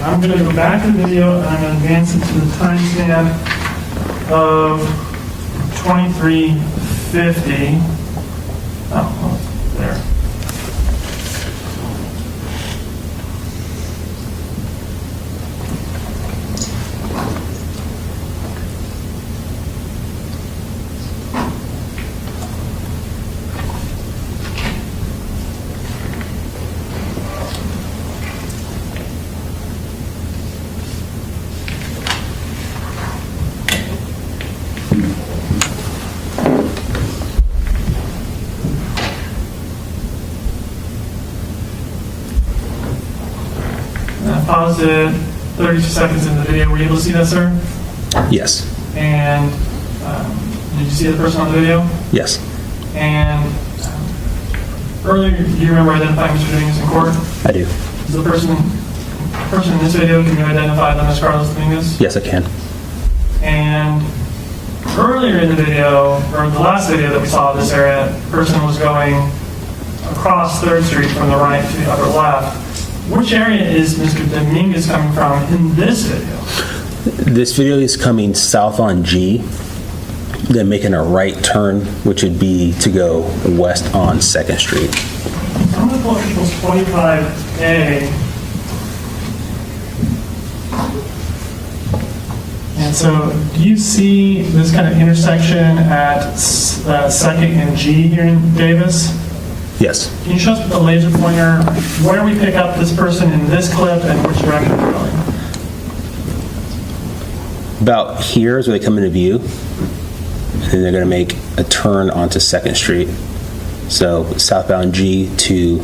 I'm going to go back to the video and I'm going to advance it to the timestamp of 2350. Oh, there. Paused it 32 seconds in the video. Were you able to see that, sir? Yes. And did you see the person on the video? Yes. And earlier, do you remember identifying Mr. Dominguez in court? I do. Is the person in this video, can you identify them as Carlos Dominguez? Yes, I can. And earlier in the video, or the last video that we saw in this area, the person was going across 3rd Street from the right to the upper left. Which area is Mr. Dominguez coming from in this video? This video is coming south on G, then making a right turn, which would be to go west on 2nd Street. I'm going to pull up People's 25A. And so, do you see this kind of intersection at 2nd and G here in Davis? Yes. Can you show us with the laser pointer where we pick up this person in this clip and which direction they're going? About here is where they come into view, and then they're going to make a turn onto 2nd Street. So southbound G to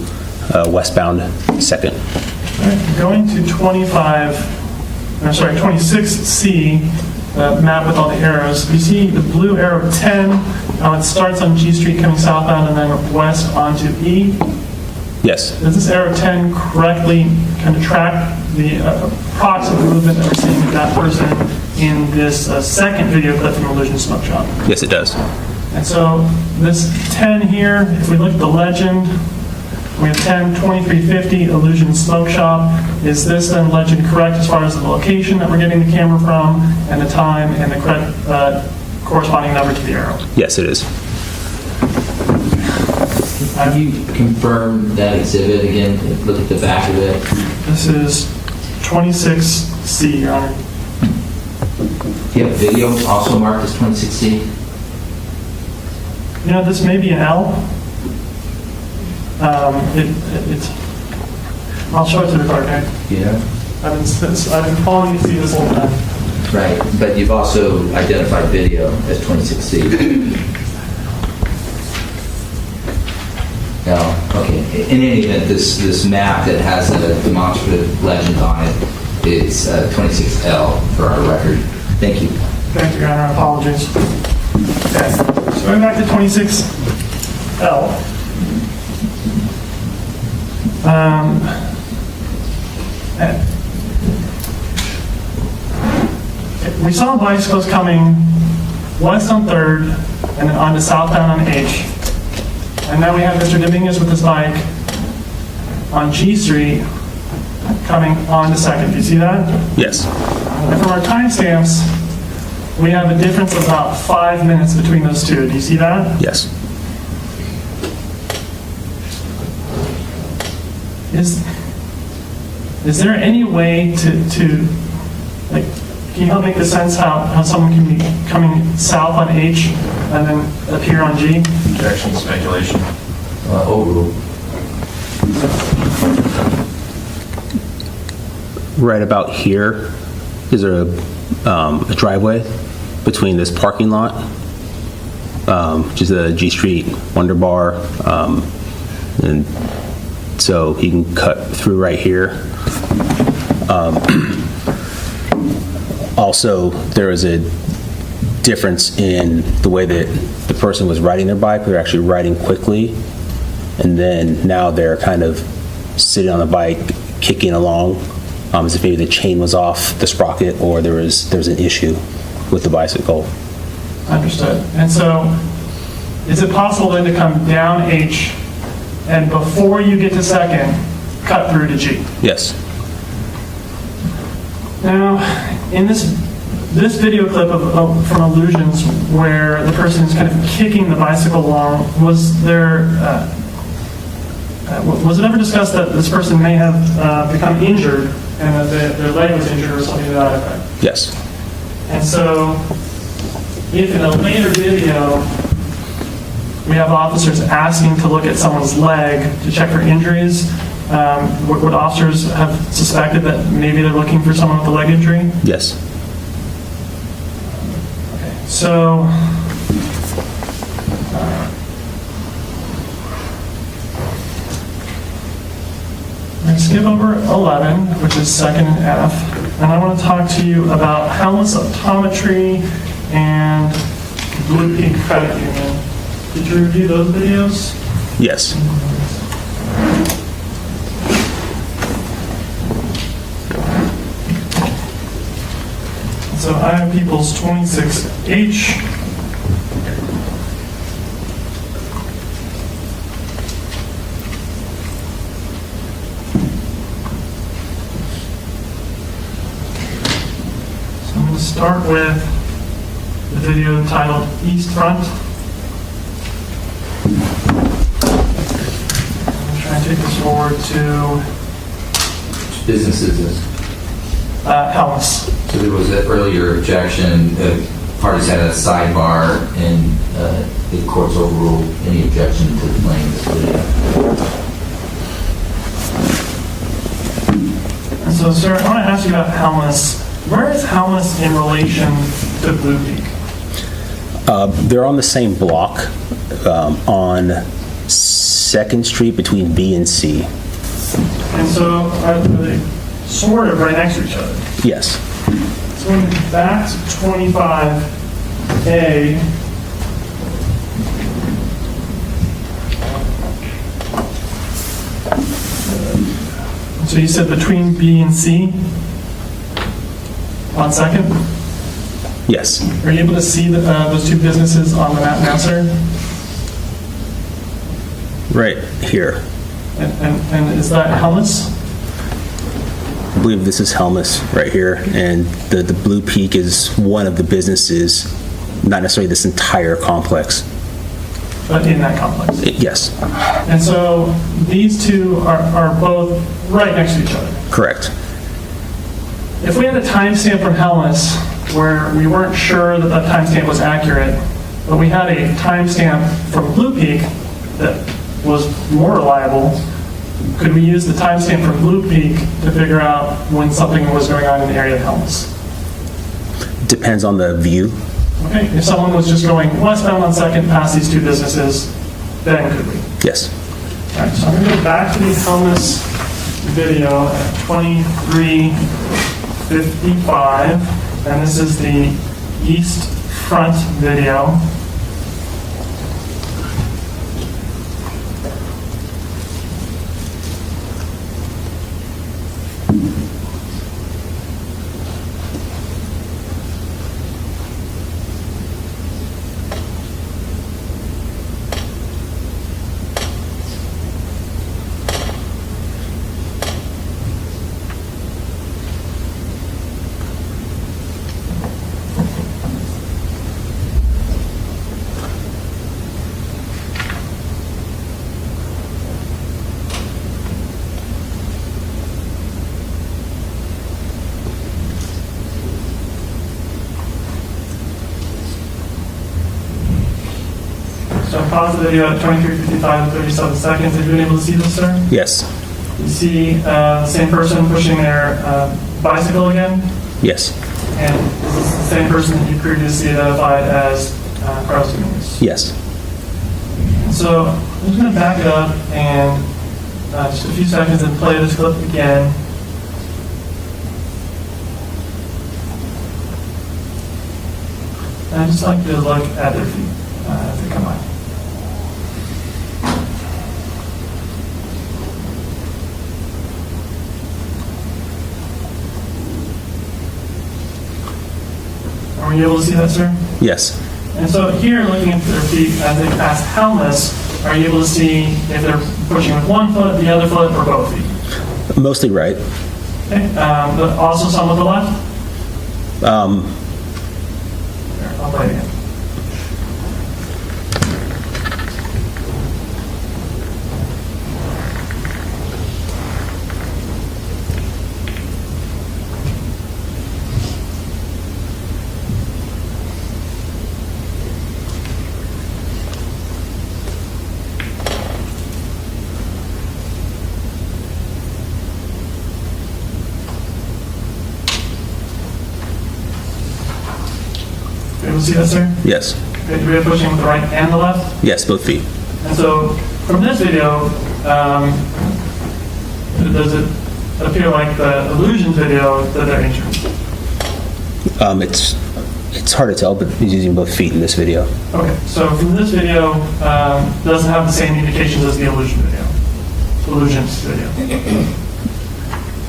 westbound 2nd. Going to 26C, the map with all the arrows, you see the blue arrow 10, how it starts on G Street coming southbound and then west onto E. Yes. Does this arrow 10 correctly kind of track the approximate movement that we're seeing of that person in this second video clip from Illusion Smoke Shop? Yes, it does. And so this 10 here, if we look at the legend, we have 10, 2350 Illusion Smoke Shop. Is this then legend correct as far as the location that we're getting the camera from and the time and the correct corresponding number to the arrow? Yes, it is. Have you confirmed that exhibit again? Look at the back of it. This is 26C, Your Honor. Do you have video also marked as 26C? You know, this may be an L. I'll show it to the clerk. Okay? Yeah. I've been calling to see this whole time. Right, but you've also identified video as 26C. No, okay. In any event, this map that has a demonstrative legend on it, it's 26L for our record. Thank you. Thank you, Your Honor. Apologies. Okay. So going back to 26L. We saw bicycles coming west on 3rd and then onto southbound on H. And now we have Mr. Dominguez with his bike on G Street coming on to 2nd. Do you see that? Yes. And from our timestamps, we have a difference of about 5 minutes between those two. Do you see that? Yes. Is there any way to like, can you help make the sense how someone can be coming south on H and then appear on G? Objection, speculation. Overruled. Right about here, is there a driveway between this parking lot, which is the G Street Wonder Bar, and so he can cut through right here. Also, there was a difference in the way that the person was riding their bike. They're actually riding quickly, and then now they're kind of sitting on the bike, kicking along, as if maybe the chain was off the sprocket or there was an issue with the bicycle. Understood. And so, is it possible then to come down H and before you get to 2nd, cut through to G? Yes. Now, in this video clip from Illusions, where the person is kind of kicking the bicycle along, was there was it ever discussed that this person may have become injured and that their leg was injured or something to that effect? Yes. And so, if in a later video we have officers asking to look at someone's leg to check for injuries, would officers have suspected that maybe they're looking for someone with a leg injury? Yes. Okay. So, I'm going to skip over 11, which is 2nd and F, and I want to talk to you about helmless optometry and Blue Peak Credit Union. Did you review those videos? Yes. So I have People's 26H. So I'm going to start with the video titled East Front. I'm going to try and take this forward to Which business is this? Helms. So there was an earlier objection, parties had a sidebar, and the court's overruled any objection to playing this video. And so, sir, I want to ask you about Helmus. Where is Helmus in relation to Blue Peak? They're on the same block on 6th 2nd Street between B and C. And so are they sort of right next to each other? Yes. So going back to 25A, so you said between B and C on 2nd? Yes. Are you able to see those two businesses on the map now, sir? Right here. And is that Helmus? I believe this is Helmus right here, and the Blue Peak is one of the businesses, not necessarily this entire complex. But in that complex? Yes. And so these two are both right next to each other? Correct. If we had a timestamp from Helmus where we weren't sure that that timestamp was accurate, but we had a timestamp from Blue Peak that was more reliable, could we use the timestamp from Blue Peak to figure out when something was going on in the area of Helmus? Depends on the view. Okay, if someone was just going westbound on 2nd past these two businesses, then could we? Yes. All right, so I'm going to go back to the Helmus video at 23:55, and this is the east front video. So pause the video at 23:55 and 37 seconds. Have you been able to see this, sir? Yes. You see the same person pushing their bicycle again? Yes. And is this the same person that you previously identified as Carlos Dominguez? Yes. So I'm just going to back up and just a few seconds and play this clip again. And I'd just like to look at their feet as they come by. Are you able to see that, sir? Yes. And so here, looking at their feet as they pass Helmus, are you able to see if they're pushing with one foot, the other foot, or both feet? Mostly right. Okay. But also some with the left? Here, I'll play it again. Able to see that, sir? Yes. Okay, do we have pushing with the right and the left? Yes, both feet. And so, from this video, does it appear like the illusion video that they're injured? It's hard to tell, but he's using both feet in this video. Okay, so from this video, doesn't have the same indications as the illusion video. Illusions video.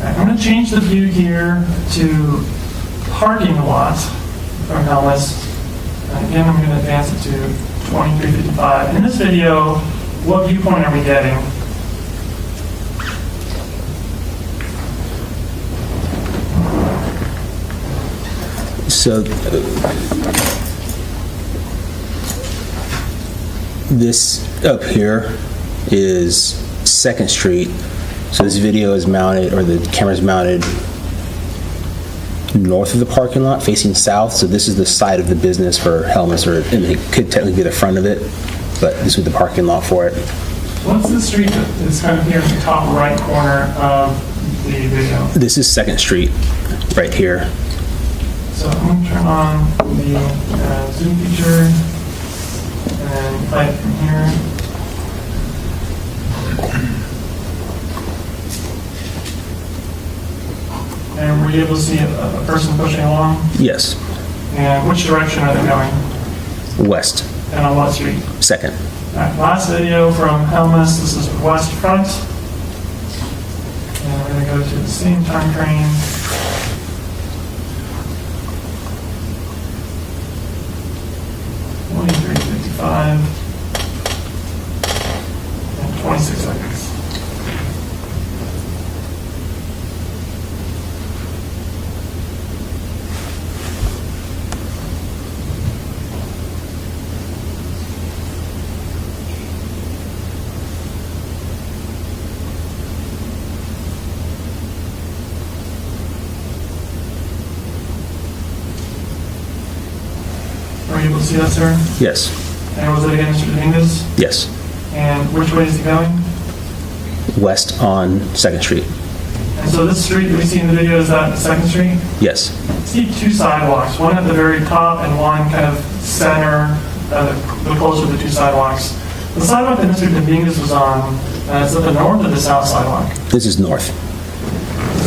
Right, I'm going to change the view here to parking lot from Helmus. Again, I'm going to advance it to 23:55. In this video, what viewpoint are we getting? So this up here is 2nd Street. So this video is mounted, or the camera's mounted north of the parking lot, facing south. So this is the side of the business for Helmus, or and it could technically be the front of it, but this is the parking lot for it. What's the street that is kind of here in the top right corner of the video? This is 2nd Street, right here. So I'm going to turn on the zoom feature and play it from here. And were you able to see a person pushing along? Yes. And which direction are they going? West. And on what street? Second. All right, last video from Helmus. This is west front. And we're going to go to the same time frame. $23.55 and 26 seconds. Are you able to see that, sir? Yes. And was it again Mr. Dominguez? Yes. And which way is he going? West on 2nd Street. And so this street that we see in the video, is that 2nd Street? Yes. I see two sidewalks, one at the very top and one kind of center, the closer of the two sidewalks. The sidewalk that Mr. Dominguez was on, is it the north or the south sidewalk? This is north.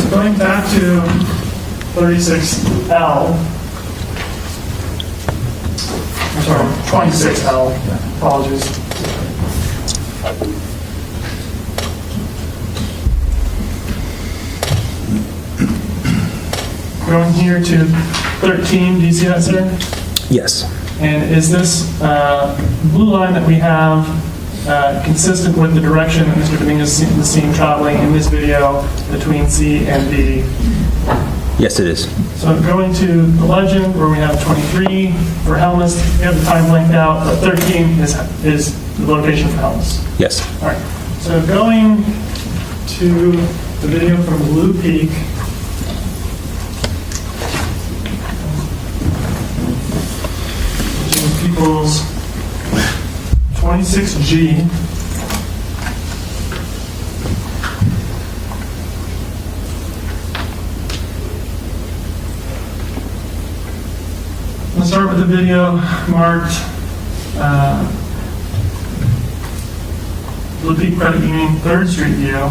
So going back to 36L, I'm sorry, 26L, apologies. Going here to 13, do you see that, sir? Yes. And is this blue line that we have consistent with the direction that Mr. Dominguez is seen traveling in this video between C and D? Yes, it is. So going to the legend where we have 23 for Helmus, we have the time blanked out, but 13 is the location for Helmus. Yes. All right. So going to the video from Blue Peak. Which equals 26G. Let's start with the video marked Blue Peak Credit Union 3rd Street view.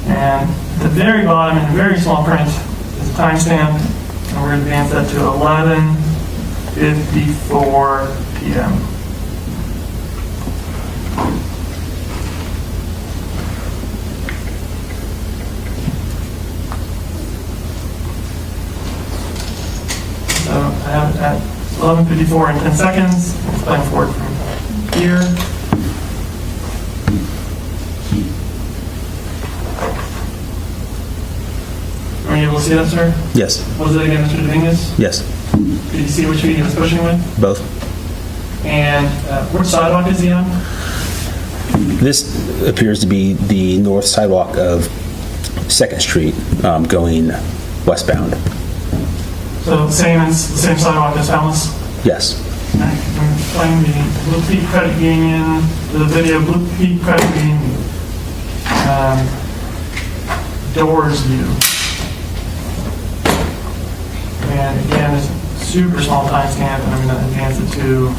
And at the very bottom, in very small print, is a timestamp, and we're going to advance that to 11:54 p.m. So I have it at 11:54 and 10 seconds. It's playing forward from here. Are you able to see that, sir? Yes. Was it again Mr. Dominguez? Yes. Did you see which feet he was pushing with? Both. And which sidewalk is he on? This appears to be the north sidewalk of 2nd Street going westbound. So the same sidewalk as Helmus? Yes. I'm playing the Blue Peak Credit Union, the video Blue Peak Credit Union doors view. And again, it's a super small timestamp, and I'm going to advance it to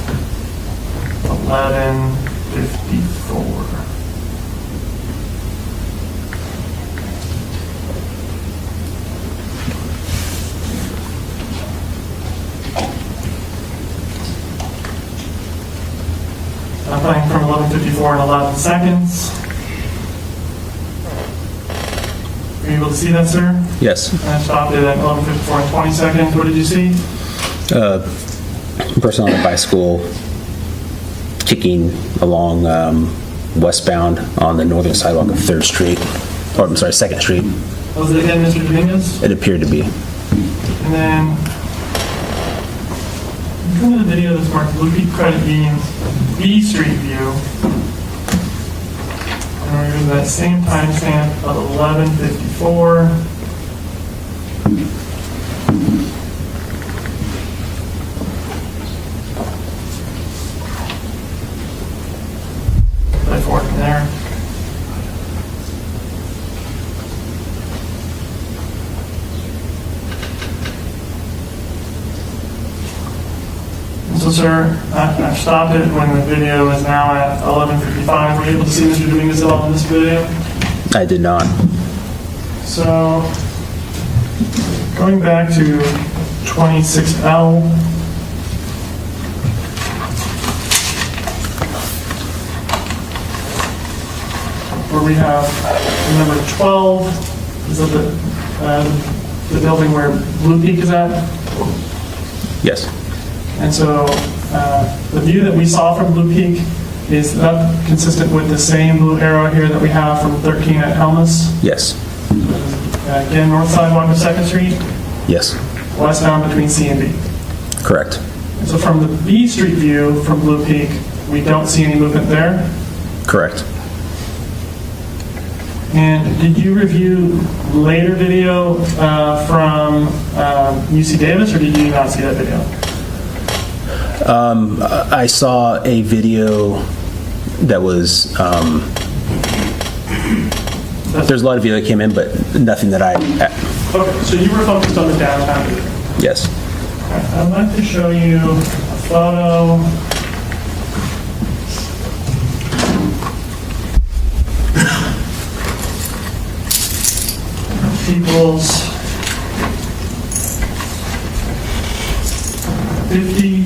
11:54. I'm playing from 11:54 and 11 seconds. Are you able to see that, sir? Yes. And I stopped it at 11:54 and 20 seconds. What did you see? Person on a bicycle kicking along westbound on the northern sidewalk of 3rd Street, or I'm sorry, 2nd Street. Was it again Mr. Dominguez? It appeared to be. And then come to the video that's marked Blue Peak Credit Union B Street view. And we're using that same timestamp of 11:54. Play forward from there. sir, I've stopped it when the video is now at 11:55. Were you able to see Mr. Dominguez at all in this video? I did not. So, going back to 26L, where we have number 12, is that the building where Blue Peak is at? Yes. And so the view that we saw from Blue Peak, is that consistent with the same blue arrow here that we have from 13 at Helmus? Yes. Again, north sidewalk of 2nd Street, Yes. westbound between C and B. Correct. And so from the B Street view from Blue Peak, we don't see any movement there. Correct. And did you review later video from UC Davis, or did you not see that video? I saw a video that was, there's a lot of video that came in, but nothing that I... Okay, so you were focused on the downtown video. Yes. I'd like to show you a photo. People's 50.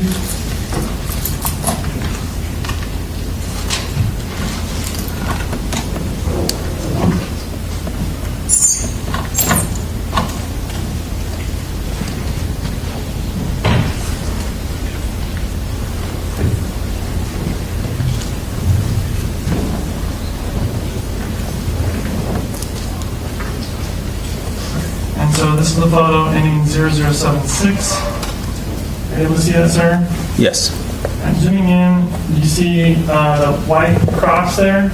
So this is the photo ending 0076. Are you able to see that, sir? Yes. I'm zooming in. Do you see the white Crocs there?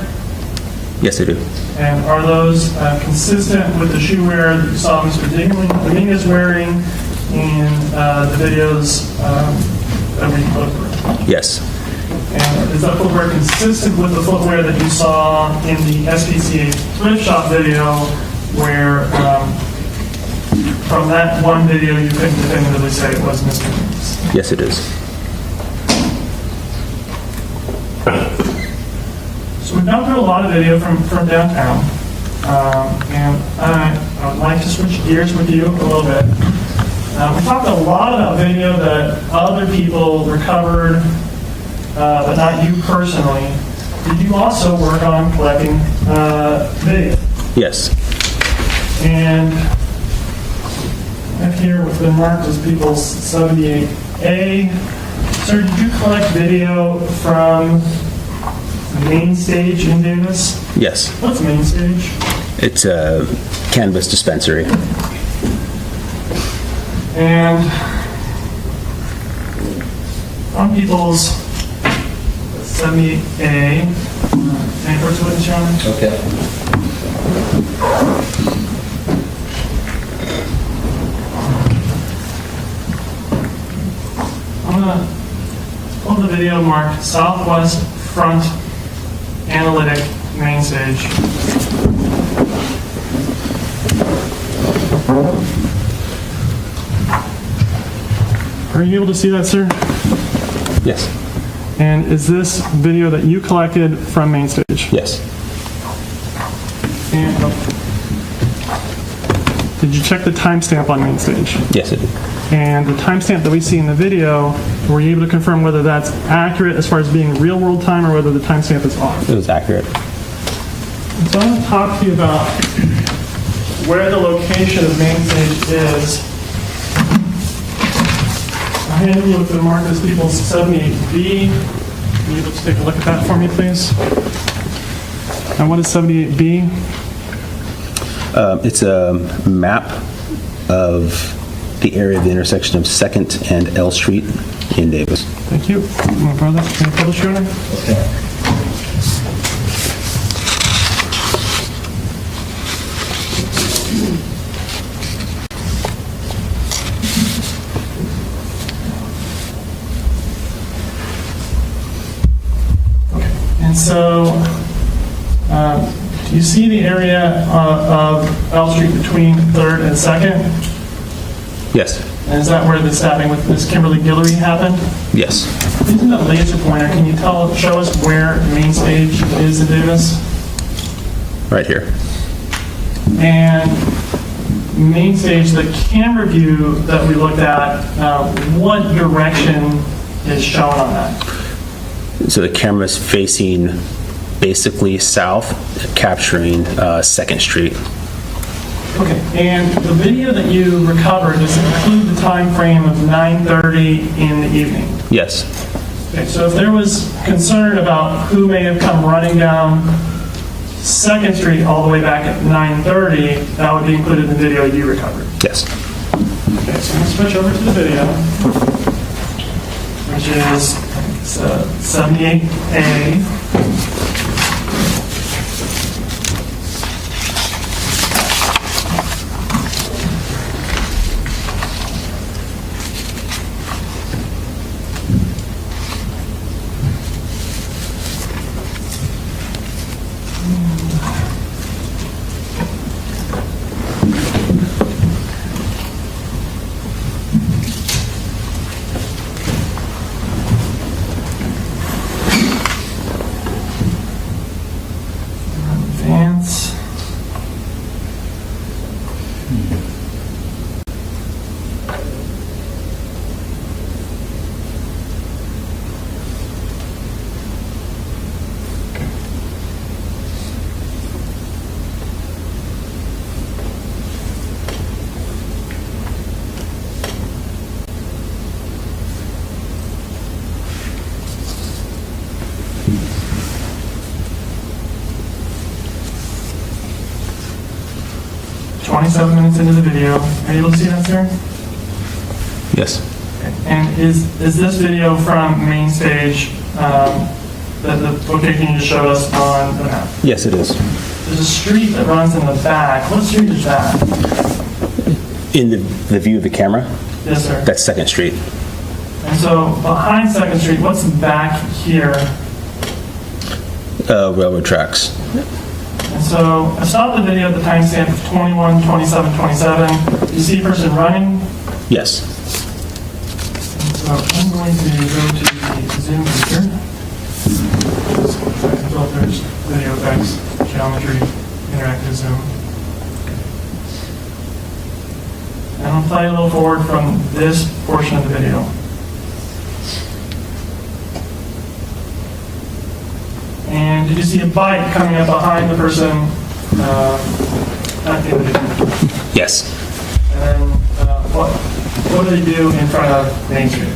Yes, I do. And are those consistent with the shoe wear that you saw Mr. Dominguez wearing in the videos that we put through? Yes. And is that footwear consistent with the footwear that you saw in the SPCA thrift shop video where from that one video you couldn't definitively say it was Mr. Dominguez? Yes, it is. So we've gone through a lot of video from downtown, and I would like to switch gears with you a little bit. We talked a lot about video that other people recovered, but not you personally. Did you also work on collecting video? Yes. And right here, what's been marked as People's 78A. Sir, did you collect video from Main Stage in Davis? Yes. What's Main Stage? It's a cannabis dispensary. And on People's 78A, any first witness, Your Honor? Okay. I'm going to pull the video marked Southwest Front Analytic Main Stage. Are you able to see that, sir? Yes. And is this video that you collected from Main Stage? Yes. And did you check the timestamp on Main Stage? Yes, I did. And the timestamp that we see in the video, were you able to confirm whether that's accurate as far as being real world time or whether the timestamp is off? It was accurate. So I want to talk to you about where the location of Main Stage is. I handed you with the mark as People's 78B. Are you able to take a look at that for me, please? And what is 78B? It's a map of the area of the intersection of 2nd and L Street in Davis. Thank you. My brother, can you publish, Your Honor? Okay. And so, do you see the area of L Street between 3rd and 2nd? Yes. And is that where the stabbing with Miss Kimberlee Guillory happened? Yes. Using the laser pointer, can you show us where main stage is in Davis? Right here. And main stage, the camera view that we looked at, what direction is shown on that? So the camera's facing basically south, capturing 2nd Street. Okay, and the video that you recovered, does it include the time frame of 9:30 in the evening? Yes. Okay, so if there was concern about who may have come running down 2nd Street all the way back at 9:30, that would be included in the video you recovered? Yes. Okay, so I'm going to switch over to the video, which is 78A. Advance. .27 minutes into the video. Are you able to see that, sir? Yes. And is this video from main stage that the location you just showed us on the map? Yes, it is. There's a street that runs in the back. What street is that? In the view of the camera? Yes, sir. That's 2nd Street. And so behind 2nd Street, what's back here? Railroad tracks. And so I stopped the video at the timestamp of 21:27:27. You see a person running? Yes. And so I'm going to go to the Zoom feature. Filters, video effects, geometry, interactive zoom. And I'll play a little forward from this portion of the video. And did you see a bike coming up behind the person at the video? Yes. And then what did they do in front of Main Street?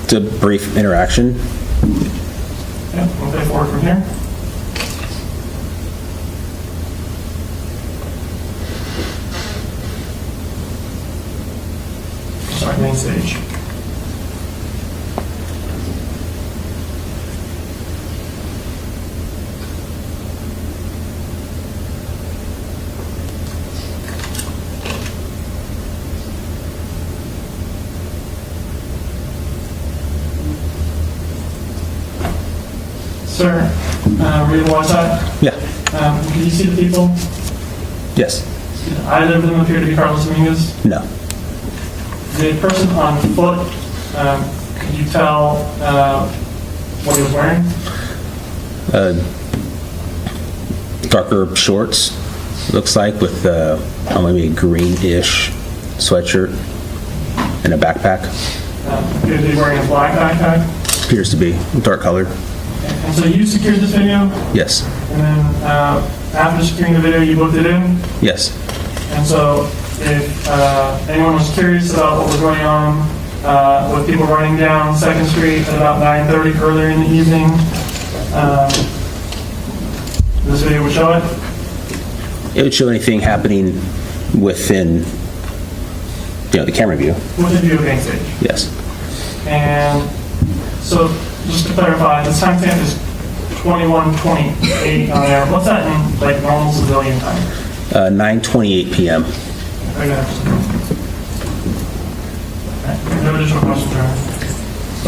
It's a brief interaction. Yeah, we'll play forward from here. Sorry, main stage. Sir, were you able to watch that? Yeah. Can you see the people? Yes. Did either of them appear to be Carlos Dominguez? No. The person on foot, could you tell what he was wearing? Darker shorts, looks like, with maybe a greenish sweatshirt and a backpack. Is he wearing a black backpack? Appears to be dark colored. And so you secured this video? Yes. And then after securing the video, you booked it in? Yes. And so if anyone was curious about what was going on with people running down 2nd Street at about 9:30 earlier in the evening, this video would show it? It would show anything happening within, the camera view. Within view of main stage? Yes. And so just to clarify, this timestamp is 21:28 on there. What's that in normal civilian time? 9:28 p.m. No additional questions, Chairman.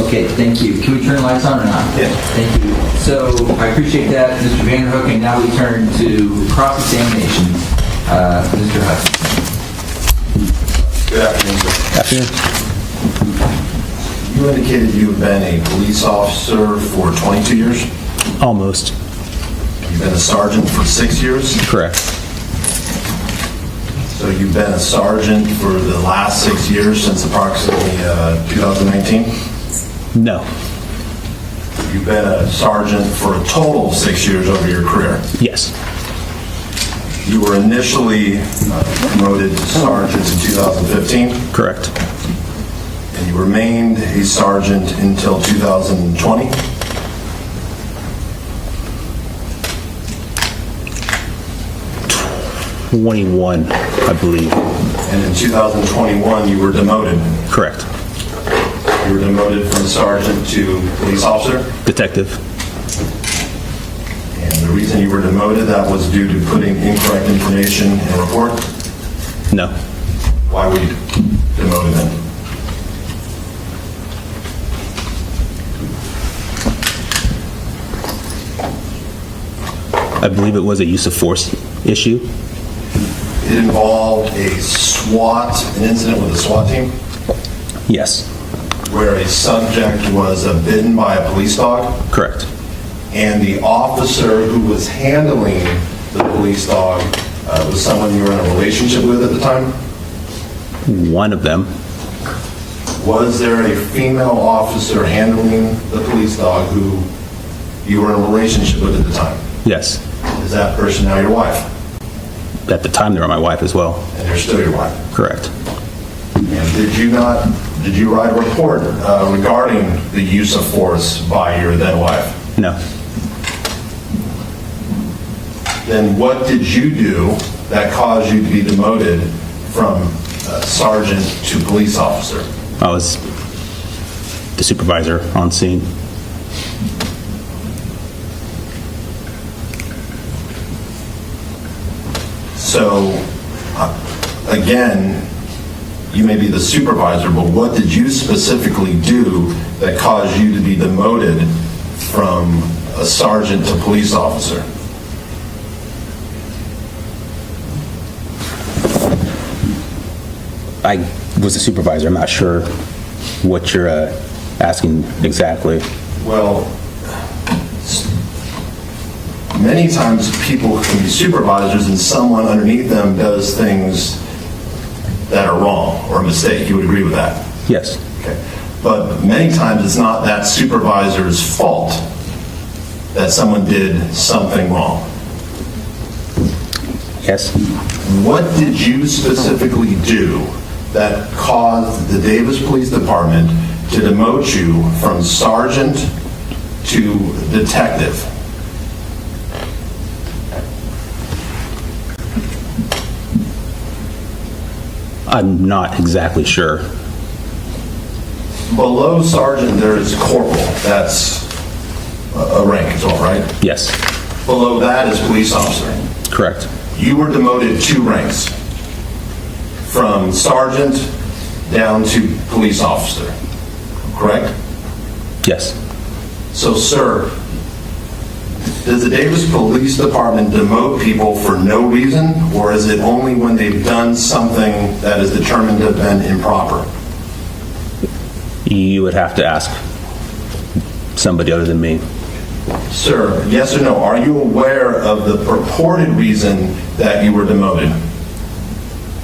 Okay, thank you. Can we turn the lights on or not? Yes. Thank you. So I appreciate that, Mr. Vanderhook, and now we turn to cross-examination. Mr. Hudson. Good afternoon, sir. Afternoon. You indicated you have been a police officer for 22 years. Almost. You've been a sergeant for 6 years. Correct. So you've been a sergeant for the last 6 years since approximately 2019? No. You've been a sergeant for a total of 6 years over your career? Yes. You were initially promoted to sergeant in 2015? Correct. And you remained a sergeant until 2020? '21, I believe. And in 2021, you were demoted? Correct. You were demoted from sergeant to police officer? Detective. And the reason you were demoted, that was due to putting incorrect information in a report? No. Why were you demoted then? I believe it was a use of force issue. It involved an incident with a SWAT team? Yes. Where a subject was bitten by a police dog? Correct. And the officer who was handling the police dog was someone you were in a relationship with at the time? One of them. Was there a female officer handling the police dog who you were in a relationship with at the time? Yes. Is that person now your wife? At the time, they were my wife as well. And they're still your wife? Correct. And did you write a report regarding the use of force by your then wife? No. Then what did you do that caused you to be demoted from sergeant to police officer? I was the supervisor on scene. So, again, you may be the supervisor, but what did you specifically do that caused you to be demoted from a sergeant to police officer? I was a supervisor. I'm not sure what you're asking exactly. Well, many times people can be supervisors and someone underneath them does things that are wrong or a mistake. You would agree with that? Yes. Okay. But many times it's not that supervisor's fault that someone did something wrong. Yes. What did you specifically do that caused the Davis Police Department to demote you from sergeant to detective? I'm not exactly sure. Below sergeant, there is corporal. That's a rank as well, right? Yes. Below that is police officer. Correct. You were demoted 2 ranks, from sergeant down to police officer, correct? Yes. So, sir, does the Davis Police Department demote people for no reason, or is it only when they've done something that is determined to have been improper? You would have to ask somebody other than me. Sir, yes or no, are you aware of the purported reason that you were demoted?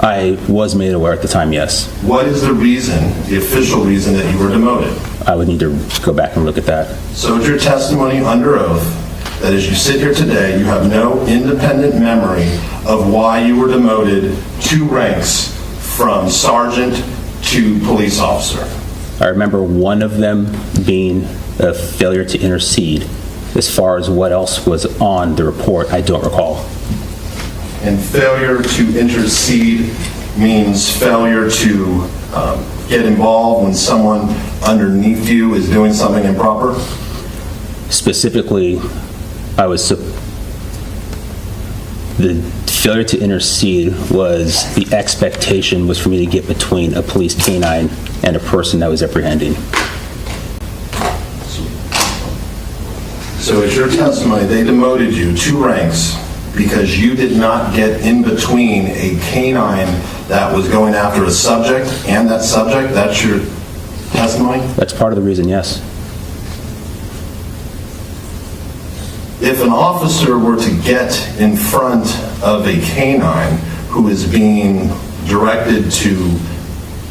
I was made aware at the time, yes. What is the reason, the official reason that you were demoted? I would need to go back and look at that. So is your testimony under oath that as you sit here today, you have no independent memory of why you were demoted 2 ranks from sergeant to police officer? I remember one of them being a failure to intercede. As far as what else was on the report, I don't recall. And failure to intercede means failure to get involved when someone underneath you is doing something improper? Specifically, the failure to intercede was the expectation was for me to get between a police canine and a person that was apprehending. So it's your testimony, they demoted you 2 ranks because you did not get in between a canine that was going after a subject and that subject? That's your testimony? That's part of the reason, yes. If an officer were to get in front of a canine who is being directed to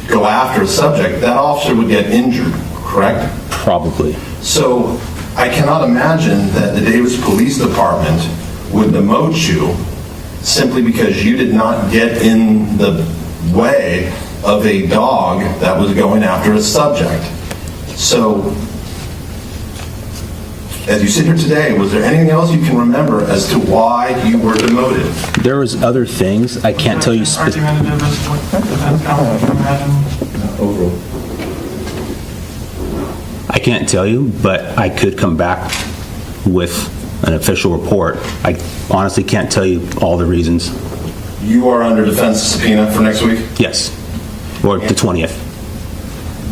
go after a subject, that officer would get injured, correct? Probably. So I cannot imagine that the Davis Police Department would demote you simply because you did not get in the way of a dog that was going after a subject. So, as you sit here today, was there anything else you can remember as to why you were demoted? There was other things. I can't tell you Argumentative as to what defense counsel can imagine. Overall. I can't tell you, but I could come back with an official report. I honestly can't tell you all the reasons. You are under defense subpoena for next week? Yes. Or the 20th.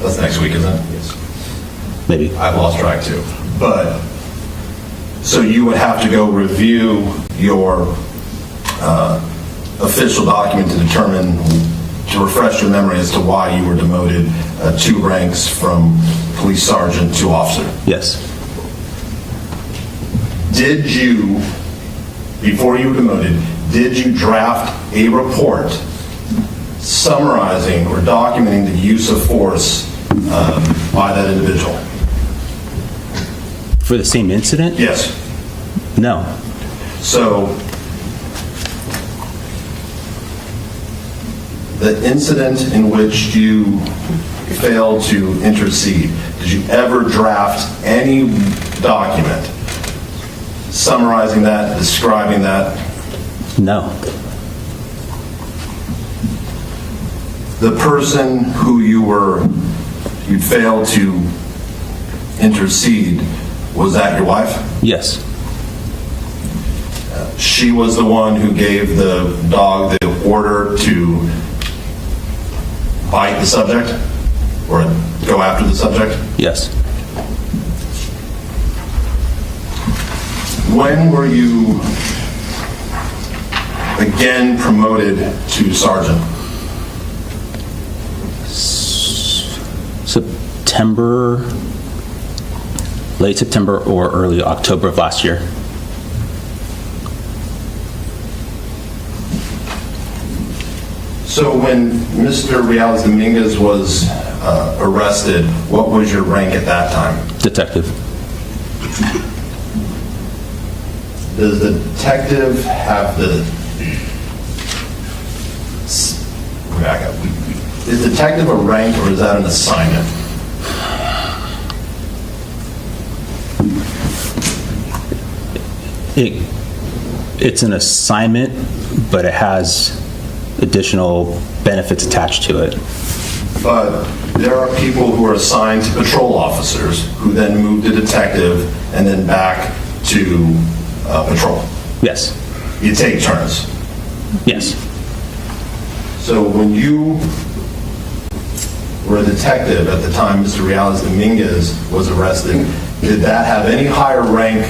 That's next week, isn't it? Yes. Maybe. I've lost track too. But, so you would have to go review your official document to determine, to refresh your memory as to why you were demoted 2 ranks from police sergeant to officer. Yes. Did you, before you were demoted, did you draft a report summarizing or documenting the use of force by that individual? For the same incident? Yes. No. So, the incident in which you failed to intercede, did you ever draft any document summarizing that, describing that? No. The person who you failed to intercede, was that your wife? Yes. She was the one who gave the dog the order to bite the subject or go after the subject? Yes. When were you again promoted to sergeant? September, late September or early October of last year. So when Mr. Dominguez was arrested, what was your rank at that time? Detective. Does the detective have the... Back up. Is detective a rank or is that an assignment? It's an assignment, but it has additional benefits attached to it. But there are people who are assigned to patrol officers who then move to detective and then back to patrol. Yes. You take turns. Yes. So when you were a detective at the time Mr. Dominguez was arrested, did that have any higher rank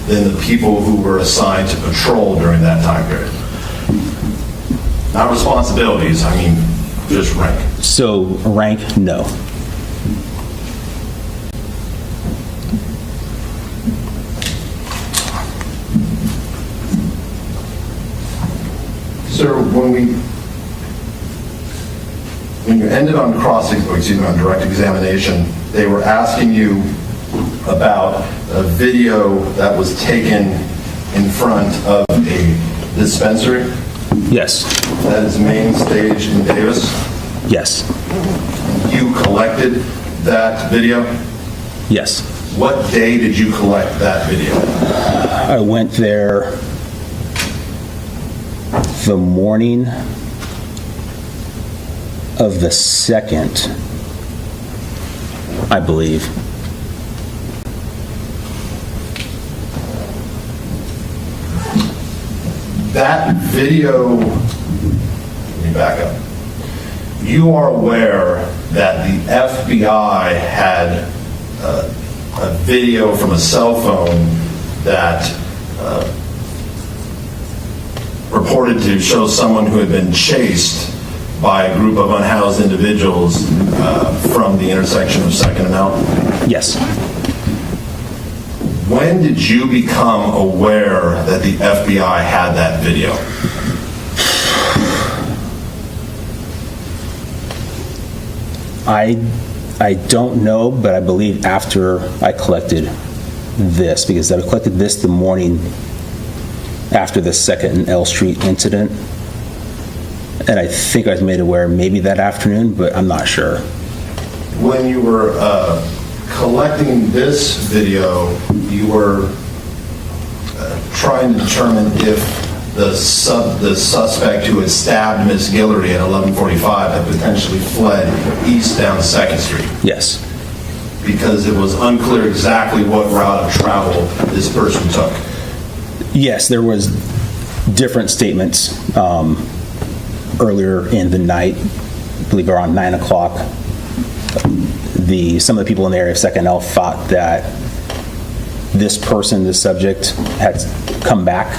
than the people who were assigned to patrol during that time period? Not responsibilities, I mean just rank. So rank, no. Sir, when you ended on on direct examination, they were asking you about a video that was taken in front of a dispensary? Yes. That is main stage in Davis? Yes. You collected that video? Yes. What day did you collect that video? I went there the morning of the 2nd, I believe. That video, let me back up. You are aware that the FBI had a video from a cell phone that reported to show someone who had been chased by a group of unhoused individuals from the intersection of 2nd and L? Yes. When did you become aware that the FBI had that video? I don't know, but I believe after I collected this, because I collected this the morning after the 2nd and L Street incident. And I think I was made aware maybe that afternoon, but I'm not sure. When you were collecting this video, you were trying to determine if the suspect who had stabbed Miss Guillory at 11:45 had potentially fled east down 2nd Street. Yes. Because it was unclear exactly what route of travel this person took. Yes, there was different statements earlier in the night, I believe around 9 o'clock. Some of the people in the area of 2nd L thought that this person, this subject, had come back,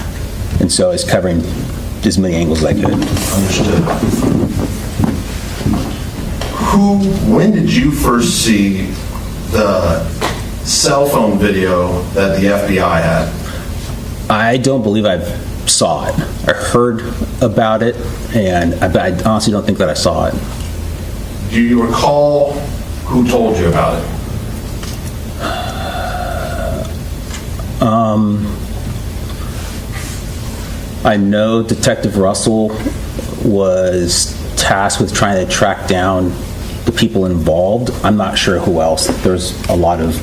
and so is covering as many angles as I could. Understood. When did you first see the cell phone video that the FBI had? I don't believe I saw it. I heard about it, and I honestly don't think that I saw it. Do you recall who told you about it? I know Detective Russell was tasked with trying to track down the people involved. I'm not sure who else. There's a lot of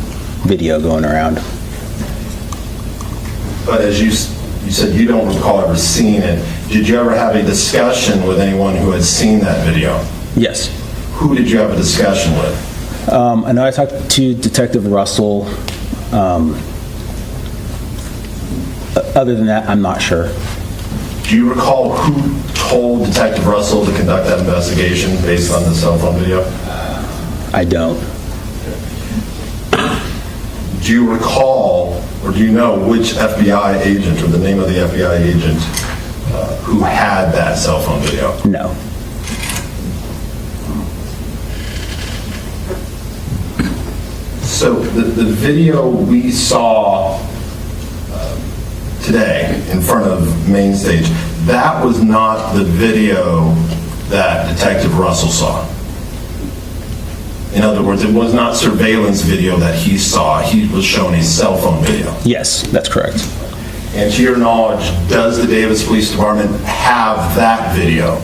video going around. But as you said, you don't recall ever seeing it. Did you ever have a discussion with anyone who had seen that video? Yes. Who did you have a discussion with? I know I talked to Detective Russell. Other than that, I'm not sure. Do you recall who told Detective Russell to conduct that investigation based on the cell phone video? I don't. Do you recall, or do you know which FBI agent, or the name of the FBI agent who had that cell phone video? No. So the video we saw today in front of Main Stage, that was not the video that Detective Russell saw. In other words, it was not surveillance video that he saw. He was shown a cell phone video. Yes, that's correct. And to your knowledge, does the Davis Police Department have that video,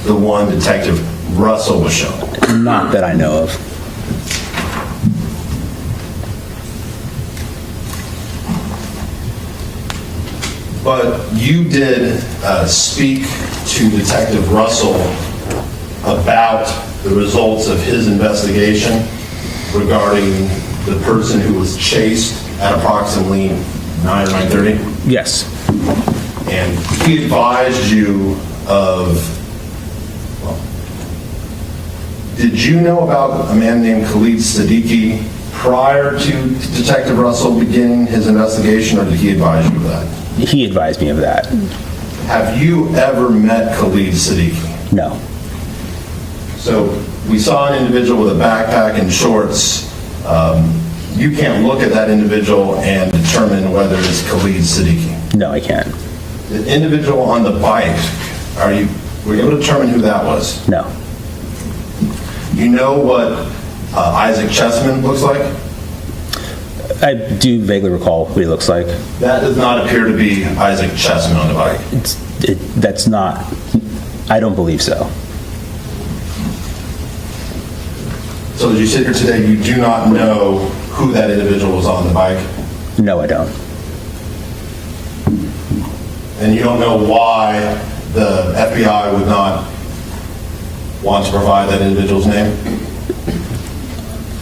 the one Detective Russell was shown? Not that I know of. But you did speak to Detective Russell about the results of his investigation regarding the person who was chased at approximately 9 or 9:30? Yes. And he advised you of, well, did you know about a man named Khalid Siddiqui prior to Detective Russell beginning his investigation, or did he advise you of that? He advised me of that. Have you ever met Khalid Siddiqui? No. So we saw an individual with a backpack and shorts. You can't look at that individual and determine whether it's Khalid Siddiqui. No, I can't. The individual on the bike, were you able to determine who that was? No. You know what Isaac Chessman looks like? I do vaguely recall what he looks like. That does not appear to be Isaac Chessman on the bike. That's not, I don't believe so. So as you sit here today, you do not know who that individual was on the bike? No, I don't. And you don't know why the FBI would not want to provide that individual's name?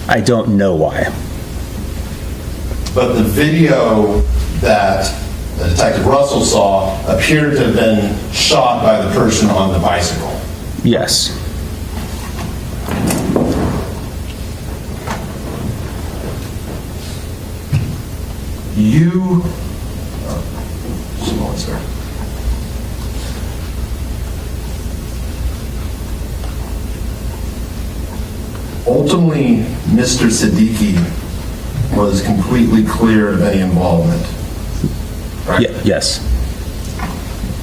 I don't know why. But the video that Detective Russell saw appeared to have been shot by the person on the bicycle. Yes. ultimately, Mr. Siddiqui was completely cleared of any involvement, right? Yes.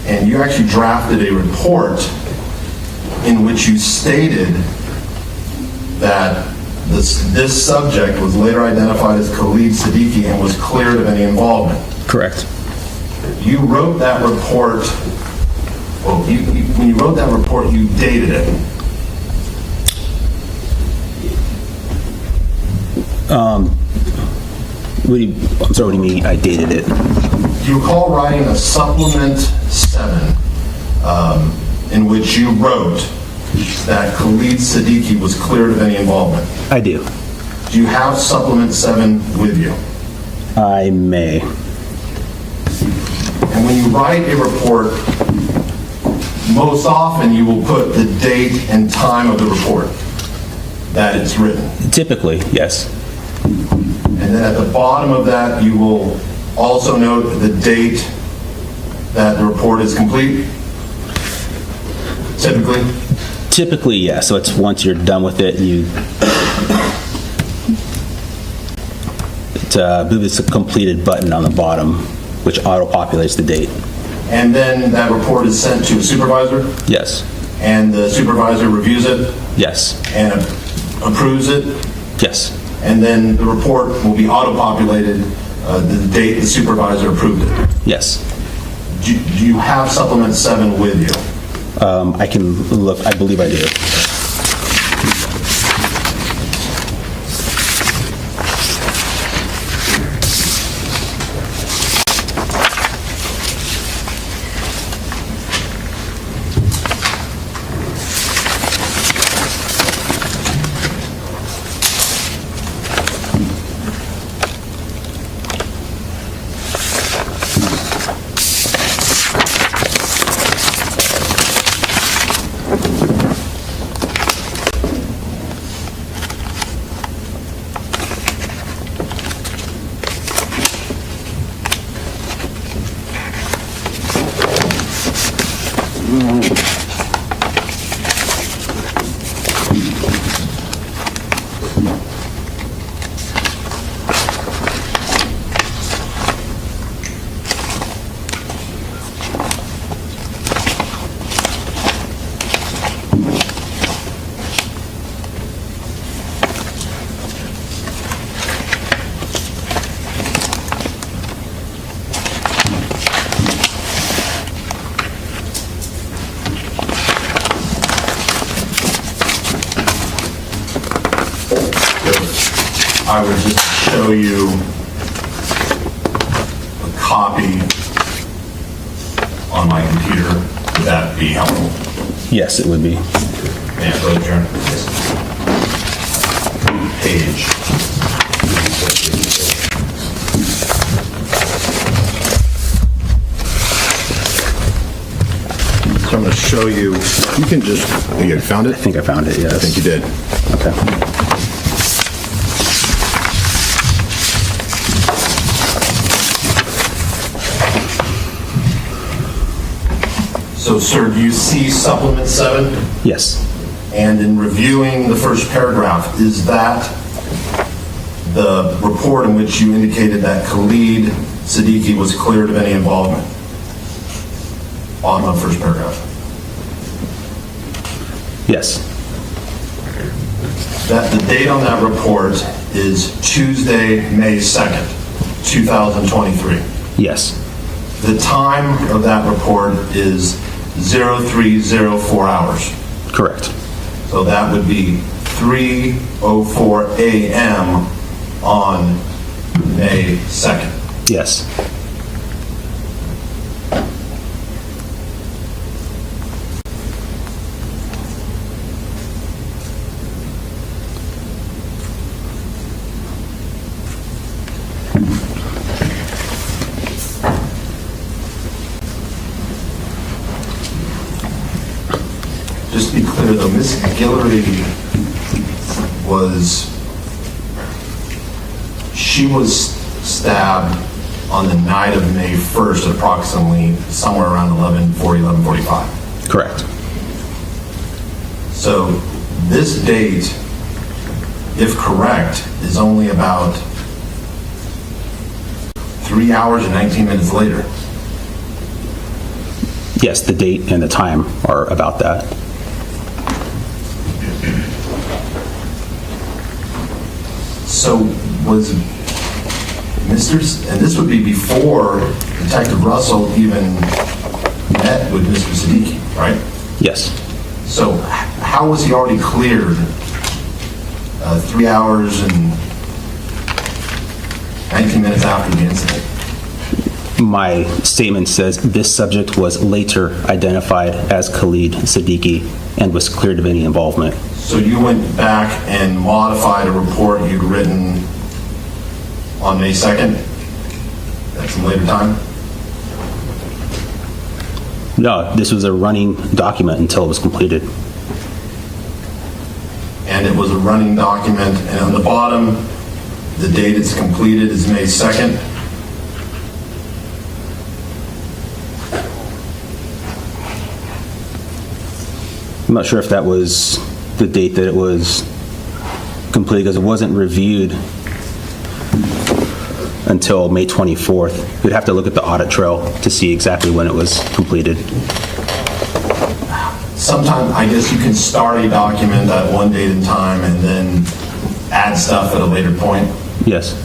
And you actually drafted a report in which you stated that this subject was later identified as Khalid Siddiqui and was cleared of any involvement. Correct. You wrote that report, well, when you wrote that report, you dated it. I'm sorry, what do you mean I dated it? Do you recall writing a supplement 7 in which you wrote that Khalid Siddiqui was cleared of any involvement? I do. Do you have supplement 7 with you? I may. And when you write a report, most often you will put the date and time of the report that it's written. Typically, yes. And then at the bottom of that, you will also note the date that the report is complete, typically? Typically, yeah. So it's once you're done with it, I believe it's a completed button on the bottom, which auto-populates the date. And then that report is sent to a supervisor? Yes. And the supervisor reviews it? Yes. And approves it? Yes. And then the report will be auto-populated the date the supervisor approved it? Yes. Do you have supplement 7 with you? I can look. I believe I do. I would just show you a copy on my computer. Would that be helpful? Yes, it would be. Yeah, go adjourn. Page. So I'm going to show you. You can just. You found it? I think I found it. Yes. I think you did. Okay. So, sir, do you see supplement 7? Yes. And in reviewing the first paragraph, is that the report in which you indicated that Khalid Siddiqui was cleared of any involvement? Bottom of first paragraph. Yes. That the date on that report is Tuesday, May 2nd, 2023. Yes. The time of that report is 0304 hours. Correct. So that would be 3:04 a.m. on May 2nd. Yes. Just to be clear though, Ms. Guillory was stabbed on the night of May 1st, approximately somewhere around 11:45. Correct. So this date if correct, is only about 3 hours and 19 minutes later. Yes, the date and the time are about that. So was and this would be before Detective Russell even met with Mr. Siddiqui, right? Yes. So how was he already cleared 3 hours and 19 minutes after the incident? My statement says this subject was later identified as Khalid Siddiqui and was cleared of any involvement. So you went back and modified a report you'd written on May 2nd at some later time? No, this was a running document until it was completed. And it was a running document, and on the bottom, the date it's completed is May 2nd. I'm not sure if that was the date that it was completed because it wasn't reviewed until May 24th. We'd have to look at the audit trail to see exactly when it was completed. Sometimes, I guess you can start a document at one date and time and then add stuff at a later point. Yes.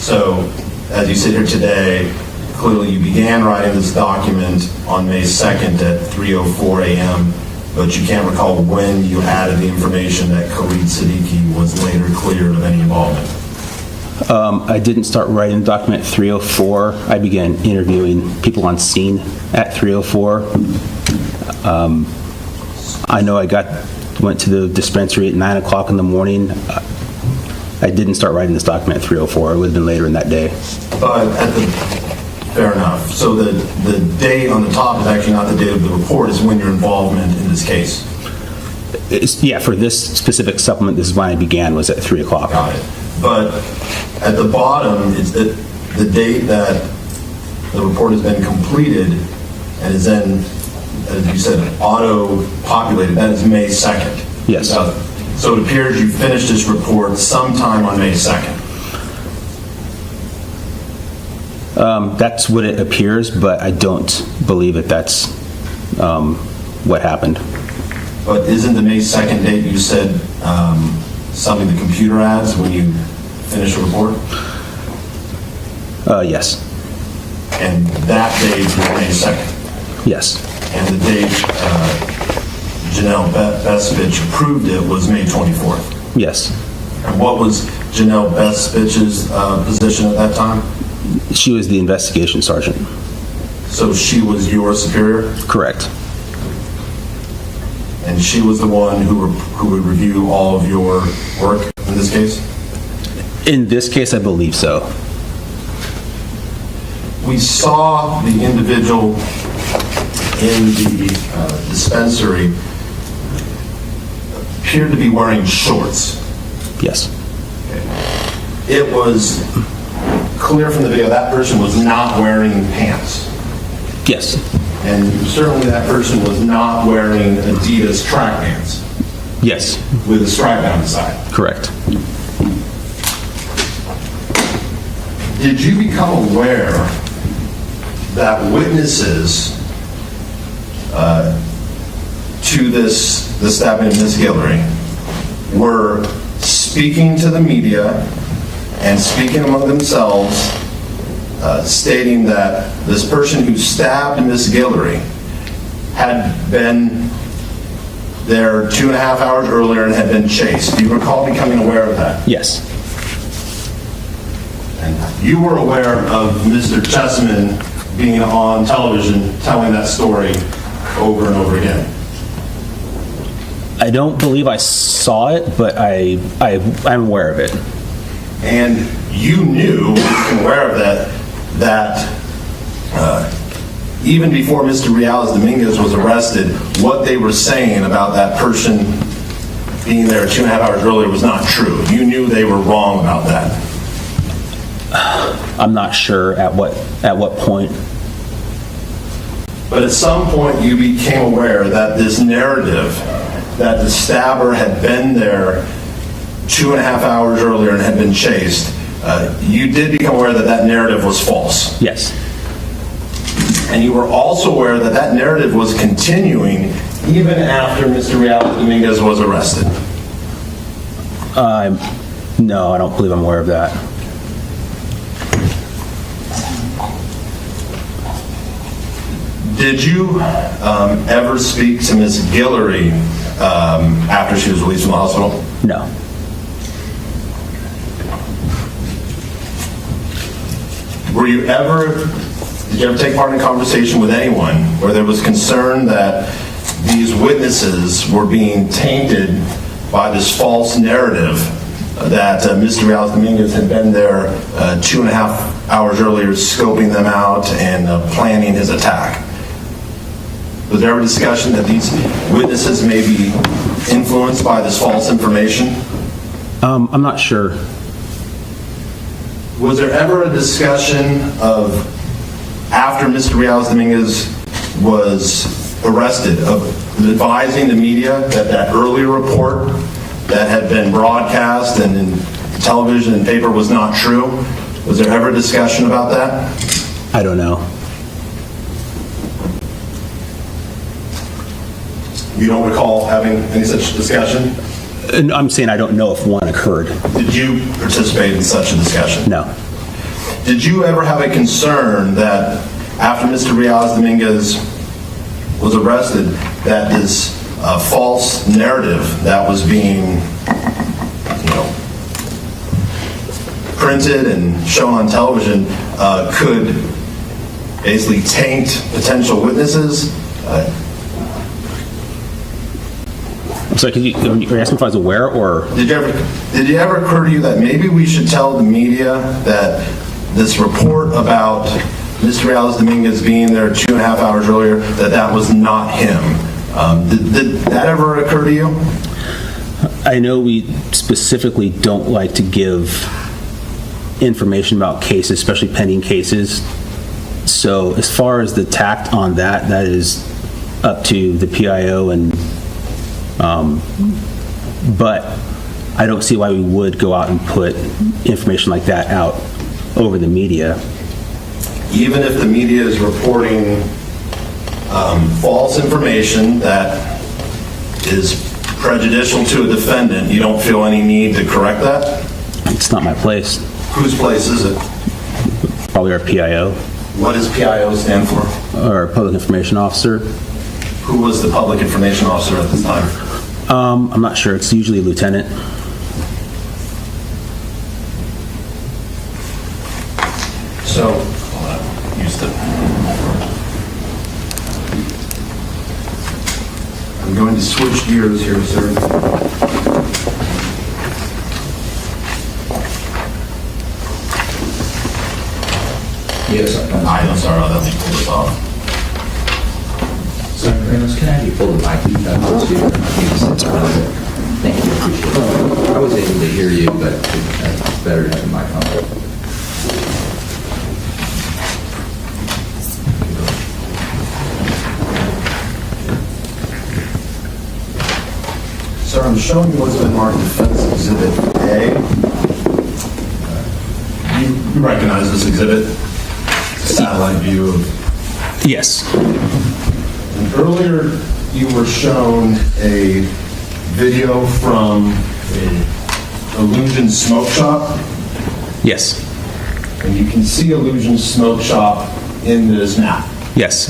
So, as you sit here today, clearly you began writing this document on May 2nd at 3:04 a.m., but you can't recall when you added the information that Khalid Siddiqui was later cleared of any involvement. I didn't start writing the document at 3:04. I began interviewing people on scene at 3:04. I know I went to the dispensary at 9 o'clock in the morning. I didn't start writing this document at 3:04. It would have been later in that day. But fair enough. So the date on the top is actually not the date of the report, it's when your involvement in this case. Yeah, for this specific supplement, this is when I began, was at 3 o'clock. Got it. But at the bottom, it's the date that the report has been completed and is then, as you said, auto-populated. That is May 2nd. Yes. So it appears you finished this report sometime on May 2nd. That's what it appears, but I don't believe that that's what happened. But isn't the May 2nd date you said something the computer adds when you finish a report? Yes. And that date was May 2nd? Yes. And the date Janelle Besvich approved it was May 24th? Yes. And what was Janelle Besvich's position at that time? She was the investigation sergeant. So she was your superior? Correct. And she was the one who would review all of your work in this case? In this case, I believe so. We saw the individual in the dispensary appeared to be wearing shorts. Yes. Okay. It was clear from the video that person was not wearing pants. Yes. And certainly that person was not wearing Adidas track pants. Yes. With a stripe down the side. Correct. Did you become aware that witnesses to the stabbing of Ms. Guillory were speaking to the media and speaking among themselves, stating that this person who stabbed Ms. Guillory had been there 2.5 hours earlier and had been chased? Do you recall becoming aware of that? Yes. And you were aware of Mr. Chessman being on television telling that story over and over again? I don't believe I saw it, but I'm aware of it. And you knew, aware of that even before Mr. Dominguez was arrested, what they were saying about that person being there 2.5 hours earlier was not true. You knew they were wrong about that. I'm not sure at what point. But at some point you became aware that this narrative that the stabber had been there 2.5 hours earlier and had been chased, you did become aware that that narrative was false. Yes. And you were also aware that that narrative was continuing even after Mr. Dominguez was arrested. No, I don't believe I'm aware of that. Did you ever speak to Ms. Guillory after she was released from the hospital? No. Did you ever take part in a conversation with anyone where there was concern that these witnesses were being tainted by this false narrative that Mr. Dominguez had been there 2.5 hours earlier scoping them out and planning his attack? Was there ever a discussion that these witnesses may be influenced by this false information? I'm not sure. Was there ever a discussion of, after Mr. Dominguez was arrested, of advising the media that that earlier report that had been broadcast and in television and paper was not true? Was there ever a discussion about that? I don't know. You don't recall having any such discussion? I'm saying I don't know if one occurred. Did you participate in such a discussion? No. Did you ever have a concern that after Mr. Dominguez was arrested, that this false narrative that was being, printed and shown on television could basically taint potential witnesses? I'm sorry, you're asking if I was aware, or? Did it ever occur to you that maybe we should tell the media that this report about Mr. Dominguez being there 2.5 hours earlier, that was not him? Did that ever occur to you? I know we specifically don't like to give information about cases, especially pending cases. So as far as the tact on that, that is up to the PIO, and but I don't see why we would go out and put information like that out over the media. Even if the media is reporting false information that is prejudicial to a defendant, you don't feel any need to correct that? It's not my place. Whose place is it? Probably our PIO. What does PIO stand for? Our Public Information Officer. Who was the Public Information Officer at this time? I'm not sure. It's usually a lieutenant. So, I'm going to switch gears here, sir. Yes, I'm sorry, I'll let me pull this off. Senator Reynolds, can I have you pull the mic? Thank you, appreciate it. I was able to hear you, but it's better to have the mic on. Sir, I'm showing you what's been marked Defense Exhibit A. You recognize this exhibit? Satellite view of... Yes. And earlier, you were shown a video from Illusion Smoke Shop. Yes. And you can see Illusion Smoke Shop in this map. Yes.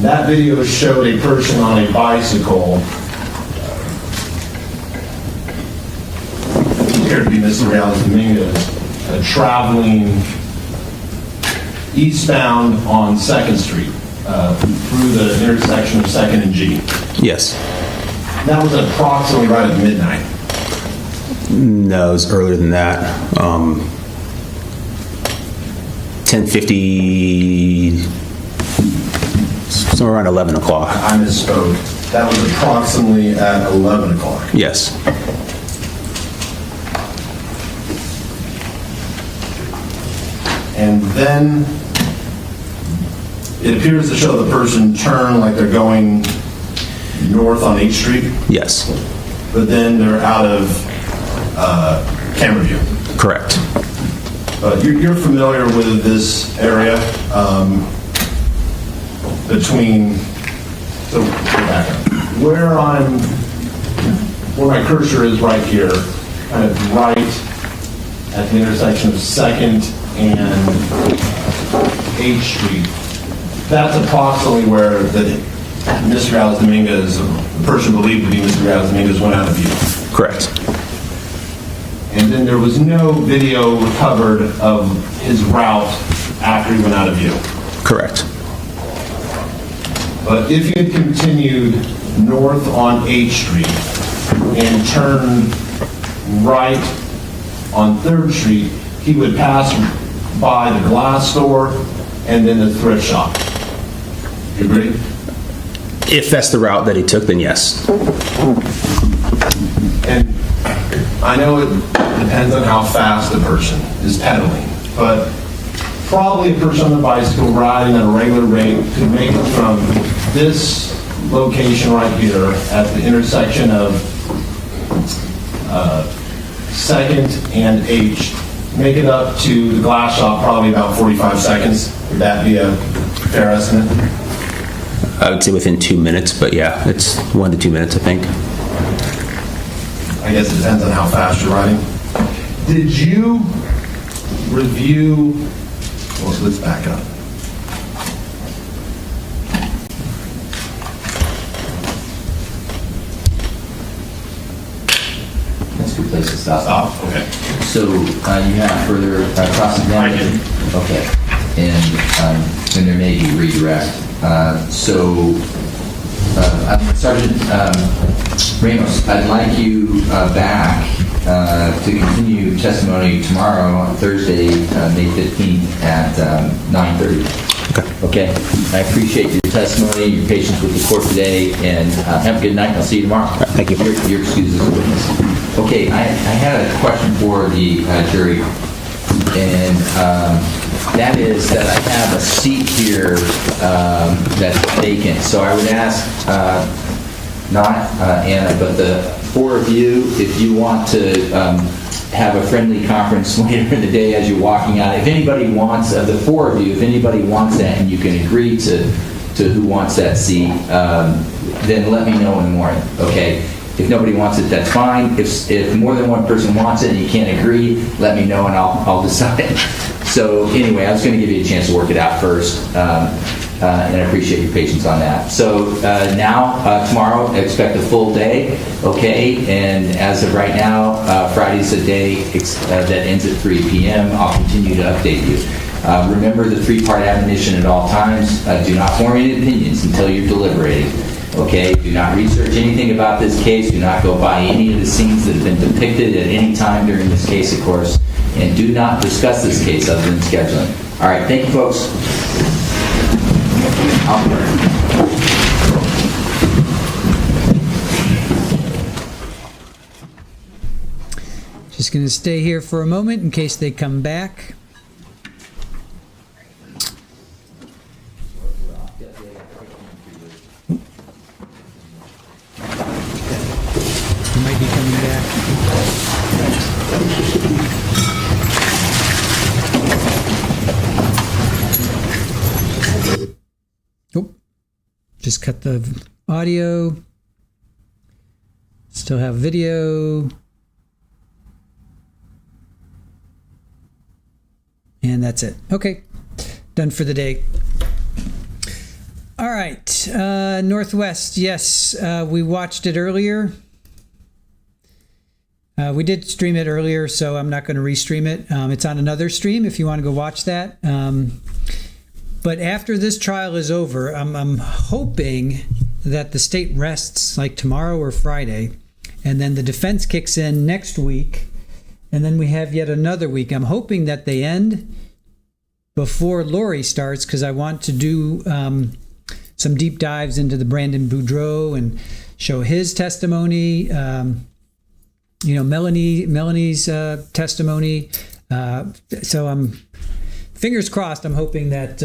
That video showed a person on a bicycle, appeared to be Mr. Dominguez, traveling eastbound on 2nd Street through the intersection of 2nd and G. Yes. That was approximately right at midnight. No, it was earlier than that. 10:50, somewhere around 11 o'clock. I misspoke. That was approximately at 11 o'clock. Yes. And then it appears to show the person turn like they're going north on H Street, Yes, but then they're out of Camberview. correct. You're familiar with this area between, so go back up. Where my cursor is right here, kind of right at the intersection of 2nd and H Street, that's approximately where Mr. Dominguez, the person believed to be Mr. Dominguez, went out of view. Correct. And then there was no video recovered of his route after he went out of view. Correct. But if he had continued north on H Street and turned right on 3rd Street, he would pass by the glass store and then the thrift shop. You agree? If that's the route that he took, then yes. And I know it depends on how fast the person is pedaling, but probably a person on a bicycle riding at a regular rate could make it from this location right here at the intersection of 2nd and H, make it up to the glass shop probably about 45 seconds. Would that be a fair estimate? I would say within 2 minutes, but yeah, it's 1 to 2 minutes, I think. I guess it depends on how fast you're riding. Did you review, well, let's back up. That's a good place to stop. Okay. So you have further cross-examination? Okay. And there may be redirect. Sergeant Ramos, I'd like you back to continue testimony tomorrow on Thursday, May 15th at 9:30. Okay. I appreciate your testimony, your patience with the court today, and have a good night. I'll see you tomorrow. Thank you. Your excused as a witness. Okay, I had a question for the jury, and that is that I have a seat here that's vacant. So I would ask, not Anna, but the 4 of you, if you want to have a friendly conference later in the day as you're walking out. If anybody wants, of the 4 of you, if anybody wants that and you can agree to who wants that seat, then let me know in the morning, okay? If nobody wants it, that's fine. If more than one person wants it and you can't agree, let me know and I'll decide. So anyway, I was going to give you a chance to work it out first, and I appreciate your patience on that. So tomorrow, expect a full day, okay? And as of right now, Friday's a day that ends at 3 p.m. I'll continue to update you. Remember the 3-part admonition at all times. Do not form any opinions until you're deliberating. Okay, do not research anything about this case. Do not go by any of the scenes that have been depicted at any time during this case, of course. And do not discuss this case other than scheduling. All right, thank you, folks. Just going to stay here for a moment in case they come back. They might be coming back. Oh, just cut the audio. Still have video. And that's it. Okay, done for the day. All right, Northwest, yes, we watched it earlier. We did stream it earlier, so I'm not going to restream it. It's on another stream if you want to go watch that. But after this trial is over, I'm hoping that the state rests like tomorrow or Friday, and then the defense kicks in next week, and then we have yet another week. I'm hoping that they end before Lori starts, because I want to do some deep dives into the Brandon Boudreaux and show his testimony. Melanie's testimony. So I'm fingers crossed. I'm hoping that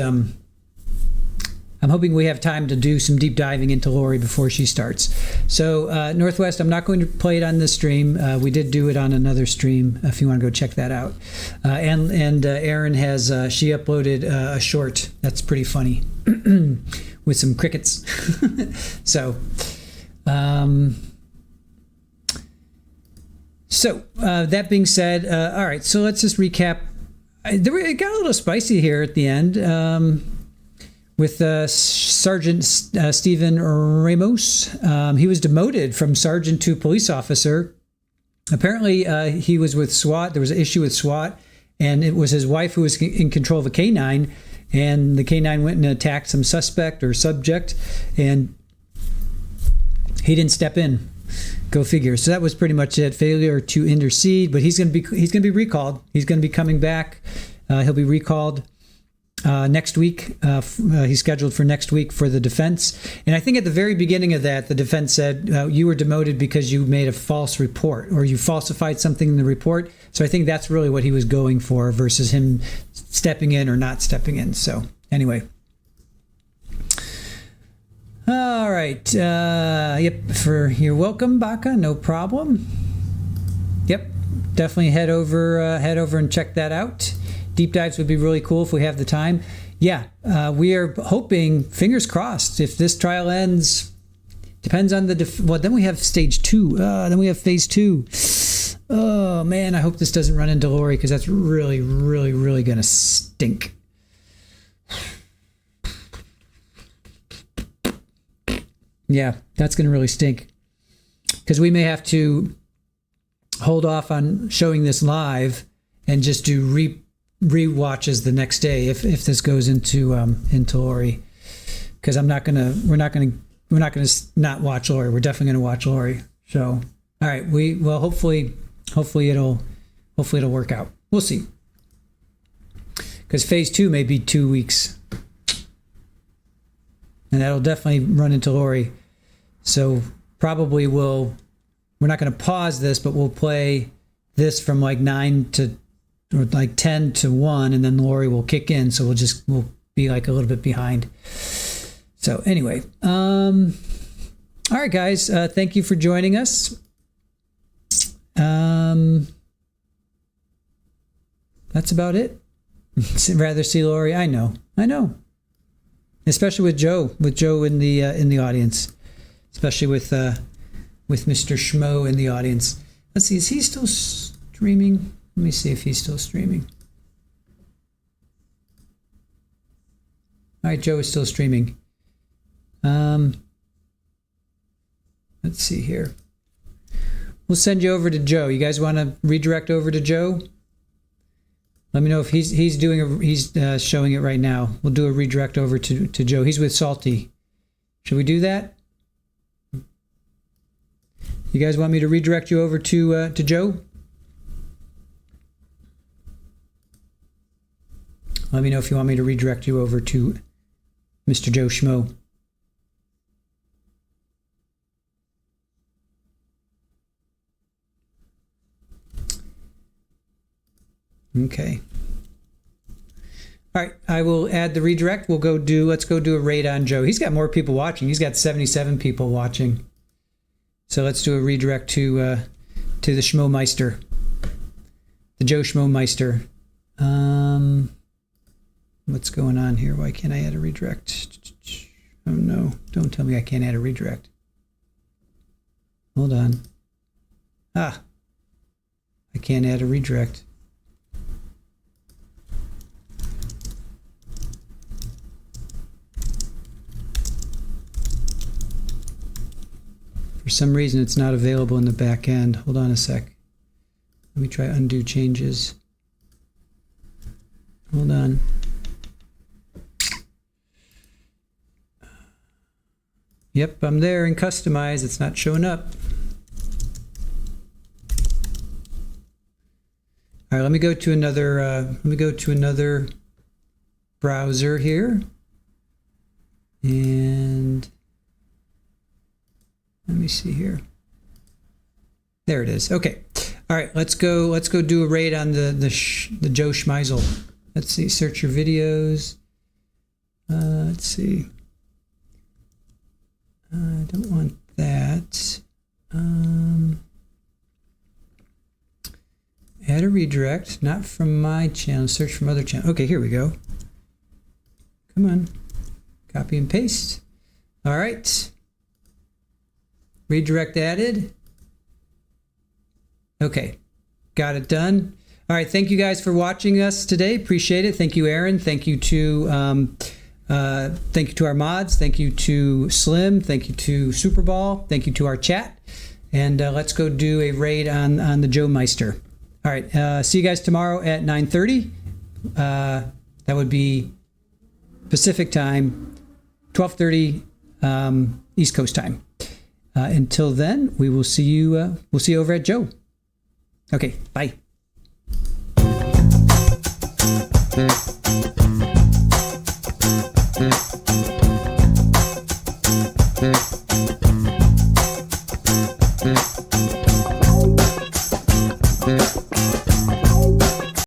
I'm hoping we have time to do some deep diving into Lori before she starts. So Northwest, I'm not going to play it on this stream. We did do it on another stream if you want to go check that out. And Erin has, she uploaded a short that's pretty funny with some crickets. So, that being said, all right, so let's just recap. It got a little spicy here at the end with Sergeant Stephen Ramos. He was demoted from sergeant to police officer. Apparently, he was with SWAT. There was an issue with SWAT, and it was his wife who was in control of a K-9, and the K-9 went and attacked some suspect or subject, and he didn't step in. Go figure. So that was pretty much it. Failure to intercede, but he's going to be recalled. He's going to be coming back. He'll be recalled next week. He's scheduled for next week for the defense. And I think at the very beginning of that, the defense said you were demoted because you made a false report or you falsified something in the report. So I think that's really what he was going for versus him stepping in or not stepping in. So anyway. All right. Yep. You're welcome, Baka. No problem. Yep. Definitely head over and check that out. Deep dives would be really cool if we have the time. Yeah. We are hoping, fingers crossed, if this trial ends. Depends on the. Well, then we have stage 2. Then we have phase 2. Oh man, I hope this doesn't run into Lori because that's really, really, really gonna stink. Yeah, that's going to really stink because we may have to hold off on showing this live and just do re-watches the next day if this goes into Lori. Because we're not going to not watch Lori. We're definitely going to watch Lori. So, all right, hopefully it'll work out. We'll see. Because phase 2 may be 2 weeks. And that'll definitely run into Lori. So probably we're not going to pause this, but we'll play this from like 10 to 1, and then Lori will kick in. So we'll be like a little bit behind. So anyway, all right, guys, thank you for joining us. That's about it. Rather see Lori. I know. Especially with Joe in the audience, especially with Mr. Schmo in the audience. Let's see, is he still streaming? Let me see if he's still streaming. All right, Joe is still streaming. Let's see here. We'll send you over to Joe. You guys want to redirect over to Joe? Let me know if he's showing it right now. We'll do a redirect over to Joe. He's with Salty. Should we do that? You guys want me to redirect you over to Joe? Let me know if you want me to redirect you over to Mr. Joe Schmo. Okay. All right, I will add the redirect. Let's go do a raid on Joe. He's got more people watching. He's got 77 people watching. So let's do a redirect to the Schmo-meister. The Joe Schmo-meister. What's going on here? Why can't I add a redirect? Oh no, don't tell me I can't add a redirect. Hold on. I can't add a redirect. For some reason, it's not available in the back end. Hold on a sec. Let me try undo changes. Hold on. Yep, I'm there in customize. It's not showing up. All right, let me go to another browser here. And let me see here. There it is. Okay. All right, let's go do a raid on the Joe Schmeisel. Let's see, search your videos. Let's see. I don't want that. Add a redirect, not from my channel, search from other channel. Okay, here we go. Come on. Copy and paste. All right. Redirect added. Okay, got it done. All right, thank you guys for watching us today. Appreciate it. Thank you, Aaron. Thank you to our mods. Thank you to Slim. Thank you to Super Ball. Thank you to our chat. And let's go do a raid on the Joe Meister. All right, see you guys tomorrow at 9:30. That would be Pacific time, 12:30 East Coast time. Until then, we will see you. We'll see you over at Joe. Okay, bye.